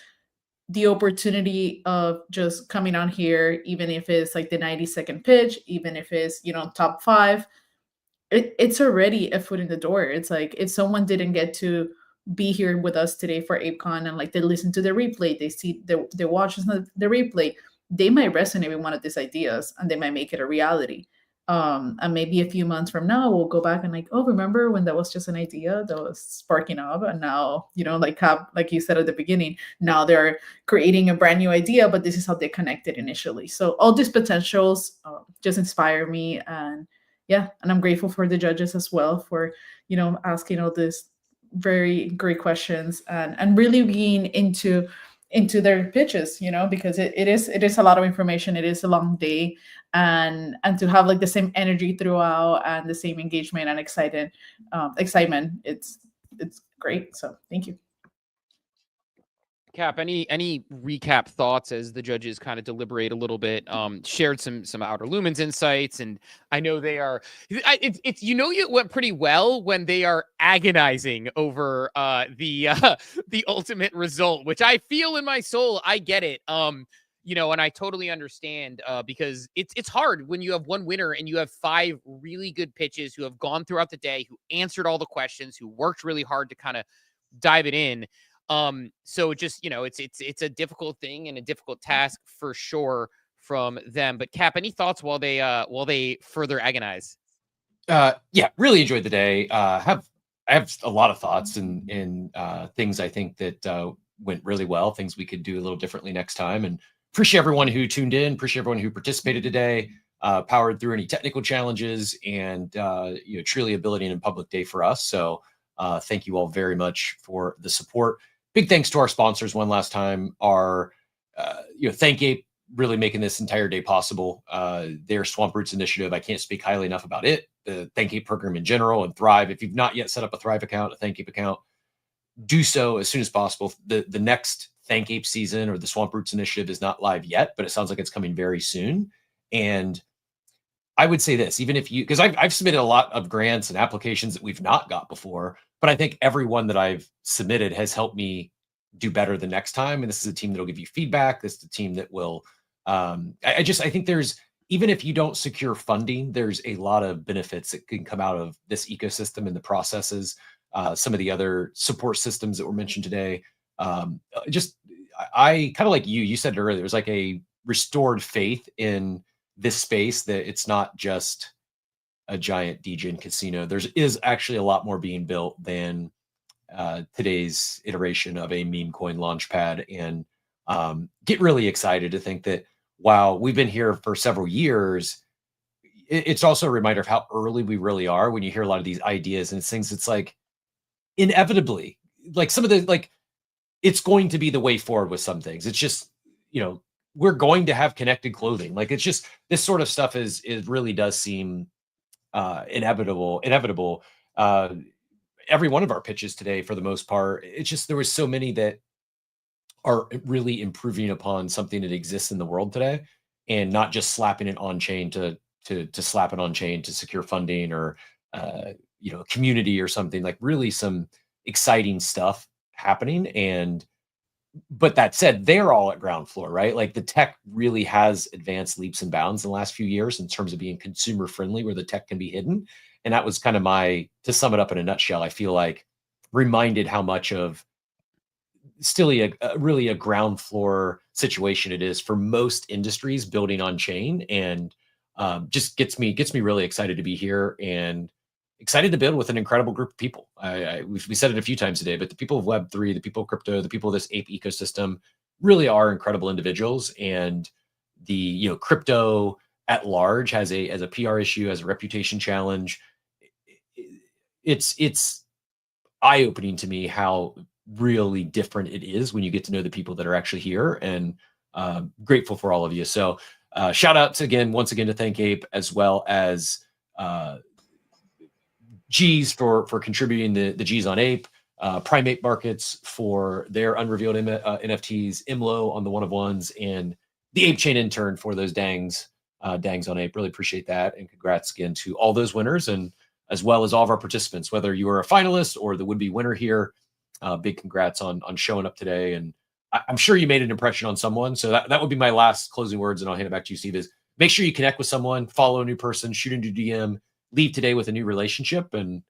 the opportunity of just coming on here, even if it's like the 90-second pitch, even if it's, top 5, it's already a foot in the door. It's like, if someone didn't get to be here with us today for ApeCon, and like they listen to the replay, they watch the replay, they might resonate with one of these ideas, and they might make it a reality. And maybe a few months from now, we'll go back and like, oh, remember when that was just an idea that was sparking up, and now, like you said at the beginning, now they're creating a brand new idea, but this is how they connected initially. So all these potentials just inspire me, and I'm grateful for the judges as well for, asking all these very great questions and really being into their pitches, because it is a lot of information. It is a long day, and to have like the same energy throughout and the same engagement and excitement, it's great. So thank you. Cap, any recap thoughts as the judges kind of deliberate a little bit? Shared some Outer Lumen's insights, and I know they are. It's it went pretty well when they are agonizing over the ultimate result, which I feel in my soul. I get it. And I totally understand because it's hard when you have one winner and you have 5 really good pitches who have gone throughout the day, who answered all the questions, who worked really hard to kind of dive it in. So just, it's a difficult thing and a difficult task for sure from them. But Cap, any thoughts while they further agonize? Really enjoyed the day. I have a lot of thoughts and things I think that went really well, things we could do a little differently next time. And appreciate everyone who tuned in, appreciate everyone who participated today. powered through any technical challenges, and truly a building and public day for us. So thank you all very much for the support. Big thanks to our sponsors one last time. Our ThankApe really making this entire day possible. Their Swamp Roots initiative, I can't speak highly enough about it. The ThankApe program in general, and Thrive. If you've not yet set up a Thrive account, a ThankApe account, do so as soon as possible. The next ThankApe season or the Swamp Roots initiative is not live yet, but it sounds like it's coming very soon. And I would say this, even if you, because I've submitted a lot of grants and applications that we've not got before, but I think every one that I've submitted has helped me do better the next time. And this is a team that'll give you feedback. This is a team that will, I think there's, even if you don't secure funding, there's a lot of benefits that can come out of this ecosystem and the processes. Some of the other support systems that were mentioned today. I kind of like you said it earlier, there's like a restored faith in this space, that it's not just a giant DJ casino. There is actually a lot more being built than today's iteration of a meme coin launchpad, and get really excited to think that while we've been here for several years, it's also a reminder of how early we really are when you hear a lot of these ideas and things. It's like inevitably, like some of the, like, it's going to be the way forward with some things. It's just, we're going to have connected clothing. Like, it's just, this sort of stuff it really does seem inevitable. Every one of our pitches today, for the most part, it's just, there was so many that are really improving upon something that exists in the world today, and not just slapping it on chain to slap it on chain to secure funding or community or something. Like, really some exciting stuff happening. But that said, they're all at ground floor, right? Like, the tech really has advanced leaps and bounds in the last few years in terms of being consumer friendly, where the tech can be hidden. And that was kind of to sum it up in a nutshell, I feel like reminded how much of still really a ground floor situation it is for most industries building on chain. And just gets me really excited to be here, and excited to build with an incredible group of people. We said it a few times today, but the people of Web3, the people of crypto, the people of this Ape ecosystem really are incredible individuals. And the crypto at large as a PR issue, as a reputation challenge. It's eye-opening to me how really different it is when you get to know the people that are actually here, and grateful for all of you. So shout out once again to ThankApe, as well as G's for contributing the G's on Ape, Primate Markets for their unrevealed NFTs, Imlo on the one-of-ones, and the Ape Chain intern for those dangs on Ape. Really appreciate that, and congrats again to all those winners, and as well as all of our participants, whether you are a finalist or the would-be winner here. Big congrats on showing up today, and I'm sure you made an impression on someone. So that would be my last closing words, and I'll hand it back to you, Steve. Is make sure you connect with someone, follow a new person, shoot into DM, leave today with a new relationship, and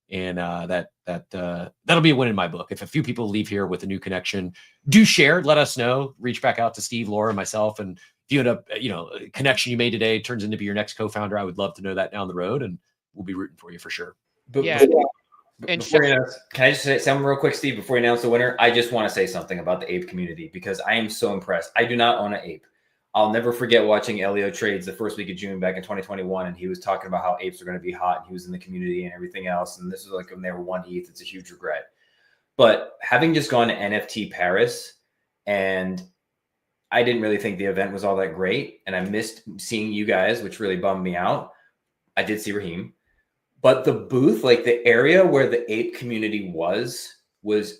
that'll be a win in my book. If a few people leave here with a new connection, do share, let us know, reach back out to Steve, Laura, myself, and if you end up, a connection you made today turns into be your next co-founder, I would love to know that down the road, and we'll be rooting for you for sure. Can I just say something real quick, Steve, before you announce the winner? I just want to say something about the Ape community, because I am so impressed. I do not own an Ape. I'll never forget watching Elio trades the first week of June back in 2021, and he was talking about how apes are going to be hot, and he was in the community and everything else. And this was like when they were 1 ETH. It's a huge regret. But having just gone to NFT Paris, and I didn't really think the event was all that great, and I missed seeing you guys, which really bummed me out. I did see Raheem. But the booth, like the area where the ape community was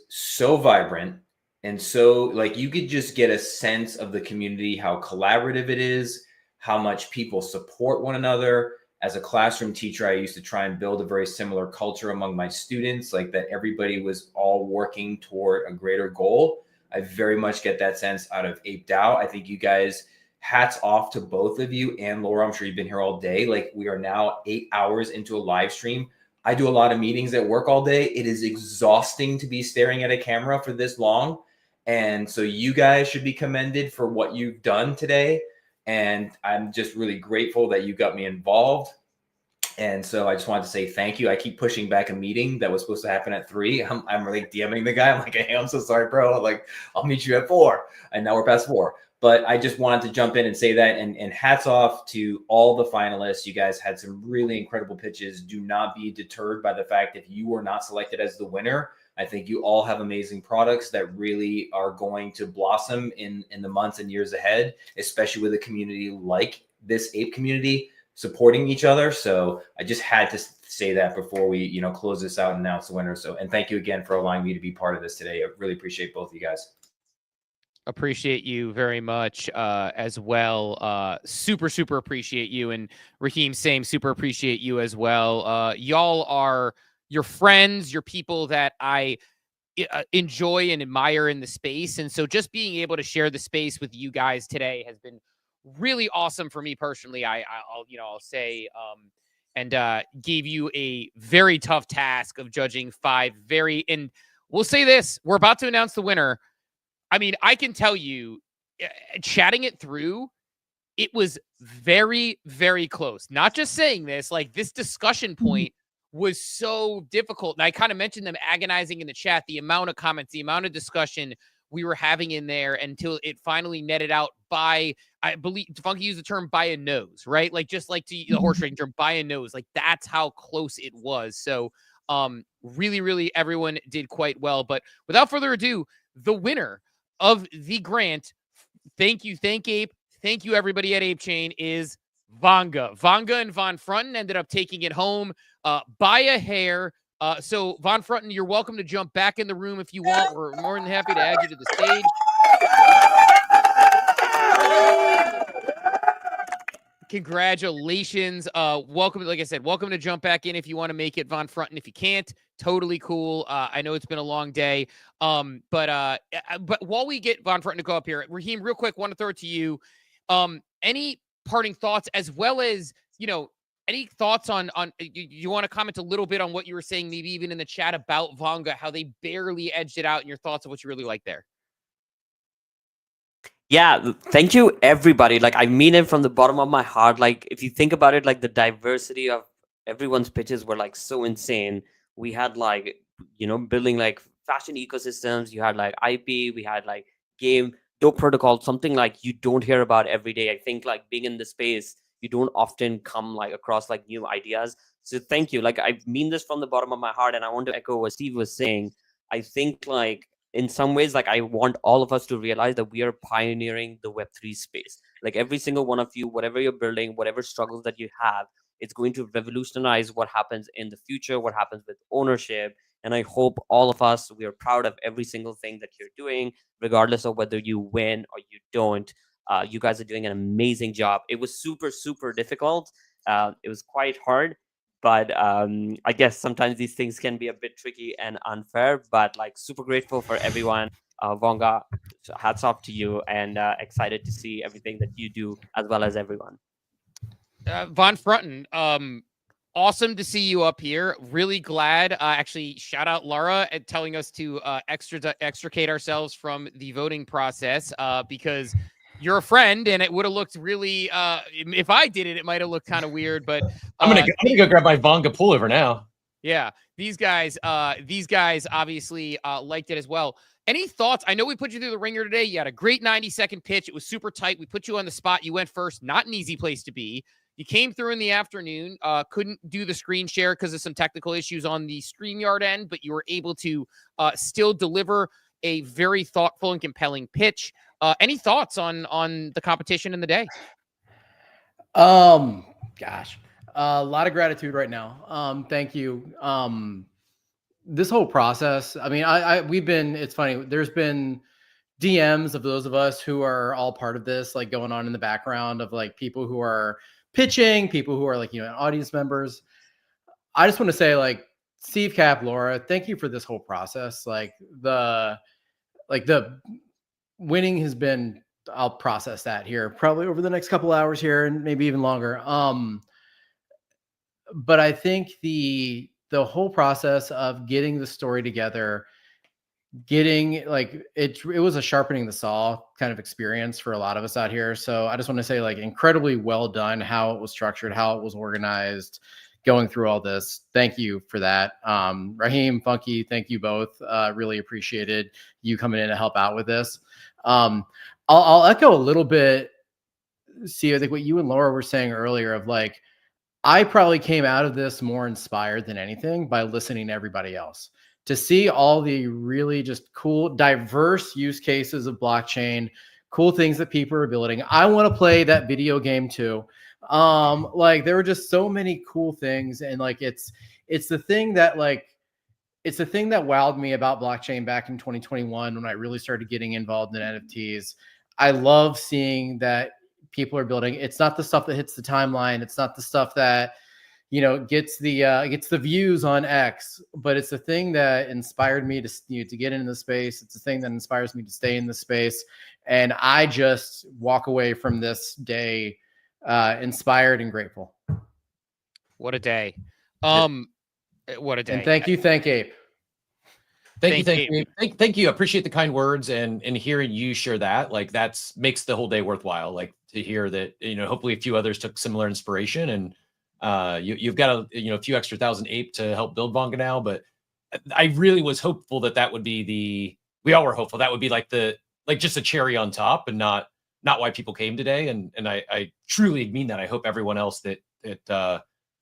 so vibrant. And so like you could just get a sense of the community, how collaborative it is, how much people support one another. As a classroom teacher, I used to try and build a very similar culture among my students, like that everybody was all working toward a greater goal. I very much get that sense out of Ape DAO. I think you guys, hats off to both of you, and Laura, I'm sure you've been here all day. Like, we are now 8 hours into a live stream. I do a lot of meetings at work all day. It is exhausting to be staring at a camera for this long. And so you guys should be commended for what you've done today. And I'm just really grateful that you got me involved. And so I just wanted to say thank you. I keep pushing back a meeting that was supposed to happen at 3. I'm really DMing the guy. I'm like, hey, I'm so sorry, bro. Like, I'll meet you at 4. And now we're past 4. But I just wanted to jump in and say that, and hats off to all the finalists. You guys had some really incredible pitches. Do not be deterred by the fact if you were not selected as the winner. I think you all have amazing products that really are going to blossom in the months and years ahead, especially with a community like this ape community supporting each other. So I just had to say that before we, close this out and announce the winner. So, and thank you again for allowing me to be part of this today. I really appreciate both of you guys. Appreciate you very much as well. Super appreciate you. And Raheem, same, super appreciate you as well. Y'all are your friends, your people that I enjoy and admire in the space. And so just being able to share the space with you guys today has been really awesome for me personally. I'll say, and gave you a very tough task of judging 5 and we'll say this, we're about to announce the winner. I mean, I can tell you, chatting it through, it was very, very close. Not just saying this, like this discussion point was so difficult. And I kind of mentioned them agonizing in the chat, the amount of comments, the amount of discussion we were having in there until it finally netted out by, I believe Funky used the term by a nose, right? Like just like the horse trading term by a nose, like that's how close it was. So really, everyone did quite well. But without further ado, the winner of the grant, thank you, Ape. Thank you, everybody at ApeChain, is Vanga. Vanga and Von Frunten ended up taking it home by a hair. So, Von Frunten, you're welcome to jump back in the room if you want. We're more than happy to add you to the stage. Congratulations. Welcome. Like I said, welcome to jump back in if you want to make it, Von Frunten. If you can't, totally cool. I know it's been a long day. But while we get Von Frunten to go up here, Raheem, real quick, want to throw it to you. Any parting thoughts, as well as, any thoughts on you want to comment a little bit on what you were saying, maybe even in the chat about Vanga, how they barely edged it out, and your thoughts of what you really like there? Yeah, thank you, everybody. Like, I mean it from the bottom of my heart. Like, if you think about it, like the diversity of everyone's pitches were like so insane. We had like, building like fashion ecosystems. You had like IP. We had like game, dope protocol, something like you don't hear about every day. I think like being in the space, you don't often come like across like new ideas. So thank you. Like, I mean this from the bottom of my heart, and I want to echo what Steve was saying. I think like, in some ways, like I want all of us to realize that we are pioneering the Web3 space. Like every single one of you, whatever you're building, whatever struggles that you have, it's going to revolutionize what happens in the future, what happens with ownership. And I hope all of us, we are proud of every single thing that you're doing, regardless of whether you win or you don't. You guys are doing an amazing job. It was super difficult. It was quite hard. But I guess sometimes these things can be a bit tricky and unfair, but like super grateful for everyone. Vanga, hats off to you, and excited to see everything that you do, as well as everyone. Von Frunten, awesome to see you up here. Really glad. Actually, shout out Laura at telling us to extricate ourselves from the voting process because you're a friend, and it would have looked really. If I did it, it might have looked kind of weird. But I'm gonna go grab my Vanga pullover now. Yeah, these guys obviously liked it as well. Any thoughts? I know we put you through the ringer today. You had a great 90-second pitch. It was super tight. We put you on the spot. You went first. Not an easy place to be. You came through in the afternoon. Couldn't do the screen share because of some technical issues on the StreamYard end, but you were able to still deliver a very thoughtful and compelling pitch. Any thoughts on the competition in the day? Gosh, a lot of gratitude right now. Thank you. This whole process, I mean, we've been, it's funny, there's been DMs of those of us who are all part of this, like going on in the background of like people who are pitching, people who are like, audience members. I just want to say like, Steve, Cap, Laura, thank you for this whole process. Like the winning has been, I'll process that here probably over the next couple hours here and maybe even longer. But I think the whole process of getting the story together, getting like it was a sharpening the saw kind of experience for a lot of us out here. So I just want to say like incredibly well done, how it was structured, how it was organized, going through all this. Thank you for that. Raheem, Funky, thank you both. Really appreciated you coming in to help out with this. I'll echo a little bit. See, I think what you and Laura were saying earlier of like, I probably came out of this more inspired than anything by listening to everybody else. To see all the really just cool, diverse use cases of blockchain, cool things that people are building. I want to play that video game too. Like there were just so many cool things, and like it's the thing that like it's the thing that wowed me about blockchain back in 2021 when I really started getting involved in NFTs. I love seeing that people are building. It's not the stuff that hits the timeline. It's not the stuff that, you know, gets the views on X, but it's the thing that inspired me to get into the space. It's the thing that inspires me to stay in the space. And I just walk away from this day inspired and grateful. What a day. What a day. And thank you, Ape. Thank you. Thank you. I appreciate the kind words, and hearing you share that, like that's makes the whole day worthwhile. Like to hear that, you know, hopefully a few others took similar inspiration, and you've got a few extra thousand ape to help build Bonga now. But I really was hopeful that would be we all were hopeful that would be like just a cherry on top, and not why people came today. And I truly mean that. I hope everyone else that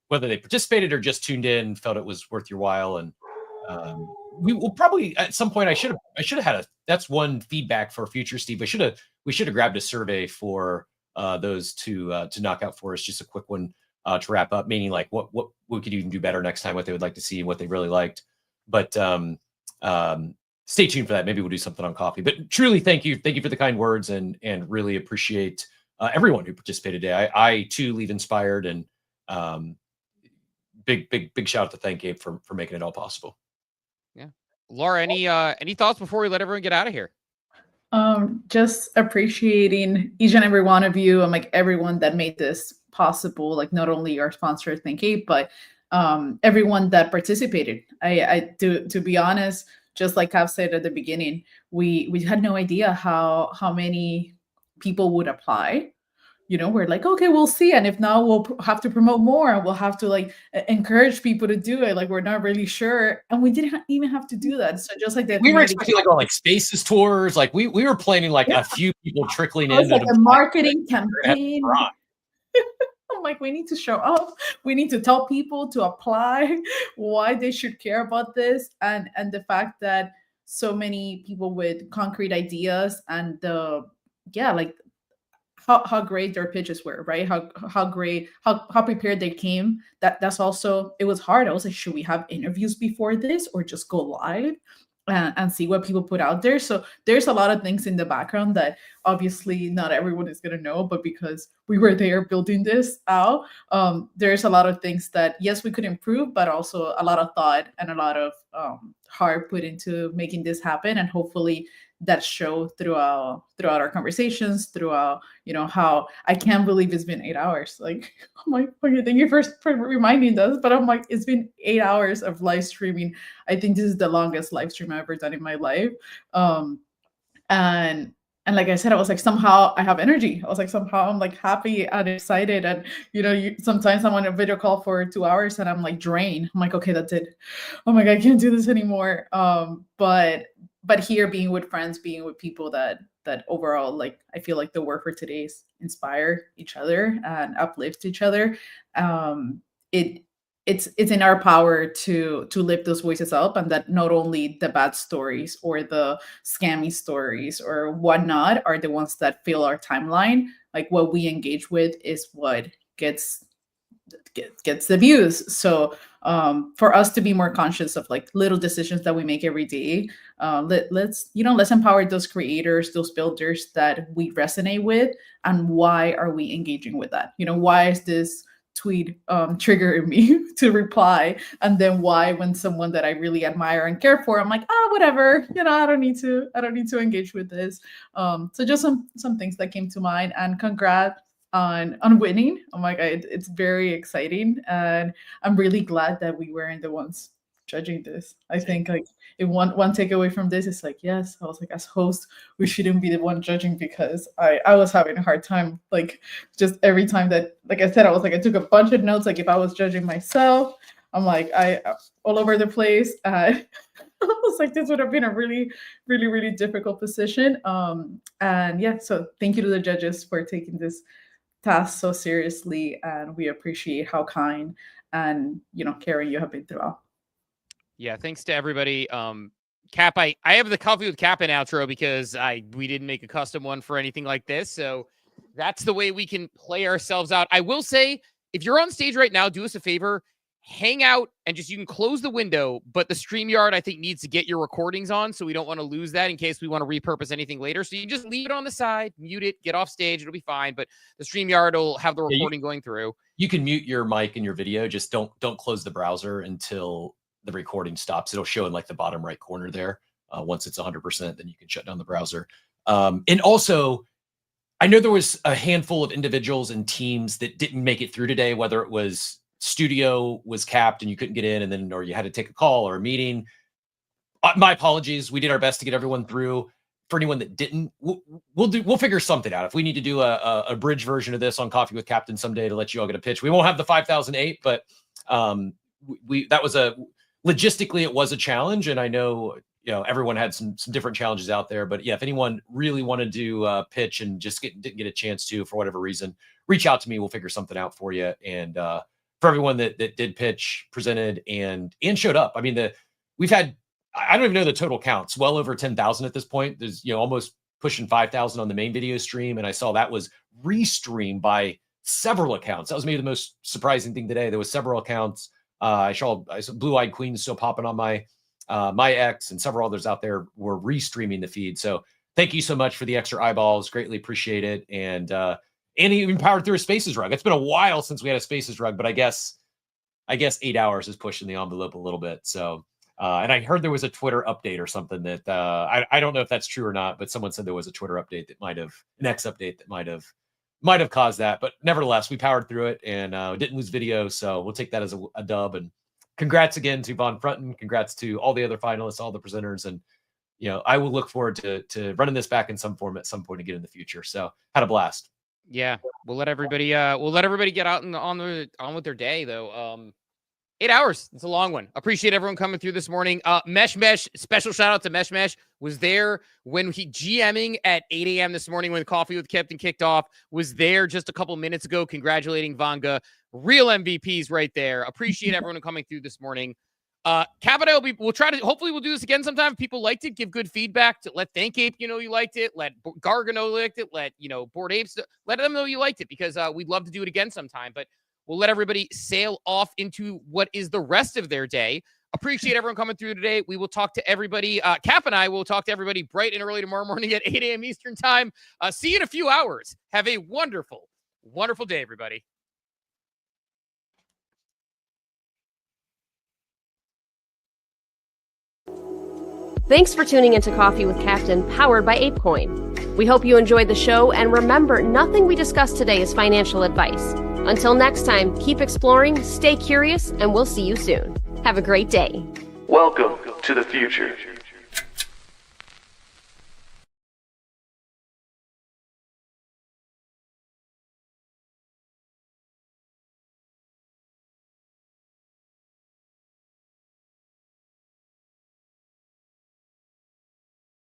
whether they participated or just tuned in felt it was worth your while. And we will probably at some point. I should have had that's one feedback for future, Steve. We should have grabbed a survey for those to knock out for us. Just a quick one to wrap up, meaning like what we could even do better next time, what they would like to see, what they really liked. But stay tuned for that. Maybe we'll do something on coffee. But truly, thank you for the kind words, and really appreciate everyone who participated today. I too leave inspired, and big shout out to thank Gabe for making it all possible. Yeah, Laura, any thoughts before we let everyone get out of here? Just appreciating each and every one of you, and like everyone that made this possible. Like not only our sponsor, Thank You, but everyone that participated. To be honest, just like I've said at the beginning, we had no idea how many people would apply. You know, we're like, okay, we'll see. And if not, we'll have to promote more. We'll have to like encourage people to do it. Like, we're not really sure. And we didn't even have to do that. So just like that, we were expecting like on like Spaces tours. Like we were planning like a few people trickling in. Like a marketing campaign. I'm like, we need to show up. We need to tell people to apply, why they should care about this. And the fact that so many people with concrete ideas and like how great their pitches were, right? How great, how prepared they came. That's also, it was hard. I was like, should we have interviews before this or just go live and see what people put out there? So there's a lot of things in the background that obviously not everyone is going to know, but because we were there building this out, there's a lot of things that, yes, we could improve, but also a lot of thought and a lot of heart put into making this happen. And hopefully that show throughout our conversations, throughout, you know, how I can't believe it's been 8 hours. Like, I'm like, okay, thank you for reminding us. But I'm like, it's been 8 hours of live streaming. I think this is the longest live stream I've ever done in my life. And like I said, I was like, somehow I have energy. I was like, somehow I'm like happy and excited. And, you know, sometimes I'm on a video call for 2 hours and I'm like drained. I'm like, okay, that's it. Oh my God, I can't do this anymore. But here, being with friends, being with people that overall, like, I feel like the word for today is inspire each other and uplift each other. It's in our power to lift those voices up, and that not only the bad stories or the scammy stories or whatnot are the ones that fill our timeline. Like, what we engage with is what gets the views. So for us to be more conscious of like little decisions that we make every day, let's empower those creators, those builders that we resonate with. And why are we engaging with that? You know, why is this tweet triggering me to reply? And then why, when someone that I really admire and care for, I'm like, whatever, you know, I don't need to engage with this. So just some things that came to mind. And congrats on winning. Oh my God, it's very exciting, and I'm really glad that we weren't the ones judging this. I think like if one takeaway from this is like, yes, I was like, as host, we shouldn't be the one judging, because I was having a hard time, like, just every time that, like I said, I was like, I took a bunch of notes, like if I was judging myself, I'm like, I all over the place. I was like, this would have been a really, really, really difficult position. And yeah, so thank you to the judges for taking this task so seriously, and we appreciate how kind and caring you have been throughout. Yeah, thanks to everybody. Cap, I have the Coffee with Cap and outro because we didn't make a custom one for anything like this, so that's the way we can play ourselves out. I will say, if you're on stage right now, do us a favor, hang out and you can close the window, but the StreamYard, I think, needs to get your recordings on, so we don't want to lose that in case we want to repurpose anything later. So you just leave it on the side, mute it, get off stage, it'll be fine, but the StreamYard will have the recording going through. You can mute your mic and your video, just don't close the browser until the recording stops. It'll show in like the bottom right corner there. Once it's 100%, then you can shut down the browser. And also, I know there was a handful of individuals and teams that didn't make it through today, whether it was studio was capped and you couldn't get in, and then or you had to take a call or a meeting. My apologies. We did our best to get everyone through. For anyone that didn't, we'll figure something out. If we need to do a bridge version of this on Coffee with Captain someday to let you all get a pitch, we won't have the 5008, but that was logistically it was a challenge, and I know everyone had some different challenges out there. But yeah, if anyone really wanted to pitch and just didn't get a chance to for whatever reason, reach out to me. We'll figure something out for you. And for everyone that did pitch, presented, and showed up, I mean, we've had, I don't even know the total counts, well over 10,000 at this point. There's almost pushing 5,000 on the main video stream, and I saw that was restreamed by several accounts. That was maybe the most surprising thing today. There was several accounts. I saw Blue Eyed Queen still popping on my X, and several others out there were restreaming the feed. So thank you so much for the extra eyeballs. Greatly appreciate it. And he even powered through a Spaces rug. It's been a while since we had a Spaces rug, but I guess 8 hours is pushing the envelope a little bit. So, and I heard there was a Twitter update or something that I don't know if that's true or not, but someone said there was a Twitter update that an X update that might have caused that. But nevertheless, we powered through it and didn't lose video. So we'll take that as a dub. And congrats again to Von Frunten. Congrats to all the other finalists, all the presenters. And, I will look forward to running this back in some form at some point again in the future. So had a blast. Yeah. We'll let everybody get out and on with their day though. 8 hours. It's a long one. Appreciate everyone coming through this morning. Mesh, special shout out to Mesh. Was there when he GMing at 8 a.m. this morning when Coffee with Captain kicked off. Was there just a couple minutes ago congratulating Vanga. Real MVPs right there. Appreciate everyone coming through this morning. Capita, we'll try to, hopefully we'll do this again sometime. If people liked it, give good feedback. Let Thank Ape you liked it. Let Garga know you liked it. Let Bored Apes, let them know you liked it, because we'd love to do it again sometime. But we'll let everybody sail off into what is the rest of their day. Appreciate everyone coming through today. We will talk to everybody. Cap and I will talk to everybody bright and early tomorrow morning at 8 a.m. Eastern time. See you in a few hours. Have a wonderful, wonderful day, everybody. Thanks for tuning into Coffee with Captain, powered by ApeCoin. We hope you enjoyed the show, and remember, nothing we discussed today is financial advice. Until next time, keep exploring, stay curious, and we'll see you soon. Have a great day. Welcome to the future.